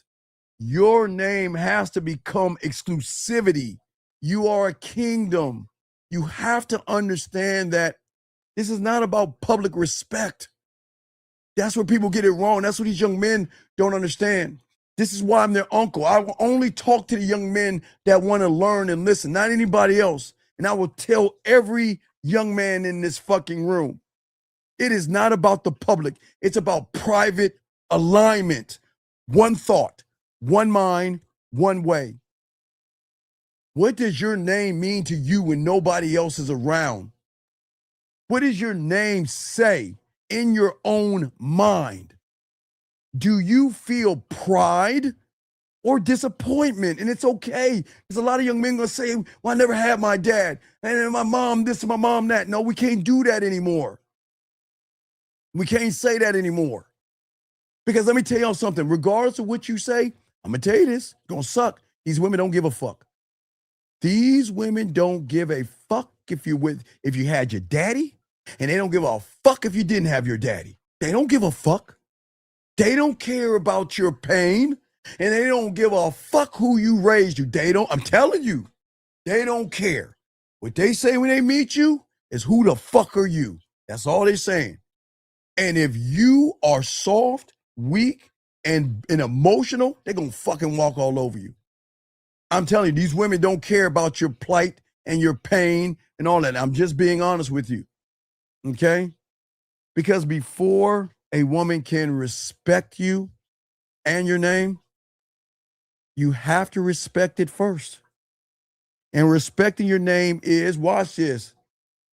Your name has to become exclusivity. You are a kingdom. You have to understand that this is not about public respect. That's where people get it wrong. That's what these young men don't understand. This is why I'm their uncle. I will only talk to the young men that want to learn and listen, not anybody else. And I will tell every young man in this fucking room, it is not about the public. It's about private alignment. One thought, one mind, one way. What does your name mean to you when nobody else is around? What does your name say in your own mind? Do you feel pride or disappointment? And it's okay. There's a lot of young men going to say, well, I never had my dad. And my mom this and my mom that. No, we can't do that anymore. We can't say that anymore. Because let me tell y'all something. Regardless of what you say, I'm going to tell you this. It's going to suck. These women don't give a fuck. These women don't give a fuck if you had your daddy. And they don't give a fuck if you didn't have your daddy. They don't give a fuck. They don't care about your pain, and they don't give a fuck who you raised you. I'm telling you, they don't care. What they say when they meet you is, who the fuck are you? That's all they're saying. And if you are soft, weak, and emotional, they're going to fucking walk all over you. I'm telling you, these women don't care about your plight and your pain and all that. I'm just being honest with you. Okay? Because before a woman can respect you and your name, you have to respect it first. And respecting your name is, watch this,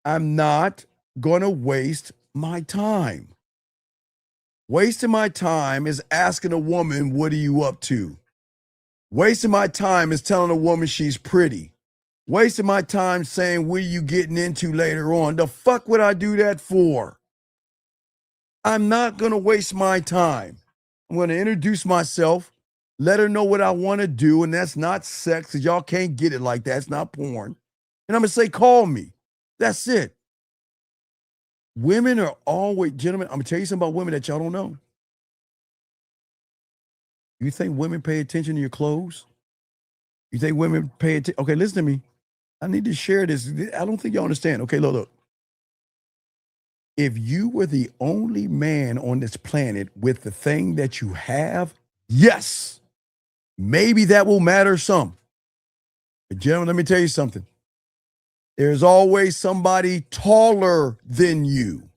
I'm not going to waste my time. Wasting my time is asking a woman, what are you up to? Wasting my time is telling a woman she's pretty. Wasting my time saying, what are you getting into later on? The fuck would I do that for? I'm not going to waste my time. I'm going to introduce myself, let her know what I want to do, and that's not sex, because y'all can't get it like that. It's not porn. And I'm going to say, call me. That's it. Women are always, gentlemen, I'm going to tell you something about women that y'all don't know. You think women pay attention to your clothes? You think women pay attention? Okay, listen to me. I need to share this. I don't think y'all understand. Okay, look. If you were the only man on this planet with the thing that you have, yes, maybe that will matter some. But gentlemen, let me tell you something. There's always somebody taller than you.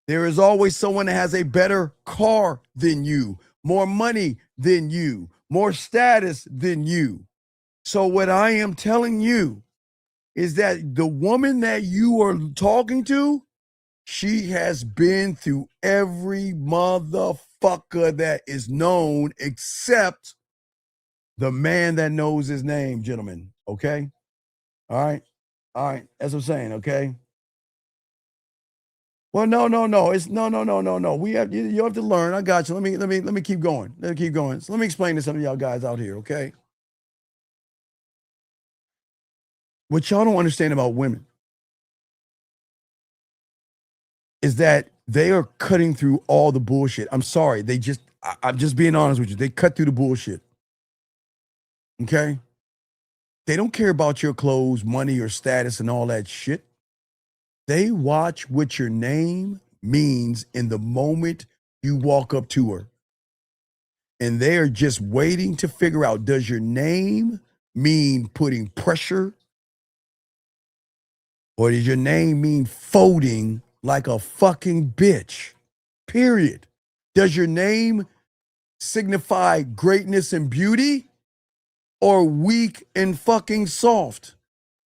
There is always someone that has a better car than you, more money than you, more status than you. So what I am telling you is that the woman that you are talking to, she has been through every motherfucker that is known except the man that knows his name, gentlemen. Okay? All right? All right. That's what I'm saying, okay? Well, no. It's no. You have to learn. I got you. Let me keep going. So let me explain to some of y'all guys out here, okay? What y'all don't understand about women is that they are cutting through all the bullshit. I'm sorry. I'm just being honest with you. They cut through the bullshit. Okay? They don't care about your clothes, money, or status and all that shit. They watch what your name means in the moment you walk up to her. And they are just waiting to figure out, does your name mean putting pressure? Or does your name mean folding like a fucking bitch? Period. Does your name signify greatness and beauty or weak and fucking soft?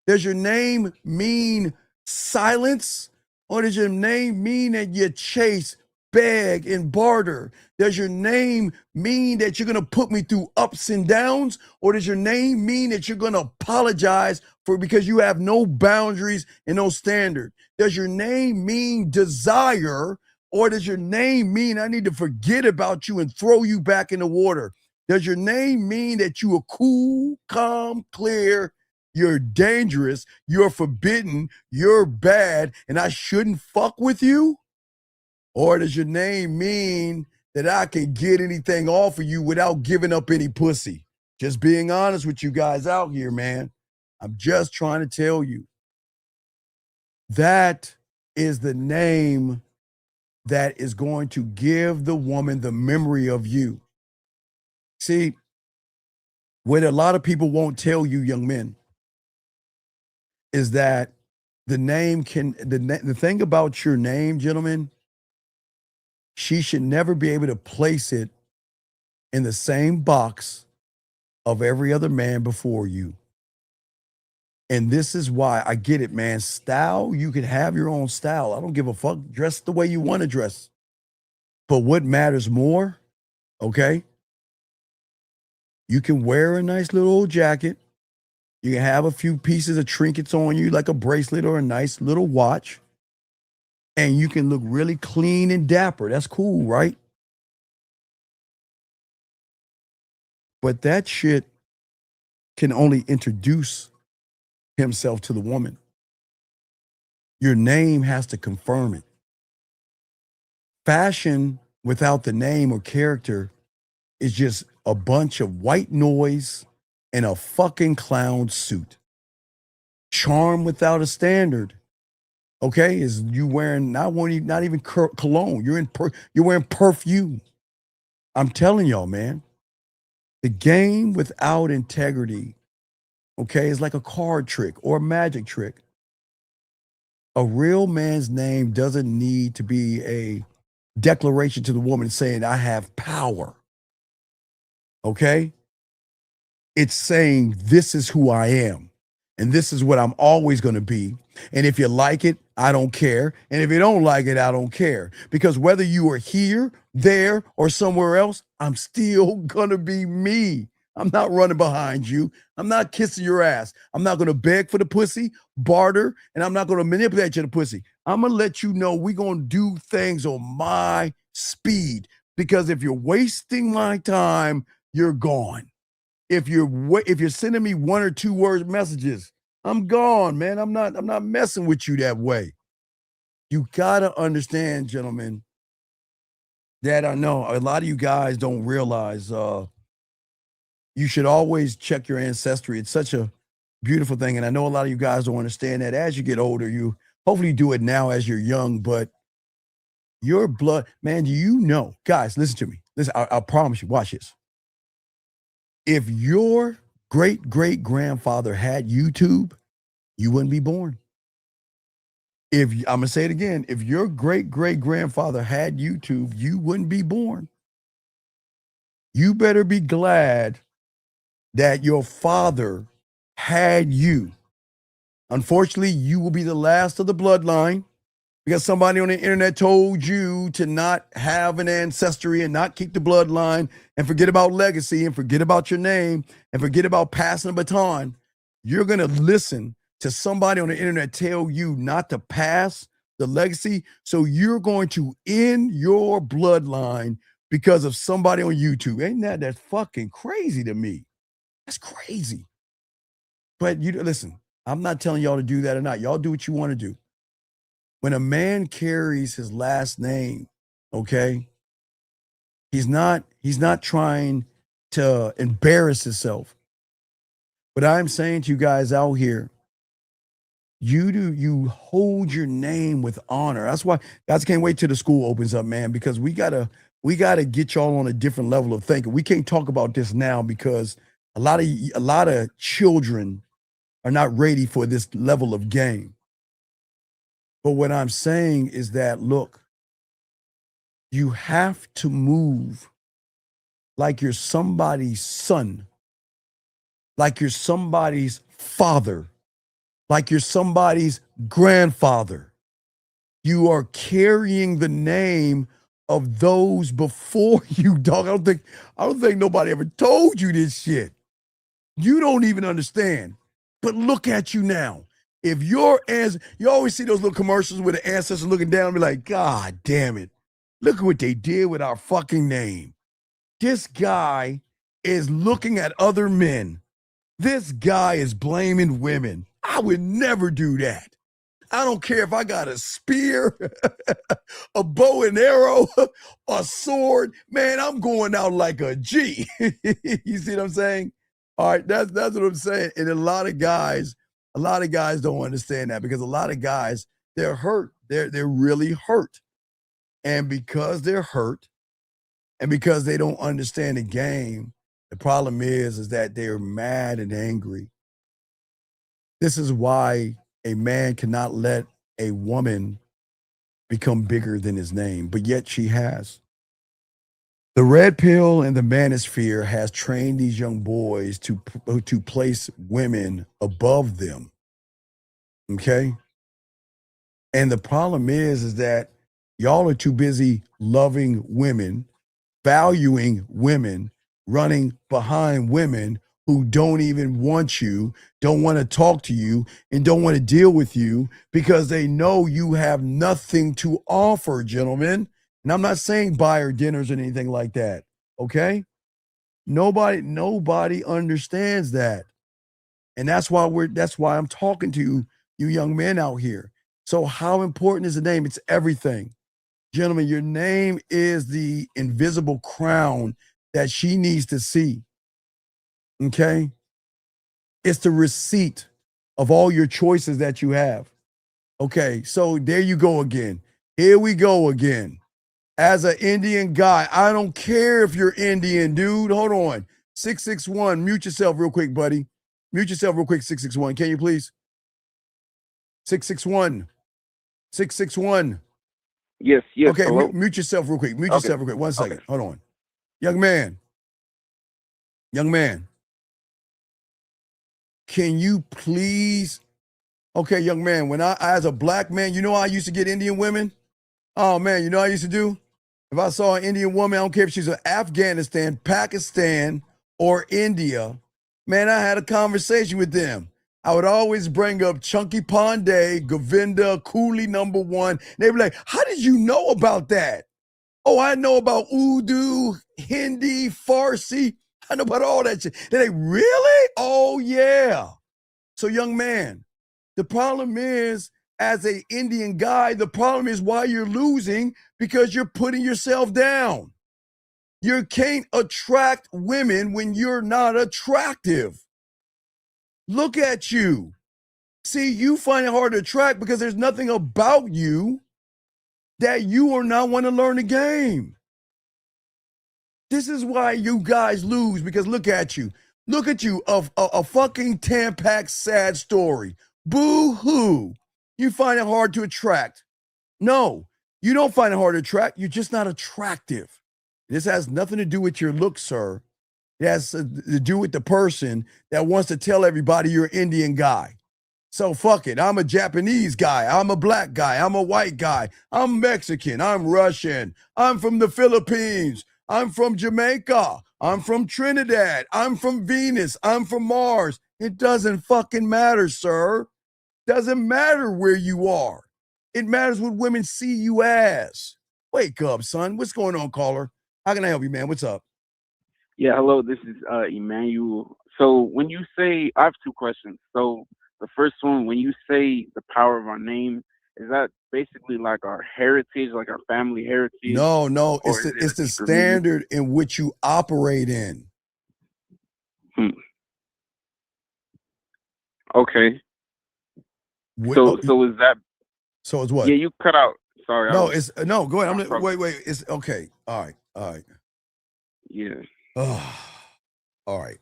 Does your name mean silence or does your name mean that you chase, beg, and barter? Does your name mean that you're going to put me through ups and downs or does your name mean that you're going to apologize for because you have no boundaries and no standard? Does your name mean desire or does your name mean I need to forget about you and throw you back in the water? Does your name mean that you are cool, calm, clear, you're dangerous, you're forbidden, you're bad, and I shouldn't fuck with you? Or does your name mean that I can get anything off of you without giving up any pussy? Just being honest with you guys out here, man. I'm just trying to tell you. That is the name that is going to give the woman the memory of you. See, what a lot of people won't tell you, young men, is that the name the thing about your name, gentlemen, she should never be able to place it in the same box of every other man before you. And this is why I get it, man. Style, you can have your own style. I don't give a fuck. Dress the way you want to dress. But what matters more, okay? You can wear a nice little old jacket. You can have a few pieces of trinkets on you, like a bracelet or a nice little watch. And you can look really clean and dapper. That's cool, right? But that shit can only introduce himself to the woman. Your name has to confirm it. Fashion without the name or character is just a bunch of white noise and a fucking clown suit. Charm without a standard, okay, is you wearing not even cologne. You're wearing perfume. I'm telling y'all, man, the game without integrity, okay, is like a card trick or a magic trick. A real man's name doesn't need to be a declaration to the woman saying, I have power. Okay? It's saying, this is who I am. And this is what I'm always going to be. And if you like it, I don't care. And if you don't like it, I don't care. Because whether you are here, there, or somewhere else, I'm still going to be me. I'm not running behind you. I'm not kissing your ass. I'm not going to beg for the pussy, barter, and I'm not going to manipulate you to pussy. I'm going to let you know we're going to do things on my speed. Because if you're wasting my time, you're gone. If you're sending me 1 or 2 word messages, I'm gone, man. I'm not messing with you that way. You gotta understand, gentlemen, that I know a lot of you guys don't realize you should always check your ancestry. It's such a beautiful thing. And I know a lot of you guys don't understand that. As you get older, you hopefully do it now as you're young, but your blood, man, do you know? Guys, listen to me. Listen, I promise you, watch this. If your great-great-grandfather had YouTube, you wouldn't be born. I'm going to say it again. If your great-great-grandfather had YouTube, you wouldn't be born. You better be glad that your father had you. Unfortunately, you will be the last of the bloodline because somebody on the internet told you to not have an ancestry and not keep the bloodline and forget about legacy and forget about your name and forget about passing a baton. You're going to listen to somebody on the internet tell you not to pass the legacy. So you're going to end your bloodline because of somebody on YouTube. Ain't that's fucking crazy to me? That's crazy. But you listen, I'm not telling y'all to do that or not. Y'all do what you want to do. When a man carries his last name, okay, he's not trying to embarrass himself. But I'm saying to you guys out here, you hold your name with honor. That's why guys can't wait till the school opens up, man, because we gotta get y'all on a different level of thinking. We can't talk about this now because a lot of children are not ready for this level of game. But what I'm saying is that, look, you have to move like you're somebody's son, like you're somebody's father, like you're somebody's grandfather. You are carrying the name of those before you, dog. I don't think nobody ever told you this shit. You don't even understand. But look at you now. If you always see those little commercials with the ancestors looking down and be like, God damn it. Look at what they did with our fucking name. This guy is looking at other men. This guy is blaming women. I would never do that. I don't care if I got a spear, a bow and arrow, a sword. Man, I'm going out like a G. You see what I'm saying? All right, that's what I'm saying. And a lot of guys don't understand that because a lot of guys, they're hurt. They're really hurt. And because they're hurt and because they don't understand the game, the problem is that they're mad and angry. This is why a man cannot let a woman become bigger than his name, but yet she has. The red pill and the manosphere has trained these young boys to place women above them. Okay? And the problem is that y'all are too busy loving women, valuing women, running behind women who don't even want you, don't want to talk to you, and don't want to deal with you because they know you have nothing to offer, gentlemen. And I'm not saying buyer dinners or anything like that, okay? Nobody understands that. And that's why I'm talking to you young men out here. So how important is the name? It's everything. Gentlemen, your name is the invisible crown that she needs to see. Okay? It's the receipt of all your choices that you have. Okay, so there you go again. Here we go again. As an Indian guy, I don't care if you're Indian, dude. Hold on. 661, mute yourself real quick, buddy. Mute yourself real quick, 661. Can you please? 661. 661. Yes. Okay, Hello. mute yourself real quick. Mute Okay. yourself real quick. 1 second. Hold on. Young man. Young man. Can you please? Okay, young man, when I, as a black man, you know how I used to get Indian women? Oh, man, you know what I used to do? If I saw an Indian woman, I don't care if she's in Afghanistan, Pakistan, or India, man, I had a conversation with them. I would always bring up Chunky Pandey, Govinda, Cooley #1. They'd be like, how did you know about that? Oh, I know about Urdu, Hindi, Farsi. I know about all that shit. They're like, really? Oh, yeah. So, young man, the problem is, as an Indian guy, the problem is why you're losing because you're putting yourself down. You can't attract women when you're not attractive. Look at you. See, you find it hard to attract because there's nothing about you that you are not want to learn the game. This is why you guys lose, because look at you. Look at you, a fucking Tampax sad story. Boo-hoo. You find it hard to attract. No, you don't find it hard to attract. You're just not attractive. This has nothing to do with your look, sir. It has to do with the person that wants to tell everybody you're an Indian guy. So fuck it. I'm a Japanese guy. I'm a black guy. I'm a white guy. I'm Mexican. I'm Russian. I'm from the Philippines. I'm from Jamaica. I'm from Trinidad. I'm from Venus. I'm from Mars. It doesn't fucking matter, sir. Doesn't matter where you are. It matters what women see you as. Wake up, son. What's going on, caller? How can I help you, man? What's up? Yeah, hello. This is Emmanuel. So when you say, I have two questions. So the first one, when you say the power of our name, is that basically like our heritage, like our family heritage? No, Or it's the is it a deeper meaning? standard in which you operate in. Okay. What- So is that? So it's what? Yeah, you cut out. Sorry. No, it's no. Go ahead. Wait. It's okay. All right. Yeah. All right.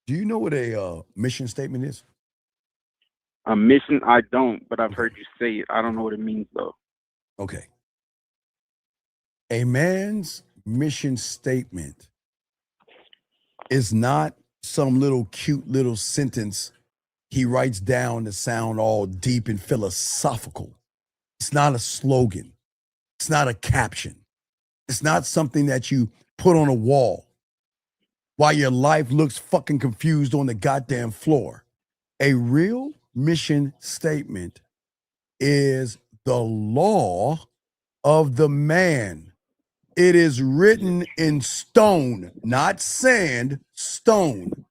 Do you know what a mission statement is? A mission, I don't, but I've heard you say it. I don't know what it means though. Okay. A man's mission statement is not some little cute little sentence he writes down to sound all deep and philosophical. It's not a slogan. It's not a caption. It's not something that you put on a wall while your life looks fucking confused on the goddamn floor. A real mission statement is the law of the man. It is written in stone, not sand, stone.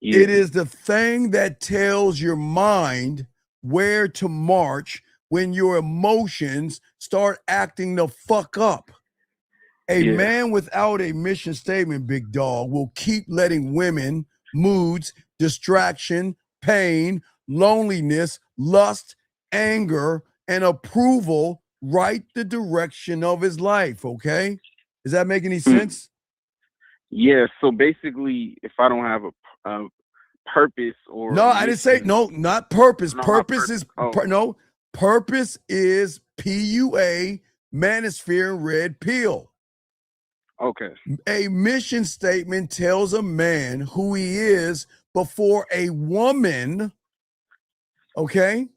Yeah. It is the thing that tells your mind where to march when your emotions start acting the fuck up. A man without a mission statement, big dog, will keep letting women, moods, distraction, pain, loneliness, lust, anger, and approval write the direction of his life, okay? Does that make any sense? Yeah. So basically, if I don't have a purpose or No, I didn't say no, not purpose. No, not Purpose is purpose. purpose is PUA, manosphere, and red pill. Okay. A mission statement tells a man who he is before a woman, okay,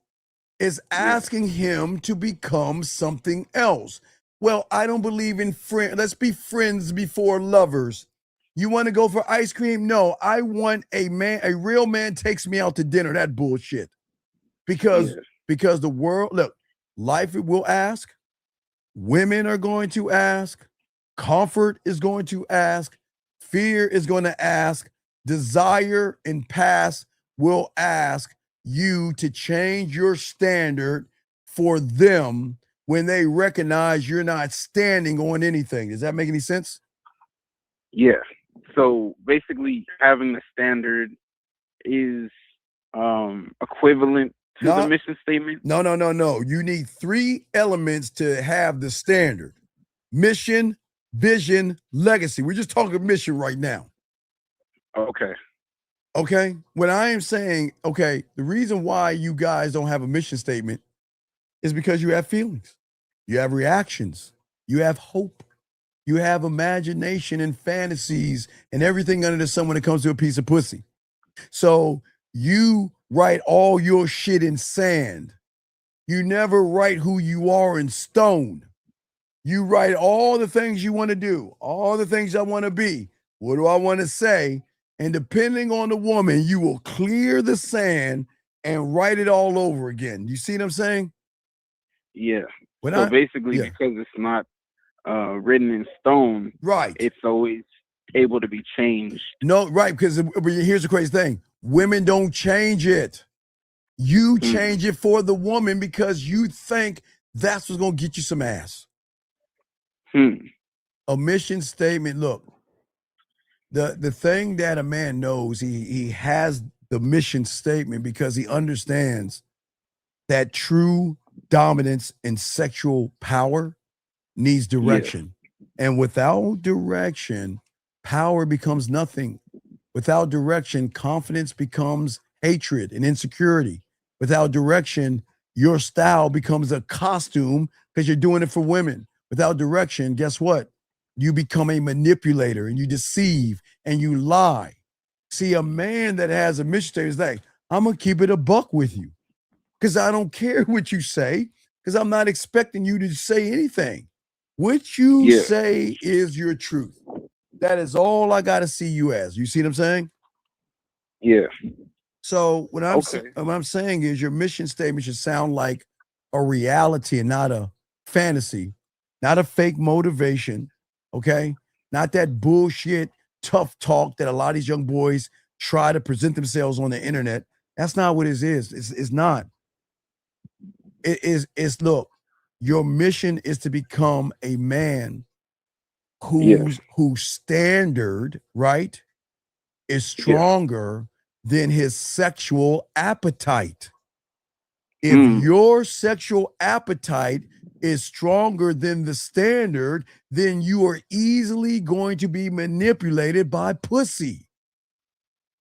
is asking him to become something else. Well, I don't believe in friends. Let's be friends before lovers. You want to go for ice cream? No, I want a real man takes me out to dinner. That bullshit. Because the world, look, life will ask, women are going to ask, comfort is going to ask, fear is going to ask, desire and past will ask you to change your standard for them when they recognize you're not standing on anything. Does that make any sense? Yeah. So basically, having the standard is equivalent to the mission statement. No. You need 3 elements to have the standard: mission, vision, legacy. We're just talking mission right now. Okay. Okay. When I am saying, okay, the reason why you guys don't have a mission statement is because you have feelings, you have reactions, you have hope, you have imagination and fantasies and everything under the sun when it comes to a piece of pussy. So you write all your shit in sand. You never write who you are in stone. You write all the things you want to do, all the things I want to be. What do I want to say? And depending on the woman, you will clear the sand and write it all over again. You see what I'm saying? Yeah. Basically, because it's not written in stone, right? It's always able to be changed. No, right? Because here's the crazy thing: women don't change it. You change it for the woman because you think that's what's gonna get you some ass. A mission statement. Look, the thing that a man knows, he has the mission statement because he understands that true dominance and sexual power needs direction. And without direction, power becomes nothing. Without direction, confidence becomes hatred and insecurity. Without direction, your style becomes a costume because you're doing it for women. Without direction, guess what? You become a manipulator and you deceive and you lie. See, a man that has a mission statement is like, I'm going to keep it a buck with you because I don't care what you say because I'm not expecting you to say anything. What you say is your truth. That is all I got to see you as. You see what I'm saying? Yeah. So what I'm saying is your mission statement should sound like a reality and not a fantasy, not a fake motivation, okay? Not that bullshit tough talk that a lot of these young boys try to present themselves on the internet. That's not what it is. It's not. It's look, your mission is to become a man whose standard, right, is stronger than his sexual appetite. If your sexual appetite is stronger than the standard, then you are easily going to be manipulated by pussy.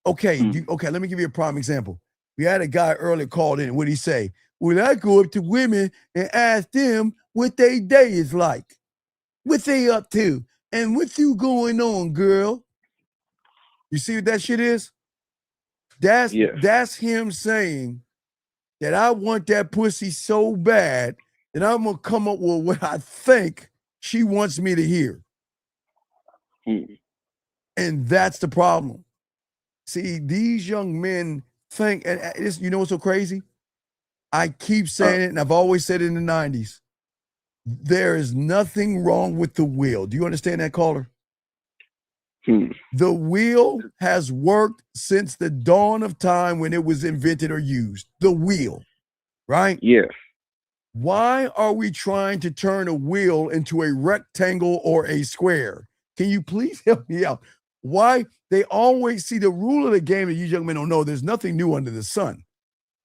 Okay, let me give you a prime example. We had a guy earlier called in. What did he say? Well, I go up to women and ask them what their day is like, what they up to, and what you going on, girl. You see what that shit is? That's him saying that I want that pussy so bad that I'm gonna come up with what I think she wants me to hear. And that's the problem. See, these young men think, and it's, you know what's so crazy? I keep saying it, and I've always said it in the 90s. There is nothing wrong with the wheel. Do you understand that, caller? The wheel has worked since the dawn of time when it was invented or used. The wheel, right? Yeah. Why are we trying to turn a wheel into a rectangle or a square? Can you please help me out? Why? They always see the rule of the game that you young men don't know. There's nothing new under the sun.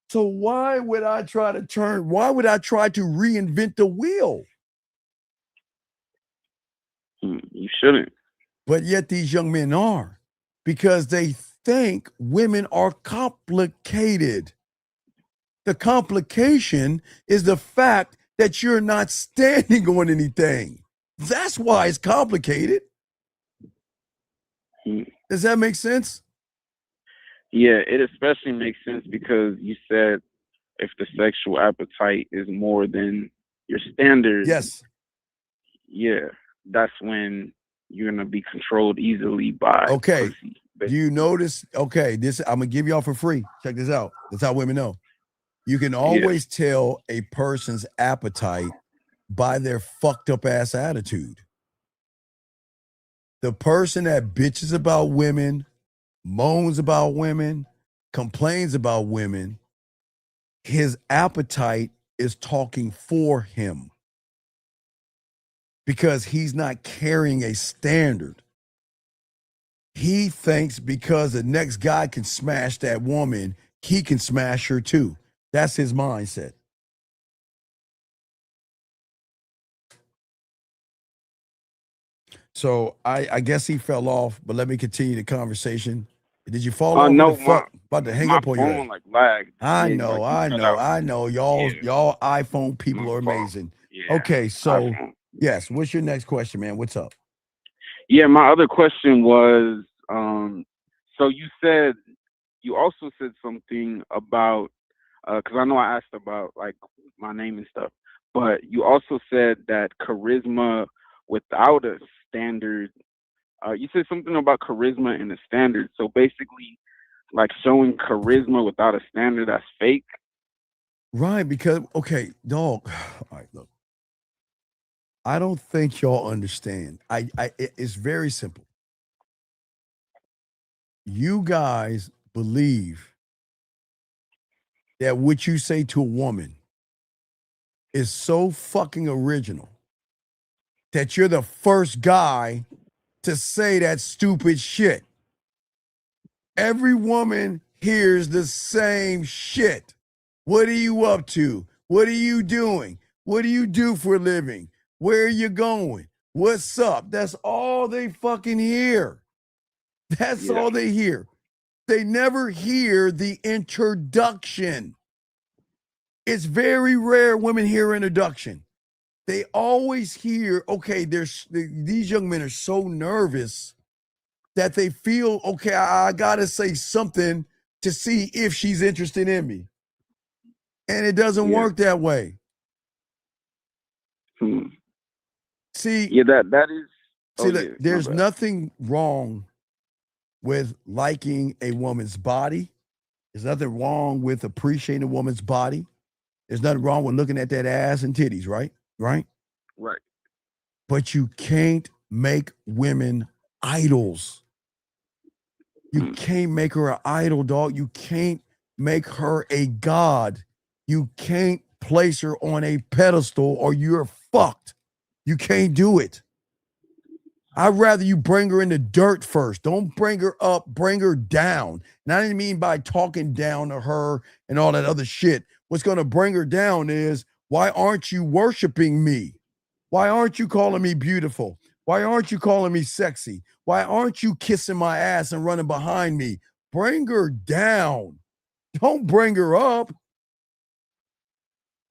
So why would I try to reinvent the wheel? You shouldn't. But yet these young men are, because they think women are complicated. The complication is the fact that you're not standing on anything. That's why it's complicated. Does that make sense? Yeah, it especially makes sense because you said if the sexual appetite is more than your standards. Yes. Yeah, that's when you're gonna be controlled easily by pussy. Do you notice? Okay, this I'm gonna give y'all for free. Check this out. That's how women know. You can always tell a person's appetite by their fucked up ass attitude. The person that bitches about women, moans about women, complains about women, his appetite is talking for him. because he's not carrying a standard. He thinks because the next guy can smash that woman, he can smash her too. That's his mindset. So I guess he fell off, but let me continue the conversation. Did you fall off? No, What the fuck? About to hang my up on you. phone like lagged. I Yeah, know, like you I cut know, out. I know. Y'all iPhone people are amazing. Yeah, Okay, so iPhone. yes, what's your next question, man? What's up? Yeah, my other question was, so you also said something about, because I know I asked about like my name and stuff, but you also said that charisma without a standard. You said something about charisma and a standard. So basically, like showing charisma without a standard, that's fake. Right, because okay, dog. All right, look. I don't think y'all understand. It's very simple. You guys believe that what you say to a woman is so fucking original that you're the first guy to say that stupid shit. Every woman hears the same shit. What are you up to? What are you doing? What do you do for a living? Where are you going? What's up? That's all they fucking hear. That's all they hear. They never hear the introduction. It's very rare women hear introduction. They always hear, okay, these young men are so nervous that they feel, okay, I gotta say something to see if she's interested in me. And it doesn't work that way. See, that is. There's nothing wrong with liking a woman's body. There's nothing wrong with appreciating a woman's body. There's nothing wrong with looking at that ass and titties, right? Right? Right. But you can't make women idols. You can't make her an idol, dog. You can't make her a god. You can't place her on a pedestal or you're fucked. You can't do it. I'd rather you bring her in the dirt first. Don't bring her up, bring her down. And I didn't mean by talking down to her and all that other shit. What's going to bring her down is, why aren't you worshiping me? Why aren't you calling me beautiful? Why aren't you calling me sexy? Why aren't you kissing my ass and running behind me? Bring her down. Don't bring her up.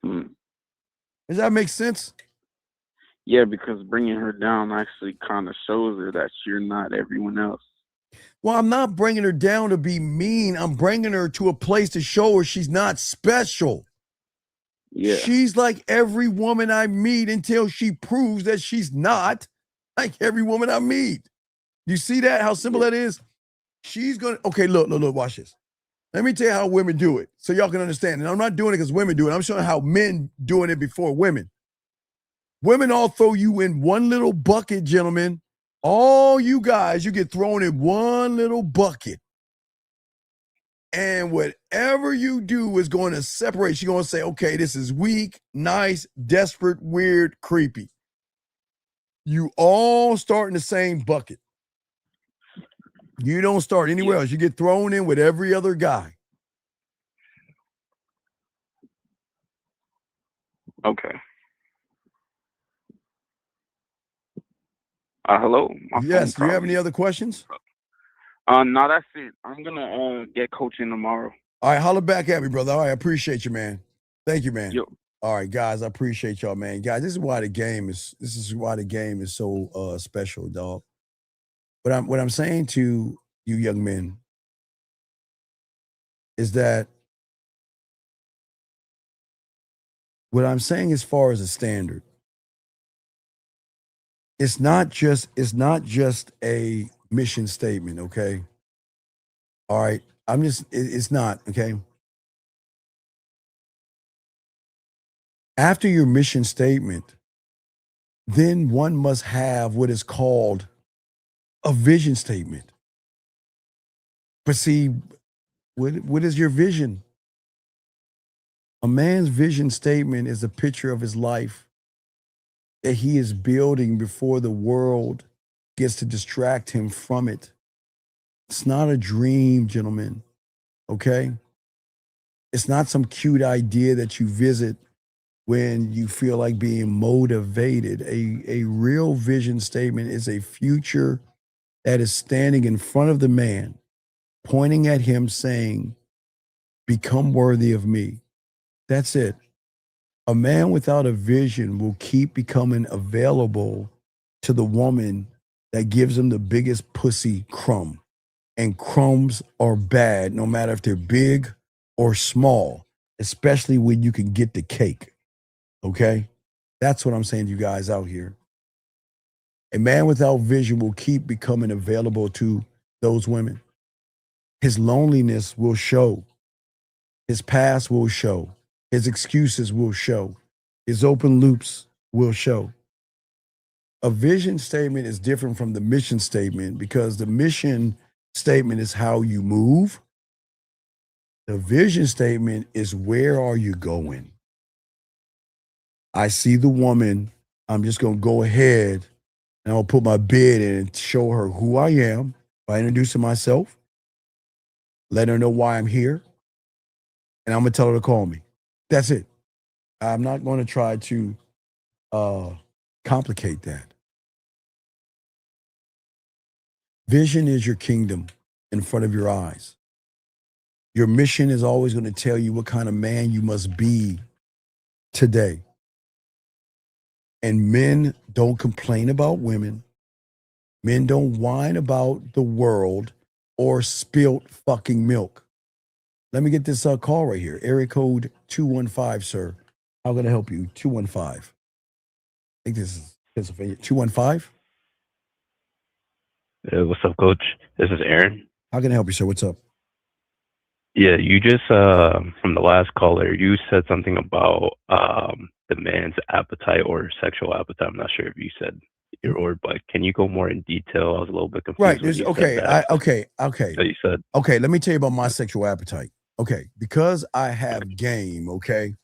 Does that make sense? Yeah, because bringing her down actually kind of shows her that you're not everyone else. Well, I'm not bringing her down to be mean. I'm bringing her to a place to show her she's not special. Yeah. She's like every woman I meet until she proves that she's not like every woman I meet. You see that? How simple that is? She's going to, okay, look, watch this. Let me tell you how women do it so y'all can understand. And I'm not doing it because women do it. I'm showing how men doing it before women. Women all throw you in one little bucket, gentlemen. All you guys, you get thrown in one little bucket. And whatever you do is going to separate. She's going to say, okay, this is weak, nice, desperate, weird, creepy. You all start in the same bucket. You don't start anywhere else. You get thrown in with every other guy. Okay. Hello. Yes. Do you have any other questions? No, that's it. I'm gonna get coaching tomorrow. All right, holler back at me, brother. All right, I appreciate you, man. Thank you, man. All right, guys, I appreciate y'all, man. Guys, this is why the game is so special, dog. But what I'm saying to you young men is that what I'm saying as far as a standard, it's not just a mission statement, okay? All right. It's not, okay? After your mission statement, then one must have what is called a vision statement. But see, what is your vision? A man's vision statement is a picture of his life that he is building before the world gets to distract him from it. It's not a dream, gentlemen, okay? It's not some cute idea that you visit when you feel like being motivated. A real vision statement is a future that is standing in front of the man, pointing at him saying, become worthy of me. That's it. A man without a vision will keep becoming available to the woman that gives him the biggest pussy crumb. And crumbs are bad, no matter if they're big or small, especially when you can get the cake. Okay? That's what I'm saying to you guys out here. A man without vision will keep becoming available to those women. His loneliness will show. His past will show. His excuses will show. His open loops will show. A vision statement is different from the mission statement because the mission statement is how you move. The vision statement is where are you going? I see the woman. I'm just going to go ahead and I'll put my bid in and show her who I am by introducing myself, let her know why I'm here, and I'm going to tell her to call me. That's it. I'm not going to try to complicate that. Vision is your kingdom in front of your eyes. Your mission is always going to tell you what kind of man you must be today. And men don't complain about women. Men don't whine about the world or spilt fucking milk. Let me get this call right here. Area code 215, sir. How can I help you? 215. I think this is Pennsylvania. 215? What's up, Coach? This is Aaron. How can I help you, sir? What's up? Yeah, you just, from the last caller, you said something about the man's appetite or sexual appetite. I'm not sure if you said your word, but can you go more in detail? I was a little bit confused. Right. when you Okay. said that. Okay. So you said, Okay, let me tell you about my sexual appetite. Okay, because I have game, okay,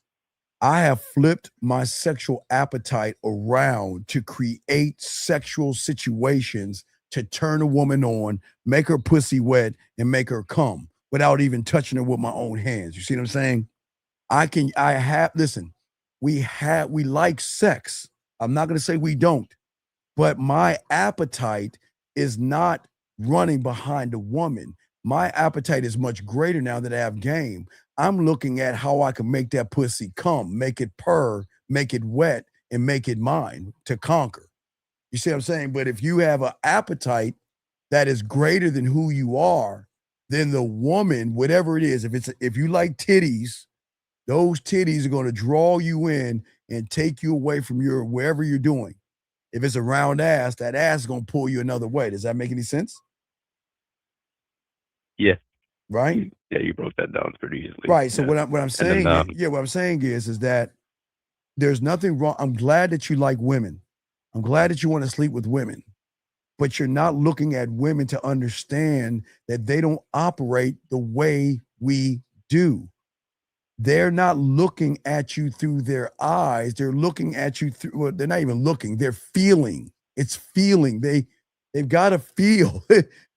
I have flipped my sexual appetite around to create sexual situations to turn a woman on, make her pussy wet, and make her come without even touching her with my own hands. You see what I'm saying? Listen, we like sex. I'm not going to say we don't, but my appetite is not running behind a woman. My appetite is much greater now that I have game. I'm looking at how I can make that pussy come, make it purr, make it wet, and make it mine to conquer. You see what I'm saying? But if you have an appetite that is greater than who you are, then the woman, whatever it is, if you like titties, those titties are going to draw you in and take you away from your wherever you're doing. If it's a round ass, that ass is going to pull you another way. Does that make any sense? yeah. Right? Yeah, you broke that down pretty easily. Right. So yeah. what I'm saying, what I'm saying is that there's nothing wrong. I'm glad that you like women. I'm glad that you want to sleep with women, but you're not looking at women to understand that they don't operate the way we do. They're not looking at you through their eyes. They're looking at you through, well, they're not even looking. They're feeling. It's feeling. They've got to feel.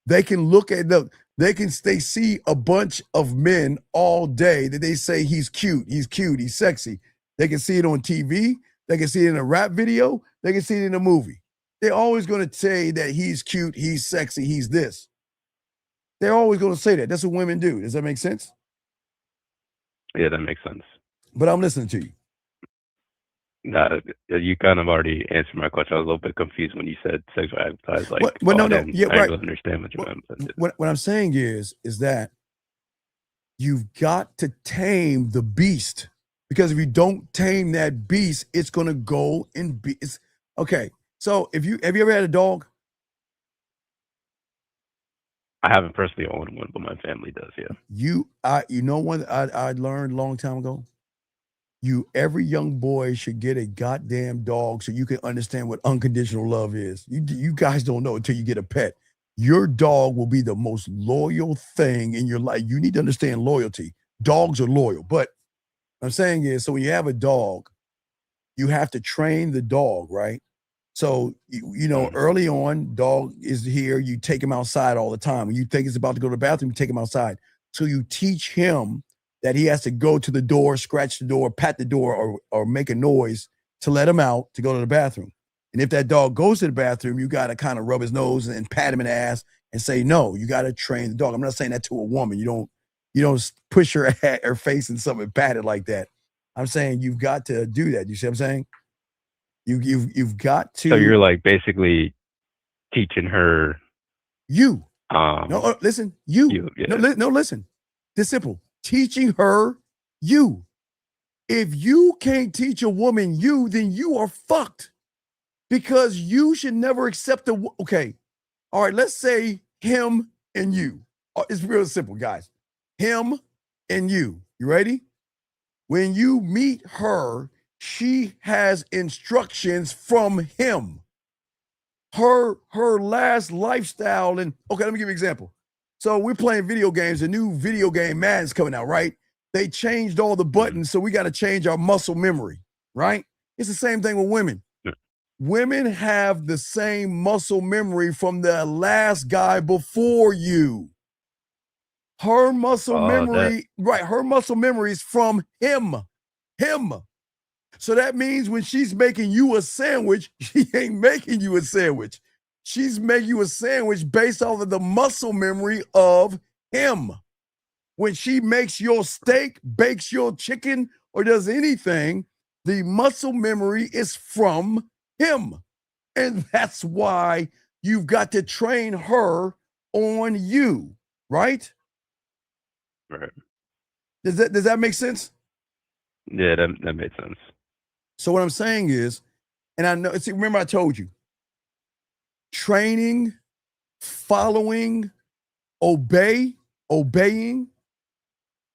They can look at they see a bunch of men all day that they say he's cute, he's sexy. They can see it on TV. They can see it in a rap video. They can see it in a movie. They're always going to say that he's cute, he's sexy, he's this. They're always going to say that. That's what women do. Does that make sense? Yeah, that makes sense. But I'm listening to you. Nah, you kind of already answered my question. I was a little bit confused when you said sexual appetite. Like, I don't really understand what you meant. What I'm saying is that you've got to tame the beast, because if you don't tame that beast, it's going to go and be. Okay, so have you ever had a dog? I haven't personally owned one, but my family does. Yeah. You know what I learned a long time ago? Every young boy should get a goddamn dog so you can understand what unconditional love is. You guys don't know until you get a pet. Your dog will be the most loyal thing in your life. You need to understand loyalty. Dogs are loyal, but what I'm saying is, so when you have a dog, you have to train the dog, right? So, you know, early on, dog is here. You take him outside all the time. When you think he's about to go to the bathroom, you take him outside. So you teach him that he has to go to the door, scratch the door, pat the door, or make a noise to let him out to go to the bathroom. And if that dog goes to the bathroom, you got to kind of rub his nose and pat him in the ass and say, no, you got to train the dog. I'm not saying that to a woman. You don't push her face in something and pat it like that. I'm saying you've got to do that. You see what I'm saying? You've got to. So you're like basically teaching her. You. Listen. You. Yeah. No, listen. This simple. Teaching her you. If you can't teach a woman you, then you are fucked. Because you should never accept okay. All right, let's say him and you. It's real simple, guys. Him and you. You ready? When you meet her, she has instructions from him. Her last lifestyle and okay, let me give you an example. So we're playing video games. A new video game Madden's coming out, right? They changed all the buttons, so we got to change our muscle memory, right? It's the same thing with women. Women have the same muscle memory from the last guy before you. Her muscle memory, right? Her muscle memory is from him. So that means when she's making you a sandwich, she ain't making you a sandwich. She's making you a sandwich based off of the muscle memory of him. When she makes your steak, bakes your chicken, or does anything, the muscle memory is from him. And that's why you've got to train her on you, right? Right. Does that make sense? Yeah, that made sense. So what I'm saying is, and I know, see, remember I told you, training, following, obeying,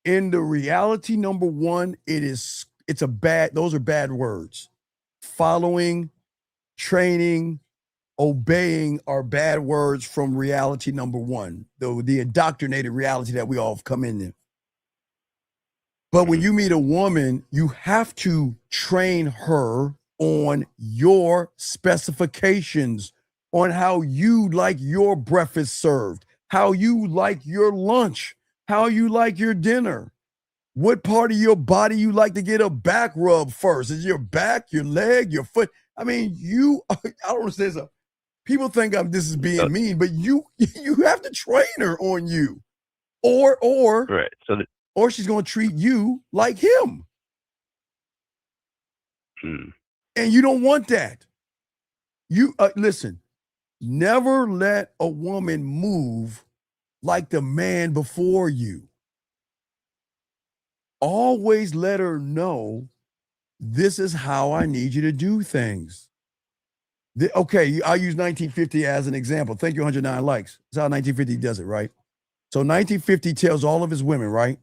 in the reality, number one, those are bad words. Following, training, obeying are bad words from reality number one, the indoctrinated reality that we all have come in there. But when you meet a woman, you have to train her on your specifications, on how you like your breakfast served, how you like your lunch, how you like your dinner, what part of your body you like to get a back rub first. Is your back, your leg, your foot? I mean, I don't understand. People think this is being mean, but you have to train her on you, or right. Or she's going to treat you like him. And you don't want that. You listen, never let a woman move like the man before you. Always let her know this is how I need you to do things. Okay, I'll use 1950 as an example. Thank you, 109 likes. That's how 1950 does it, right? So 1950 tells all of his women, right?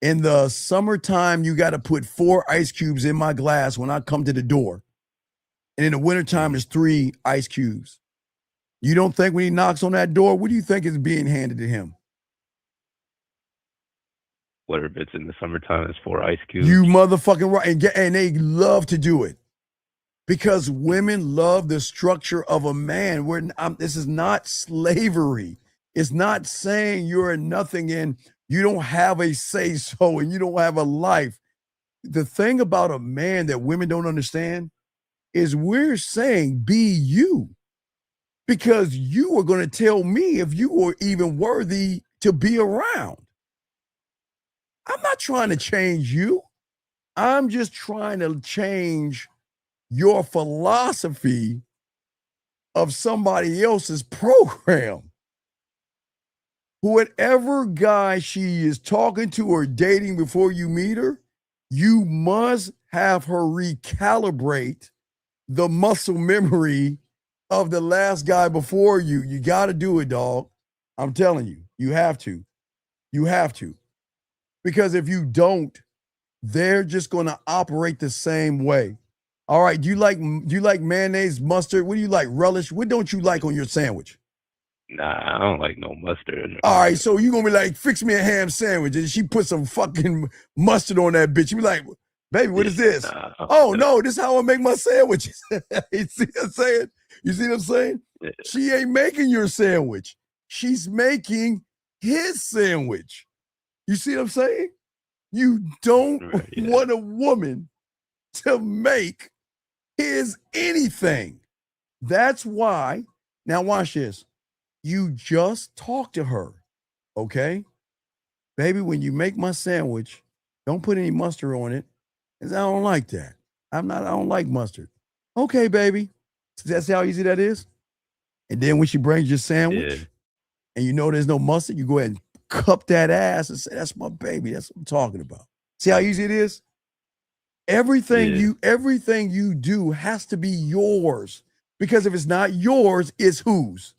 In the summertime, you got to put 4 ice cubes in my glass when I come to the door. And in the wintertime, it's 3 ice cubes. You don't think when he knocks on that door, what do you think is being handed to him? What if it's in the summertime, it's 4 ice cubes? You motherfucking right. And they love to do it. Because women love the structure of a man. This is not slavery. It's not saying you're nothing and you don't have a say-so and you don't have a life. The thing about a man that women don't understand is we're saying be you. Because you are going to tell me if you are even worthy to be around. I'm not trying to change you. I'm just trying to change your philosophy of somebody else's program. Whatever guy she is talking to or dating before you meet her, you must have her recalibrate the muscle memory of the last guy before you. You got to do it, dog. I'm telling you, you have to. You have to. Because if you don't, they're just going to operate the same way. All right, do you like mayonnaise, mustard? What do you like? Relish? What don't you like on your sandwich? Nah, I don't like no mustard. All right, so you're going to be like, fix me a ham sandwich. And she put some fucking mustard on that bitch. You be like, Baby, what is this? Oh, no, this is how I make my sandwiches. You see what I'm saying? You see what I'm saying? She ain't making your sandwich. She's making his sandwich. You see what I'm saying? You don't want a woman to make his anything. That's why, now watch this. You just talk to her, okay? Baby, when you make my sandwich, don't put any mustard on it, because I don't like that. I don't like mustard. Okay, baby. That's how easy that is. And then when she brings your sandwich and you know there's no mustard, you go ahead and cup that ass and say, that's my baby. That's what I'm talking about. See how easy it is? Everything you do has to be yours. Because if it's not yours, it's whose?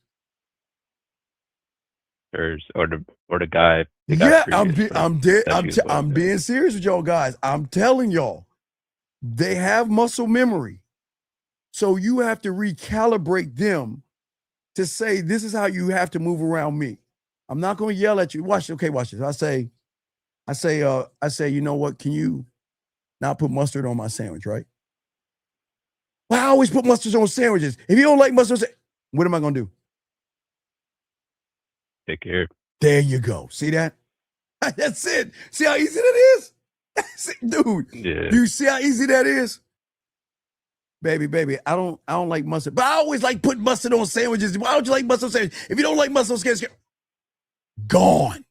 Hers or the guy. I'm being serious with y'all guys. I'm telling y'all, they have muscle memory. So you have to recalibrate them to say, this is how you have to move around me. I'm not going to yell at you. Watch this. I say, you know what? Can you not put mustard on my sandwich, right? Well, I always put mustard on sandwiches. If you don't like mustard, what am I going to do? Take care. There you go. See that? That's it. See how easy that is? Dude, you see how easy that is? Baby, I don't like mustard, but I always like putting mustard on sandwiches. Why don't you like mustard on sandwiches? If you don't like mustard on sandwiches, gone.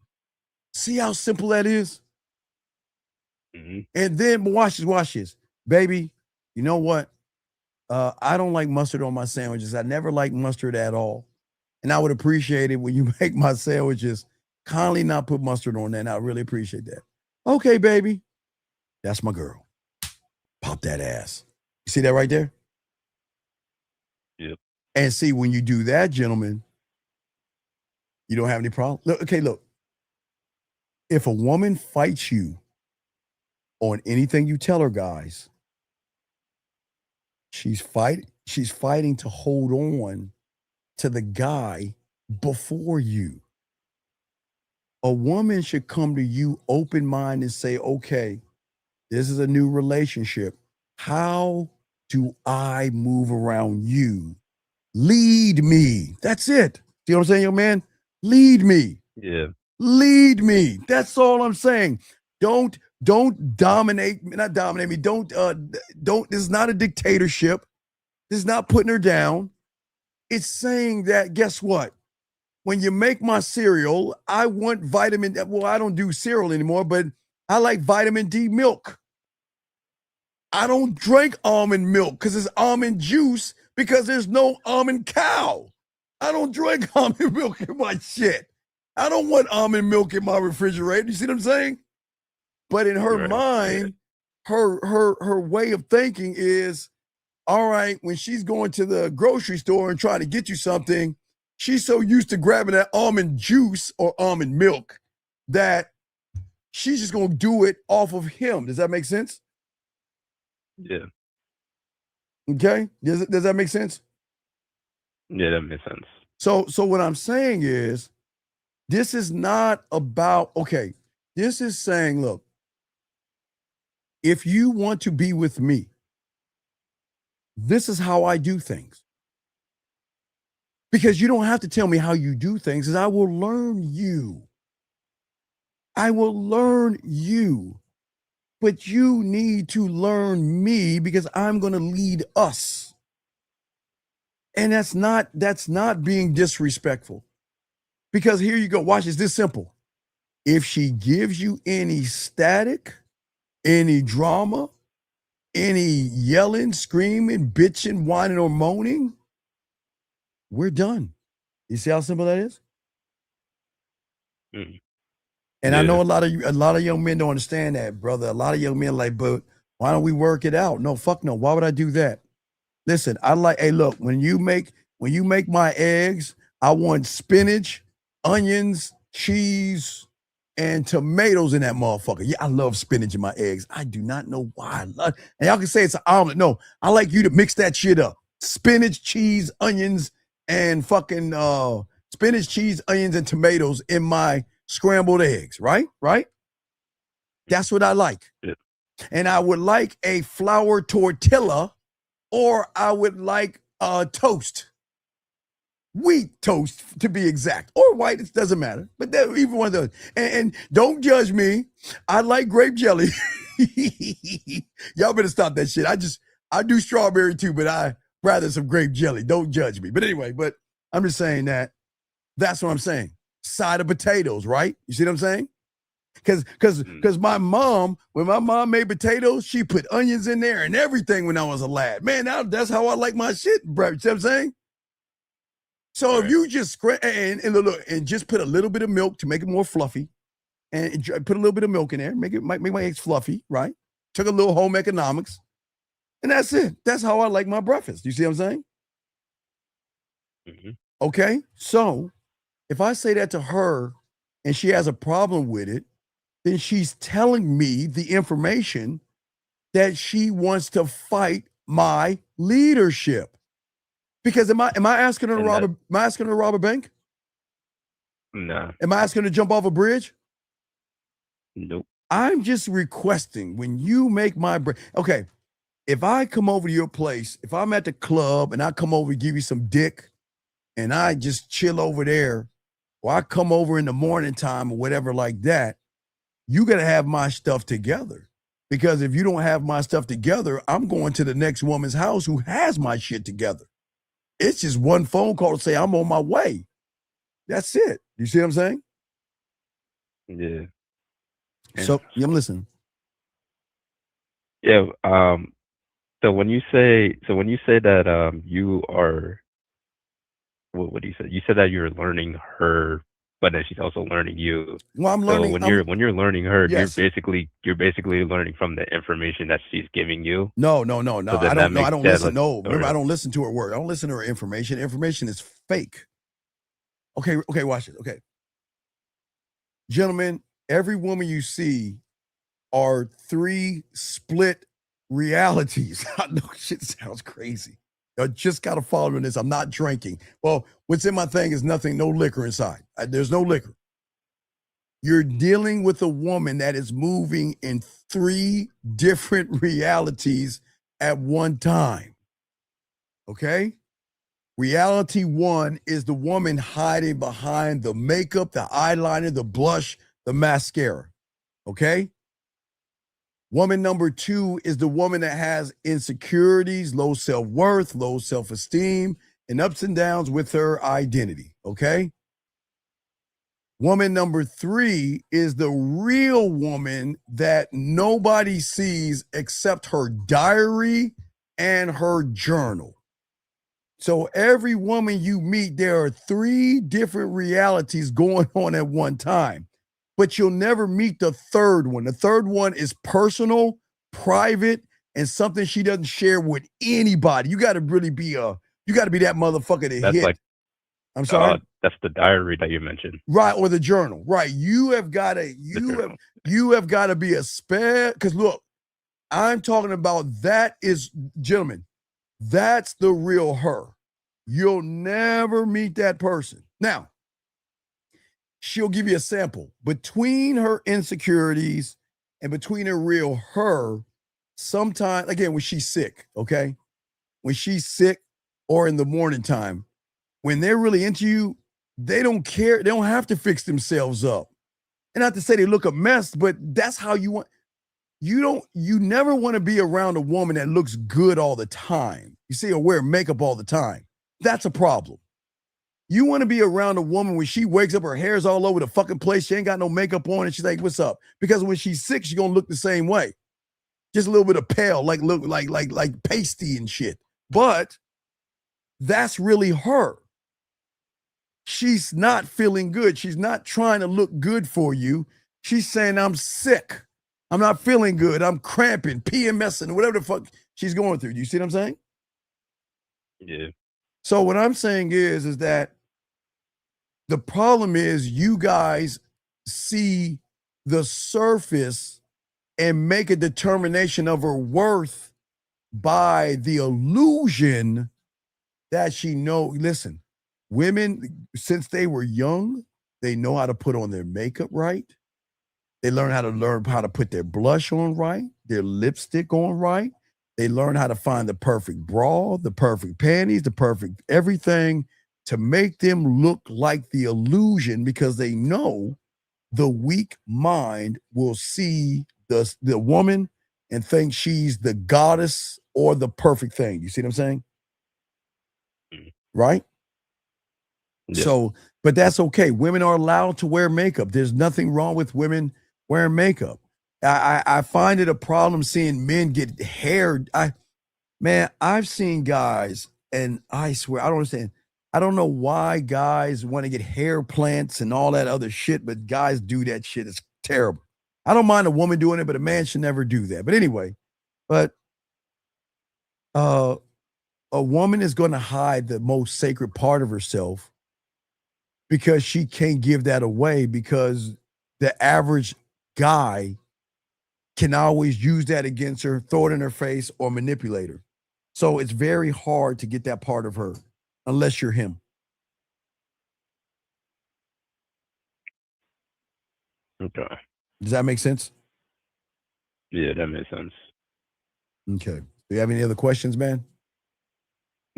See how simple that is? Mm-hmm. And then watch this. Baby, you know what? I don't like mustard on my sandwiches. I never liked mustard at all. And I would appreciate it when you make my sandwiches, kindly not put mustard on that. And I really appreciate that. Okay, baby. That's my girl. Pop that ass. You see that right there? Yep. And see, when you do that, gentlemen, you don't have any problem. Look. If a woman fights you on anything you tell her, guys, she's fighting to hold on to the guy before you. A woman should come to you open-minded and say, okay, this is a new relationship. How do I move around you? Lead me. That's it. See what I'm saying, young man? Lead me. Yeah. Lead me. That's all I'm saying. Don't dominate, not dominate me. Don't, this is not a dictatorship. This is not putting her down. It's saying that, guess what? When you make my cereal, I want vitamin, well, I don't do cereal anymore, but I like vitamin D milk. I don't drink almond milk because it's almond juice because there's no almond cow. I don't drink almond milk in my shit. I don't want almond milk in my refrigerator. You see what I'm saying? But in her mind, her way of thinking is, all right, when she's going to the grocery store and trying to get you something, she's so used to grabbing that almond juice or almond milk that she's just going to do it off of him. Does that make sense? Yeah. Okay. Does that make sense? Yeah, that makes sense. So what I'm saying is, this is not about, okay, this is saying, look, if you want to be with me, this is how I do things. Because you don't have to tell me how you do things, because I will learn you. I will learn you. But you need to learn me because I'm going to lead us. And that's not being disrespectful. Because here you go. Watch this simple. If she gives you any static, any drama, any yelling, screaming, bitching, whining, or moaning, we're done. You see how simple that is? Mm. And I know a lot of young men don't understand that, brother. A lot of young men are like, but why don't we work it out? No, fuck no. Why would I do that? Listen, hey, look, when you make my eggs, I want spinach, onions, cheese, and tomatoes in that motherfucker. Yeah, I love spinach in my eggs. I do not know why I love it. And y'all can say it's an omelet. No, I like you to mix that shit up. Spinach, cheese, onions, and fucking spinach, cheese, onions, and tomatoes in my scrambled eggs, right? That's what I like. Yeah. And I would like a flour tortilla, or I would like toast. Wheat toast, to be exact, or white, it doesn't matter. But either one of those. And don't judge me. I like grape jelly. Y'all better stop that shit. I do strawberry too, but I rather some grape jelly. Don't judge me. But anyway, I'm just saying that's what I'm saying. Side of potatoes, right? You see what I'm saying? Because my mom, when my mom made potatoes, she put onions in there and everything when I was a lad. Man, that's how I like my shit, bro. You see what I'm saying? So if you just and just put a little bit of milk to make it more fluffy, and put a little bit of milk in there, make my eggs fluffy, right? Took a little home economics, and that's it. That's how I like my breakfast. You see what I'm saying? Mm-hmm. Okay, so if I say that to her and she has a problem with it, then she's telling me the information that she wants to fight my leadership. Because am I asking her to rob a bank? No. Am I asking her to jump off a bridge? Nope. I'm just requesting when you make my break. Okay, if I come over to your place, if I'm at the club and I come over to give you some dick and I just chill over there, or I come over in the morning time or whatever like that, you got to have my stuff together. Because if you don't have my stuff together, I'm going to the next woman's house who has my shit together. It's just one phone call to say I'm on my way. That's it. You see what I'm saying? Yeah. So I'm listening. Yeah. So when you say that you are, what do you say? You said that you're learning her, but then she's also learning you. Well, I'm learning. So when you're learning her, Yes. you're basically learning from the information that she's giving you. No. So I don't know. I don't listen. No, or- remember, I don't listen to her word. I don't listen to her information. Information is fake. Okay, watch it. Okay. Gentlemen, every woman you see are 3 split realities. I know shit sounds crazy. I just got to follow in this. I'm not drinking. Well, what's in my thing is nothing, no liquor inside. There's no liquor. You're dealing with a woman that is moving in 3 different realities at one time. Okay? Reality 1 is the woman hiding behind the makeup, the eyeliner, the blush, the mascara. Okay? Woman number 2 is the woman that has insecurities, low self-worth, low self-esteem, and ups and downs with her identity. Okay? Woman number 3 is the real woman that nobody sees except her diary and her journal. So every woman you meet, there are 3 different realities going on at one time, but you'll never meet the third one. The third one is personal, private, and something she doesn't share with anybody. You got to really be that motherfucker to That's hit. like, I'm sorry. That's the diary that you mentioned. Right, or the journal. Right. You have got to be a spare, because look, I'm talking about gentlemen, that's the real her. You'll never meet that person. Now, she'll give you a sample. Between her insecurities and between her real her, sometimes, again, when she's sick, okay? When she's sick or in the morning time, when they're really into you, they don't care. They don't have to fix themselves up. And not to say they look a mess, but that's how you want. You never want to be around a woman that looks good all the time. You see her wear makeup all the time. That's a problem. You want to be around a woman when she wakes up, her hair's all over the fucking place. She ain't got no makeup on, and she's like, "What's up?" Because when she's sick, she's gonna look the same way, just a little bit of pale, like pasty and shit. But that's really her. She's not feeling good. She's not trying to look good for you. She's saying, "I'm sick. I'm not feeling good. I'm cramping, PMSing, whatever the fuck she's going through." Do you see what I'm saying? Yeah. So what I'm saying is that the problem is you guys see the surface and make a determination of her worth by the illusion that she knows. Listen, women, since they were young, they know how to put on their makeup right. They learn how to put their blush on right, their lipstick on right. They learn how to find the perfect bra, the perfect panties, the perfect everything to make them look like the illusion, because they know the weak mind will see the woman and think she's the goddess or the perfect thing. You see what I'm saying? Right? Yeah. So, but that's okay. Women are allowed to wear makeup. There's nothing wrong with women wearing makeup. I find it a problem seeing men get hair. I've seen guys, and I swear, I don't understand. I don't know why guys want to get hair plants and all that other shit, but guys do that shit. It's terrible. I don't mind a woman doing it, but a man should never do that. But anyway, a woman is going to hide the most sacred part of herself because she can't give that away, because the average guy can always use that against her, throw it in her face, or manipulate her. So it's very hard to get that part of her unless you're him. Okay. Does that make sense? Yeah, that makes sense. Okay. Do you have any other questions, man?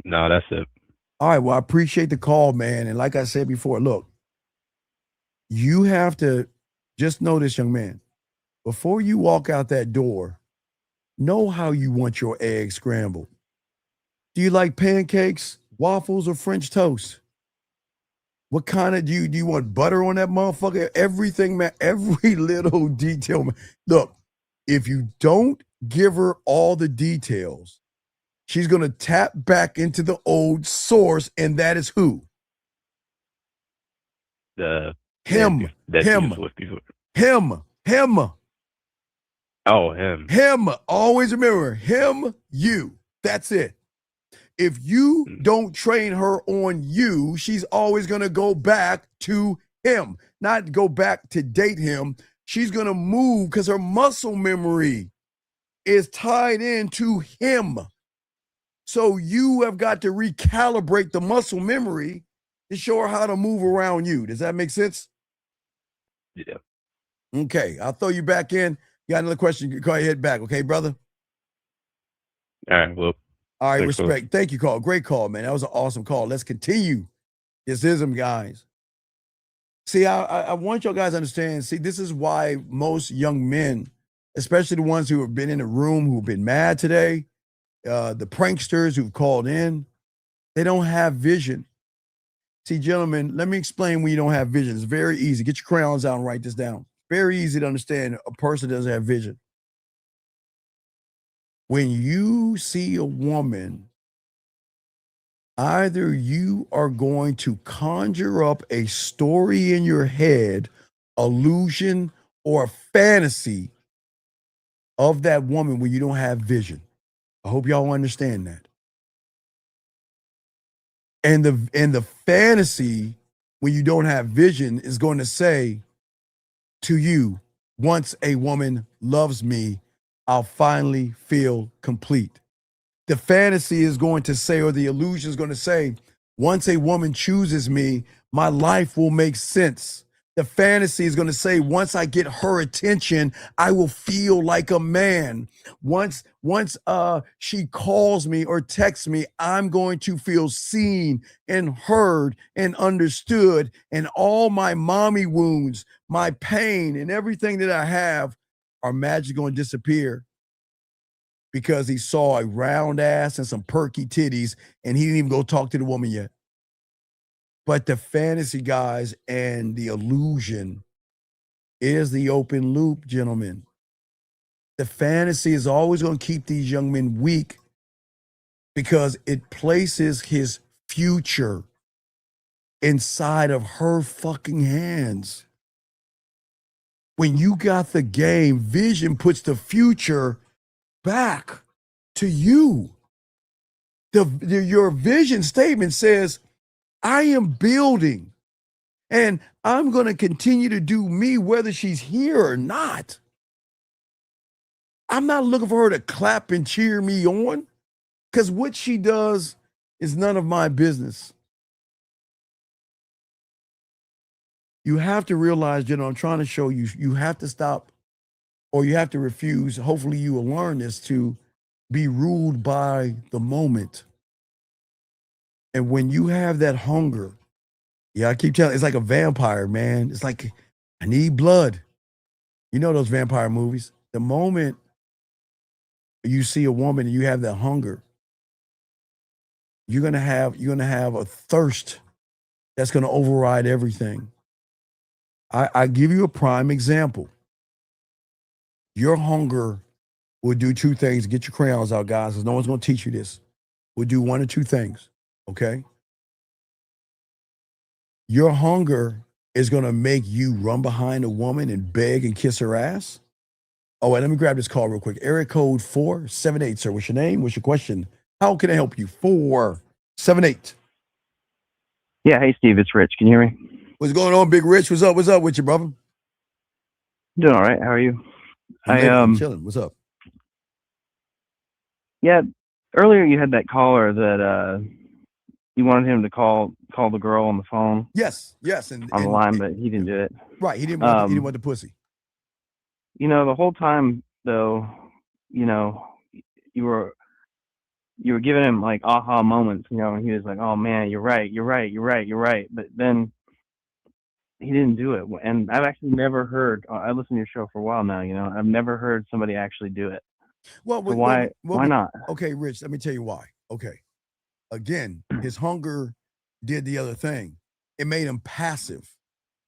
No, that's it. All right. Well, I appreciate the call, man. And like I said before, look, you have to just know this, young man. Before you walk out that door, know how you want your eggs scrambled. Do you like pancakes, waffles, or French toast? What kind of do you want butter on that motherfucker? Everything, man, every little detail. Man. Look, if you don't give her all the details, she's going to tap back into the old source, and that is who? Him. Oh, him. Him. Always remember, him, you. That's it. If you don't train her on you, she's always going to go back to him, not go back to date him. She's going to move because her muscle memory is tied into him. So you have got to recalibrate the muscle memory to show her how to move around you. Does that make sense? Yeah. Okay. I'll throw you back in. You got another question? Go ahead back. Okay, brother? All right. Well, all right, thanks, respect. Thank you, call. Great call, man. That was an awesome call. Let's continue this ism, guys. See, I want y'all guys to understand. See, this is why most young men, especially the ones who have been in the room, who've been mad today, the pranksters who've called in, they don't have vision. See, gentlemen, let me explain when you don't have vision. It's very easy. Get your crayons out and write this down. Very easy to understand a person doesn't have vision. When you see a woman, either you are going to conjure up a story in your head, illusion, or fantasy of that woman when you don't have vision. I hope y'all understand that. And the fantasy when you don't have vision is going to say to you, once a woman loves me, I'll finally feel complete. The fantasy is going to say, or the illusion is going to say, once a woman chooses me, my life will make sense. The fantasy is going to say, once I get her attention, I will feel like a man. Once she calls me or texts me, I'm going to feel seen and heard and understood, and all my mommy wounds, my pain, and everything that I have are magically going to disappear because he saw a round ass and some perky titties, and he didn't even go talk to the woman yet. But the fantasy, guys, and the illusion is the open loop, gentlemen. The fantasy is always going to keep these young men weak because it places his future inside of her fucking hands. When you got the game, vision puts the future back to you. Your vision statement says, I am building and I'm going to continue to do me whether she's here or not. I'm not looking for her to clap and cheer me on because what she does is none of my business. You have to realize, I'm trying to show you, you have to stop or you have to refuse. Hopefully you will learn this, to be ruled by the moment. And when you have that hunger, I keep telling, it's like a vampire, man. It's like, I need blood. You know those vampire movies. The moment you see a woman and you have that hunger, you're gonna have a thirst that's gonna override everything. I give you a prime example. Your hunger will do two things. Get your crayons out, guys, because no one's gonna teach you this. We'll do one or two things, okay? Your hunger is gonna make you run behind a woman and beg and kiss her ass. Oh, wait, let me grab this call real quick. Area code 478, sir. What's your name? What's your question? How can I help you? 478. Yeah, hey Steve, it's Rich. Can you hear me? What's going on, Big Rich? What's up? What's up with you, brother? Doing all right. How are you? I'm chilling. What's up? Yeah, earlier you had that caller that you wanted him to call the girl on the phone. Yes, and on the line, but he didn't do it. Right, he didn't want the pussy. The whole time though, you were giving him like aha moments, and he was like, "Oh man, you're right. But then he didn't do it. And I've actually never heard. I listened to your show for a while now. I've never heard somebody actually do it. Well, so why not? Okay, Rich. Let me tell you why. Okay, again, his hunger did the other thing. It made him passive,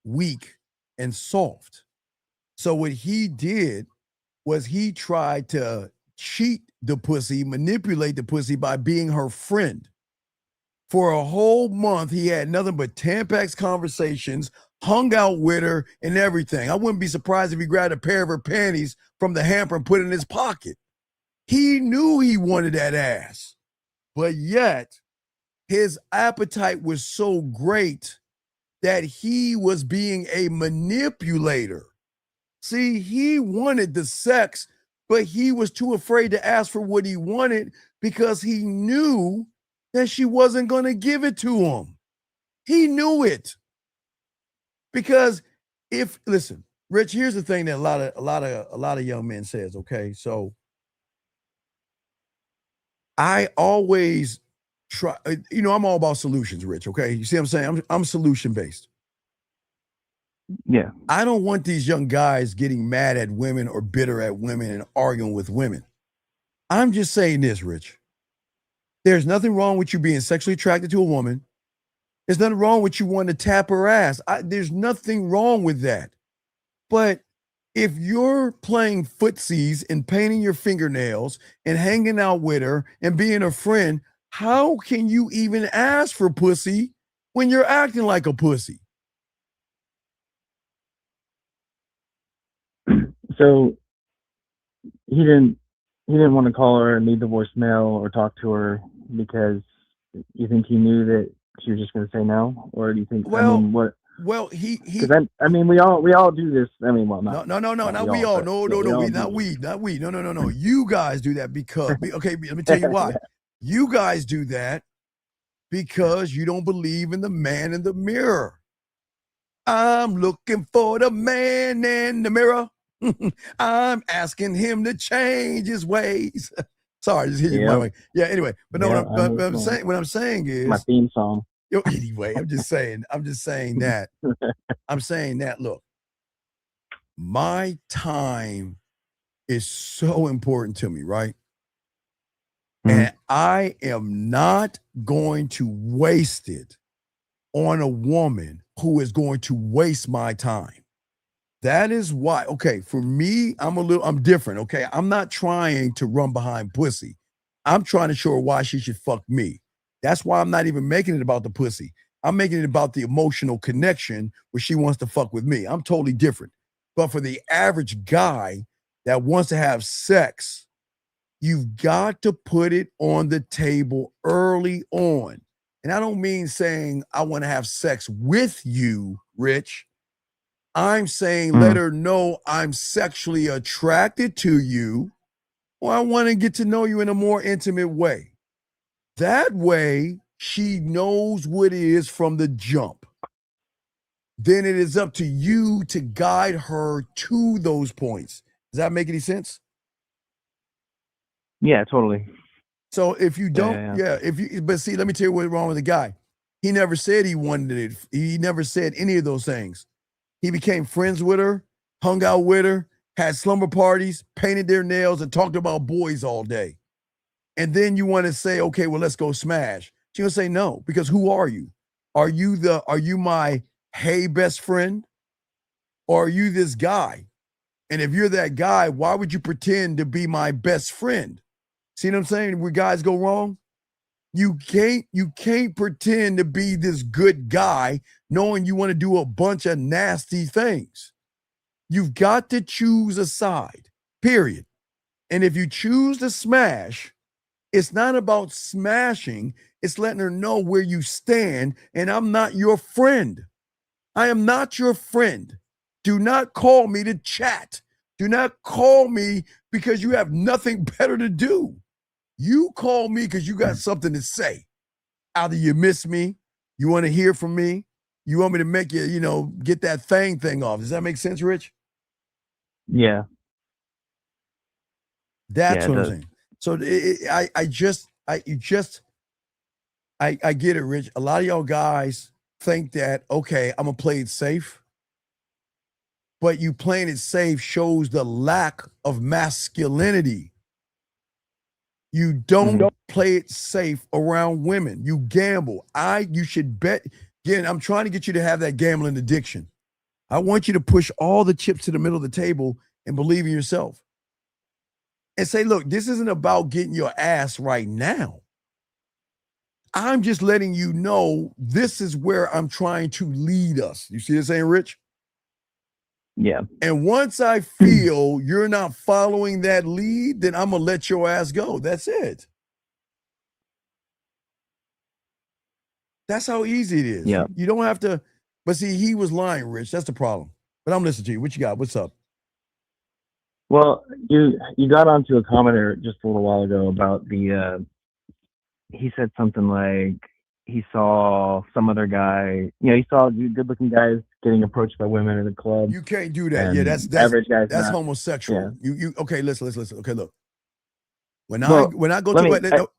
weak, and soft. So what he did was he tried to cheat the pussy, manipulate the pussy by being her friend. For a whole month, he had nothing but Tampax conversations, hung out with her and everything. I wouldn't be surprised if he grabbed a pair of her panties from the hamper and put it in his pocket. He knew he wanted that ass, but yet his appetite was so great that he was being a manipulator. See, he wanted the sex, but he was too afraid to ask for what he wanted because he knew that she wasn't going to give it to him. He knew it. Because listen, Rich, here's the thing that a lot of young men says, okay? So I always try, I'm all about solutions, Rich, okay? You see what I'm saying? I'm solution-based. Yeah. I don't want these young guys getting mad at women or bitter at women and arguing with women. I'm just saying this, Rich. There's nothing wrong with you being sexually attracted to a woman. There's nothing wrong with you wanting to tap her ass. There's nothing wrong with that. But if you're playing footsies and painting your fingernails and hanging out with her and being a friend, how can you even ask for pussy when you're acting like a pussy? So he didn't want to call her and leave the voicemail or talk to her because you think he knew that she was just going to say no, or do you think? Well, what? Well, he. Because we all do this. I mean, well, not No, not we all. No, not we. No. You guys do that because. Okay, let me tell you why. You guys do that because you don't believe in the man in the mirror. I'm looking for the man in the mirror. I'm asking him to change his ways. Sorry, just hit you my way. Yeah, anyway. But no, what I'm saying is my theme song. Anyway, I'm just saying that. I'm saying that, look, my time is so important to me, right? Mm-hmm. And I am not going to waste it on a woman who is going to waste my time. That is why, okay, for me, I'm different, okay? I'm not trying to run behind pussy. I'm trying to show her why she should fuck me. That's why I'm not even making it about the pussy. I'm making it about the emotional connection where she wants to fuck with me. I'm totally different. But for the average guy that wants to have sex, you've got to put it on the table early on. And I don't mean saying I want to have sex with you, Rich. I'm saying let her know I'm sexually attracted to you, or I want to get to know you in a more intimate way. That way, she knows what it is from the jump. then it is up to you to guide her to those points. Does that make any sense? Yeah, totally. So if you don't, but see, let me tell you what's wrong with the guy. He never said he wanted it. He never said any of those things. He became friends with her, hung out with her, had slumber parties, painted their nails, and talked about boys all day. And then you want to say, okay, well, let's go smash. She's gonna say no, because who are you? Are you my hey best friend? Or are you this guy? And if you're that guy, why would you pretend to be my best friend? See what I'm saying? Where guys go wrong? You can't pretend to be this good guy knowing you want to do a bunch of nasty things. You've got to choose a side, period. And if you choose to smash, it's not about smashing, it's letting her know where you stand, and I'm not your friend. I am not your friend. Do not call me to chat. Do not call me because you have nothing better to do. You call me because you got something to say. Either you miss me, you want to hear from me, you want me to make you, get that thing off. Does that make sense, Rich? Yeah. That's what I'm saying. So I get it, Rich. A lot of y'all guys think that, okay, I'm going to play it safe. But you playing it safe shows the lack of masculinity. You don't play it safe around women. You gamble. You should bet. Again, I'm trying to get you to have that gambling addiction. I want you to push all the chips to the middle of the table and believe in yourself. And say, look, this isn't about getting your ass right now. I'm just letting you know this is where I'm trying to lead us. You see what I'm saying, Rich? Yeah. And once I feel you're not following that lead, then I'm going to let your ass go. That's it. That's how easy it is. Yeah. You don't have to. But see, he was lying, Rich. That's the problem. But I'm listening to you. What you got? What's up? Well, you got onto a commenter just a little while ago about the he said something like he saw some other guy, he saw good-looking guys getting approached by women in the club. You can't do that. Yeah, that's average guys. That's homosexual. Yeah. You okay, listen. Okay, look. When I go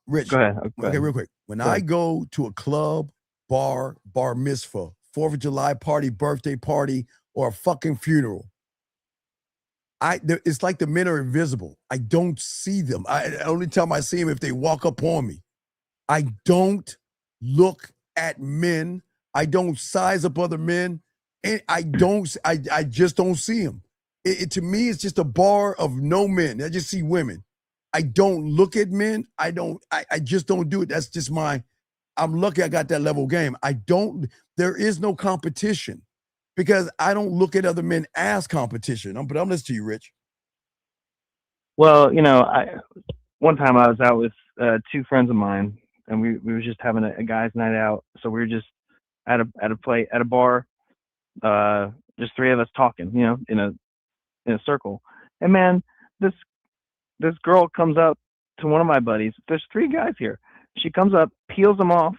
Rich, go ahead. Okay, real quick. When I go to a club, bar mitzvah, 4th of July party, birthday party, or a fucking funeral, it's like the men are invisible. I don't see them. I only time I see them if they walk up on me. I don't look at men. I don't size up other men. And I just don't see them. To me, it's just a bar of no men. I just see women. I don't look at men. I just don't do it. That's just I'm lucky I got that level game. There is no competition because I don't look at other men as competition. But I'm listening to you, Rich. Well, one time I was out with two friends of mine, and we were just having a guys' night out. So we were just at a bar, just three of us talking, in a circle. And man, this girl comes up to one of my buddies. There's three guys here. She comes up, peels them off,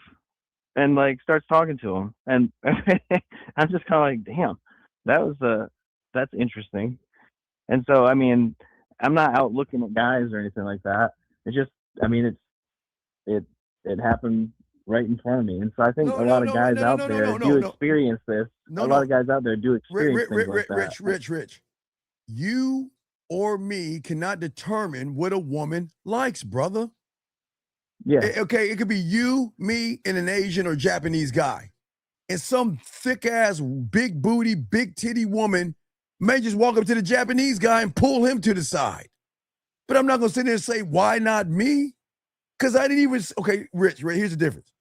and starts talking to him. And I'm just kind of like, damn, that's interesting. And so, I mean, I'm not out looking at guys or anything like that. It's just, I mean, it happened right in front of me. And so I think a lot of guys out there do experience this. A lot of guys out there do experience things like that. Rich, you or me cannot determine what a woman likes, brother. Yeah. Okay, it could be you, me, and an Asian or Japanese guy. And some thick-ass, big booty, big titty woman may just walk up to the Japanese guy and pull him to the side. But I'm not going to sit there and say, why not me? Because I didn't even, okay, Rich, here's the difference.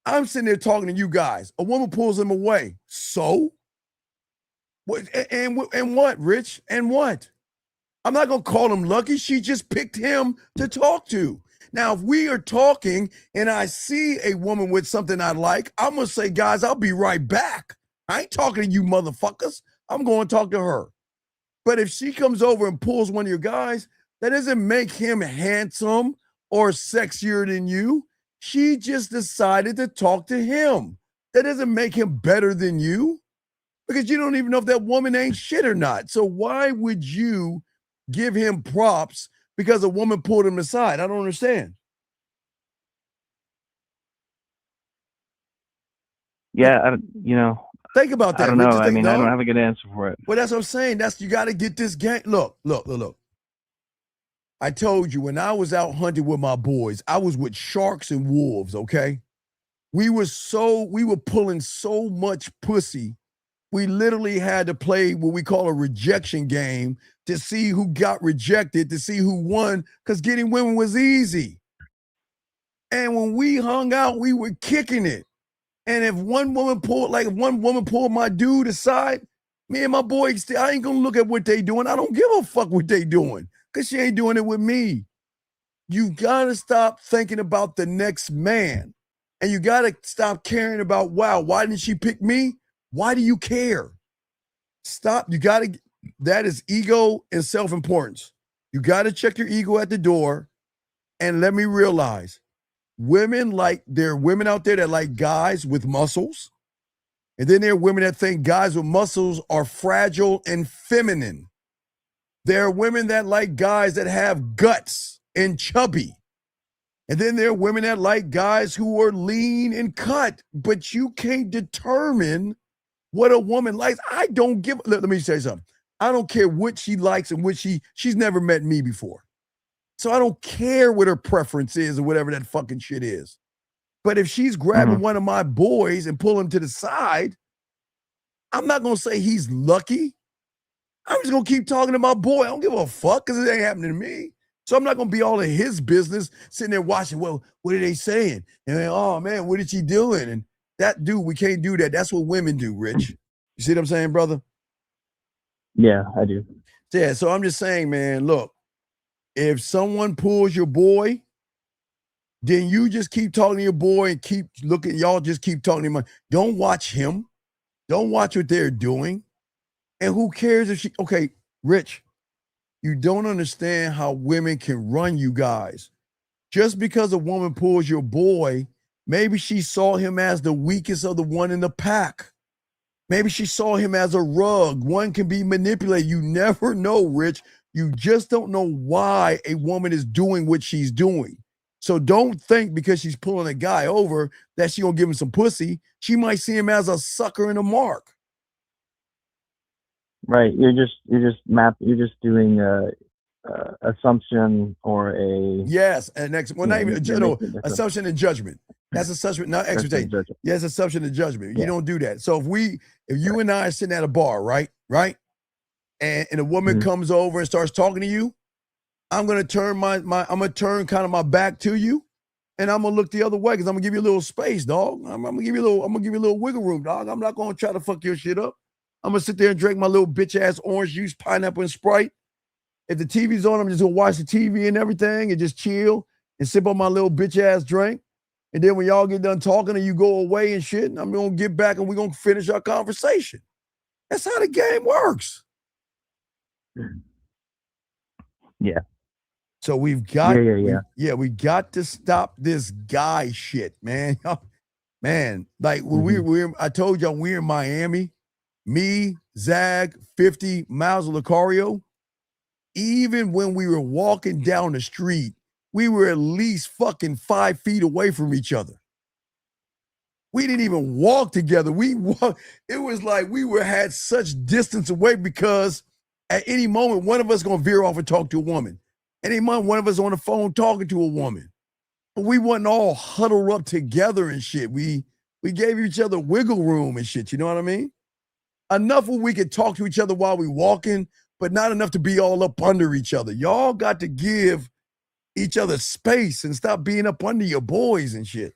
I'm sitting there talking to you guys. A woman pulls him away. So? What, and what, Rich? And what? I'm not going to call him lucky. She just picked him to talk to. Now, if we are talking and I see a woman with something I like, I'm going to say, guys, I'll be right back. I ain't talking to you motherfuckers. I'm going to talk to her. But if she comes over and pulls one of your guys, that doesn't make him handsome or sexier than you. She just decided to talk to him. That doesn't make him better than you. because you don't even know if that woman ain't shit or not. So why would you give him props because a woman pulled him aside? I don't understand. Yeah, think about that. I don't know. Richard. I Think, mean, I no? don't have a good answer for it. Well, that's what I'm saying. You got to get this game. Look. I told you when I was out hunting with my boys, I was with sharks and wolves, okay? We were pulling so much pussy. We literally had to play what we call a rejection game to see who got rejected, to see who won, because getting women was easy. And when we hung out, we were kicking it. And if one woman pulled my dude aside, me and my boys, I ain't gonna look at what they doing. I don't give a fuck what they doing, because she ain't doing it with me. You gotta stop thinking about the next man. And you gotta stop caring about, wow, why didn't she pick me? Why do you care? Stop. That is ego and self-importance. You gotta check your ego at the door. And let me realize, there are women out there that like guys with muscles. And then there are women that think guys with muscles are fragile and feminine. There are women that like guys that have guts and chubby. And then there are women that like guys who are lean and cut. But you can't determine what a woman likes. Let me say something. I don't care what she likes and she's never met me before. So I don't care what her preference is or whatever that fucking shit is. But if she's grabbing one of my boys and pulling him to the side, I'm not going to say he's lucky. I'm just going to keep talking to my boy. I don't give a fuck because it ain't happening to me. So I'm not going to be all in his business, sitting there watching, well, what are they saying? And then, oh, man, what is she doing? And that dude, we can't do that. That's what women do, Rich. You see what I'm saying, brother? Yeah, I do. Yeah, so I'm just saying, man, look, if someone pulls your boy, then you just keep talking to your boy and keep looking. Y'all just keep talking to him. Don't watch him. Don't watch what they're doing. And who cares if she, okay, Rich, you don't understand how women can run you guys. Just because a woman pulls your boy, maybe she saw him as the weakest of the one in the pack. Maybe she saw him as a rug. One can be manipulated. You never know, Rich. You just don't know why a woman is doing what she's doing. So don't think because she's pulling a guy over that she's gonna give him some pussy. She might see him as a sucker and a mark. Right. You're just doing assumption or a assumption and judgment. That's assumption, not expectation. Yes, assumption and judgment. You don't do that. So if you and I are sitting at a bar, right? And a woman comes over and starts talking to you, I'm gonna turn kind of my back to you, and I'm gonna look the other way because I'm gonna give you a little space, dog. I'm gonna give you a little wiggle room, dog. I'm not gonna try to fuck your shit up. I'm gonna sit there and drink my little bitch ass orange juice, pineapple, and Sprite. If the TV's on, I'm just gonna watch the TV and everything and just chill and sip on my little bitch ass drink. And then when y'all get done talking and you go away and shit, I'm gonna get back and we're gonna finish our conversation. That's how the game works. Yeah. So we've got we got to stop this guy shit, man. Man, like when I told y'all we're in Miami, me, Zag, 50, Miles Lucario, even when we were walking down the street, we were at least fucking 5 feet away from each other. We didn't even walk together. It was like had such distance away because at any moment, one of us gonna veer off and talk to a woman. Any moment, one of us on the phone talking to a woman. But we wasn't all huddled up together and shit. We gave each other wiggle room and shit. You know what I mean? Enough where we could talk to each other while we walking, but not enough to be all up under each other. Y'all got to give each other space and stop being up under your boys and shit.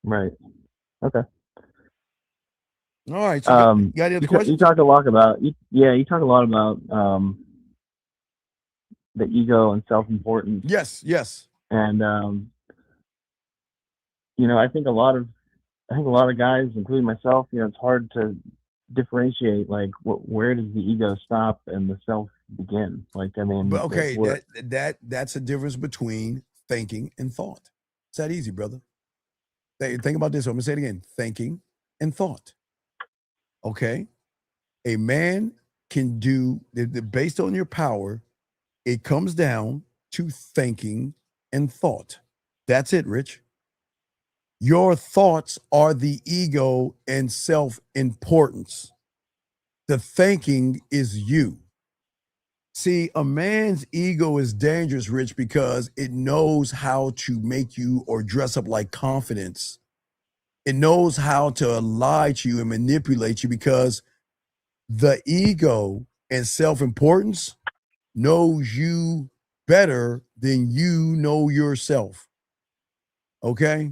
Right. Okay. All right. So you got any other questions? You talk a lot about the ego and self-importance. Yes. And I think a lot of guys, including myself, it's hard to differentiate like where does the ego stop and the self begin? Like, I mean, but okay, that's a difference between thinking and thought. It's that easy, brother. Think about this. I'm gonna say it again. Thinking and thought. Okay? A man can do, based on your power, it comes down to thinking and thought. That's it, Rich. Your thoughts are the ego and self-importance. The thinking is you. See, a man's ego is dangerous, Rich, because it knows how to make you or dress up like confidence. It knows how to lie to you and manipulate you because the ego and self-importance knows you better than you know yourself. Okay?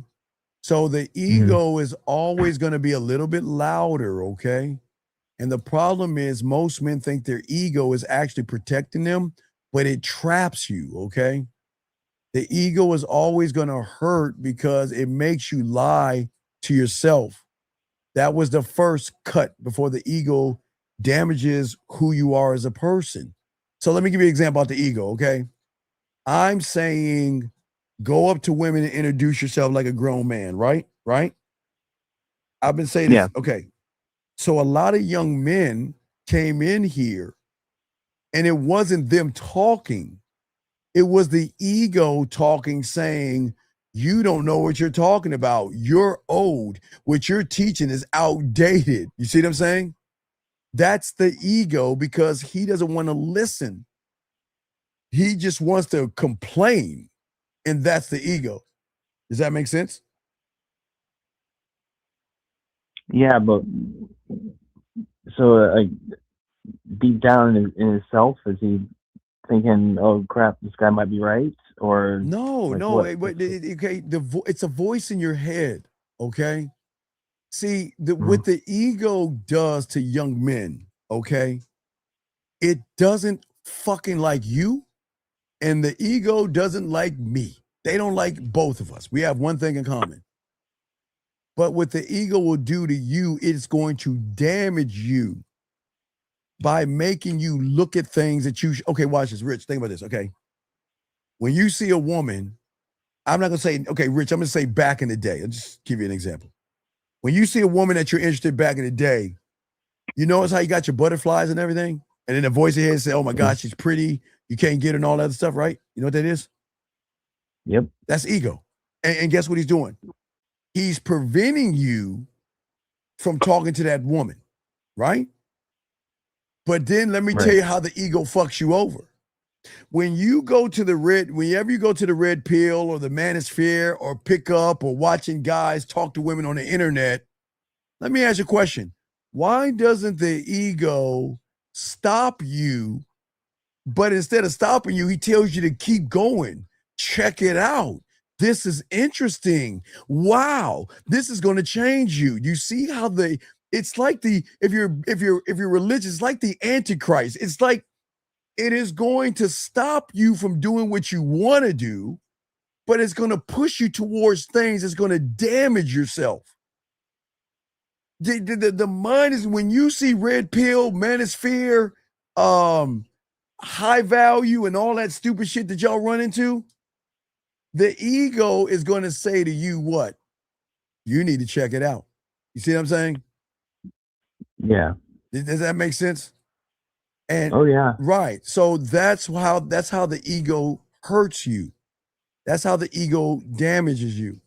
So the ego is always going to be a little bit louder, okay? And the problem is most men think their ego is actually protecting them, but it traps you, okay? The ego is always going to hurt because it makes you lie to yourself. That was the first cut before the ego damages who you are as a person. So let me give you an example about the ego, okay? I'm saying go up to women and introduce yourself like a grown man, right? Right? I've been saying this. Yeah. Okay. So a lot of young men came in here and it wasn't them talking. It was the ego talking, saying, you don't know what you're talking about. You're old. What you're teaching is outdated. You see what I'm saying? That's the ego because he doesn't want to listen. He just wants to complain. And that's the ego. Does that make sense? Yeah, but so like deep down in himself, is he thinking, "Oh crap, this guy might be right"? Or No, like, no. what? Okay, it's a voice in your head. Okay. See, Mm-hmm. what the ego does to young men, okay, it doesn't fucking like you, and the ego doesn't like me. They don't like both of us. We have one thing in common. But what the ego will do to you, it's going to damage you by making you look at things that you okay, watch this, Rich. Think about this, okay? When you see a woman, I'm not gonna say, okay, Rich, I'm gonna say back in the day. I'll just give you an example. When you see a woman that you're interested back in the day, you notice how you got your butterflies and everything? And then the voice in your head say, oh my God, she's pretty. You can't get her and all that other stuff, right? You know what that is? Yep. That's ego. And guess what he's doing? He's preventing you from talking to that woman, right? But then let me tell you how the ego fucks you over. When you go to whenever you go to the red pill or the manosphere or pick up or watching guys talk to women on the internet, let me ask you a question. Why doesn't the ego stop you? But instead of stopping you, he tells you to keep going. Check it out. This is interesting. Wow, this is going to change you. You see how it's like if you're religious, it's like the Antichrist. It's like it is going to stop you from doing what you want to do, but it's going to push you towards things that's going to damage yourself. The mind is, when you see red pill, manosphere, high value, and all that stupid shit that y'all run into, the ego is going to say to you, what? You need to check it out. You see what I'm saying? Yeah. Does that make sense? And oh yeah. Right. So that's how the ego hurts you. That's how the ego damages you.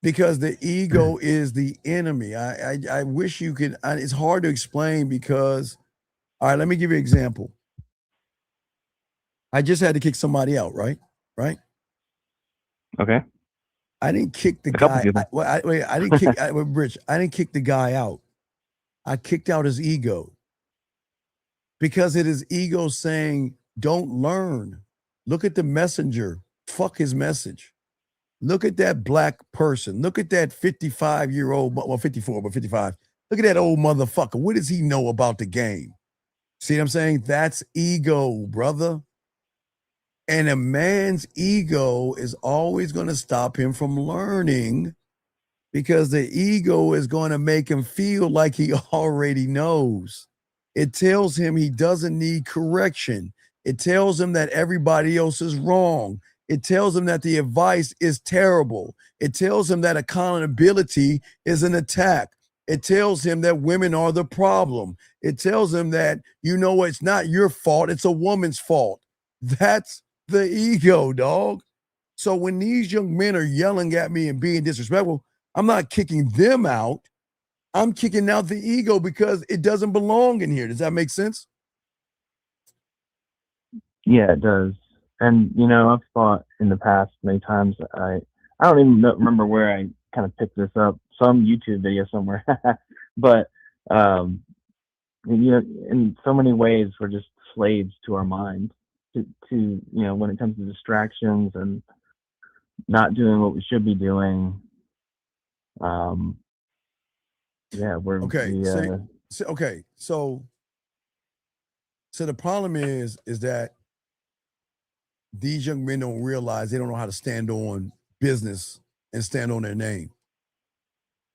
Because the ego is the enemy. I wish you could, it's hard to explain because, all right, let me give you an example. I just had to kick somebody out, right? Right? Okay. I didn't kick the A couple guy. people. I didn't kick, Rich, I didn't kick the guy out. I kicked out his ego. Because it is ego saying, don't learn. Look at the messenger. Fuck his message. Look at that black person. Look at that 55-year-old, well, 54, but 55. Look at that old motherfucker. What does he know about the game? See what I'm saying? That's ego, brother. And a man's ego is always going to stop him from learning because the ego is going to make him feel like he already knows. It tells him he doesn't need correction. It tells him that everybody else is wrong. It tells him that the advice is terrible. It tells him that accountability is an attack. It tells him that women are the problem. It tells him that, it's not your fault, it's a woman's fault. That's the ego, dog. So when these young men are yelling at me and being disrespectful, I'm not kicking them out. I'm kicking out the ego because it doesn't belong in here. Does that make sense? Yeah, it does. And I've thought in the past many times. I don't even remember where I kind of picked this up. Some YouTube video somewhere, but in so many ways we're just slaves to our mind. To when it comes to distractions and not doing what we should be doing. We're okay. So the problem is that these young men don't realize they don't know how to stand on business and stand on their name.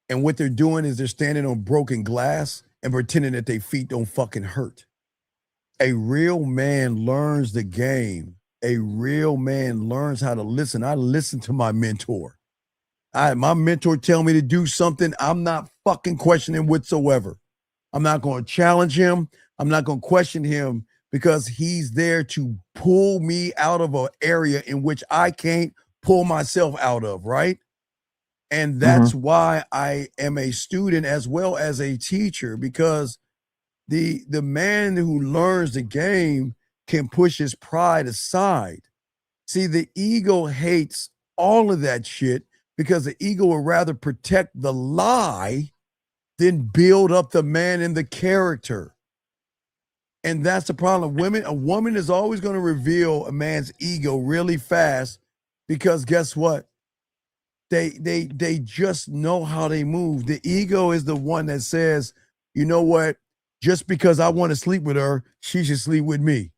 And what they're doing is they're standing on broken glass and pretending that their feet don't fucking hurt. A real man learns the game. A real man learns how to listen. I listen to my mentor. My mentor tell me to do something, I'm not fucking questioning whatsoever. I'm not going to challenge him. I'm not going to question him because he's there to pull me out of an area in which I can't pull myself out of, right? And that's why I am a student as well as a teacher, because the man who learns the game can push his pride aside. See, the ego hates all of that shit because the ego would rather protect the lie than build up the man and the character. And that's the problem. A woman is always going to reveal a man's ego really fast because guess what? They just know how they move. The ego is the one that says, you know what? Just because I want to sleep with her, she should sleep with me.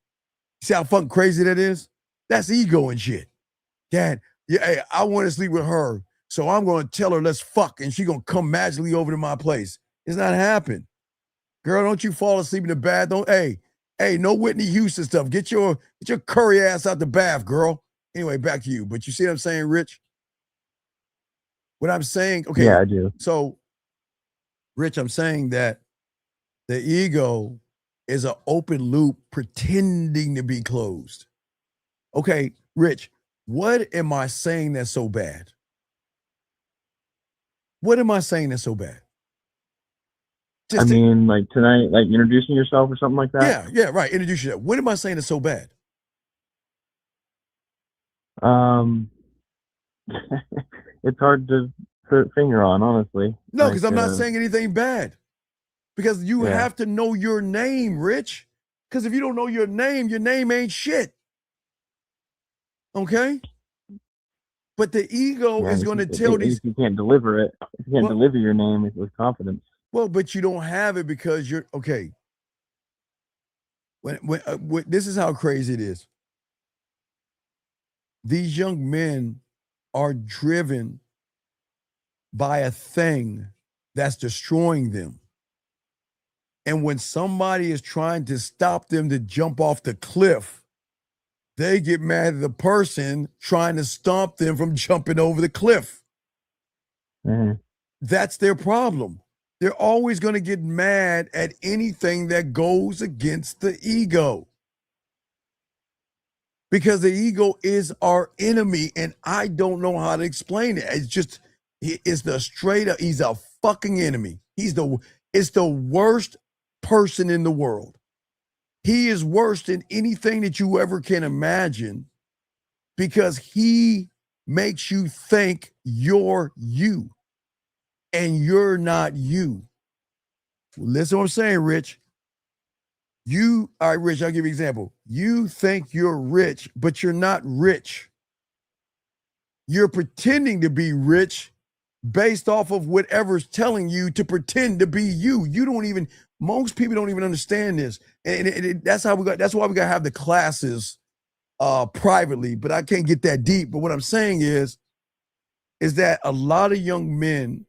See how fucking crazy that is? That's ego and shit. Dad, hey, I want to sleep with her, so I'm going to tell her let's fuck, and she's going to come magically over to my place. It's not happening. Girl, don't you fall asleep in the bath. Hey, no Whitney Houston stuff. Get your curry ass out the bath, girl. Anyway, back to you. But you see what I'm saying, Rich? What I'm saying, okay. Yeah, I do. So, Rich, I'm saying that the ego is an open loop pretending to be closed. Okay, Rich, what am I saying that's so bad? What am I saying that's so bad? Like tonight, like introducing yourself or something like that? Yeah, right. Introduce yourself. What am I saying that's so bad? It's hard to put a finger on, honestly. No, because I'm not saying anything bad. Because you have to know your name, Rich. Because if you don't know your name ain't shit. Okay? But the ego is going to tell these. If you can't deliver it, if you can't deliver your name with confidence. Well, but you don't have it because you're okay. When this is how crazy it is. These young men are driven by a thing that's destroying them. And when somebody is trying to stop them to jump off the cliff, they get mad at the person trying to stop them from jumping over the cliff. That's their problem. They're always going to get mad at anything that goes against the ego. Because the ego is our enemy, and I don't know how to explain it. It's just, it's the straight up, he's a fucking enemy. It's the worst person in the world. He is worse than anything that you ever can imagine because he makes you think you're you and you're not you. Listen to what I'm saying, Rich. All right, Rich, I'll give you an example. You think you're rich, but you're not rich. You're pretending to be rich based off of whatever's telling you to pretend to be you. Most people don't even understand this. And that's why we got to have the classes privately, but I can't get that deep. But what I'm saying is that a lot of young men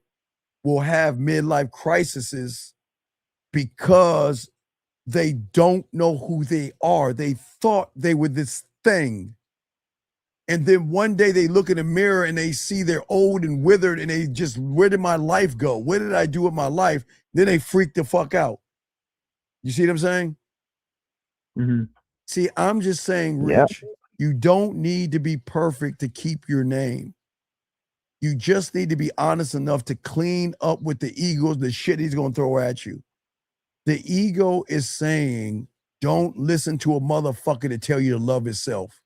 will have midlife crises because they don't know who they are. They thought they were this thing. And then one day they look in the mirror and they see they're old and withered and they just, where did my life go? What did I do with my life? Then they freak the fuck out. You see what I'm saying? Mm-hmm. See, I'm just saying, Rich, you don't need to be perfect to keep your name. You just need to be honest enough to clean up with the egos, the shit he's going to throw at you. The ego is saying, don't listen to a motherfucker to tell you to love yourself.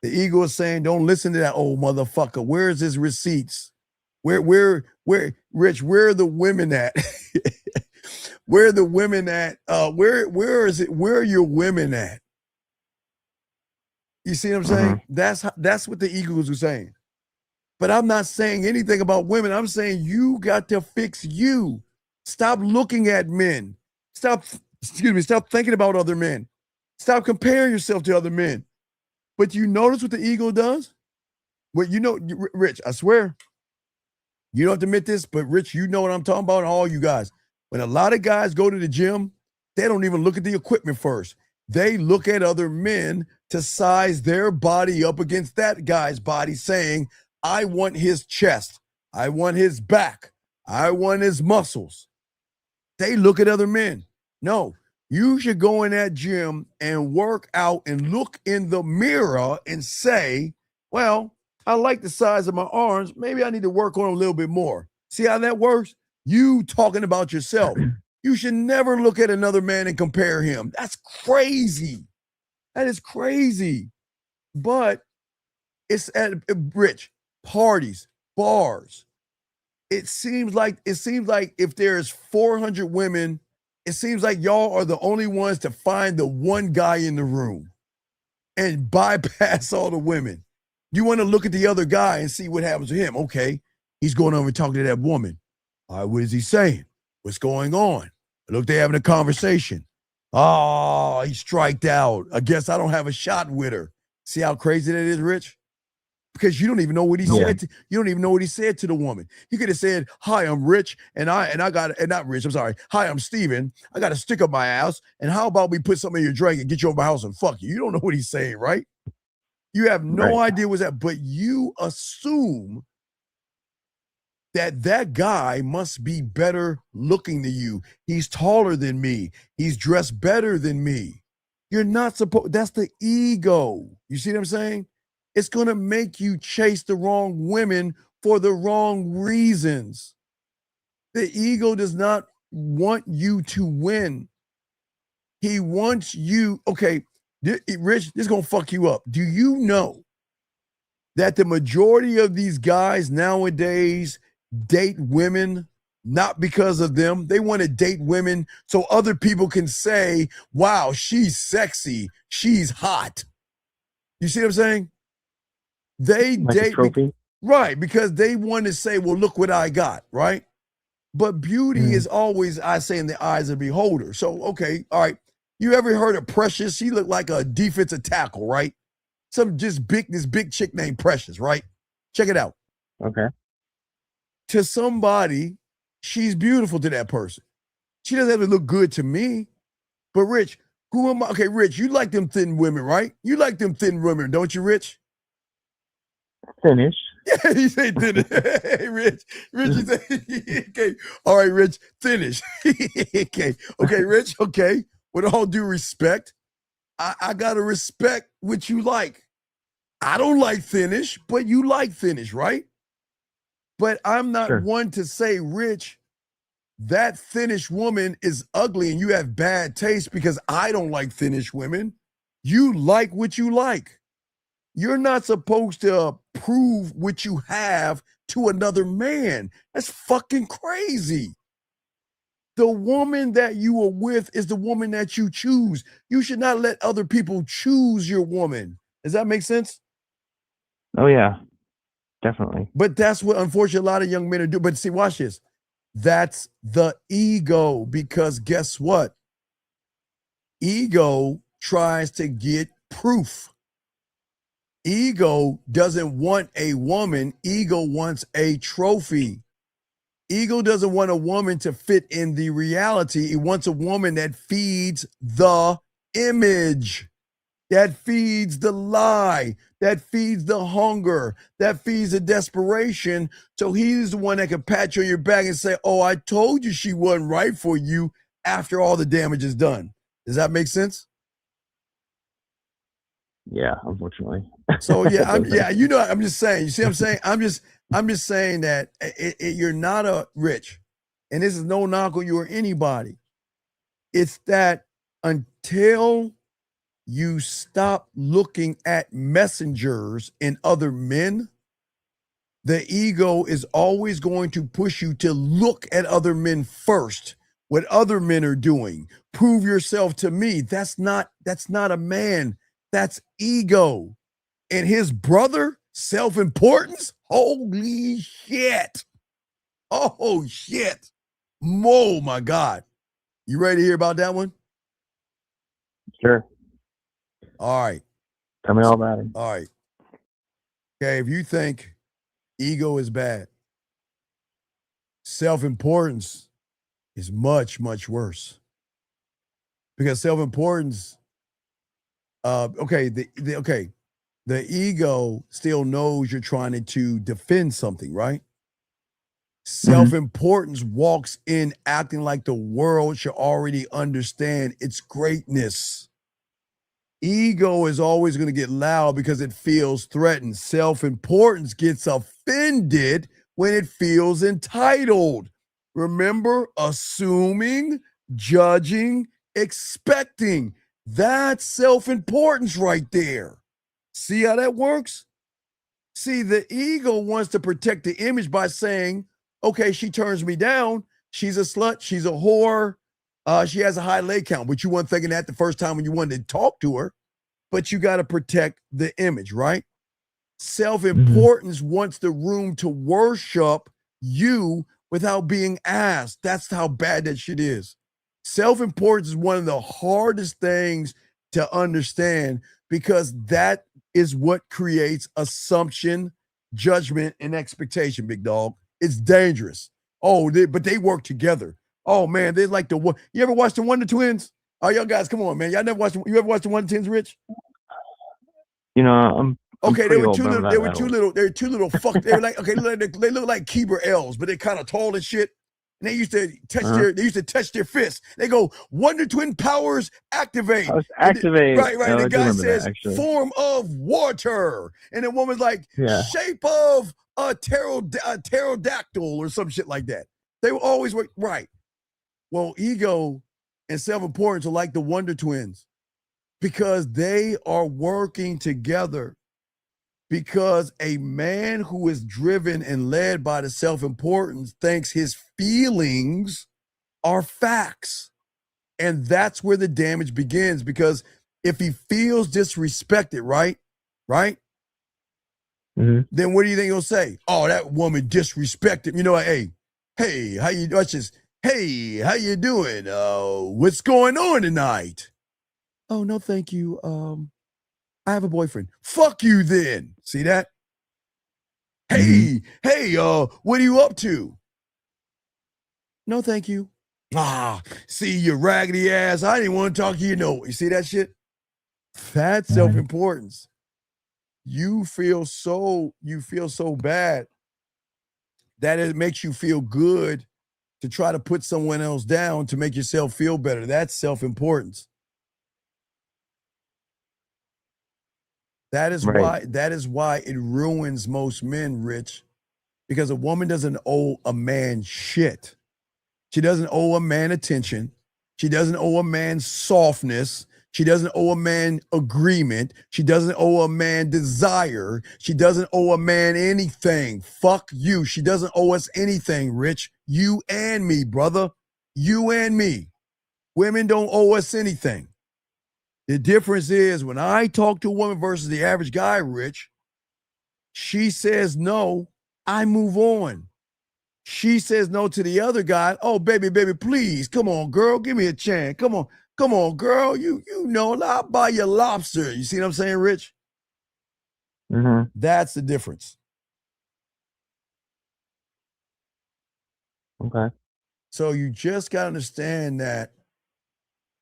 The ego is saying, don't listen to that old motherfucker. Where is his receipts? Where, Rich, where are the women at? Where are the women at? Where is it? Where are your women at? You see what I'm saying? That's what the egos are saying. But I'm not saying anything about women. I'm saying you got to fix you. Stop looking at men. Stop thinking about other men. Stop comparing yourself to other men. But you notice what the ego does? Well, you know, Rich, I swear, you don't have to admit this, but Rich, you know what I'm talking about, and all you guys. When a lot of guys go to the gym, they don't even look at the equipment first. They look at other men to size their body up against that guy's body, saying, I want his chest. I want his back. I want his muscles. They look at other men. No, you should go in that gym and work out and look in the mirror and say, well, I like the size of my arms. Maybe I need to work on them a little bit more. See how that works? You talking about yourself. You should never look at another man and compare him. That's crazy. That is crazy. But it's at Rich, parties, bars. It seems like if there's 400 women, it seems like y'all are the only ones to find the one guy in the room and bypass all the women. You want to look at the other guy and see what happens to him. Okay, he's going over and talking to that woman. All right, what is he saying? What's going on? Look, they're having a conversation. Oh, he striked out. I guess I don't have a shot with her. See how crazy that is, Rich? Because you don't even know what he said. You don't even know what he said to the woman. He could have said, "Hi, I'm Rich, and not Rich. I'm sorry. Hi, I'm Steven. I got a stick up my ass. And how about we put something in your drink and get you over my house and fuck you?" You don't know what he's saying, right? You have no idea what's that, but you assume that guy must be better looking than you. He's taller than me. He's dressed better than me. You're not supposed. That's the ego. You see what I'm saying? It's going to make you chase the wrong women for the wrong reasons. The ego does not want you to win. He wants you. Okay, Rich, this is going to fuck you up. Do you know that the majority of these guys nowadays date women not because of them? They want to date women so other people can say, wow, she's sexy, she's hot. You see what I'm saying? They like date right because they want to say, well, look what I got, right? But beauty is always, I say, in the eyes of the beholder. So, okay, all right. You ever heard of Precious? She looked like a defensive tackle, right? This big chick named Precious, right? Check it out. Okay. To somebody, she's beautiful to that person. She doesn't have to look good to me. But Rich, who am I? Okay, Rich, you like them thin women, right? You like them thin women, don't you, Rich? Finish. Yeah, he said finish. Hey, Rich, you say, okay. All right, Rich, finish. Okay, Rich, okay. With all due respect, I got to respect what you like. I don't like finish, but you like finish, right? But I'm not one to say, Rich, that finished woman is ugly and you have bad taste because I don't like finished women. You like what you like. You're not supposed to prove what you have to another man. That's fucking crazy. The woman that you are with is the woman that you choose. You should not let other people choose your woman. Does that make sense? Oh, yeah, definitely. But that's what, unfortunately, a lot of young men are doing. But see, watch this. That's the ego, because guess what? Ego tries to get proof. Ego doesn't want a woman. Ego wants a trophy. Ego doesn't want a woman to fit in the reality. It wants a woman that feeds the image. that feeds the lie, that feeds the hunger, that feeds the desperation. So he's the one that can pat you on your back and say, oh, I told you she wasn't right for you after all the damage is done. Does that make sense? Yeah, unfortunately. So yeah, I'm just saying. You see what I'm saying? I'm just saying that you're not a rich, and this is no knock on you or anybody. It's that until you stop looking at messengers in other men, the ego is always going to push you to look at other men first, what other men are doing. Prove yourself to me. That's not a man. That's ego. And his brother, self-importance, holy shit. Oh shit. Oh my God. You ready to hear about that one? Sure. All right. Tell me all about it. All right. Okay, if you think ego is bad, self-importance is much, much worse. Because self-importance, the ego still knows you're trying to defend something, right? Self-importance walks in acting like the world should already understand its greatness. Ego is always going to get loud because it feels threatened. Self-importance gets offended when it feels entitled. Remember, assuming, judging, expecting. That's self-importance right there. See how that works? See, the ego wants to protect the image by saying, okay, she turns me down. She's a slut. She's a whore. She has a high leg count, but you weren't thinking that the first time when you wanted to talk to her. But you got to protect the image, right? Self-importance wants the room to worship you without being asked. That's how bad that shit is. Self-importance is one of the hardest things to understand because that is what creates assumption, judgment, and expectation, big dog. It's dangerous. Oh, but they work together. Oh, man, they're like you ever watch the Wonder Twins? Oh, y'all guys, come on, man. Y'all never watched, you ever watched the Wonder Twins, Rich? You know, I'm okay, they pretty were old, two but I'm little, not that old. they were two little fuck. They were like, okay, they look like Keeper elves, but they're kind of tall and shit. And they used to touch their fists. They go, Wonder Twin powers activate. Activate. Right. No, The I do guy remember says, that, actually. form of water. And the woman's like, Yeah. shape of a pterodactyl or some shit like that. They were always right. Well, ego and self-importance are like the Wonder Twins because they are working together. Because a man who is driven and led by the self-importance thinks his feelings are facts. And that's where the damage begins. Because if he feels disrespected, right? Then what do you think he'll say? Oh, that woman disrespected. You know, like, hey, how you doing? What's going on tonight? Oh, no, thank you. I have a boyfriend. Fuck you then. See that? Hey, what are you up to? No, thank you. See your raggedy ass. I didn't want to talk to you. No, you see that shit? That's self-importance. You feel so bad that it makes you feel good to try to put someone else down to make yourself feel better. That's self-importance. That is why it ruins most men, Rich, because a woman doesn't owe a man shit. She doesn't owe a man attention. She doesn't owe a man softness. She doesn't owe a man agreement. She doesn't owe a man desire. She doesn't owe a man anything. Fuck you. She doesn't owe us anything, Rich. You and me, brother. You and me. Women don't owe us anything. The difference is when I talk to a woman versus the average guy, Rich, she says no, I move on. She says no to the other guy. Oh, baby, please. Come on, girl. Give me a chance. Come on, girl. You know, I'll buy you lobster. You see what I'm saying, Rich? That's the difference. Okay. So you just got to understand that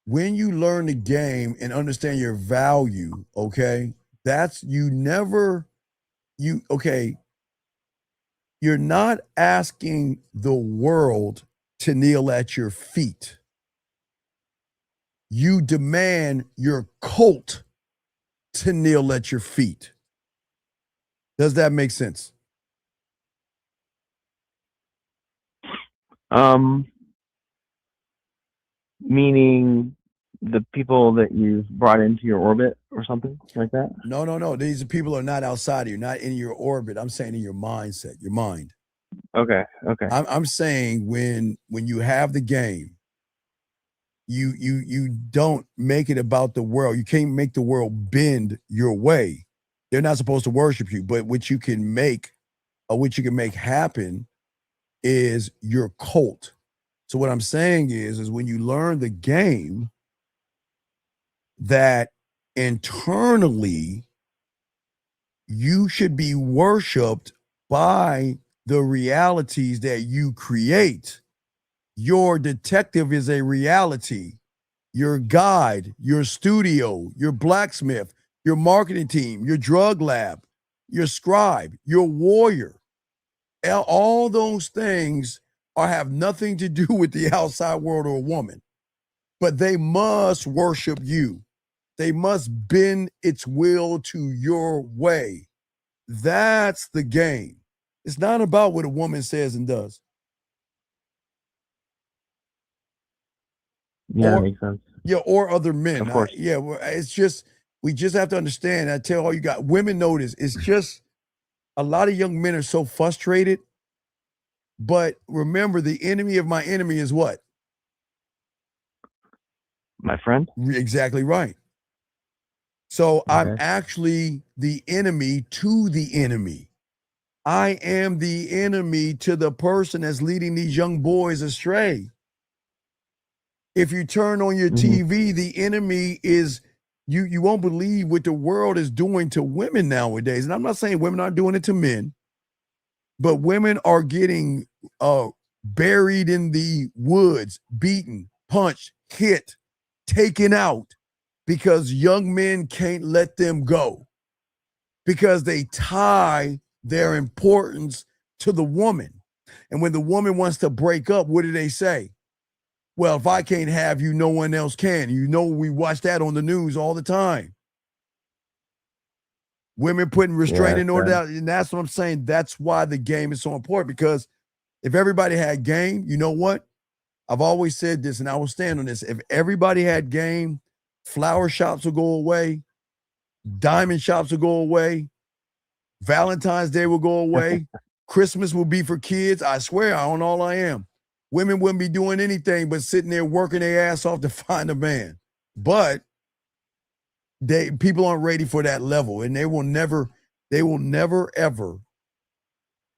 when you learn the game and understand your value, okay, you're not asking the world to kneel at your feet. You demand your cult to kneel at your feet. Does that make sense? Meaning the people that you've brought into your orbit or something like that? No. These people are not outside of you, not in your orbit. I'm saying in your mindset, your mind. Okay. I'm saying when you have the game, you don't make it about the world. You can't make the world bend your way. They're not supposed to worship you, but what you can make happen is your cult. So what I'm saying is when you learn the game, that internally you should be worshiped by the realities that you create. Your detective is a reality. Your guide, your studio, your blacksmith, your marketing team, your drug lab, your scribe, your warrior. All those things have nothing to do with the outside world or a woman, but they must worship you. They must bend its will to your way. That's the game. It's not about what a woman says and does. Yeah, that makes sense. Yeah, or other men. Of course. It's just, we just have to understand. I tell all you got, women notice. It's just a lot of young men are so frustrated. But remember, the enemy of my enemy is what? My friend? Exactly right. So I'm actually the enemy to the enemy. I am the enemy to the person that's leading these young boys astray. If you turn on your TV, the enemy is, you won't believe what the world is doing to women nowadays. And I'm not saying women aren't doing it to men, but women are getting buried in the woods, beaten, punched, hit, taken out because young men can't let them go because they tie their importance to the woman. And when the woman wants to break up, what do they say? Well, if I can't have you, no one else can. You know, we watch that on the news all the time. Women putting restraining order out, and that's what I'm saying. That's why the game is so important, because if everybody had game, you know what? I've always said this, and I will stand on this. If everybody had game, flower shops will go away, diamond shops will go away, Valentine's Day will go away, Christmas will be for kids. I swear, I own all I am. Women wouldn't be doing anything but sitting there working their ass off to find a man. But people aren't ready for that level, and they will never ever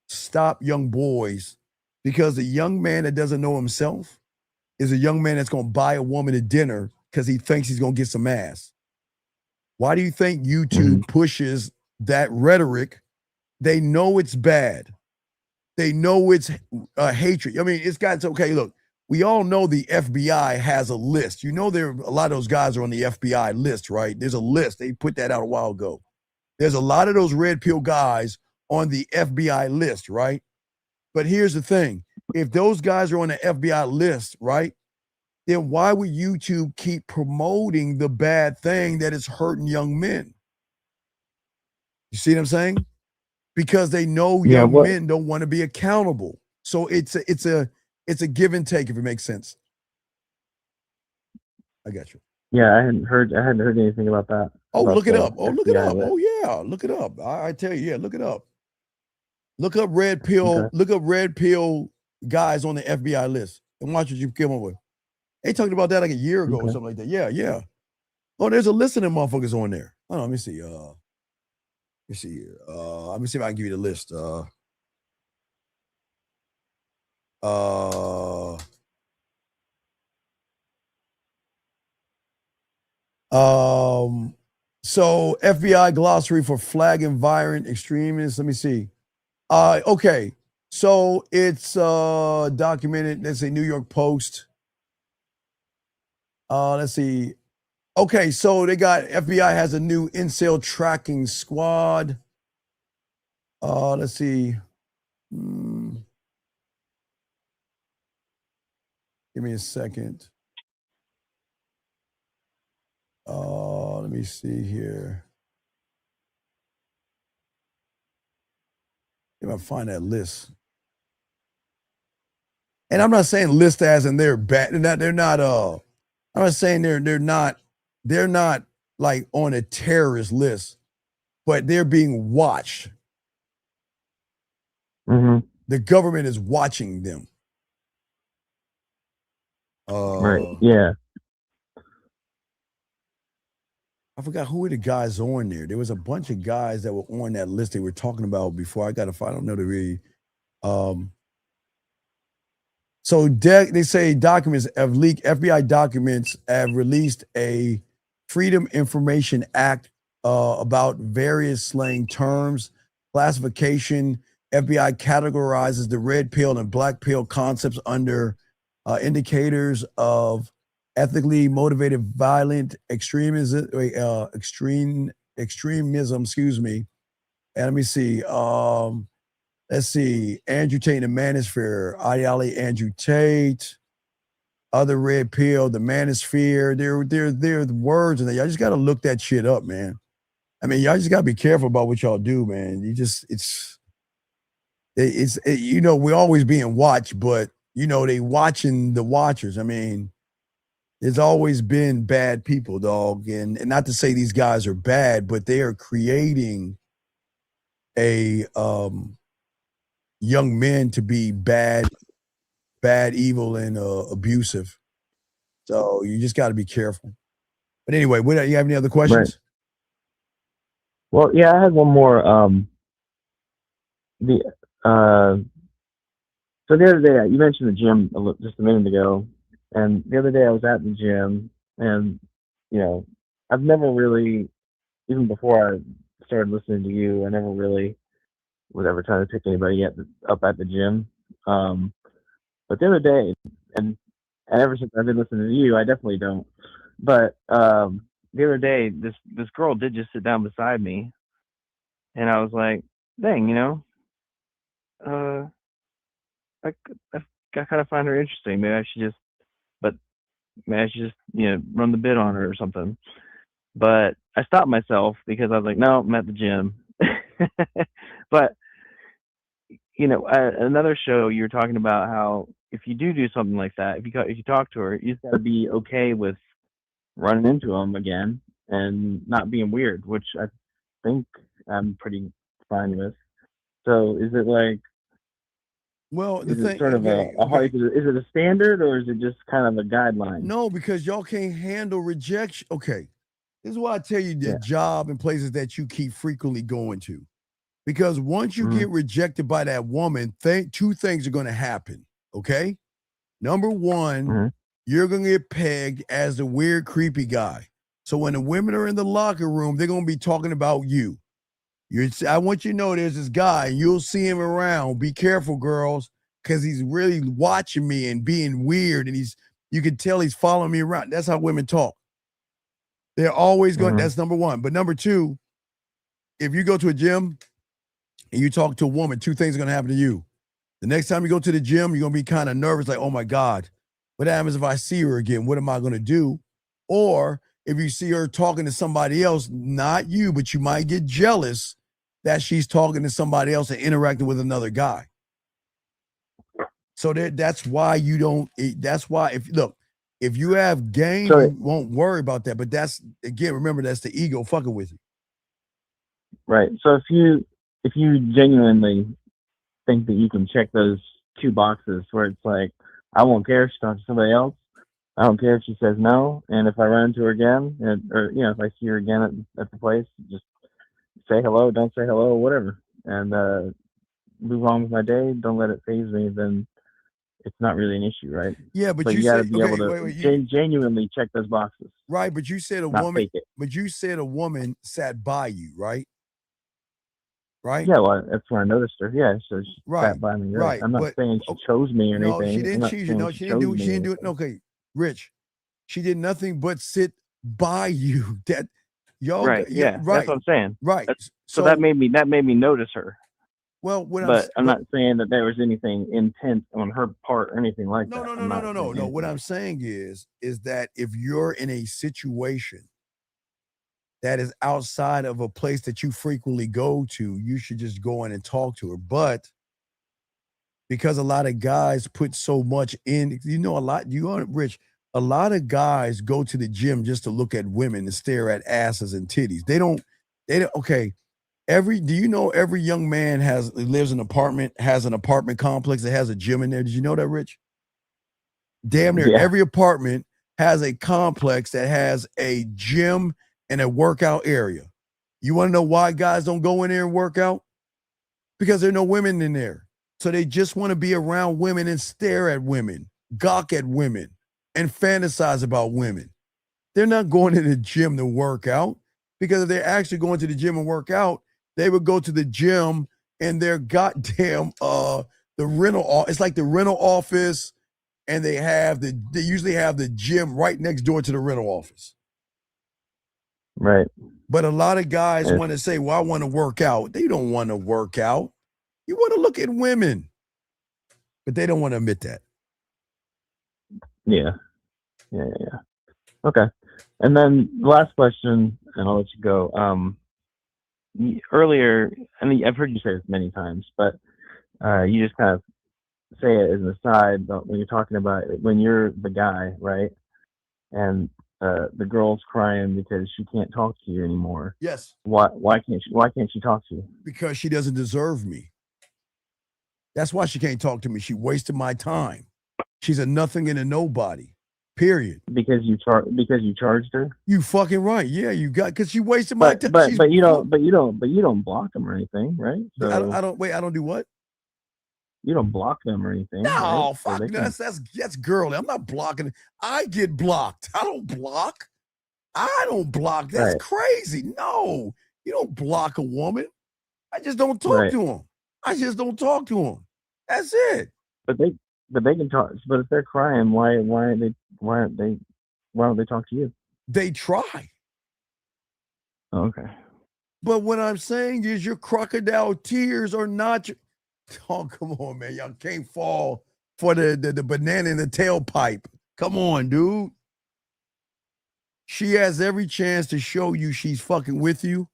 stop young boys, because a young man that doesn't know himself is a young man that's going to buy a woman a dinner because he thinks he's going to get some ass. Why do you think YouTube pushes that rhetoric? They know it's bad. They know it's hatred. I mean, okay, look, we all know the FBI has a list. You know, a lot of those guys are on the FBI list, right? There's a list. They put that out a while ago. There's a lot of those red pill guys on the FBI list, right? But here's the thing. If those guys are on the FBI list, right, then why would YouTube keep promoting the bad thing that is hurting young men? You see what I'm saying? Because they know young men don't want to be accountable. So it's a give and take, if it makes sense. I got you. Yeah, I hadn't heard anything about that. Oh, about look it the up. Oh, look it FBI up. list. Oh, yeah, look it up. I tell you, yeah, look it up. Look up red pill. Okay. Look up red pill guys on the FBI list and watch what you come up with. They talked about that like a year ago or something like that. Yeah. Oh, there's a list of them motherfuckers on there. Hold on, let me see. Let me see here. Let me see if I can give you the list. So FBI glossary for flagging violent extremists. Let me see. Okay. So it's documented. Let's say New York Post. Let's see. Okay, so they got FBI has a new incel tracking squad. Let's see. Give me a second. Let me see here. If I find that list. And I'm not saying list as in they're bad. They're not I'm not saying they're not like on a terrorist list, but they're being watched. Mm-hmm. The government is watching them. Right. Yeah. I forgot who were the guys on there. There was a bunch of guys that were on that list they were talking about before. I don't know the really. So they say documents have leaked. FBI documents have released a Freedom Information Act about various slang terms, classification. FBI categorizes the red pill and black pill concepts under indicators of ethically motivated violent extremism. Excuse me. And let me see. Let's see. Andrew Tate and the Manosphere. Ideology Andrew Tate. Other red pill, the Manosphere. They're the words in there. Y'all just got to look that shit up, man. I mean, y'all just got to be careful about what y'all do, man. We're always being watched, but they watching the watchers. I mean, there's always been bad people, dog. And not to say these guys are bad, but they are creating a young men to be bad, evil, and abusive. So you just got to be careful. But anyway, you have any other questions? Right. Well, yeah, I had one more. So the other day, you mentioned the gym just a minute ago, and the other day I was at the gym, and I've never really, even before I started listening to you, I never really was ever trying to pick anybody up at the gym. But the other day, and ever since I've been listening to you, I definitely don't. But the other day, this girl did just sit down beside me, and I was like, dang, I kind of find her interesting. Maybe I should just run the bit on her or something. But I stopped myself because I was like, no, I'm at the gym. But another show you were talking about how if you do something like that, if you talk to her, you just got to be okay with running into them again and not being weird, which I think I'm pretty fine with. So is it like? Well, is it sort of a hard? Is it a standard or is it just kind of a guideline? No, because y'all can't handle rejection. Okay, this is why I tell you the job and places that you keep frequently going to. Because once you get rejected by that woman, two things are going to happen, okay? Number one, you're going to get pegged as the weird, creepy guy. So when the women are in the locker room, they're going to be talking about you. I want you to know there's this guy, and you'll see him around. Be careful, girls, because he's really watching me and being weird, and you can tell he's following me around. That's how women talk. They're always going, that's number one. But number two, if you go to a gym, and you talk to a woman, two things are going to happen to you. The next time you go to the gym, you're going to be kind of nervous, like, oh my God, what happens if I see her again? What am I going to do? Or if you see her talking to somebody else, not you, but you might get jealous that she's talking to somebody else and interacting with another guy. So that's why if you have game, you won't worry about that. But remember, that's the ego fucking with you. Right. So if you genuinely think that you can check those two boxes where it's like, I won't care if she talks to somebody else. I don't care if she says no. And if I run into her again, or if I see her again at the place, just say hello, don't say hello, whatever. And move on with my day. Don't let it faze me. Then it's not really an issue, right? Yeah, but you got to be able to genuinely check those boxes. Right, but you said a woman sat by you, right? Right? Yeah, well, that's when I noticed her. Yeah, so she sat by me. Right. I'm not saying she chose me or anything. No, she didn't choose you. No, she didn't do it. Okay, Rich, She did nothing but sit by you. That y'all, Right. Yeah. right, That's what I'm saying. right. So that made me notice her. Well, But I'm not saying that there was anything intense on her part or anything like that. No. What I'm saying is that if you're in a situation that is outside of a place that you frequently go to, you should just go in and talk to her. But because a lot of guys put so much in, Rich, a lot of guys go to the gym just to look at women and stare at asses and titties. They don't, okay. Do you know every young man lives in an apartment, has an apartment complex that has a gym in there? Did you know that, Rich? Damn near every apartment has a complex that has a gym and a workout area. You want to know why guys don't go in there and work out? Because there are no women in there. So they just want to be around women and stare at women, gawk at women, and fantasize about women. They're not going to the gym to work out, because if they're actually going to the gym and work out, they would go to the gym and their goddamn the rental. It's like the rental office, and they usually have the gym right next door to the rental office. Right. But a lot of guys want to say, "Well, I want to work out." They don't want to work out. You want to look at women, but they don't want to admit that. Yeah. Okay. And then last question, and I'll let you go. Earlier, I mean, I've heard you say this many times, but you just kind of say it as an aside when you're talking about when you're the guy, right? And the girl's crying because she can't talk to you anymore. Yes. Why can't she talk to you? Because she doesn't deserve me. That's why she can't talk to me. She wasted my time. She's a nothing and a nobody. Period. Because you charged her. You fucking right. Yeah, you got, because she wasted my time. But you don't block them or anything, right? So I don't do what? You don't block them or anything. No, right? fuck. That's girly. I'm not blocking. I get blocked. I don't block. That's crazy. No, you don't block a woman. I just don't talk to them. That's it. But they can talk. But if they're crying, why don't they talk to you? They try. Oh, okay. But what I'm saying is, your crocodile tears are not. Oh, come on, man. Y'all can't fall for the banana in the tailpipe. Come on, dude. She has every chance to show you she's fucking with you.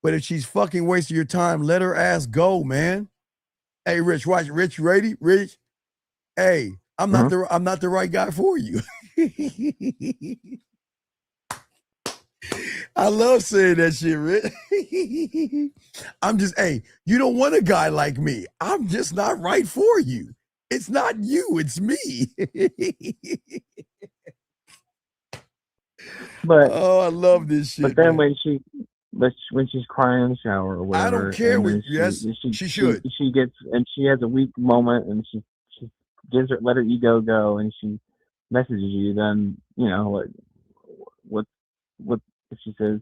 But if she's fucking wasting your time, let her ass go, man. Hey, Rich, watch. Rich, ready? Rich? Hey, I'm not the right guy for you. I love saying that shit, Rich. You don't want a guy like me. I'm just not right for you. It's not you, it's me. But I love this shit. But then when she's crying in the shower or whatever, I don't care. She should. She gets, and she has a weak moment, and she let her ego go, and she messages you. Then what if she says,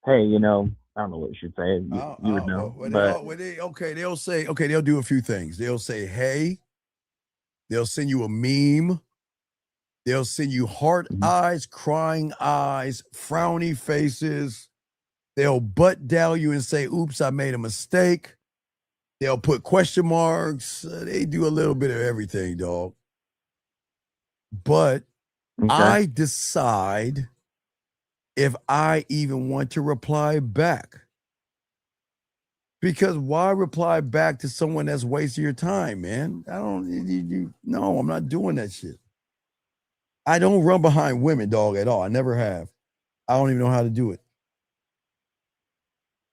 "Hey, I don't know what you should say." You would know. They'll do a few things. They'll say, "Hey." They'll send you a meme. They'll send you heart eyes, crying eyes, frowny faces. They'll butt dial you and say, "Oops, I made a mistake." They'll put question marks. They do a little bit of everything, dog. But I decide if I even want to reply back. Because why reply back to someone that's wasting your time, man? No, I'm not doing that shit. I don't run behind women, dog, at all. I never have. I don't even know how to do it.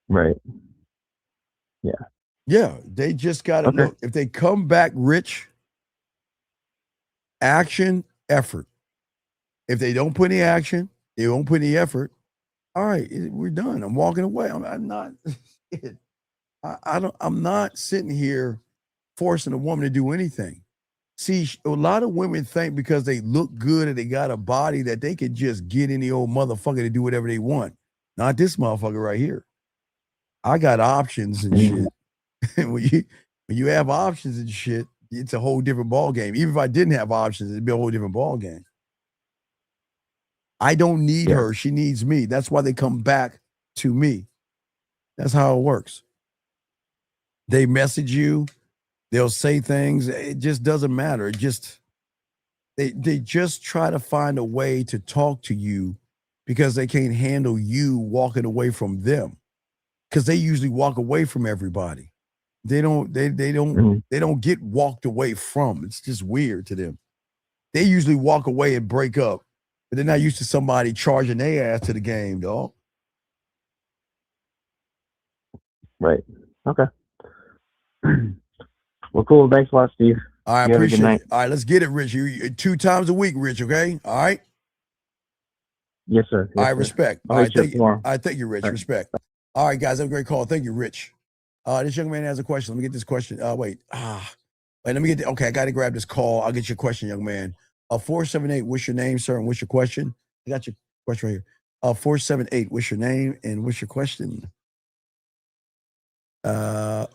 Right. Yeah. Yeah, they just got to look. If they come back rich, action, effort. If they don't put any action, they won't put any effort. All right, we're done. I'm walking away. I'm not. I'm not sitting here forcing a woman to do anything. See, a lot of women think because they look good and they got a body that they could just get any old motherfucker to do whatever they want. Not this motherfucker right here. I got options and shit. when you have options and shit, it's a whole different ball game. Even if I didn't have options, it'd be a whole different ball game. I don't need her. She needs me. That's why they come back to me. That's how it works. They message you. They'll say things. It just doesn't matter. It just they just try to find a way to talk to you because they can't handle you walking away from them. Because they usually walk away from everybody. They don't get walked away from. It's just weird to them. They usually walk away and break up. But they're not used to somebody charging their ass to the game, dog. Right. Okay. Well, cool. Thanks a lot, Steve. All right, You have a good appreciate night. it. All right, let's get it, Rich. You 2 times a week, Rich, okay? All right? Yes, sir. All Yes, right, sir. respect. I'll All right, hit you up thank you. tomorrow. All right, thank you, Rich. All right. Respect. All right, guys, have a great call. Thank you, Rich. This young man has a question. Let me get this question. Wait, let me get okay, I got to grab this call. I'll get your question, young man. 478, what's your name, sir, and what's your question? I got your question right here. 478, what's your name and what's your question?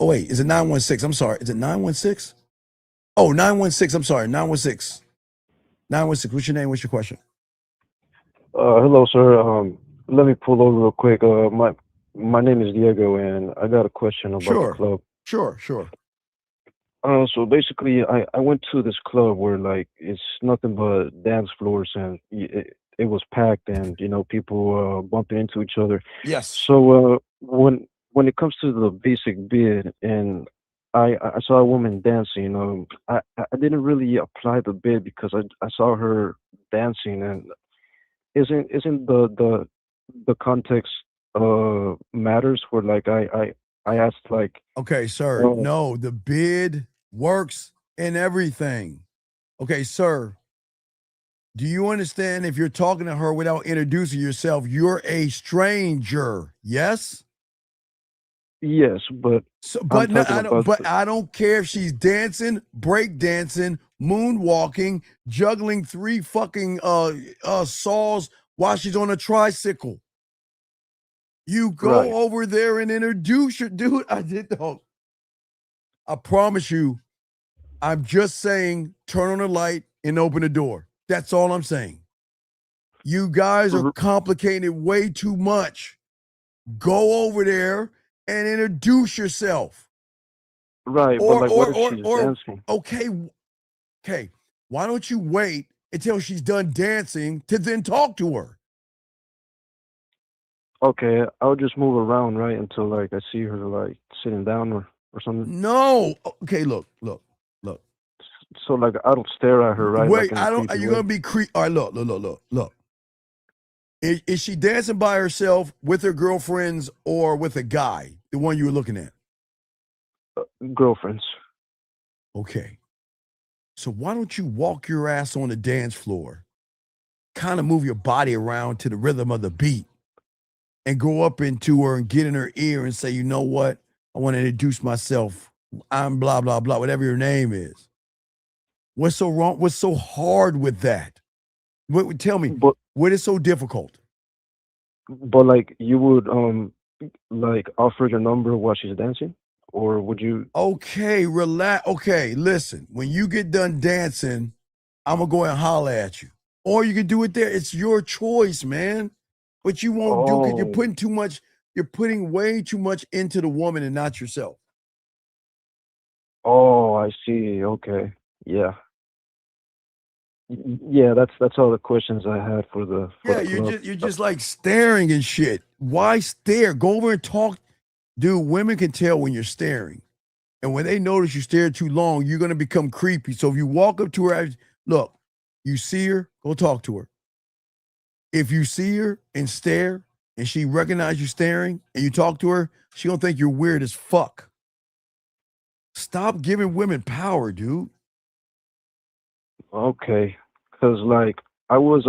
Wait, is it 916? I'm sorry. Is it 916? Oh, 916. I'm sorry. 916. 916. What's your name? What's your question? Hello, sir. Let me pull over real quick. My name is Diego, and I got a question about the club. Sure. So basically, I went to this club where like it's nothing but dance floors, and it was packed, and people bumping into each other. Yes. So when it comes to the basic bid, and I saw a woman dancing, I didn't really apply the bid because I saw her dancing, and isn't the context matters for like I asked like Okay, sir. No, the bid works in everything. Okay, sir. Do you understand if you're talking to her without introducing yourself, you're a stranger? Yes? Yes, but But no, I don't care if she's dancing, break dancing, moonwalking, juggling 3 fucking saws while she's on a tricycle. You go over there and introduce your dude. I did though. I promise you, I'm just saying turn on the light and open the door. That's all I'm saying. You guys are complicating it way too much. Go over there and introduce yourself. Right, but like what if she's dancing? Okay. Why don't you wait until she's done dancing to then talk to her? Okay, I'll just move around, right, until like I see her like sitting down or something. No. Okay, look. So like I don't stare at her, right? Wait, like in a I don't. Are creepy you way? gonna be creep? All right, look. Is she dancing by herself with her girlfriends or with a guy? The one you were looking at. Girlfriends. Okay. So why don't you walk your ass on the dance floor, kind of move your body around to the rhythm of the beat, and go up into her and get in her ear and say, you know what? I want to introduce myself. I'm blah, blah, blah, whatever your name is. What's so wrong? What's so hard with that? Tell me, what is so difficult? But like you would like offer your number while she's dancing, or would you? Okay, relax. Okay, listen. When you get done dancing, I'm gonna go and holler at you, or you can do it there. It's your choice, man. But you won't do because you're putting too much. You're putting way too much into the woman and not yourself. Oh, I see. Okay, yeah. Yeah, that's all the questions I had for the club. You're just like staring and shit. Why stare? Go over and talk. Dude, women can tell when you're staring. And when they notice you stare too long, you're gonna become creepy. So if you walk up to her, look, you see her, go talk to her. If you see her and stare and she recognizes you staring and you talk to her, she gonna think you're weird as fuck. Stop giving women power, dude. Okay, because like I was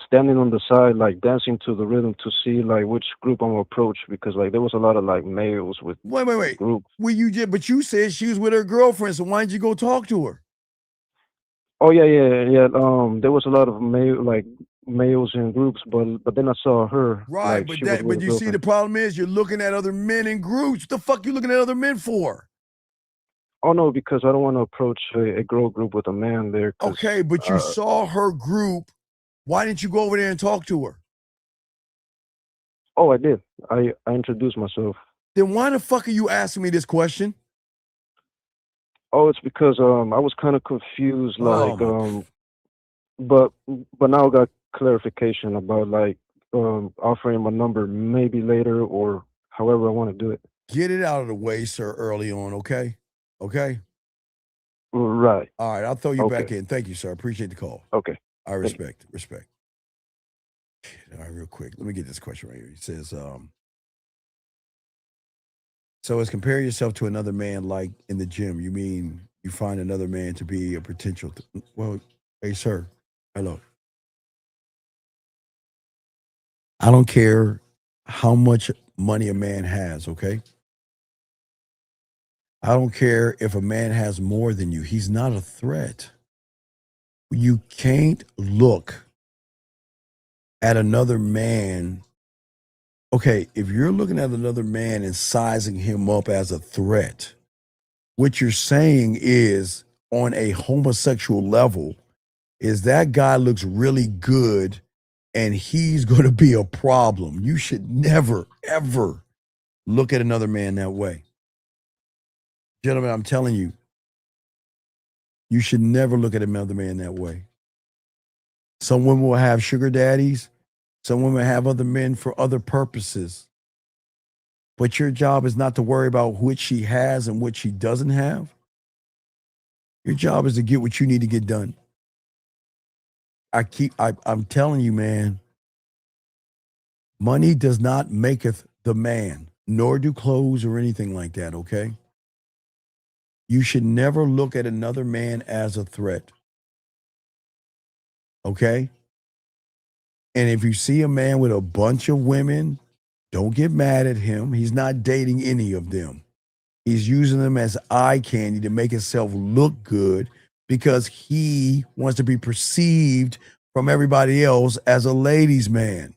standing on the side like dancing to the rhythm to see like which group I'm gonna approach, because like there was a lot of like males with Wait. group. Well, but you said she was with her girlfriend, so why didn't you go talk to her? Oh yeah. There was a lot of males in groups, but then I saw her. Right, like, she was with but a you see the girlfriend. problem is you're looking at other men in groups. What the fuck you looking at other men for? Oh no, because I don't want to approach a girl group with a man there. Okay, but you saw her group Why didn't you go over there and talk to her? Oh, I did. I introduced myself. Then why the fuck are you asking me this question? Oh, it's because I was kind of confused, like Oh, but now I got clarification about like offering my number maybe later or however I want to do it. get it out of the way, sir, early on, okay? Okay? Right. All right, I'll throw you back Okay. in. Thank you, sir. I appreciate the call. Okay. I respect. All right, real quick. Let me get this question right here. He says, so as compare yourself to another man like in the gym, you mean you find another man to be a potential well, hey sir, hello. I don't care how much money a man has, okay? I don't care if a man has more than you. He's not a threat. You can't look at another man. Okay, if you're looking at another man and sizing him up as a threat, what you're saying is on a homosexual level is that guy looks really good and he's going to be a problem. You should never, ever look at another man that way. Gentlemen, I'm telling you, you should never look at another man that way. Some women will have sugar daddies. Some women have other men for other purposes. But your job is not to worry about what she has and what she doesn't have. Your job is to get what you need to get done. I'm telling you, man, money does not maketh the man, nor do clothes or anything like that, okay? You should never look at another man as a threat, okay? And if you see a man with a bunch of women, don't get mad at him. He's not dating any of them. He's using them as eye candy to make himself look good because he wants to be perceived from everybody else as a ladies' man.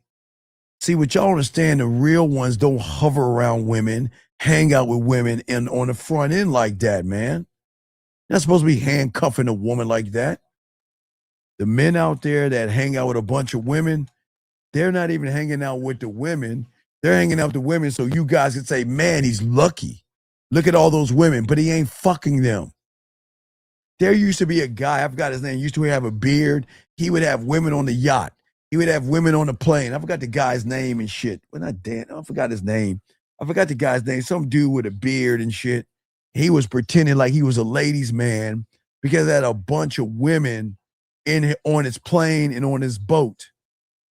See, what y'all understand, the real ones don't hover around women, hang out with women and on the front end like that, man. You're not supposed to be handcuffing a woman like that. The men out there that hang out with a bunch of women, they're not even hanging out with the women. They're hanging out with the women so you guys can say, man, he's lucky. Look at all those women, but he ain't fucking them. There used to be a guy, I forgot his name, used to have a beard. He would have women on the yacht. He would have women on the plane. I forgot the guy's name and shit. Well, not Dan. I forgot his name. I forgot the guy's name. Some dude with a beard and shit. He was pretending like he was a ladies' man because he had a bunch of women on his plane and on his boat.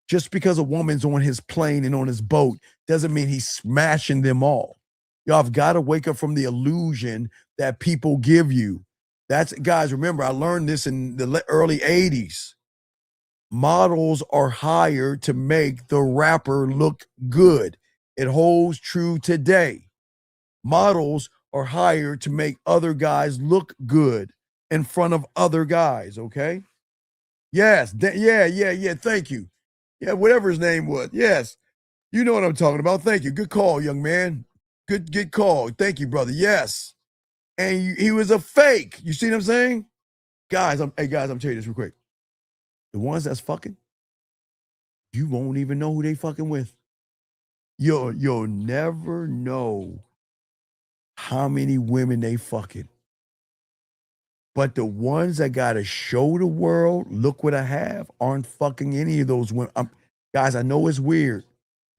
Just because a woman's on his plane and on his boat doesn't mean he's smashing them all. Y'all have got to wake up from the illusion that people give you. Guys, remember, I learned this in the early 80s. Models are hired to make the rapper look good. It holds true today. Models are hired to make other guys look good in front of other guys, okay? Yes, yeah, thank you. Yeah, whatever his name was. Yes, you know what I'm talking about. Thank you. Good call, young man. Good call. Thank you, brother. Yes. And he was a fake. You see what I'm saying? Guys, I'm telling you this real quick. The ones that's fucking, you won't even know who they fucking with. You'll never know how many women they fucking. But the ones that gotta show the world, look what I have, aren't fucking any of those women. Guys, I know it's weird,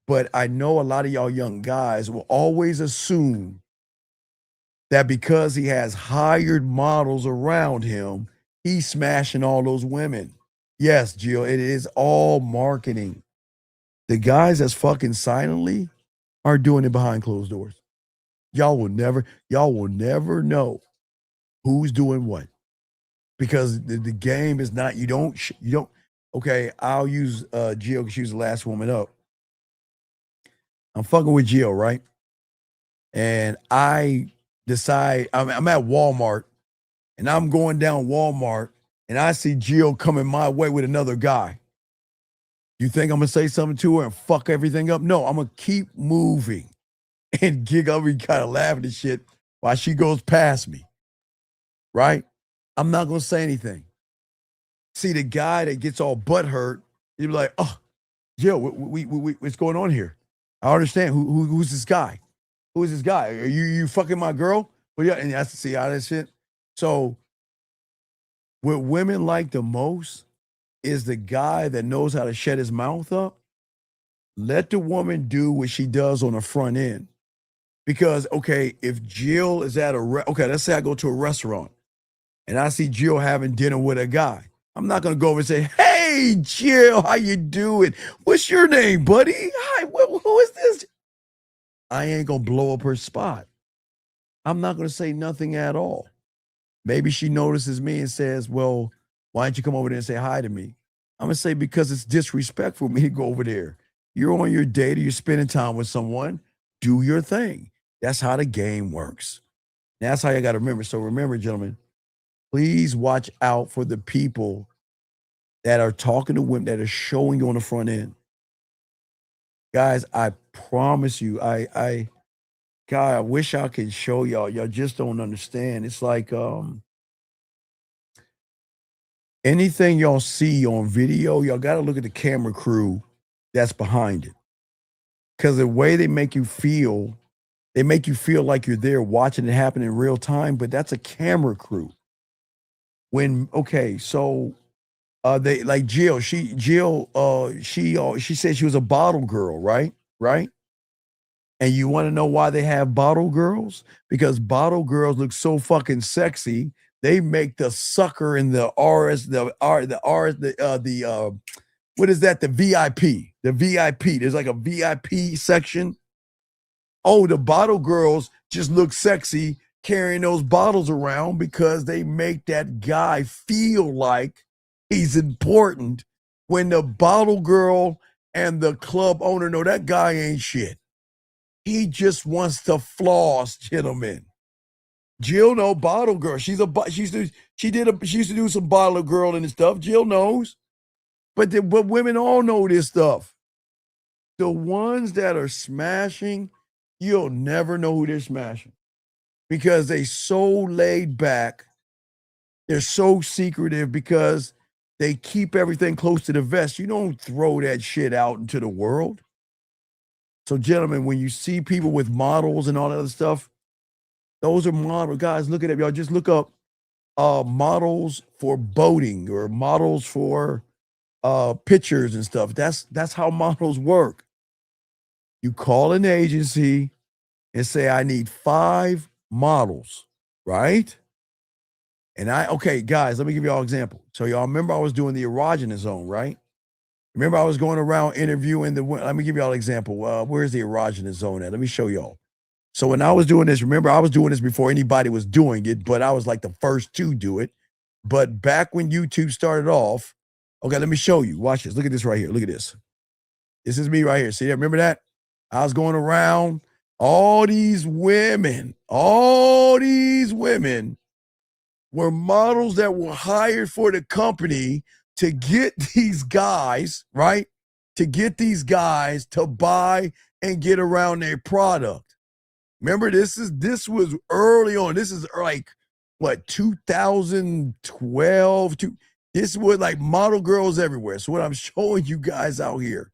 but I know a lot of y'all young guys will always assume that because he has hired models around him, he's smashing all those women. Yes, Jill, it is all marketing. The guys that's fucking silently are doing it behind closed doors. Y'all will never know who's doing what. Because the game is not, you don't, okay, I'll use Jill because she was the last woman up. I'm fucking with Jill, right? And I decide, I'm at Walmart, and I'm going down Walmart, and I see Jill coming my way with another guy. You think I'm going to say something to her and fuck everything up? No, I'm going to keep moving and giggle and kind of laughing and shit while she goes past me, right? I'm not going to say anything. See, the guy that gets all butthurt You'd be like, oh, Jill, what's going on here? I understand. Who's this guy? Who is this guy? Are you fucking my girl? Well, yeah, and that's see how that shit. So, what women like the most is the guy that knows how to shut his mouth up. Let the woman do what she does on the front end. Because, okay, if Jill is at okay, let's say I go to a restaurant and I see Jill having dinner with a guy. I'm not going to go over and say, hey, Jill, how you doing? What's your name, buddy? Hi, who is this? I ain't going to blow up her spot. I'm not going to say nothing at all. Maybe she notices me and says, well, why don't you come over there and say hi to me? I'm going to say, because it's disrespectful for me to go over there. You're on your date or you're spending time with someone. Do your thing. That's how the game works. That's how you got to remember. So remember, gentlemen, please watch out for the people that are talking to women, that are showing you on the front end. Guys, I promise you, God, I wish I could show y'all. Y'all just don't understand. It's like anything y'all see on video, y'all got to look at the camera crew that's behind it. Because the way they make you feel like you're there watching it happen in real time, but that's a camera crew. So they like Jill, she said she was a bottle girl, right? Right? And you want to know why they have bottle girls? Because bottle girls look so fucking sexy. They make the sucker in the what is that? The VIP. The VIP. There's like a VIP section. Oh, the bottle girls just look sexy carrying those bottles around because they make that guy feel like he's important, when the bottle girl and the club owner know that guy ain't shit. He just wants to floss, gentlemen. Jill know bottle girl. She used to do some bottle girl and stuff. Jill knows. But women all know this stuff. The ones that are smashing, you'll never know who they're smashing because they so laid back. They're so secretive because they keep everything close to the vest. You don't throw that shit out into the world. So, gentlemen, when you see people with models and all that other stuff, those are models. Guys, look at it. Y'all just look up models for boating or models for pictures and stuff. That's how models work. You call an agency and say, I need 5 models, right? And okay, guys, let me give y'all an example. So y'all remember I was doing the erogenous zone, right? Remember I was going around interviewing let me give y'all an example. Where's the erogenous zone at? Let me show y'all. So when I was doing this, remember I was doing this before anybody was doing it, but I was like the first to do it. But back when YouTube started off, okay, let me show you. Watch this. Look at this right here. Look at this. This is me right here. See that? Remember that? I was going around. All these women were models that were hired for the company to get these guys, right? To get these guys to buy and get around their product. Remember, this was early on. This is like, what, 2012? This was like model girls everywhere. So what I'm showing you guys out here,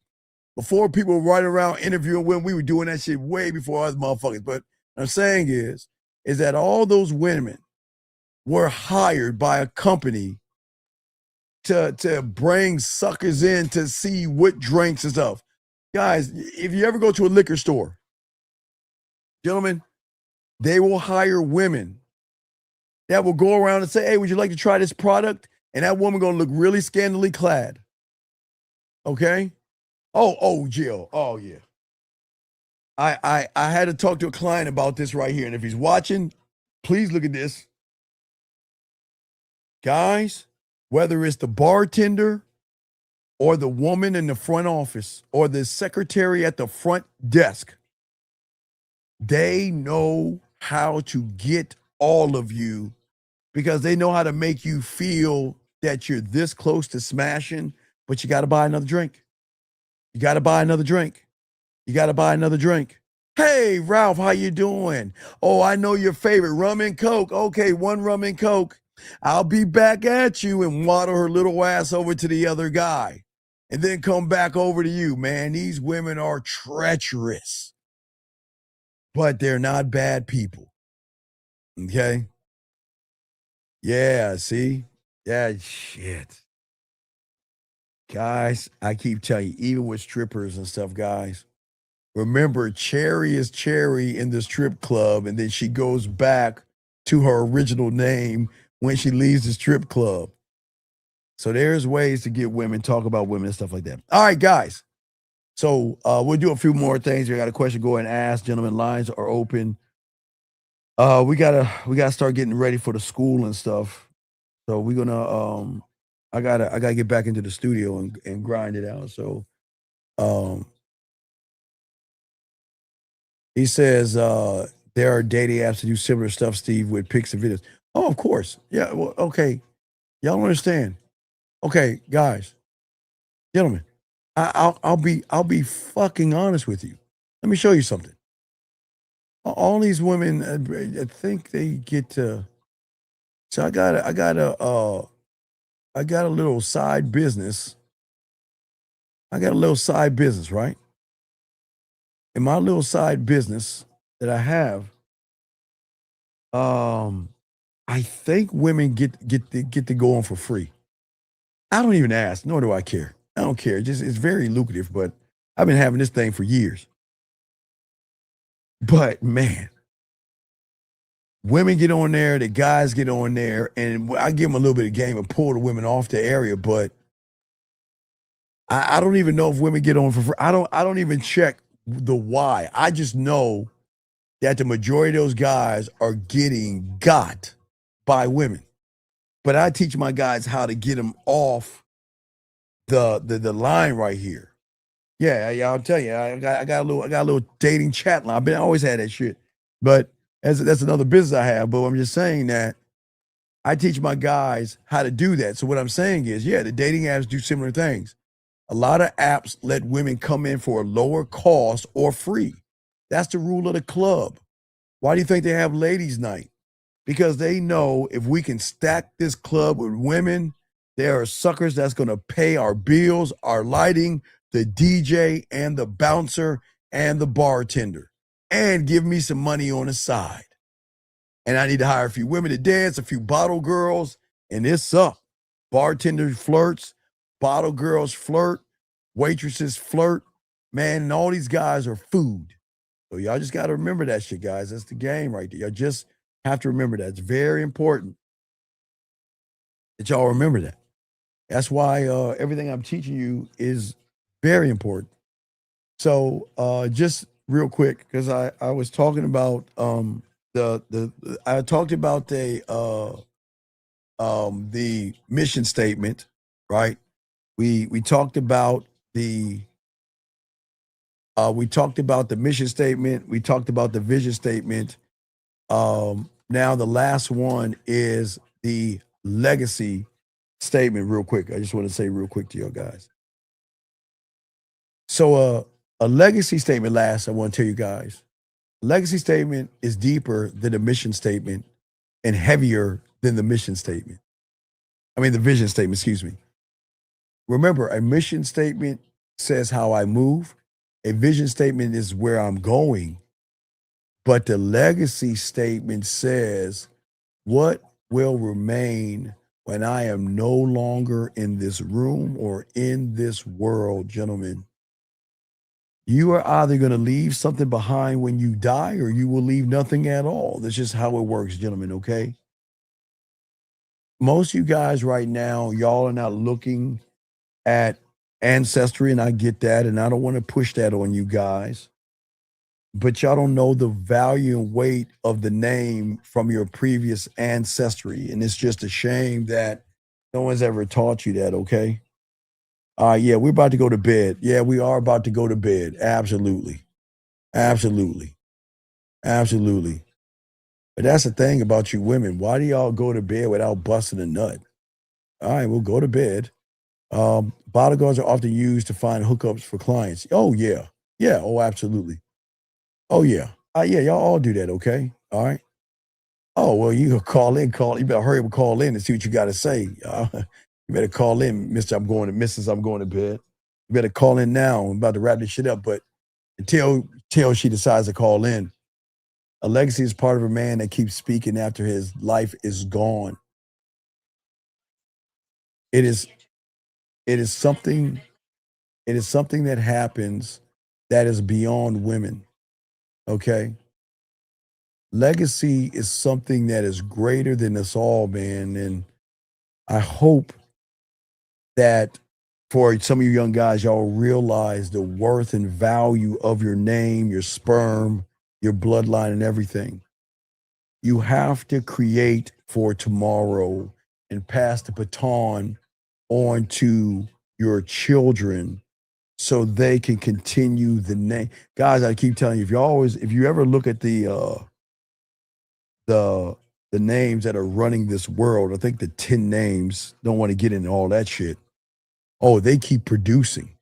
before people were running around interviewing women, we were doing that shit way before us motherfuckers. But what I'm saying is that all those women were hired by a company to bring suckers in to see what drinks and stuff. Guys, if you ever go to a liquor store, gentlemen, they will hire women that will go around and say, hey, would you like to try this product? And that woman gonna look really scantily clad. Okay? Oh, Jill. Oh, yeah. I had to talk to a client about this right here. And if he's watching, please look at this. Guys, whether it's the bartender or the woman in the front office or the secretary at the front desk, they know how to get all of you because they know how to make you feel that you're this close to smashing, but you got to buy another drink. You got to buy another drink. You got to buy another drink. Hey, Ralph, how you doing? Oh, I know your favorite, rum and Coke. Okay, 1 rum and Coke. I'll be back at you, and waddle her little ass over to the other guy. and then come back over to you, man. These women are treacherous, but they're not bad people. Okay? Yeah, see? Yeah, shit. Guys, I keep telling you, even with strippers and stuff, guys, remember, Cherry is Cherry in the strip club, and then she goes back to her original name when she leaves the strip club. So there's ways to get women, talk about women and stuff like that. All right, guys. So we'll do a few more things. You got a question, go ahead and ask. Gentlemen, lines are open. We gotta start getting ready for the school and stuff. So we're gonna I gotta get back into the studio and grind it out. So he says there are dating apps to do similar stuff, Steve, with pics and videos. Oh, of course. Yeah, well, okay. Y'all don't understand. Okay, guys, gentlemen, I'll be fucking honest with you. Let me show you something. All these women, I think they get to. So I got a little side business. I got a little side business, right? In my little side business that I have, I think women get to go on for free. I don't even ask, nor do I care. I don't care. It's very lucrative, but I've been having this thing for years. But man, women get on there, the guys get on there, and I give them a little bit of game and pull the women off the area. But I don't even know if women get on for free. I don't even check the why. I just know that the majority of those guys are getting got by women. But I teach my guys how to get them off the line right here. Yeah, I'll tell you, I got a little dating chat line. I always had that shit, but that's another business I have. But I'm just saying that I teach my guys how to do that. So what I'm saying is, yeah, the dating apps do similar things. A lot of apps let women come in for a lower cost or free. That's the rule of the club. Why do you think they have ladies' night? Because they know if we can stack this club with women, there are suckers that's going to pay our bills, our lighting, the DJ and the bouncer and the bartender, and give me some money on the side. And I need to hire a few women to dance, a few bottle girls, and it's up. Bartender flirts, bottle girls flirt, waitresses flirt, man, and all these guys are food. So y'all just got to remember that shit, guys. That's the game right there. Y'all just have to remember that. It's very important that y'all remember that. That's why everything I'm teaching you is very important. So just real quick, because I was talking about I talked about the mission statement, right? We talked about the mission statement. We talked about the vision statement. Now the last one is the legacy statement. Real quick, I just want to say real quick to you guys. So a legacy statement last, I want to tell you guys, legacy statement is deeper than the mission statement and heavier than the mission statement. I mean, the vision statement, excuse me. Remember, a mission statement says how I move. A vision statement is where I'm going. But the legacy statement says what will remain when I am no longer in this room or in this world, gentlemen. You are either going to leave something behind when you die or you will leave nothing at all. That's just how it works, gentlemen, okay? Most of you guys right now, y'all are not looking at ancestry, and I get that, and I don't want to push that on you guys. But y'all don't know the value and weight of the name from your previous ancestry, and it's just a shame that no one's ever taught you that, okay? Yeah, we're about to go to bed. Yeah, we are about to go to bed. Absolutely. Absolutely. Absolutely. But that's the thing about you women. Why do y'all go to bed without busting a nut? All right, we'll go to bed. Bodyguards are often used to find hookups for clients. Oh, yeah. Yeah, oh, absolutely. Oh, yeah. Yeah, y'all all do that, okay? All right. Oh, well, you can call in. You better hurry up and call in and see what you got to say. You better call in, Mrs. I'm going to bed. You better call in now. I'm about to wrap this shit up, but until she decides to call in, a legacy is part of a man that keeps speaking after his life is gone. It is something that happens that is beyond women. Okay? Legacy is something that is greater than us all, man. And I hope that for some of you young guys, y'all realize the worth and value of your name, your sperm, your bloodline, and everything. You have to create for tomorrow and pass the baton on to your children so they can continue the name. Guys, I keep telling you, if you ever look at the names that are running this world, I think the 10 names, don't want to get into all that shit. Oh, they keep producing.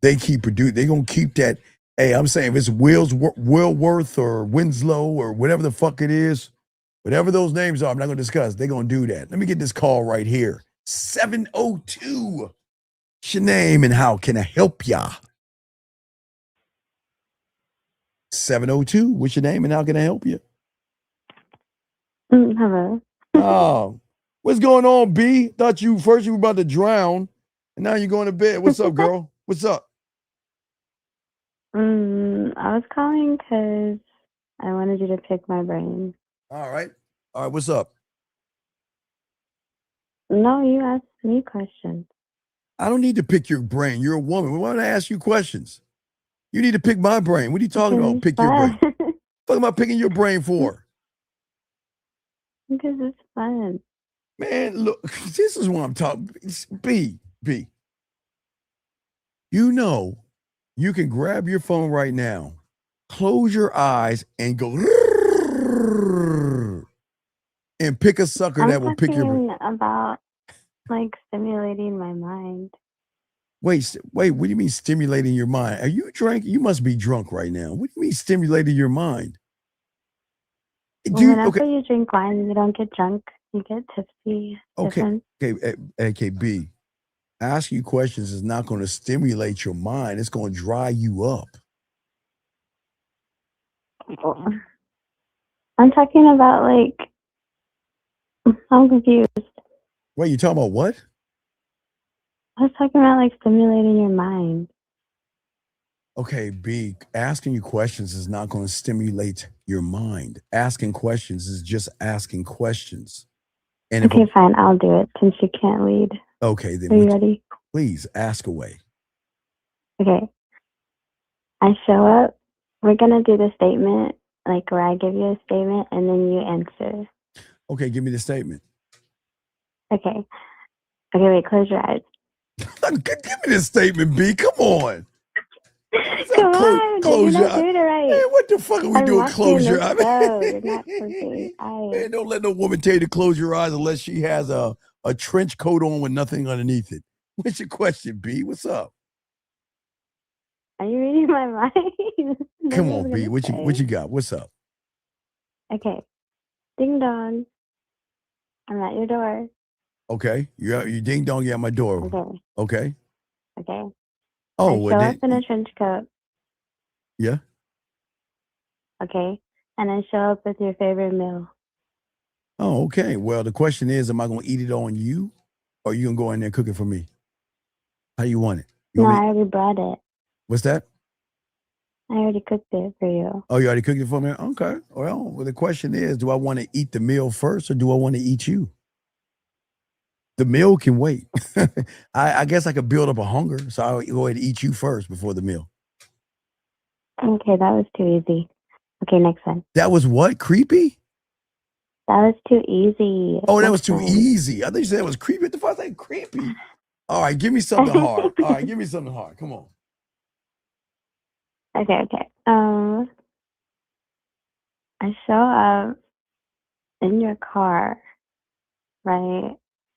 They're going to keep that. Hey, I'm saying if it's Willworth or Winslow or whatever the fuck it is, whatever those names are, I'm not going to discuss. They're going to do that. Let me get this call right here. 702. What's your name and how can I help ya? 702. What's your name and how can I help you? Hello. Oh, what's going on, B? Thought you were about to drown, and now you're going to bed. What's up, girl? What's up? I was calling because I wanted you to pick my brain. All right. What's up? No, you asked me questions. I don't need to pick your brain. You're a woman. Why would I ask you questions? You need to pick my brain. What are you talking about? Pick your brain. What am I picking your brain for? Because it's fun. Man, look, this is what I'm talking. B. You know, you can grab your phone right now, close your eyes, and go and pick a sucker that will pick your brain. I'm talking about like stimulating my mind. Wait, what do you mean stimulating your mind? Are you drunk? You must be drunk right now. What do you mean stimulating your mind? Whenever you drink wine, you don't get drunk. You get tipsy. Okay, B. Asking you questions is not going to stimulate your mind. It's going to dry you up. I'm talking about I'm confused. Wait, you talking about what? I was talking about stimulating your mind. Okay, B, asking you questions is not going to stimulate your mind. Asking questions is just asking questions. And okay, fine, I'll do it since you can't lead. Okay, then. Are you ready? Please, ask away. Okay. I show up. We're going to do the statement, where I give you a statement and then you answer. Okay, give me the statement. Okay, wait, close your eyes. Give me the statement, B. Come on. Come on, close you're your not doing it right. Man, what the fuck are we doing? Close your eyes. You're not closing your eyes. Man, don't let no woman tell you to close your eyes unless she has a trench coat on with nothing underneath it. What's your question, B? What's up? Are you reading my mind? Come on, B. What you got? What's up? Okay. Ding dong. I'm at your door. Okay. You ding dong, at my door. Okay. Okay. Oh, I show up in a trench coat. Yeah. Okay. And I show up with your favorite meal. Oh, okay. Well, the question is, am I going to eat it on you or are you going to go in there and cook it for me? How you want it? I already brought it. What's that? I already cooked it for you. Oh, you already cooked it for me? Okay. Well, the question is, do I want to eat the meal first or do I want to eat you? The meal can wait. I guess I could build up a hunger, so I'll go ahead and eat you first before the meal. Okay, that was too easy. Okay, next one. That was what? Creepy? That was too easy. Oh, that was too easy. I thought you said it was creepy. What the fuck? I said creepy. All right, give me something hard. All right, give me something hard. Come on. Okay. I show up in your car, right?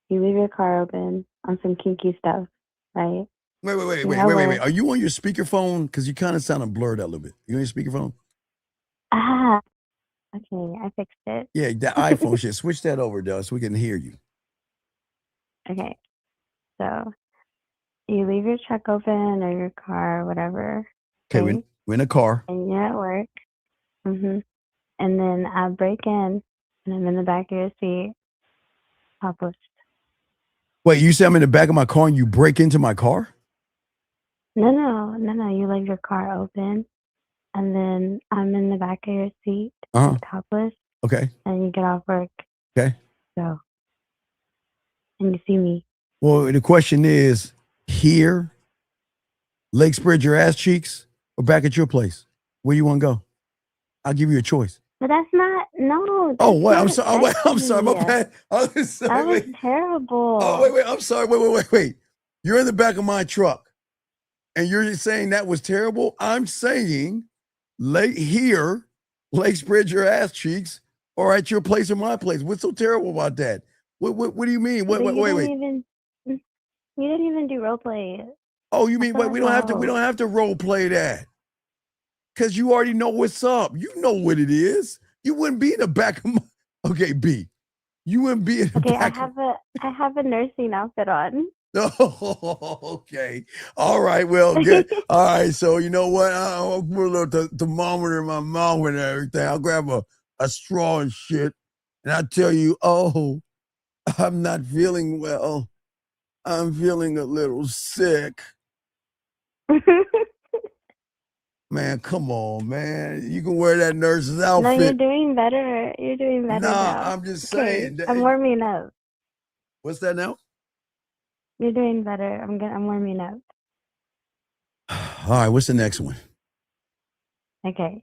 You leave your car open on some kinky stuff, right? Wait. Are you on your speakerphone? Because you kind of sounded blurred out a little bit. You on your speakerphone? Okay, I fixed it. Yeah, the iPhone shit. Switch that over, though, so we can hear you. Okay. So you leave your truck open or your car or whatever. Okay, right? we're in a car. And you're at work. And then I break in and I'm in the back of your seat, topless. Wait, you say I'm in the back of my car and you break into my car? No. You leave your car open, and then I'm in the back of your seat, topless. Okay. And you get off work. Okay. So, and you see me. Well, the question is, here, leg spread your ass cheeks, or back at your place? Where you want to go? I'll give you a choice. But that's not, no. Oh, that's wait, I'm not sorry. Oh, wait, I'm sorry. My sexy. bad. I'm sorry. That was Wait. terrible. Oh, wait. I'm sorry. Wait. You're in the back of my truck, and you're saying that was terrible? I'm saying, here, leg spread your ass cheeks, or at your place or my place. What's so terrible about that? What do you mean? But Wait. You didn't even do role play. Oh, you mean wait? We don't have to role play that, because you already know what's up. You know what it is. You wouldn't be in the back of my. Okay, B. You wouldn't be in the back. I have a nursing outfit on. Oh, okay. All right. Well, good. All right. So you know what? I'll put a little thermometer in my mouth and everything. I'll grab a straw and shit, and I tell you, oh, I'm not feeling well. I'm feeling a little sick. Man, come on, man. You can wear that nurse's outfit. No, you're doing better. You're doing better now. I'm just saying. I'm warming up. What's that now? You're doing better. I'm warming up. All right, what's the next one? Okay.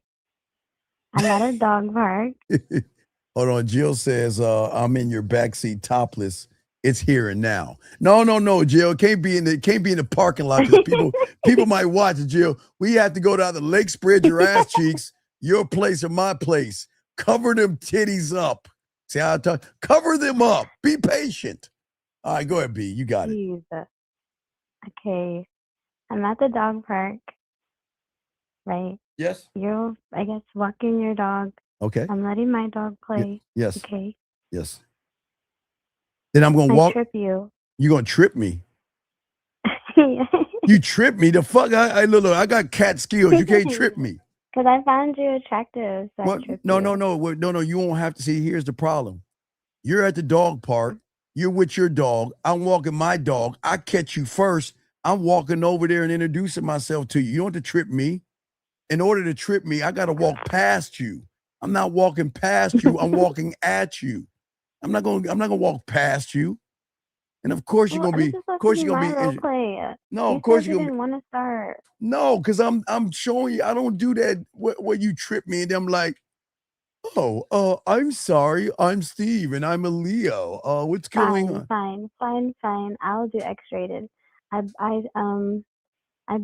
I'm at a dog park. Hold on. Jill says, I'm in your backseat topless. It's here and now. No, Jill. Can't be in the parking lot because people might watch it, Jill. We have to go down the lake, spread your ass cheeks, your place or my place. Cover them titties up. See how I talk? Cover them up. Be patient. All right, go ahead, B. You got it. Jesus. Okay. I'm at the dog park. Right? Yes. You're, I guess, walking your dog. Okay. I'm letting my dog play. Yes. Okay. Yes. Then I'm going to walk. I trip you. You're going to trip me. You trip me. The fuck? Look, I got cat skills. You can't trip me. Because I found you attractive, so I tripped you. No. You won't have to see. Here's the problem. You're at the dog park. You're with your dog. I'm walking my dog. I catch you first. I'm walking over there and introducing myself to you. You don't have to trip me. In order to trip me, I got to walk past you. I'm not walking past you. I'm walking at you. I'm not gonna walk past you. And of course you're gonna be. Of course you're gonna be. Role play. No, you of course said you're you gonna. didn't want to start. No, because I'm showing you. I don't do that where you trip me and I'm like, oh, I'm sorry. I'm Steve and I'm a Leo. What's going on? Fine. I'll do X-rated. I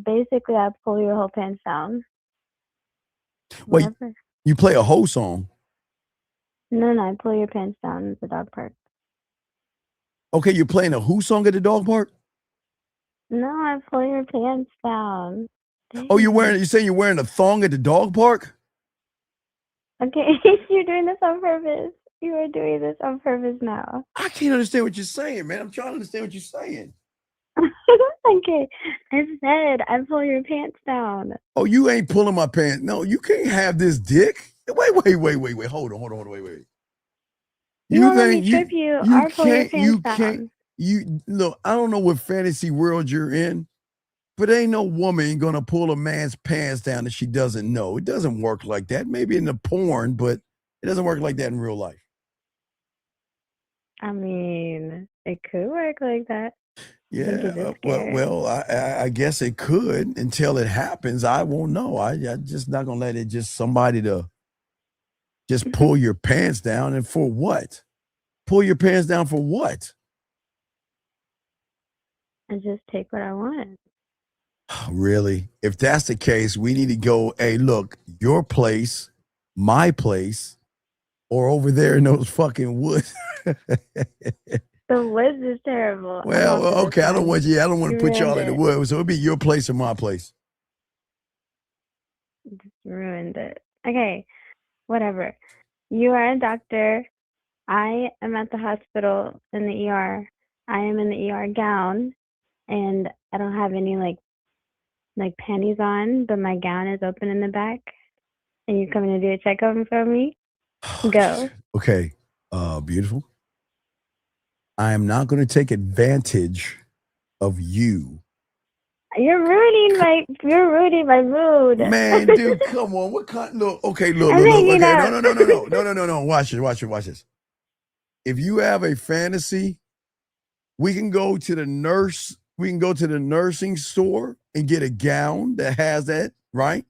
basically pull your whole pants down. Wait, Whatever. you play a whole song? No, I pull your pants down at the dog park. Okay, you're playing a who song at the dog park? No, I pull your pants down. Oh, you're saying you're wearing a thong at the dog park? Okay, you're doing this on purpose. You are doing this on purpose now. I can't understand what you're saying, man. I'm trying to understand what you're saying. Okay, I said I pull your pants down. Oh, you ain't pulling my pants. No, you can't have this dick. Wait. Hold on, wait. You want me to trip you or pull your pants down? Look, I don't know what fantasy world you're in, but ain't no woman gonna pull a man's pants down that she doesn't know. It doesn't work like that. Maybe in the porn, but it doesn't work like that in real life. I mean, it could work like that. Yeah, well, I guess it could until it happens. I won't know. I'm just not gonna let it just somebody to just pull your pants down. And for what? Pull your pants down for what? I just take what I want. Really? If that's the case, we need to go, hey, look, your place, my place, or over there in those fucking woods. The woods is terrible. Well, okay, I don't want to put y'all in the woods, so it'll be your place or my place. Just ruined it. Okay, whatever. You are a doctor. I am at the hospital in the ER. I am in the ER gown, and I don't have any like panties on, but my gown is open in the back, and you're coming to do a checkup for me? Go. Okay, beautiful. I am not going to take advantage of you. You're ruining my mood. Man, dude, come on. What kind? Look, okay, look. I'm Okay, hanging no. Watch this. If you have a fantasy, we can go to the nurse. We can go to the nursing store and get a gown that has that, right?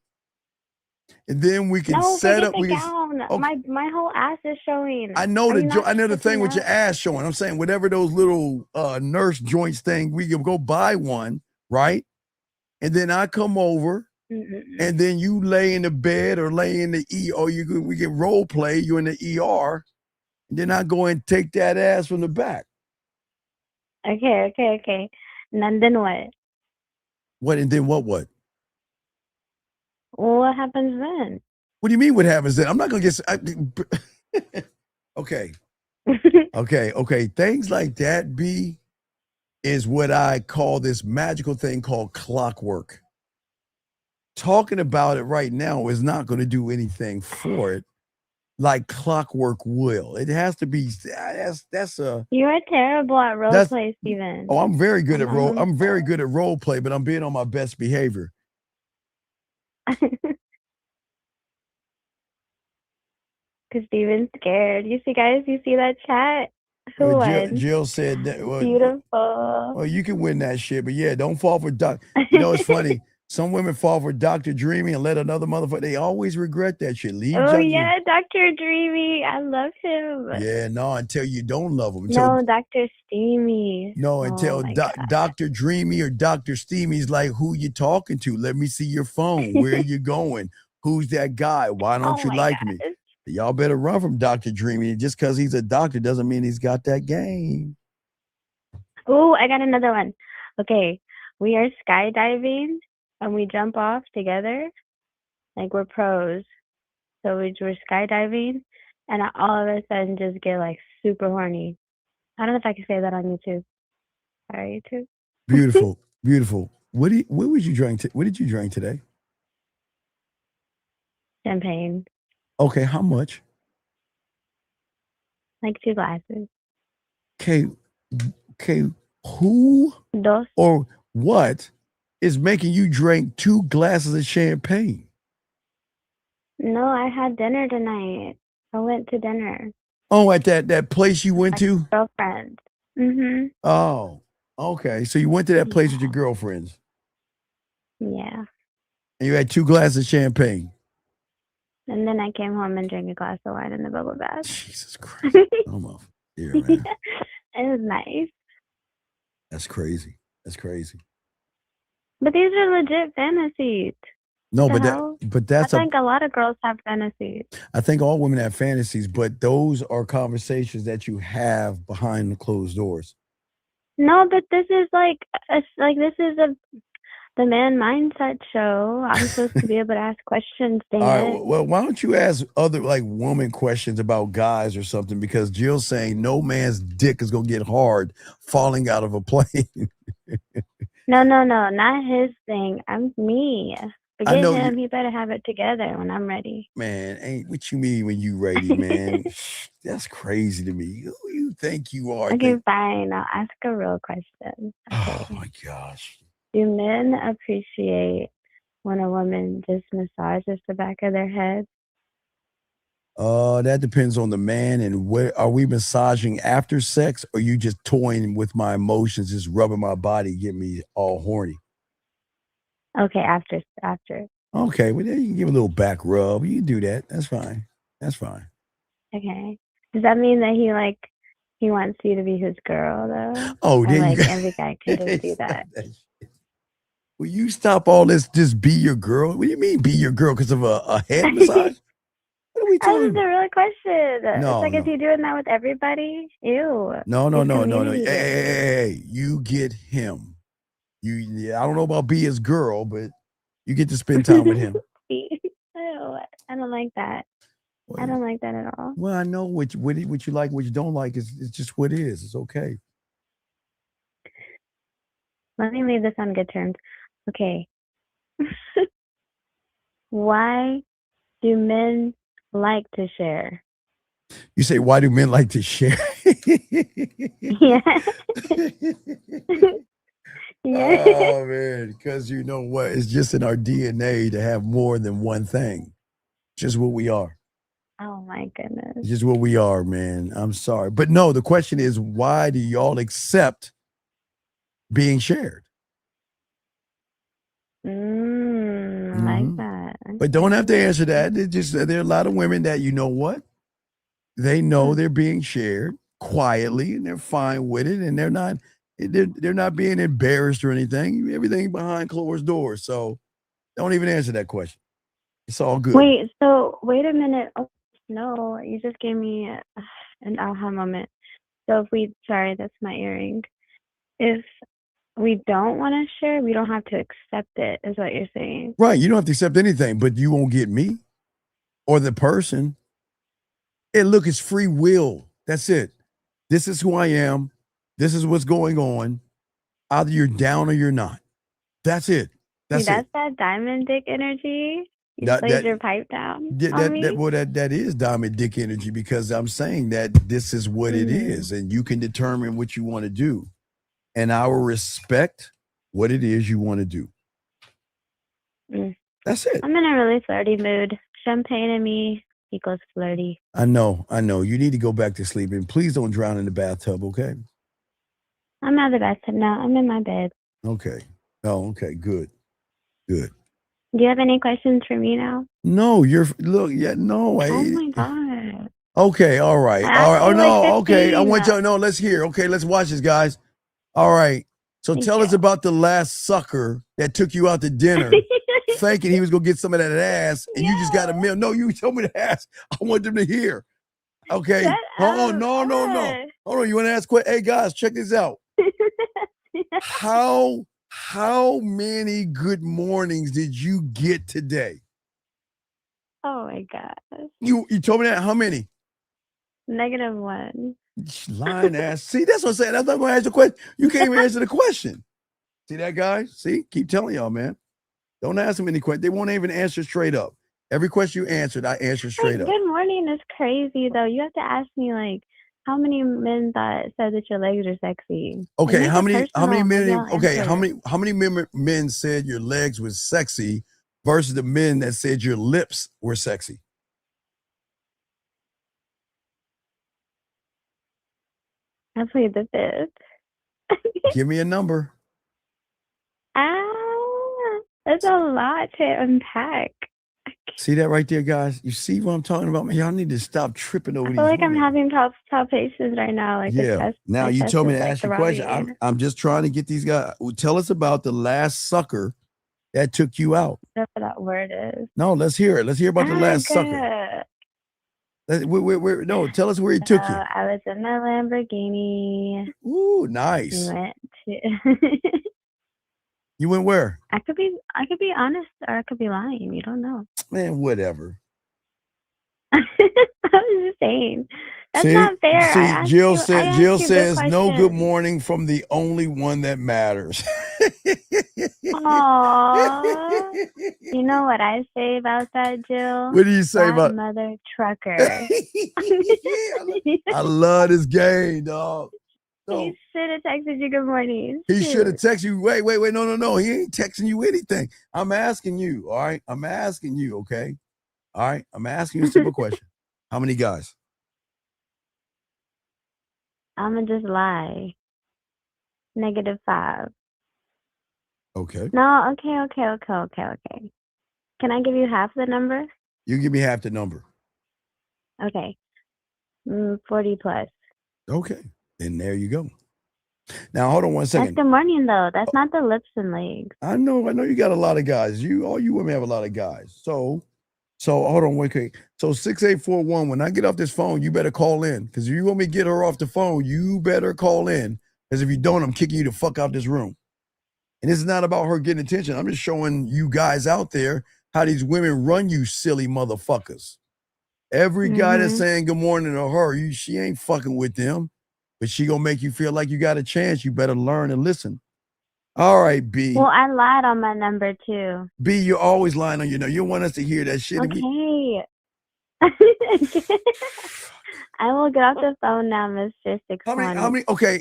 And then we can No, set forget up. the We can, gown. okay. My whole ass is showing. I know Are you not I know the thing with your up? ass showing. I'm saying whatever those little nurse joints thing, we can go buy one, right? And then I come over, and then you lay in the bed or lay in the or we can role play you in the ER, and then I go and take that ass from the back. Okay. And then what? What and then what? What? Well, what happens then? What do you mean? What happens then? I'm not gonna get. Okay. Okay. Things like that, B, is what I call this magical thing called clockwork. Talking about it right now is not going to do anything for it like clockwork will. It has to be. That's a. You're terrible at role play, Steven. Oh, I'm very good at role. I'm very good at role play, but I'm being on my best behavior. Because Steven's scared. You see that chat? Who won? Jill said that. Well, Beautiful. Well, you can win that shit, but yeah, don't fall for Doc. You know, it's funny. Some women fall for Dr. Dreamy and let another motherfucker. They always regret that shit. Leave. Oh yeah, Dr. Dreamy. I love him. Yeah, no, until you don't love him. No, Dr. Steamy. No, until Dr. Dreamy or Dr. Steamy's like, who you talking to? Let me see your phone. Where are you going? Who's that guy? Why don't you like me? Y'all better run from Dr. Dreamy. Just because he's a doctor doesn't mean he's got that game. Oh, I got another one. Okay, we are skydiving and we jump off together. Like we're pros. So we're skydiving and I all of a sudden just get like super horny. I don't know if I can say that on YouTube. Sorry, YouTube. Beautiful. What did you drink? What did you drink today? Champagne. Okay, how much? Like 2 glasses. Okay. Who or what is making you drink 2 glasses of champagne? No, I had dinner tonight. I went to dinner. Oh, at that place you went to? Girlfriend. Mm-hmm. Oh, okay. So you went to that place with your girlfriends. Yeah. And you had 2 glasses of champagne. And then I came home and drank a glass of wine in the bubble bath. Jesus Christ. I'm off here, man. It was nice. That's crazy. But these are legit fantasies. No, I think a lot of girls have fantasies. I think all women have fantasies, but those are conversations that you have behind the closed doors. No, but this is the man mindset show. I'm supposed to be able to ask questions. Dang All right, it. well, why don't you ask other woman questions about guys or something? Because Jill's saying no man's dick is gonna get hard falling out of a plane. No, not his thing. I'm me. Forget him. He better have it together when I'm ready. Man, ain't what you mean when you ready, man? That's crazy to me. Who you think you are? Okay, fine. I'll ask a real question. Okay. Oh my gosh. Do men appreciate when a woman just massages the back of their head? That depends on the man and where are we massaging after sex, or you just toying with my emotions, just rubbing my body, get me all horny? Okay, after. Okay, well then you can give a little back rub. You can do that. That's fine. Okay. Does that mean that he wants you to be his girl though? Oh, there you go. Every guy can just do that. Will you stop all this? Just be your girl. What do you mean be your girl? Because of a head massage? What are we talking That was about? a real question. No, Is he doing that with everybody? Ew. No. Community. Hey, you get him. I don't know about be his girl, but you get to spend time with him. Ew, I don't like that. I don't like that at all. Well, I know what you like, what you don't like. It's just what it is. It's okay. Let me leave this on good terms. Okay. Why do men like to share? You say, why do men like to share? Yeah. Yeah. Oh, man, because you know what? It's just in our DNA to have more than one thing. Just what we are. Oh, my goodness. It's just what we are, man. I'm sorry. But no, the question is, why do y'all accept being shared? Like Mhm. that. But don't have to answer that. There are a lot of women that, you know what? They know they're being shared quietly and they're fine with it, and they're not being embarrassed or anything. Everything behind closed doors. So don't even answer that question. It's all good. Wait a minute. Oh, no, you just gave me an aha moment. So sorry, that's my earring. If we don't want to share, we don't have to accept it, is what you're saying. Right. You don't have to accept anything, but you won't get me or the person. And look, it's free will. That's it. This is who I am. This is what's going on. Either you're down or you're not. That's it. See, that's that diamond dick energy. You laid your pipe down on me. That is diamond dick energy, because I'm saying that this is what it is, and you can determine what you want to do. And I will respect what it is you want to do. That's it. I'm in a really flirty mood. Champagne and me equals flirty. I know. You need to go back to sleep, and please don't drown in the bathtub, okay? I'm out of the bathtub now. I'm in my bed. Okay. Oh, okay. Good. Do you have any questions for me now? No, no. Oh my God. Okay, all right. Oh, no, okay. I want y'all to know. Let's hear. Okay, let's watch this, guys. All right. So tell us about the last sucker that took you out to dinner, thinking he was going to get some of that ass, and you just got a meal. No, you told me to ask. I want them to hear. Okay. No. Hold on. You want to ask what? Hey, guys, check this out. How many good mornings did you get today? Oh my God. You told me that. How many? -1. Lying ass. See, that's what I'm saying. I'm not going to ask the question. You can't even answer the question. See that, guy? See? Keep telling y'all, man. Don't ask them any questions. They won't even answer straight up. Every question you answered, I answered straight up. Good morning is crazy, though. You have to ask me, like, how many men said that your legs are sexy? Okay, how many men? Okay, how many men said your legs was sexy versus the men that said your lips were sexy? I plead the fifth. Give me a number. That's a lot to unpack. See that right there, guys? You see what I'm talking about? Man, y'all need to stop tripping over I these feel like women. I'm having palpitations right now. Like the chest, Now my you chest told me is, to like, ask you a question. throbbing. I'm just trying to get these guys. Tell us about the last sucker that took you out. Whatever that word is. No, let's hear it. Let's hear about the last sucker. No, tell us where he took you. I was in my Lamborghini. Ooh, nice. We went to. You went where? I could be honest, or I could be lying. You don't know. Man, whatever. I was just saying. That's not fair. Jill says no good morning from the only one that matters. Aww. You know what I say about that, Jill? What do you say about mother trucker? I love this game, dog. He should have texted you good morning. He should have texted you. Wait. No. He ain't texting you anything. I'm asking you. All right. I'm asking you. Okay. All right. I'm asking you a simple question. How many guys? I'm going to just lie. -5. Okay. No, okay. Can I give you half the number? You give me half the number. Okay. 40 plus. Okay. And there you go. Now, hold on one second. That's good morning, though. That's not the lips and legs. I know you got a lot of guys. All you women have a lot of guys. So hold on, wait. So 6841, when I get off this phone, you better call in. Because if you want me to get her off the phone, you better call in. Because if you don't, I'm kicking you the fuck out this room. And this is not about her getting attention. I'm just showing you guys out there how these women run you silly motherfuckers. Every guy that's saying good morning to her, she ain't fucking with them. But she gonna make you feel like you got a chance. You better learn and listen. All right, B. Well, I lied on my number too. B, you're always lying on your number. You want us to hear that shit. Okay. I will get off the phone now, Mr. 615. How many? Okay,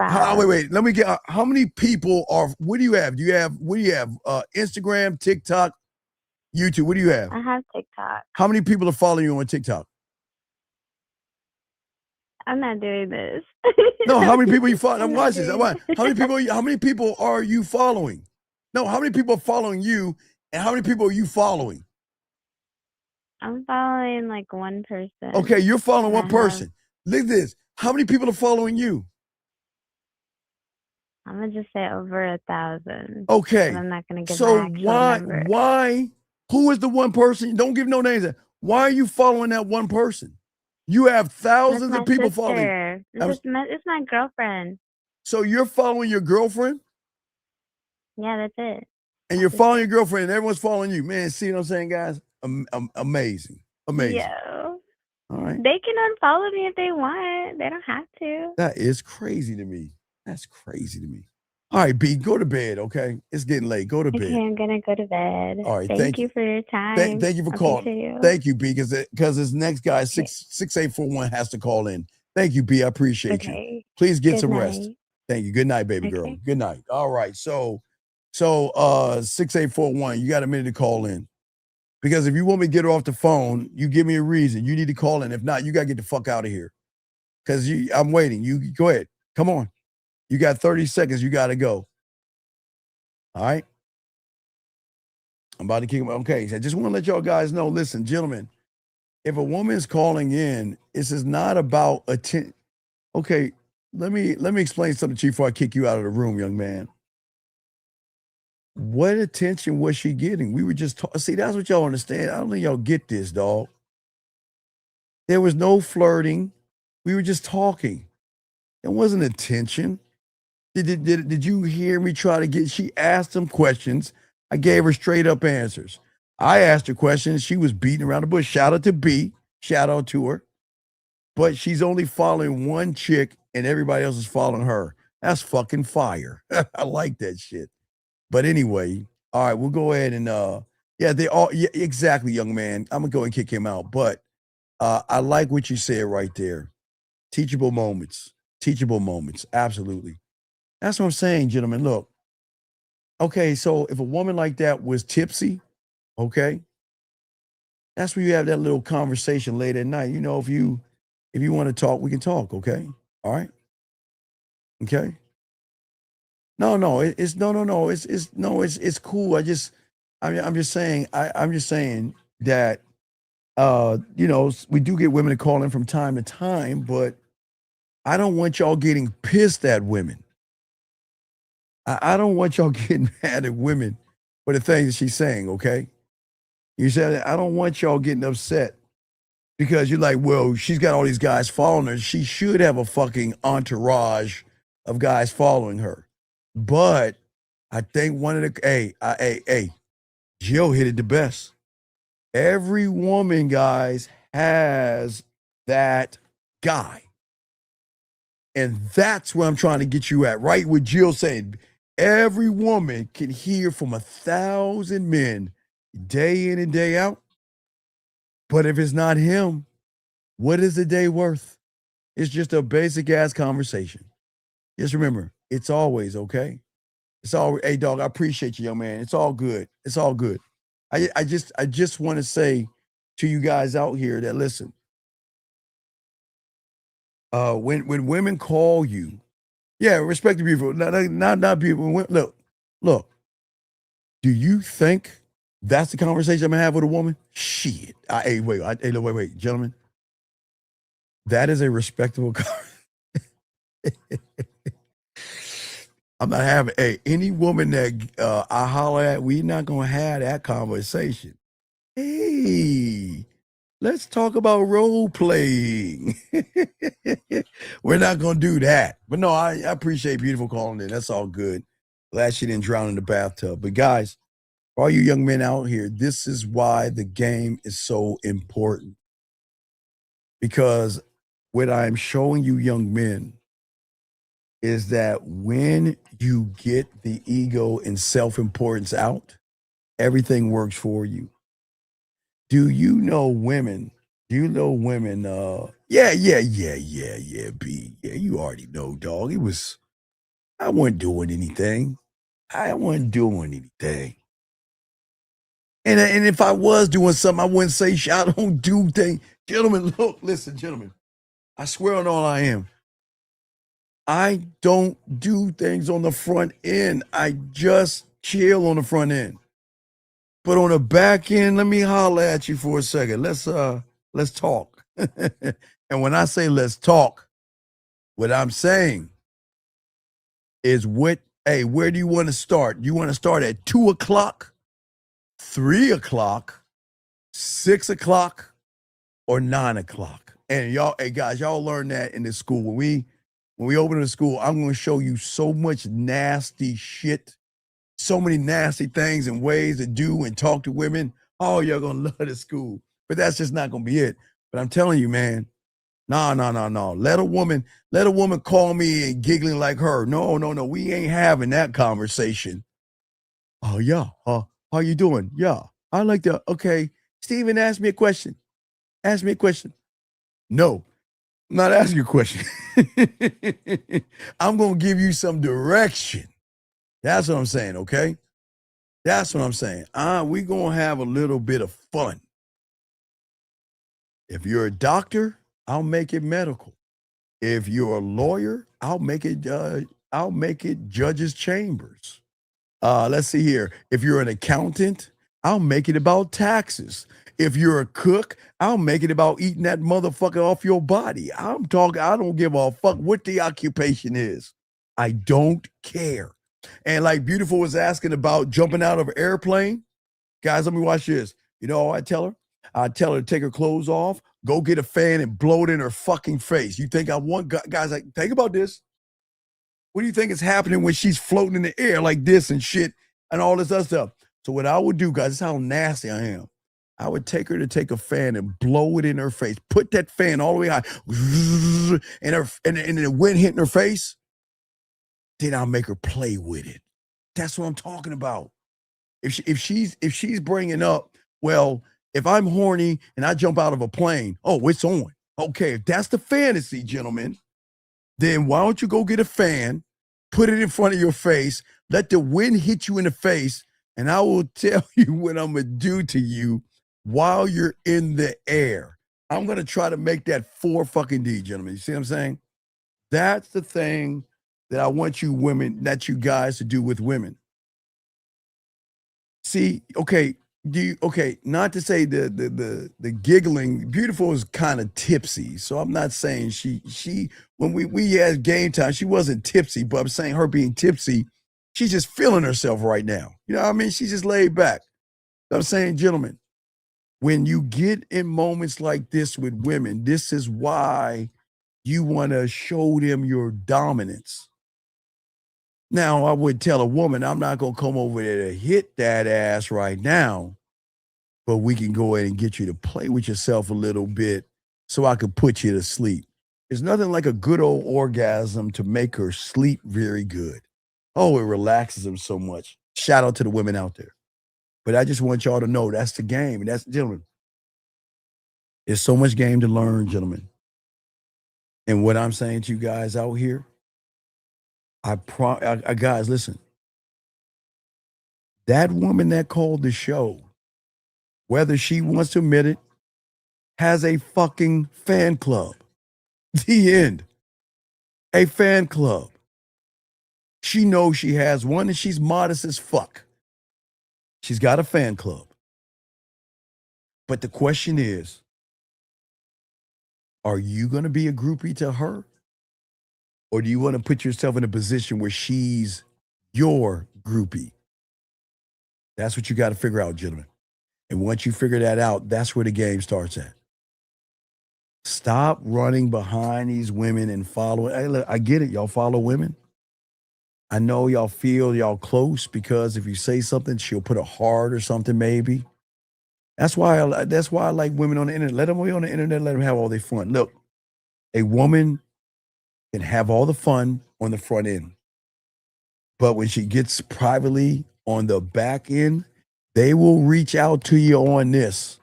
wait. Let me get. How many people are? What do you have? What do you have? Instagram, TikTok, YouTube. What do you have? I have TikTok. How many people are following you on TikTok? I'm not doing this. No, how many people you follow? Watch this. How many people are you following? No, how many people are following you, and how many people are you following? I'm following like one person. Okay, you're following one person. Look at this. How many people are following you? I'm gonna just say over 1,000. Okay. But I'm not gonna give So my actual number. why? Who is the one person? Don't give no names. Why are you following that one person? You have thousands of people following. It's my girlfriend. So you're following your girlfriend? Yeah, that's it. And you're following your girlfriend, and everyone's following you. Man, see what I'm saying, guys? Amazing. Yeah. All right. They can unfollow me if they want. They don't have to. That is crazy to me. That's crazy to me. All right, B, go to bed, okay? It's getting late. Go to bed. Okay, I'm gonna go to bed. All right, Thank you for your time. Thank you for calling. Thank you, B, because this next guy, 6841, has to call in. Thank you, B. I appreciate you. Please get some rest. Thank you. Good night, baby girl. Good night. All right. So 6841, you got a minute to call in. Because if you want me to get her off the phone, you give me a reason. You need to call in. If not, you got to get the fuck out of here. Because I'm waiting. You go ahead. Come on. You got 30 seconds. You got to go. All right. I'm about to kick him. Okay. So I just want to let y'all guys know, listen, gentlemen, if a woman's calling in, this is not about attention. Okay. Let me explain something to you before I kick you out of the room, young man. What attention was she getting? We were just talking. See, that's what y'all understand. I don't think y'all get this, dog. There was no flirting. We were just talking. It wasn't attention. Did you hear me try to get? She asked them questions. I gave her straight up answers. I asked her questions. She was beating around the bush. Shout out to B. Shout out to her. But she's only following one chick and everybody else is following her. That's fucking fire. I like that shit. But anyway, all right, we'll go ahead and exactly, young man. I'm gonna go and kick him out. But I like what you said right there. Teachable moments. Absolutely. That's what I'm saying, gentlemen. Look. Okay, so if a woman like that was tipsy, okay, that's where you have that little conversation late at night. You know, if you want to talk, we can talk, okay? All right. Okay. It's cool. I'm just saying that we do get women to call in from time to time, but I don't want y'all getting pissed at women. I don't want y'all getting mad at women for the things that she's saying, okay? You said I don't want y'all getting upset because you're like, well, she's got all these guys following her. She should have a fucking entourage of guys following her. But I think one of the Jill hit it the best. Every woman, guys, has that guy. And that's where I'm trying to get you at, right? With Jill saying, every woman can hear from 1,000 men day in and day out. But if it's not him, what is the day worth? It's just a basic ass conversation. Just remember, it's always okay. It's all, hey dog, I appreciate you, young man. It's all good. It's all good. I just want to say to you guys out here that listen, when women call you, yeah, respect the beautiful, not beautiful. Look. Do you think that's the conversation I'm gonna have with a woman? Shit. Wait, gentlemen. That is a respectable I'm not having any woman that I holler at, we're not gonna have that conversation. Hey, let's talk about role playing. We're not gonna do that. But no, I appreciate beautiful calling in. That's all good. Glad she didn't drown in the bathtub. But guys, for all you young men out here, this is why the game is so important. Because what I'm showing you young men is that when you get the ego and self-importance out, everything works for you. Do you know women? Yeah, B. Yeah, you already know, dog. I wasn't doing anything. And if I was doing something, I wouldn't say shit. I don't do things. Gentlemen, look, listen, gentlemen. I swear on all I am. I don't do things on the front end. I just chill on the front end. But on the back end, let me holler at you for a second. Let's talk. And when I say let's talk, what I'm saying is where do you want to start? You want to start at 2 o'clock, 3 o'clock, 6 o'clock, or 9 o'clock? And y'all, hey guys, y'all learn that in the school. When we open the school, I'm going to show you so much nasty shit, so many nasty things and ways to do and talk to women. Oh, you're going to love the school. But that's just not going to be it. But I'm telling you, man, no. Let a woman call me and giggling like her. No. We ain't having that conversation. Oh, yeah. How you doing? Yeah. I like that. Okay. Steven, ask me a question. No. I'm not asking you a question. I'm going to give you some direction. That's what I'm saying, okay? That's what I'm saying. We're going to have a little bit of fun. If you're a doctor, I'll make it medical. If you're a lawyer, I'll make it judges' chambers. Let's see here. If you're an accountant, I'll make it about taxes. If you're a cook, I'll make it about eating that motherfucker off your body. I don't give a fuck what the occupation is. I don't care. And like Beautiful was asking about jumping out of an airplane. Guys, let me watch this. You know what I tell her? I tell her to take her clothes off, go get a fan and blow it in her fucking face. You think I want guys like, think about this. What do you think is happening when she's floating in the air like this and shit and all this other stuff? So what I would do, guys, this is how nasty I am. I would take her to take a fan and blow it in her face. Put that fan all the way high, and the wind hitting her face. Then I'll make her play with it. That's what I'm talking about. If she's bringing up, well, if I'm horny and I jump out of a plane, oh, it's on. Okay, if that's the fantasy, gentlemen, then why don't you go get a fan, put it in front of your face, let the wind hit you in the face, and I will tell you what I'm going to do to you while you're in the air. I'm going to try to make that 4 fucking D, gentlemen. You see what I'm saying? That's the thing that I want you women, that you guys to do with women. See, okay, not to say the giggling, Beautiful is kind of tipsy. So I'm not saying she when we had game time, she wasn't tipsy, but I'm saying her being tipsy, she's just feeling herself right now. You know what I mean? She's just laid back. So I'm saying, gentlemen, when you get in moments like this with women, this is why you want to show them your dominance. Now, I would tell a woman, I'm not going to come over there to hit that ass right now, but we can go ahead and get you to play with yourself a little bit so I can put you to sleep. There's nothing like a good old orgasm to make her sleep very good. Oh, it relaxes them so much. Shout out to the women out there. But I just want y'all to know that's the game. And that's, gentlemen, there's so much game to learn, gentlemen. And what I'm saying to you guys out here, guys, listen. That woman that called the show, whether she wants to admit it, has a fucking fan club. The end. A fan club. She knows she has one and she's modest as fuck. She's got a fan club. But the question is, are you going to be a groupie to her? Or do you want to put yourself in a position where she's your groupie? That's what you got to figure out, gentlemen. And once you figure that out, that's where the game starts at. Stop running behind these women and following. Hey, look, I get it. Y'all follow women. I know y'all feel y'all close because if you say something, she'll put a heart or something maybe. That's why I like women on the internet. Let them be on the internet. Let them have all their fun. Look, a woman can have all the fun on the front end. But when she gets privately on the back end, they will reach out to you on this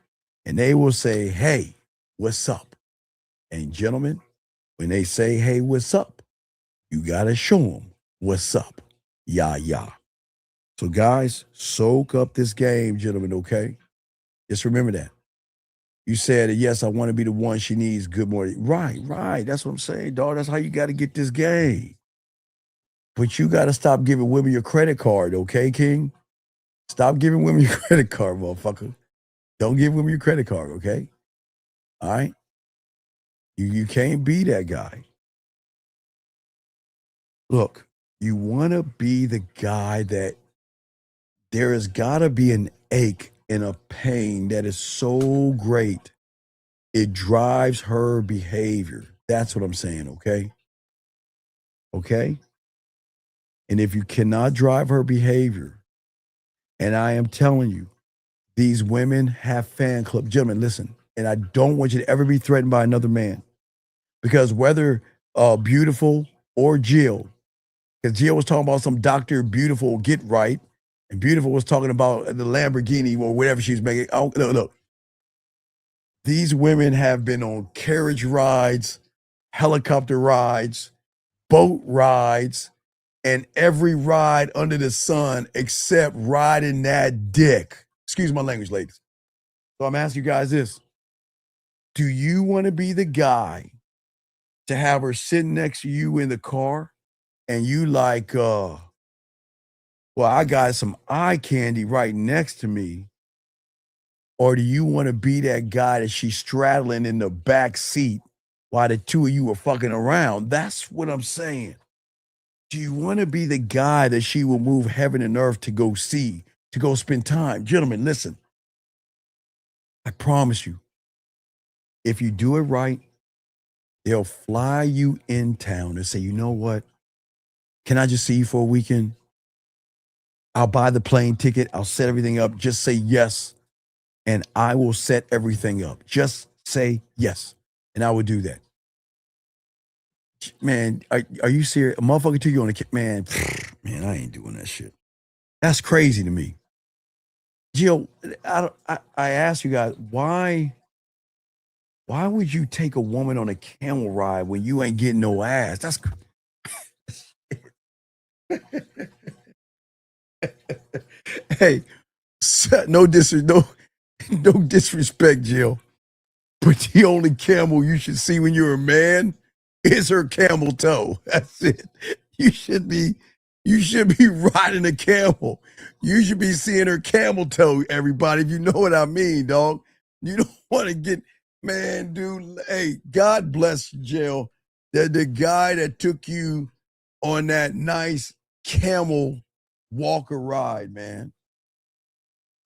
and they will say, hey, what's up? And gentlemen, when they say, hey, what's up? You got to show them what's up. Yeah. So guys, soak up this game, gentlemen, okay? Just remember that. You said, yes, I want to be the one she needs. Good morning. Right. That's what I'm saying, dog. That's how you got to get this game. But you got to stop giving women your credit card, okay, King? Stop giving women your credit card, motherfucker. Don't give women your credit card, okay? All right? You can't be that guy. Look, you want to be the guy that there has got to be an ache and a pain that is so great, it drives her behavior. That's what I'm saying, okay? Okay? And if you cannot drive her behavior, and I am telling you, these women have fan club. Gentlemen, listen, and I don't want you to ever be threatened by another man. Because whether Beautiful or Jill, because Jill was talking about some Dr. Beautiful get right, and Beautiful was talking about the Lamborghini or whatever she's making. Oh, look. These women have been on carriage rides, helicopter rides, boat rides, and every ride under the sun except riding that dick. Excuse my language, ladies. So I'm asking you guys this. Do you want to be the guy to have her sitting next to you in the car and you like, well, I got some eye candy right next to me? Or do you want to be that guy that she's straddling in the back seat while the two of you are fucking around? That's what I'm saying. Do you want to be the guy that she will move heaven and earth to go see, to go spend time? Gentlemen, listen. I promise you, if you do it right, they'll fly you in town and say, you know what? Can I just see you for a weekend? I'll buy the plane ticket. I'll set everything up. Just say yes, and I will set everything up. Just say yes, and I will do that. Man, are you serious? A motherfucker to you on the man, I ain't doing that shit. That's crazy to me. Jill, I ask you guys, why would you take a woman on a camel ride when you ain't getting no ass? That's hey, no disrespect, Jill, but the only camel you should see when you're a man is her camel toe. That's it. You should be riding a camel. You should be seeing her camel toe, everybody, if you know what I mean, dog. You don't want to get, man, dude, hey, God bless Jill, that the guy that took you on that nice camel walker ride, man.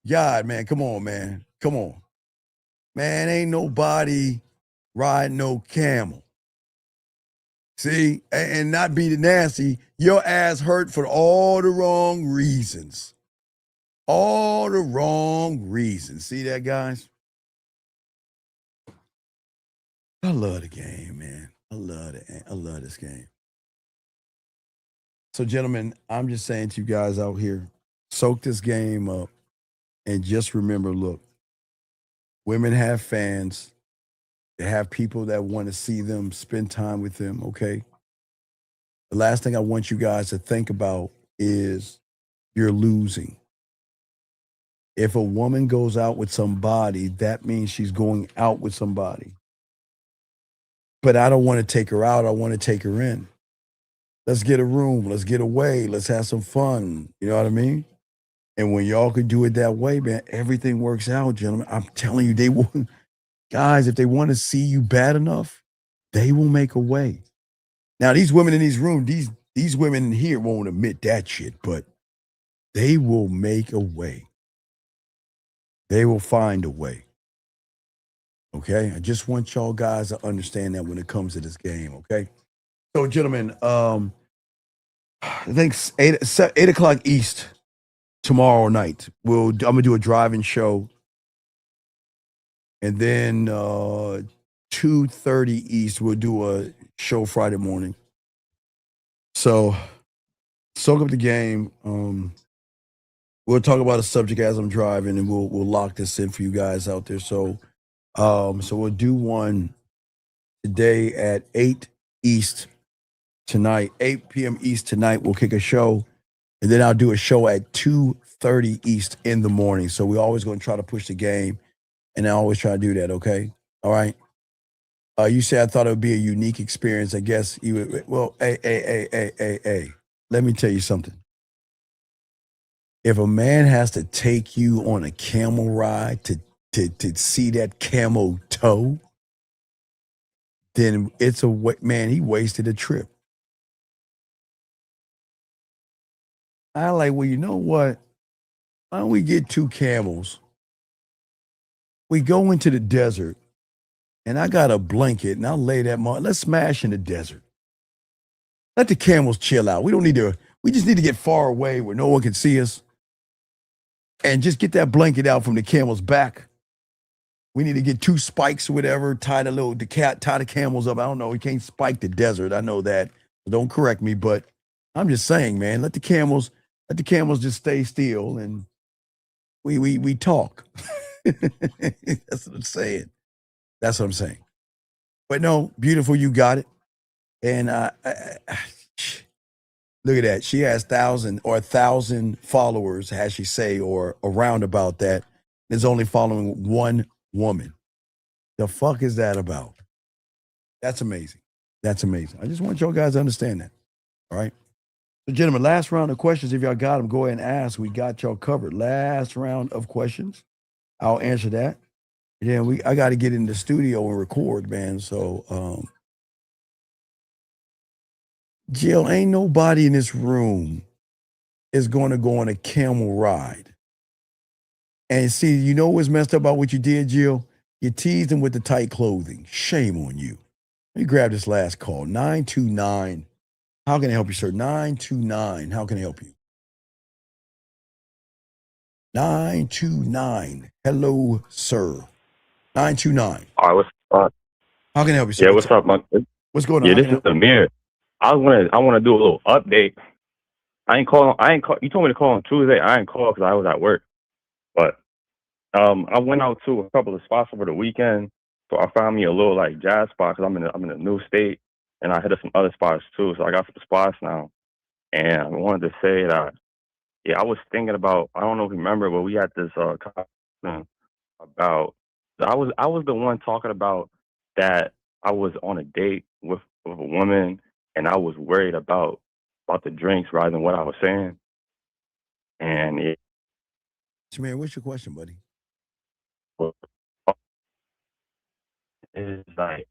God, man, come on, man. Come on. Man, ain't nobody riding no camel. See, and not be the nasty, your ass hurt for all the wrong reasons. All the wrong reasons. See that, guys? I love the game, man. I love this game. So, gentlemen, I'm just saying to you guys out here, soak this game up and just remember, look, women have fans. They have people that want to see them, spend time with them, okay? The last thing I want you guys to think about is you're losing. If a woman goes out with somebody, that means she's going out with somebody. But I don't want to take her out. I want to take her in. Let's get a room. Let's get away. Let's have some fun. You know what I mean? And when y'all could do it that way, man, everything works out, gentlemen. I'm telling you, they will. Guys, if they want to see you bad enough, they will make a way. Now, these women in these rooms, these women in here won't admit that shit, but they will make a way. They will find a way. Okay? I just want y'all guys to understand that when it comes to this game, okay? So, gentlemen, I think 8 o'clock East tomorrow night, I'm going to do a drive-in show. And then 2:30 East, we'll do a show Friday morning. So soak up the game. We'll talk about a subject as I'm driving, and we'll lock this in for you guys out there. So we'll do one today at 8 East tonight, 8 p.m. East tonight. We'll kick a show, and then I'll do a show at 2:30 East in the morning. So we're always going to try to push the game, and I always try to do that. Okay, all right. You said I thought it would be a unique experience. I guess you would. Well, hey. Let me tell you something. If a man has to take you on a camel ride to see that camel toe, then it's man, he wasted a trip. I like, well, you know what? Why don't we get 2 camels? We go into the desert, and I got a blanket, and I'll lay that let's smash in the desert. Let the camels chill out. We just need to get far away where no one can see us. And just get that blanket out from the camel's back. We need to get 2 spikes or whatever, tie the camels up. I don't know. We can't spike the desert. I know that. Don't correct me, but I'm just saying, man, let the camels just stay still and we talk. That's what I'm saying. That's what I'm saying. But no, beautiful, you got it. And look at that. She has 1,000 followers, as she say, or around about that. Is only following one woman. The fuck is that about? That's amazing. That's amazing. I just want y'all guys to understand that. All right. So, gentlemen, last round of questions. If y'all got them, go ahead and ask. We got y'all covered. Last round of questions. I'll answer that. And then I got to get in the studio and record, man. So, Jill, ain't nobody in this room is going to go on a camel ride. And see, you know what's messed up about what you did, Jill? You teased him with the tight clothing. Shame on you. Let me grab this last call. 929. How can I help you, sir? 929. How can I help you? 929. Hello, sir. 929. All right, what's up? How can I help you, sir? Yeah, what's up, man? What's going on? Yeah, How this can I is Amir. I want to do a little update. You told me to call on Tuesday. I ain't call because I was at work. But I went out to a couple of spots over the weekend. So I found me a little like jazz spot because I'm in a new state, and I hit up some other spots too. So I got some spots now, and I wanted to say that I was thinking about, I don't know if you remember, but we had this conversation about I was the one talking about that I was on a date with a woman, and I was worried about the drinks rather than what I was saying. And man, what's your question, buddy? It's like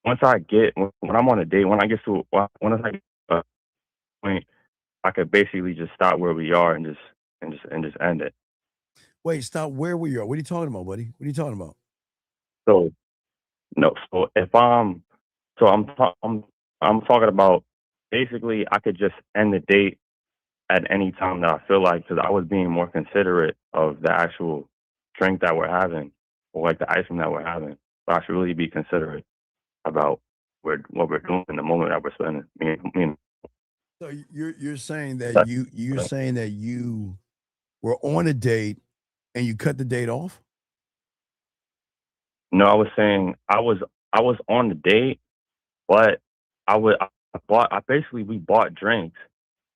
when I'm on a date, when I get to a point, I could basically just stop where we are and just end it. Wait, stop where we are. What are you talking about, buddy? What are you talking about? So if I'm talking about basically I could just end the date at any time that I feel like, because I was being more considerate of the actual drink that we're having or like the ice cream that we're having. But I should really be considerate about what we're doing in the moment that we're spending. So you're saying that you were on a date and you cut the date off? No, I was saying I was on the date, but we bought drinks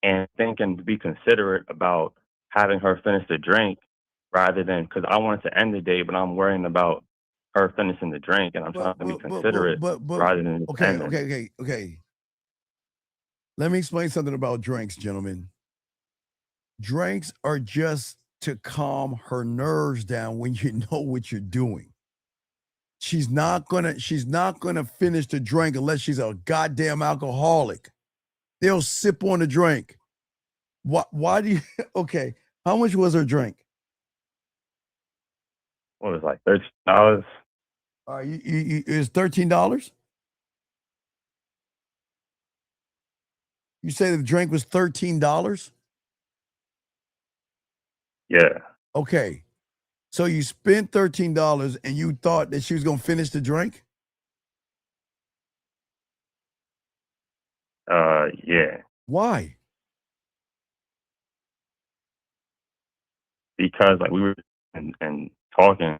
and thinking to be considerate about having her finish the drink rather than, because I wanted to end the date, but I'm worrying about her finishing the drink, and I'm trying to be considerate rather than Okay. Let me explain something about drinks, gentlemen. Drinks are just to calm her nerves down when you know what you're doing. She's not gonna finish the drink unless she's a goddamn alcoholic. They'll sip on the drink. Why do you okay? How much was her drink? What was it, like $13? It's $13? You say the drink was $13? Yeah. Okay. So you spent $13 and you thought that she was gonna finish the drink? Yeah, Why? because like we were and talking.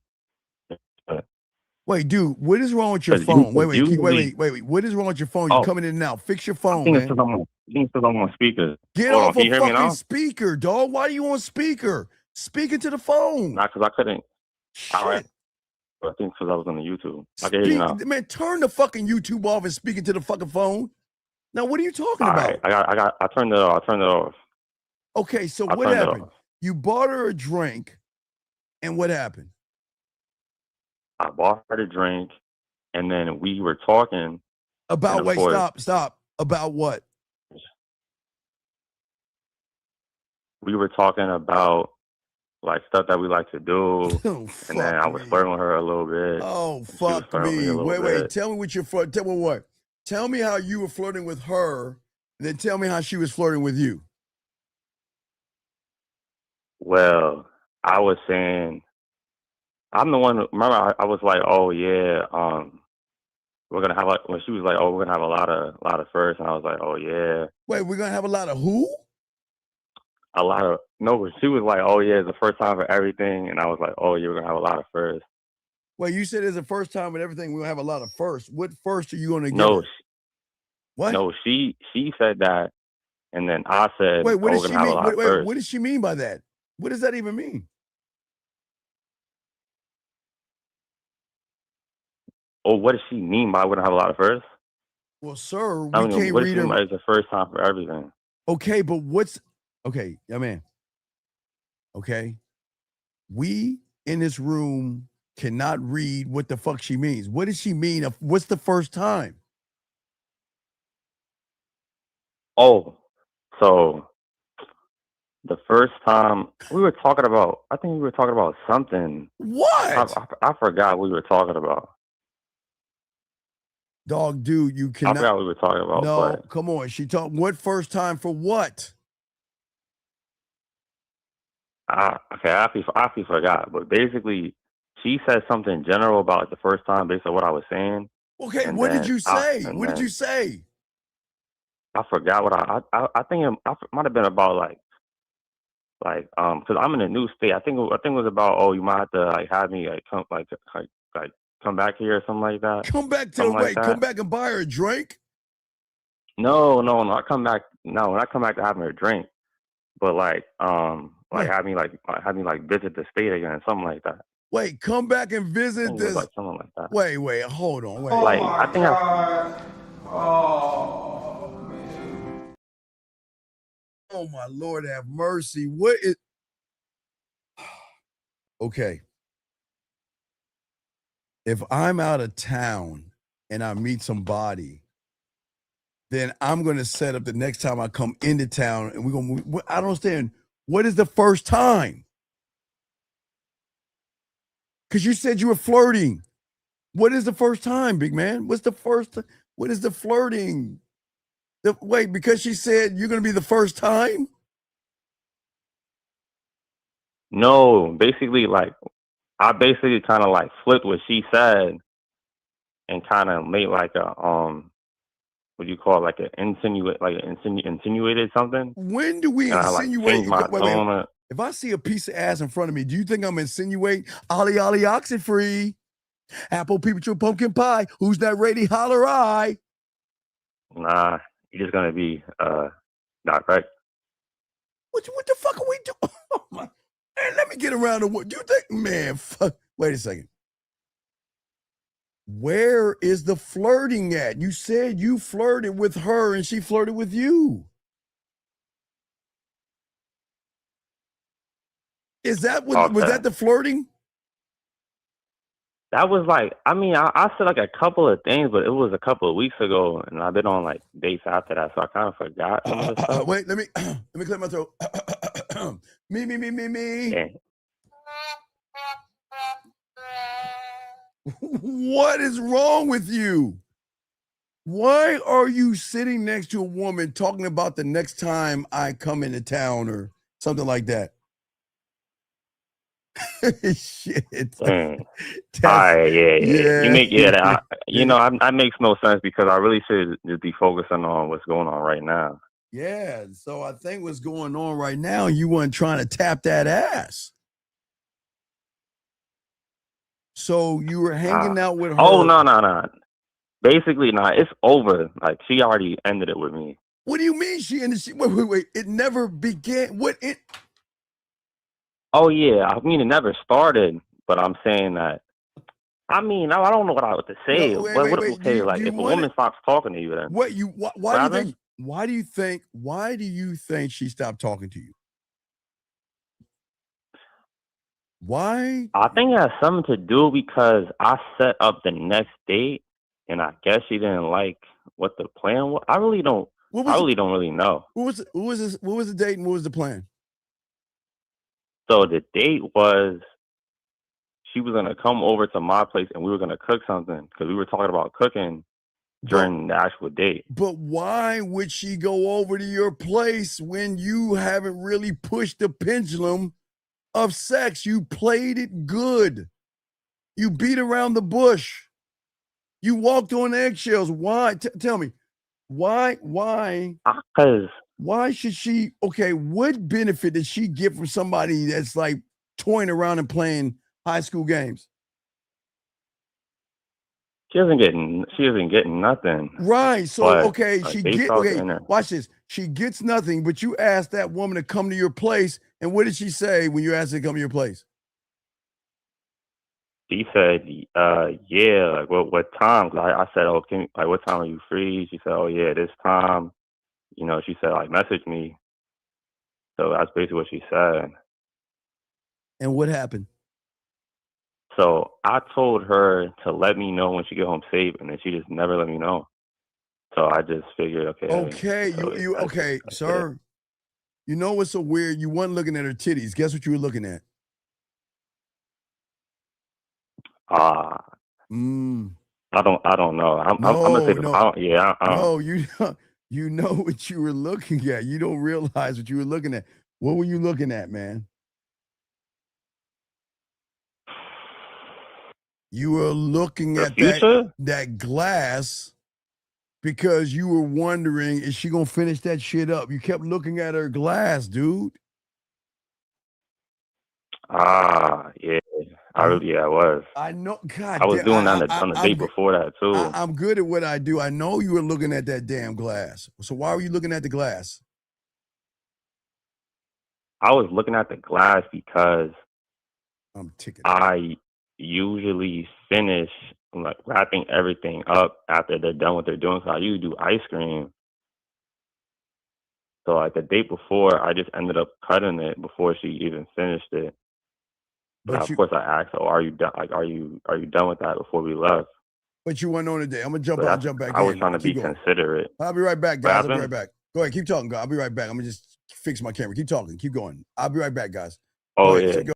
Wait, dude, what is wrong with your Because phone? Wait, usually, wait. What is wrong with your phone? You're oh, coming in and out. Fix your I phone, think it's man. because I'm on speaker. Get Hold on, off can a you hear me fucking now? speaker, dog. Why are you on speaker? Speak into the phone. Not because I couldn't. All right. Shit. I think because I was on the YouTube. I can hear you now. Man, turn the fucking YouTube off and speak into the fucking phone. Now, what are you talking All about? right, I turned it off. I turned it off. Okay, so I what turned it happened? off. You bought her a drink, and what happened? I bought her a drink, and then we were talking. About, and wait, course, stop. About what? we were talking about like stuff that we like to do, and then I was flirting with her a little bit. Oh, and she was fuck flirting with me. a little Wait. bit. Tell me what you're flirting. Tell me what. Tell me how you were flirting with her, and then tell me how she was flirting with you. Well, I was saying, I'm the one. Remember, I was like, "Oh yeah, we're gonna have when she was like, "Oh, we're gonna have a lot of firsts," and I was like, "Oh yeah, Wait, we're gonna have a lot of who? a lot of no." But she was like, "Oh yeah, it's the first time for everything," and I was like, "Oh, you're gonna have a lot of firsts." Wait, you said it's the first time with everything. We're gonna have a lot of firsts. What first are you gonna give No, her? What? no, she said that, and then I said, Wait, what "Oh, does we're she gonna have a mean? lot of Wait, firsts." what does she mean by that? What does that even mean? Oh, what does she mean by we're gonna have a lot of firsts? Well, sir, I we mean, can't what does read she mean her. by it's the first time for everything? Okay, but what's okay, yeah, man. Okay. We in this room cannot read what the fuck she means. What does she mean? What's the first time? Oh, so the first time we were talking about, I think we were talking about something. What? I forgot what we were talking about. Dog, dude, you I cannot. forgot what we were talking about. No, But come on. She talked what first time for what? I actually forgot. But basically, she said something general about the first time based on what I was saying. Okay, And what did then you say? What did you say? I forgot what I think it might have been about like because I'm in a new state. I think it was about, oh, you might have to like have me like come back here or something like that. Come back to Something like that. come back and buy her a drink? No, I come back. No, when I come back to have her a drink, but like have me visit the state again, something like that. Wait, come back and visit this. Like something like that. Wait, hold on. Wait. Like I think Oh my Lord, have mercy. What is okay? If I'm out of town and I meet somebody, then I'm gonna set up the next time I come into town, and we're gonna. I don't understand. What is the first time? Because you said you were flirting. What is the first time, big man? What's the first? What is the flirting? Wait, because she said you're gonna be the first time. no, basically like I basically kind of like flipped what she said and kind of made like a what do you call it? Like insinuated something. When do we And I like insinuate? changed my tone. If I see a piece of ass in front of me, do you think I'm insinuate? Ollie, Ollie, oxen free. Apple, peeping pumpkin pie. Who's that ready? Holler I. Nah, you're just gonna be direct. What the fuck are we doing? Oh my, man, let me get around to what you think, man. Fuck. Wait a second. Where is the flirting at? You said you flirted with her and she flirted with you. Is that what was that the flirting? That was like, I mean, I said like a couple of things, but it was a couple of weeks ago, and I've been on like dates after that, so I kind of forgot some of the stuff. Wait, let me clear my throat. me. Yeah. What is wrong with you? Why are you sitting next to a woman talking about the next time I come into town or something like that? Shit. Dang. That's All right, yeah. You yeah. make that makes no sense because I really should just be focusing on what's going on right now. Yeah. So I think what's going on right now, you weren't trying to tap that ass. So you were hanging out with her. Oh no. Basically, it's over. Like she already ended it with me. What do you mean she ended? Wait. It never began. What it? Oh yeah, I mean it never started, but I'm saying that. I mean, I don't know what I would to say. No, What would wait. say? Like, Do you if a want woman it? stops talking to you, then What you? Why do you rather? think? Why do you think she stopped talking to you? Why? I think it has something to do because I set up the next date, and I guess she didn't like what the plan was. I really don't really know. What was the date and what was the plan? So the date was she was gonna come over to my place, and we were gonna cook something because we were talking about cooking during the actual date. But why would she go over to your place when you haven't really pushed the pendulum of sex? You played it good. You beat around the bush. You walked on eggshells. Why? Tell me. Why? Because why should she? Okay, what benefit did she get from somebody that's like toying around and playing high school games? she isn't getting nothing. Right. So But, okay, like, she based get off the okay. internet. Watch this. She gets nothing, but you asked that woman to come to your place, and what did she say when you asked her to come to your place? She said, yeah, like what time? 'Cause I said, oh, what time are you free? She said, oh yeah, this time. You know, she said, like, message me. So that's basically what she said. And what happened? So I told her to let me know when she get home safe, and then she just never let me know. So I just figured, okay. Okay, so you that's okay, it. sir. You know what's so weird? You weren't looking at her titties. Guess what you were looking at? I don't know. I'm gonna say No. I don't, yeah. I don't. No, you know what you were looking at. You don't realize what you were looking at. What were you looking at, man? You were looking The at future? that glass because you were wondering, is she gonna finish that shit up? You kept looking at her glass, dude. Yeah. I was. I know. God I was damn, doing that on the I'm date before that too. I'm good at what I do. I know you were looking at that damn glass. So why were you looking at the glass? I was looking at the glass because I'm ticking. I usually finish like wrapping everything up after they're done what they're doing. So I usually do ice cream. So like the date before, I just ended up cutting it before she even finished it. But of course, I asked her, "Are you done? Like, are you done with that before we left?" But you weren't on the day. I'm gonna jump But out and jump back in. I was trying to Keep be going. considerate. I'll be right back, What guys. I'll be happened? right back. Go ahead, keep talking. I'll be right back. I'm gonna just fix my camera. Keep talking. Keep going. I'll be right back, guys. Oh Go ahead. yeah. Go.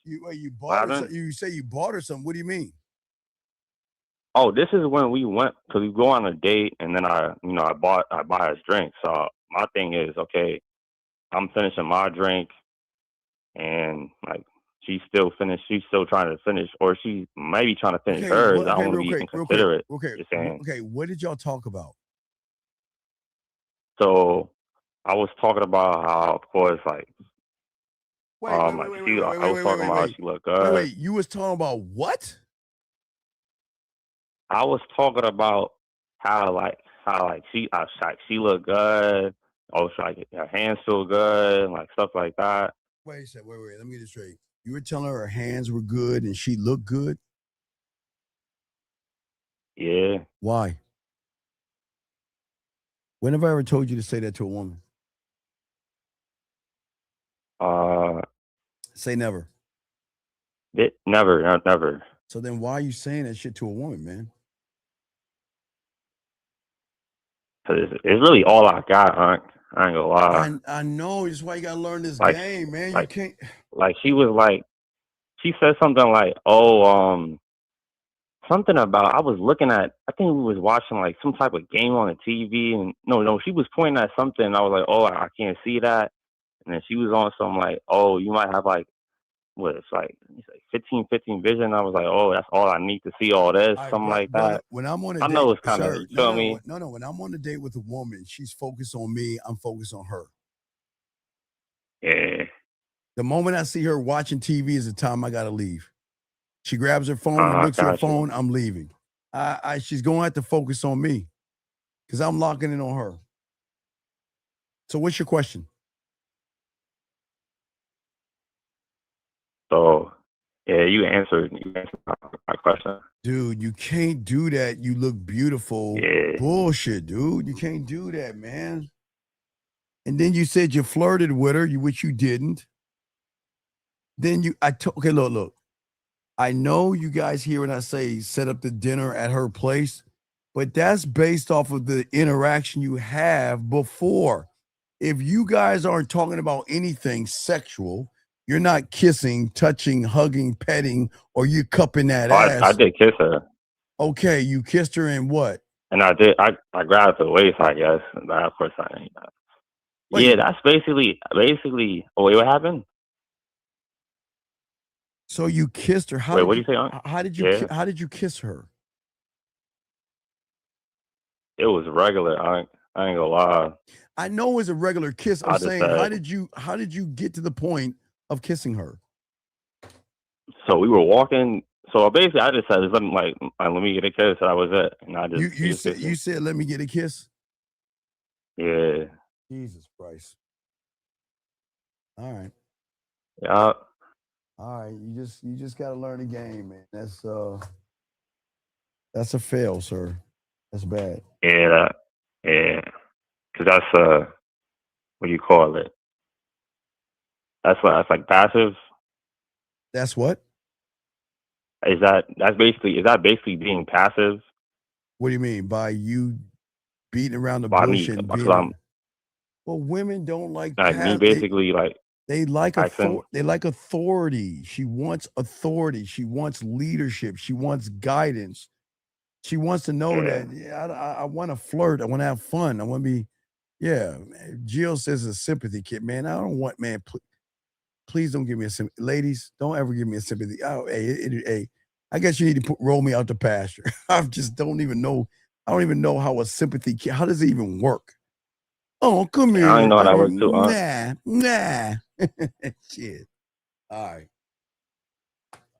You bought her. happened? You say you bought her something. What do you mean? Oh, this is when we went because we go on a date, and then I buy us drinks. So my thing is, okay, I'm finishing my drink, and like she's still trying to finish, or she might be trying to finish hers. I don't want to be inconsiderate. Just saying. Okay. What did y'all talk about? So I was talking about how, of course, like, I was talking about how she looked good. Wait. You was talking about what? I was talking about how she looked good. Also, like her hands feel good, like stuff like that. Wait a second. Wait. Let me get this straight. You were telling her hands were good and she looked good? Yeah. Why? When have I ever told you to say that to a woman? Say never. Never. So then why are you saying that shit to a woman, man? Cause it's really all I got, Unc. I ain't gonna lie. I know. That's why you gotta learn this Like, game, man. like, You can't. like she was like, she said something like, "Oh, something about." I was looking at. I think we was watching like some type of game on the TV, and no, she was pointing at something. And I was like, "Oh, I can't see that." And then she was on some like, "Oh, you might have like what? It's like 15 vision." I was like, "Oh, that's all I need to see all this, All right, something like brother. that." When I'm on a I date, know it's kind of, sir. you feel me? No. When I'm on a date with a woman, she's focused on me. I'm focused on her. Yeah. The moment I see her watching TV is the time I gotta leave. She grabs her phone and looks at her Gotcha. phone. I'm leaving. She's going to have to focus on me because I'm locking in on her. So, what's your question? So, yeah, you answered my question. Dude, you can't do that. You look beautiful. Yeah. Bullshit, dude. You can't do that, man. And then you said you flirted with her, which you didn't. Then okay, look. I know you guys hear when I say set up the dinner at her place, but that's based off of the interaction you have before. If you guys aren't talking about anything sexual, you're not kissing, touching, hugging, petting, or you cupping that ass. I did kiss her. Okay, you kissed her in what? And I did. I grabbed the waist, I guess. But of course, I ain't. Wait. Yeah, that's basically. Oh, wait, what happened? So you kissed her. Wait, what did you say? How did you kiss her? It was regular. I ain't gonna lie. I know it was a regular kiss. I'm I just saying, said- how did you get to the point of kissing her? So we were walking. So basically, I just said, "Let me get a kiss." That was it. And I just You said let me get a kiss. Yeah. Jesus Christ. All right. Yeah. All right. You just gotta learn the game, man. That's a fail, sir. That's bad. Yeah. Because that's what do you call it? That's like passive. That's what? Is that basically being passive? What do you mean by you beating around the By bush me, and because being? Well, women don't like me basically They like accent. they like authority. She wants authority. She wants leadership. She wants guidance. She wants to know that I want to flirt. I want to have fun. I want to be, Jill says a sympathy kid, man. I don't want, man. Please don't give me a sympathy. Ladies, don't ever give me a sympathy. Oh, hey, I guess you need to roll me out the pasture. I just don't even know. I don't even know how a sympathy kid. How does it even work? Oh, come here. I don't know how that works too. Nah. Shit. All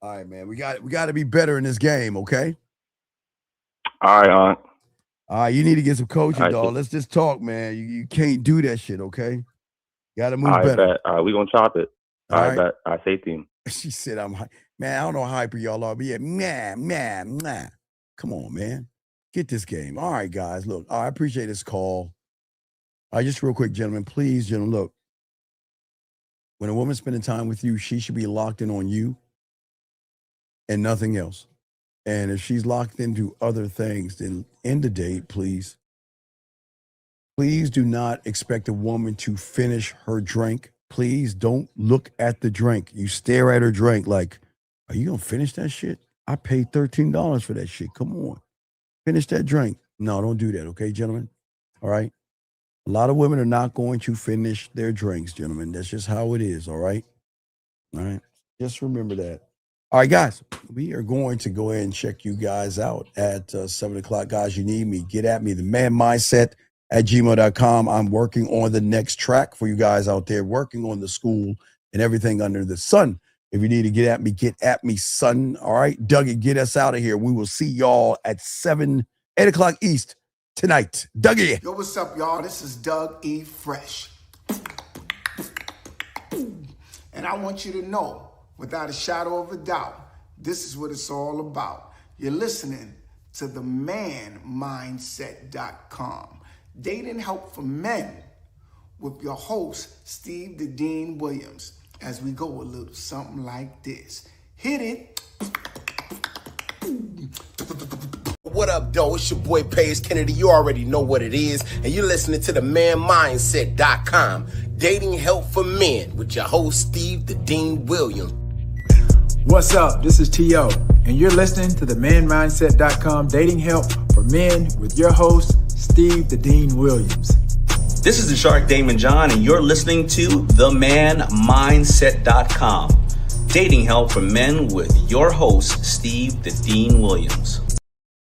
right, man. We got to be better in this game, okay? All right, Aunt. All right, you need to get some coaching, All right, dog. Let's just talk, man. You can't do that shit, okay? Got to move All right, better. bet. All right, we gonna chop it. All right, bet. All right, safety him. She said, man, I don't know how hyper y'all are, but yeah, nah. Come on, man. Get this game. All right, guys, look, I appreciate this call. All right, just real quick, gentlemen, please, gentlemen, look. When a woman's spending time with you, she should be locked in on you and nothing else. And if she's locked into other things, then end the date, please. Please do not expect a woman to finish her drink. Please don't look at the drink. You stare at her drink like, are you going to finish that shit? I paid $13 for that shit. Come on. Finish that drink. No, don't do that, okay, gentlemen? All right? A lot of women are not going to finish their drinks, gentlemen. That's just how it is, all right? All right? Just remember that. All right, guys, we are going to go ahead and check you guys out at 7 o'clock. Guys, you need me, get at me, the man mindset at gmail.com. I'm working on the next track for you guys out there, working on the school and everything under the sun. If you need to get at me, son. All right, Dougie, get us out of here. We will see y'all at 8 o'clock East tonight. Dougie. Yo, what's up, y'all? This is Doug E. Fresh. And I want you to know, without a shadow of a doubt, this is what it's all about. You're listening to themanmindset.com. Dating help for men with your host, Steve the Dean Williams, as we go a little something like this. Hit it. What up, Taekwondo. It's your boy Paige Kennedy. You already know what it is. And you're listening to the manmindset.com. Dating help for men with your host, Steve the Dean Williams. What's up? This is T.O. and you're listening to the manmindset.com dating help for men with your host, Steve the Dean Williams. This is the Shark Damon John, and you're listening to themanmindset.com. Dating help for men with your host, Steve the Dean Williams.